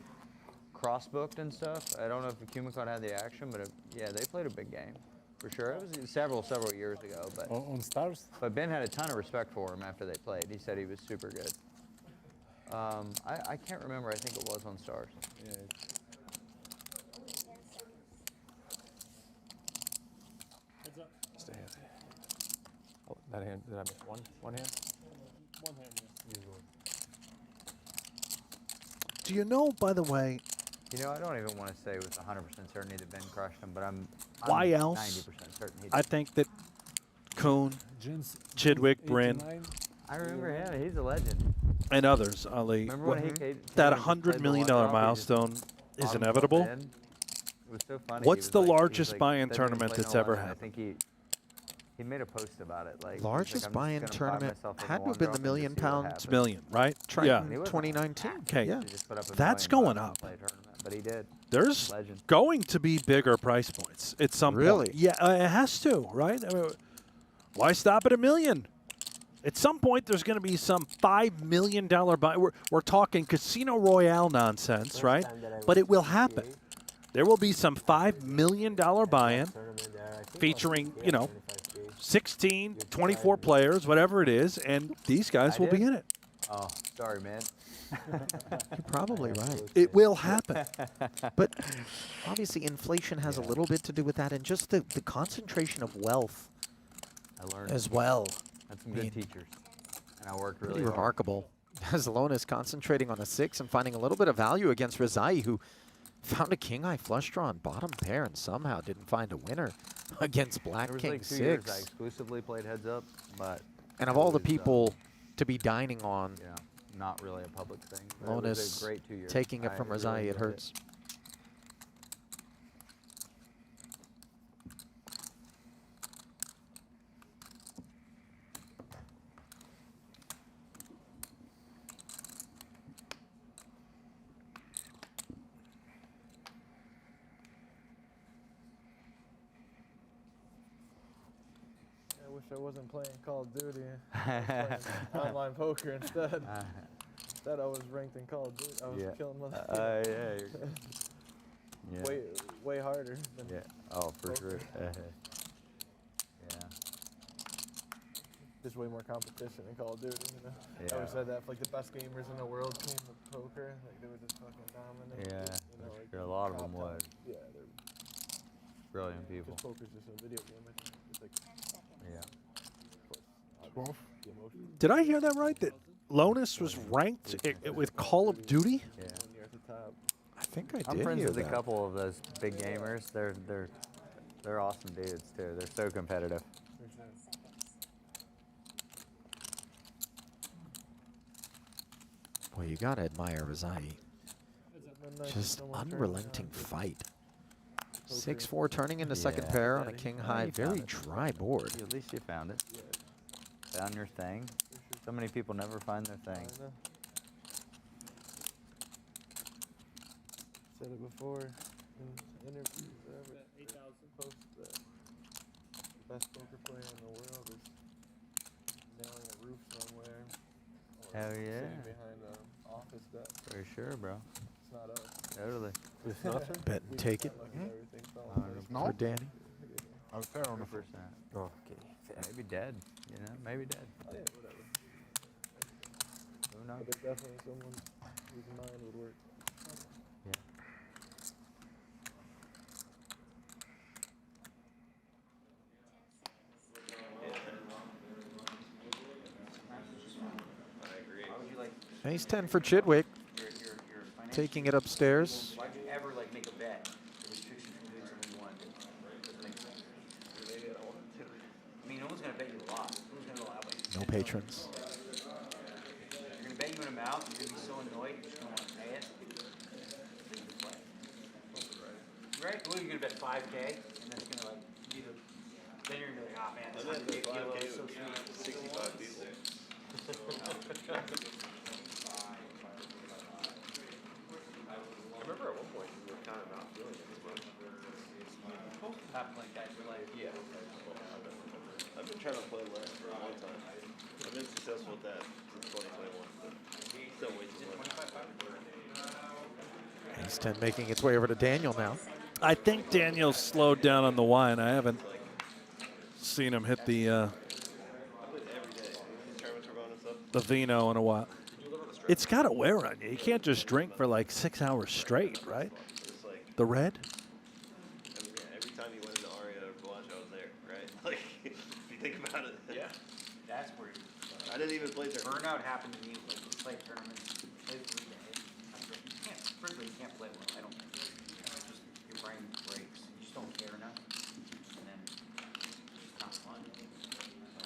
cross-booked and stuff. I don't know if Umang had the action, but yeah, they played a big game. For sure, it was several years ago, but on Stars. But Ben had a ton of respect for him after they played. He said he was super good. I can't remember. I think it was on Stars. Yeah. Heads up. Stay ahead. Oh, that hand. Did I miss one? One hand? One hand, yeah. Do you know, by the way, You know, I don't even want to say with 100% certainty that Ben crushed him, but I'm why else? 90% certain he did. I think that Koon, Chidwick, Bryn, I remember him. He's a legend. and others, Ali, Remember when he came that and $100 played the million one drop, he milestone just is bottomed up inevitable. in? It was so funny. What's He the was like- largest he was buy-in said that he tournament played that's no ever limit. I happened? think he made a post about it. Like Largest buy-in tournament had to have been the £1 million. It's million, right? Triton Yeah. 2019. Okay, Yeah. that's going up. But he did. There's Legend. going to be bigger price points at some Really? point. Yeah, it has to, right? I mean, why stop at $1 million? At some point, there's going to be some $5 million buy. We're talking Casino Royale nonsense, right? But it will happen. There will be some $5 million buy-in featuring, 16, 24 players, whatever it is, and these guys will be in it. Oh, sorry, man. You're probably right. It will happen. But obviously inflation has a little bit to do with that, and just the concentration of wealth I learned as well. Had some good teachers, and I worked really Pretty hard. remarkable. As Lonis concentrating on a 6 and finding a little bit of value against Rezaei, who found a king-high flush draw on bottom pair and somehow didn't find a winner against black There was king like 2 years I 6. exclusively played heads up, but And of it all the was, people to be dining on, yeah, not really a public thing. But it was a Lonis great 2 years. taking it from really Rezaei, it enjoyed hurts. I wish I wasn't playing Call of Duty. I was playing online poker instead. Instead, I was ranked in Call of Duty. I was killing motherfuckers. Yeah, you're good. Yeah. Way harder than Yeah. Oh, for poker. sure. Yeah. There's way more competition in Call of Duty, you know? I Yeah. always said that, if, like, the best gamers in the world came to poker, like, they were just fucking dominant. Yeah, You know, for like, sure. A lot of top them would. Yeah, they're... Brilliant people. Because poker's just a video game, I think. It's like... Yeah. 12. The emotion. Did I hear that right? That Lonis was ranked with Call of Duty? Yeah. When you're at the top. I think I did I'm friends hear with that. a couple of those big gamers. They're awesome dudes too. They're so competitive. Boy, you gotta admire Rezaei. Just unrelenting fight. 6-4 turning into second Yeah. pair on a king high, You very found it. dry board. At least you found it. Found your thing. So many people never find their thing. I know. Said it before in interviews, whatever. 8,000 posts that the best poker player in the world is nailing a roof somewhere. Or Hell sitting yeah. behind an office desk. For sure, bro. It's not us. Totally. It's nothing. Bet and We take just it. got lucky that everything fell in place. No? For Danny. I was there on the 100%. Okay. Maybe dead. You know, maybe dead. Oh, yeah, whatever. Who knows? But there's definitely someone whose mind would work. Yeah. Ace 10 for Chidwick. Taking it upstairs. Why'd you ever like make a bet that restricts you from doing something you want to do? Doesn't make sense. Maybe I don't want to. I mean, no one's gonna bet you a lot. No one's gonna allow you. No patrons. You're gonna bet you an amount. You're gonna be so annoyed. You're just gonna want to pay it. Then you play. Right? Well, you're gonna bet 5K, and then it's gonna like be the. Then you're gonna be like, ah man, this 100K deal is so sweet. 65 people. I remember at one point you were kind of not feeling it as much. Most happen like that in your life. Yeah. I've been trying to play less for a long time. I've been successful with that since 2021, but still way too much. Ace 10 making its way over to Daniel now. I think Daniel slowed down on the wine. I haven't seen him hit the vino in a while. It's got to wear on you. You can't just drink for like 6 hours straight, right? The red? I mean, yeah, every time you went into Aria or Blanche, I was there, right? Like, if you think about it. Yeah. That's where I didn't even play tournaments. burnout happened to me. Like, you play tournaments, play 3 days. You can't, firstly, you can't play well. I don't think. Just your brain breaks. You just don't care enough. And then it's not fun.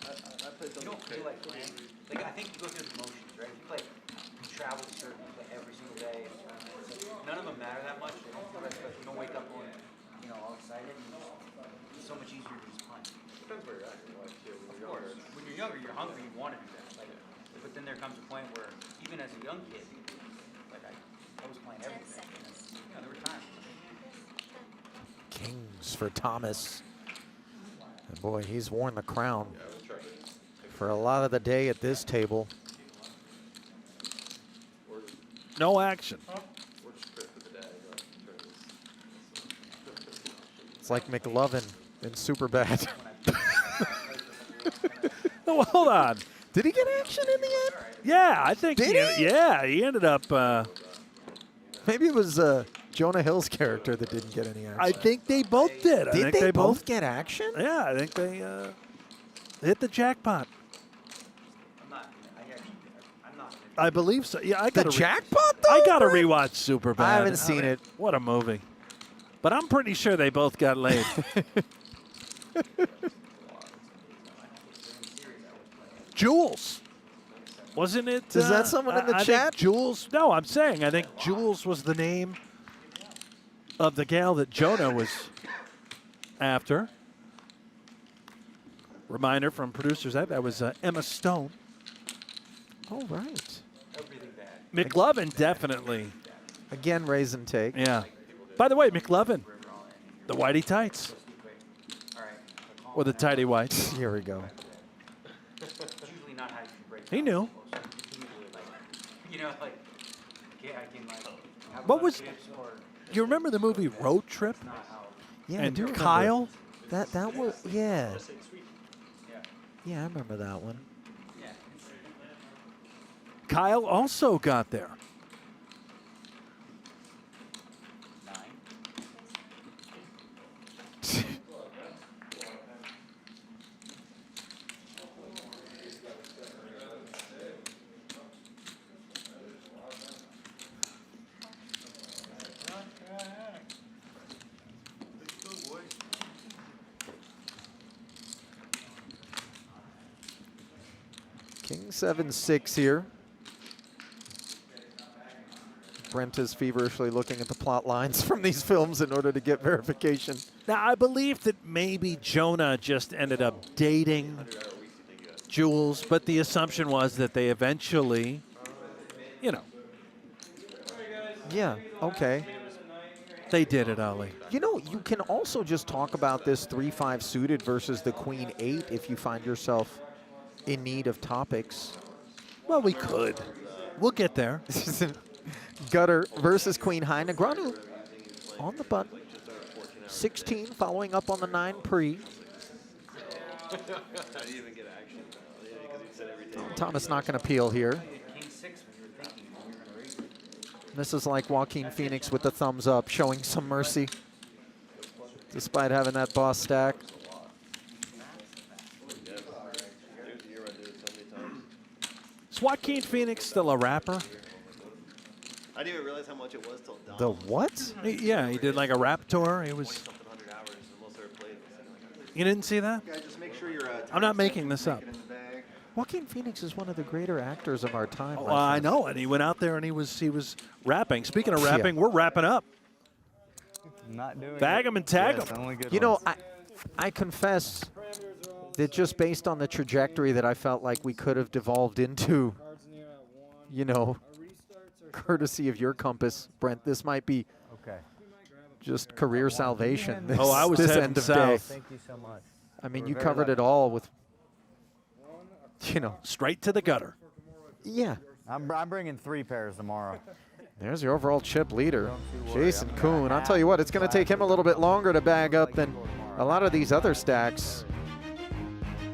I played You don't feel like playing. Like, I think you go through the motions, right? You play, you travel to certain play every single day. And it's like, none of them matter that much. They don't feel that special. You don't wake up going, you know, all excited. It's so much easier to just punch. Depends where you're at in your life, too. Of course. When you're younger, you're hungry, you want to do that. Like, but then there comes a point where, even as a young kid, like I was playing every day. You know, there were times. Kings for Thomas. And boy, he's worn the crown for a lot of the day at this table. No action. It's like McLovin in Superbad. Oh, hold on. Did he get action in the end? Yeah, I think Did he? Yeah, he ended up. Maybe it was Jonah Hill's character that didn't get any action. I think they both did. I Did think they both get action? Yeah, I think they hit the jackpot. I believe so. Yeah, I got The jackpot, though? I got to rewatch Superbad. I haven't seen it. What a movie! But I'm pretty sure they both got laid. Jules, wasn't it? Is that someone in the I chat? think Jules. No, I'm saying I think Jules was the name of the gal that Jonah was after. Reminder from producers that was Emma Stone. Oh, right. McLovin definitely. Again, raise and take. Yeah. By the way, McLovin, the whitey tights. Or the tighty whites. Here we go. It's usually not how you break. He knew. You know, like, I can like. Have What was- chips or You remember the movie Road Trip? Yeah, I and do remember. Kyle? That was, yeah. Yeah, I remember that one. Kyle also got there. King 7-6 here. Brent is feverishly looking at the plot lines from these films in order to get verification. Now, I believe that maybe Jonah just ended up dating Jules, but the assumption was that they eventually, you know. Yeah, okay. They did it, Ali. You know, you can also just talk about this 3-5 suited versus the Queen 8 if you find yourself in need of topics. Well, we could. We'll get there. Gutter versus Queen High. Negreanu on the button. 16 following up on the 9 pre. Thomas not going to peel here. This is like Joaquin Phoenix with the thumbs up, showing some mercy, despite having that boss stack. Is Joaquin Phoenix still a rapper? I didn't even realize how much it was till Dom. The what? Yeah, he did like a rap tour. It was. You didn't see that? Guys, just make sure you're, I'm not making this up. Joaquin Phoenix is one of the greater actors of our time. Oh, I know, and he went out there and he was rapping. Speaking of rapping, we're wrapping up. Not doing Bag it. him and tag Yes, him. only good You know, ones. I confess that just based on the trajectory that I felt like we could have devolved into, you know, courtesy of your compass, Brent, this might be just career salvation. This, Oh, I was this heading end of south. day. Thank you so much. I mean, We're you very covered it lucky. all with, you know. Straight to the gutter. Yeah. I'm bringing 3 pairs tomorrow. There's your overall chip leader, Don't you worry, Jason I'm Koon. I'll tell you what, it's going to take him a little bit longer to bag up than a lot of these other stacks.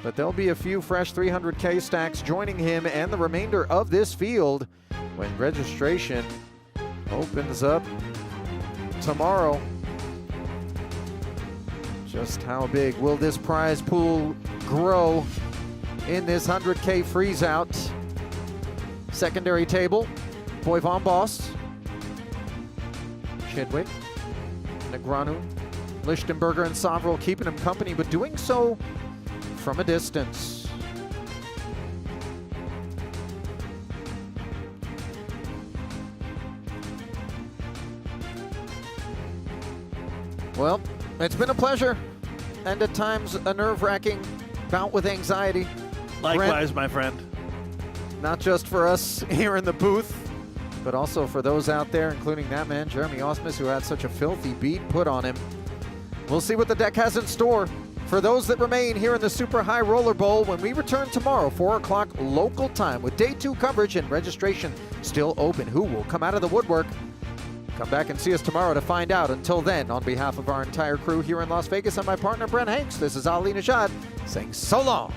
But there'll be a few fresh 300K stacks joining him and the remainder of this field when registration opens up tomorrow. Just how big will this prize pool grow in this 100K freeze out? Secondary table, Boivin boss, Chidwick, Negreanu, Lichtenberger, and Soverel keeping him company, but doing so from a distance. Well, it's been a pleasure, and at times a nerve-wracking bout with anxiety. Likewise, Brent, my friend. not just for us here in the booth, but also for those out there, including that man, Jeremy Ausmus, who had such a filthy beat put on him. We'll see what the deck has in store for those that remain here in the Super High Roller Bowl when we return tomorrow, 4 o'clock local time, with Day 2 coverage and registration still open. Who will come out of the woodwork? Come back and see us tomorrow to find out. Until then, on behalf of our entire crew here in Las Vegas and my partner, Brent Hanks, this is Ali Nejad saying so long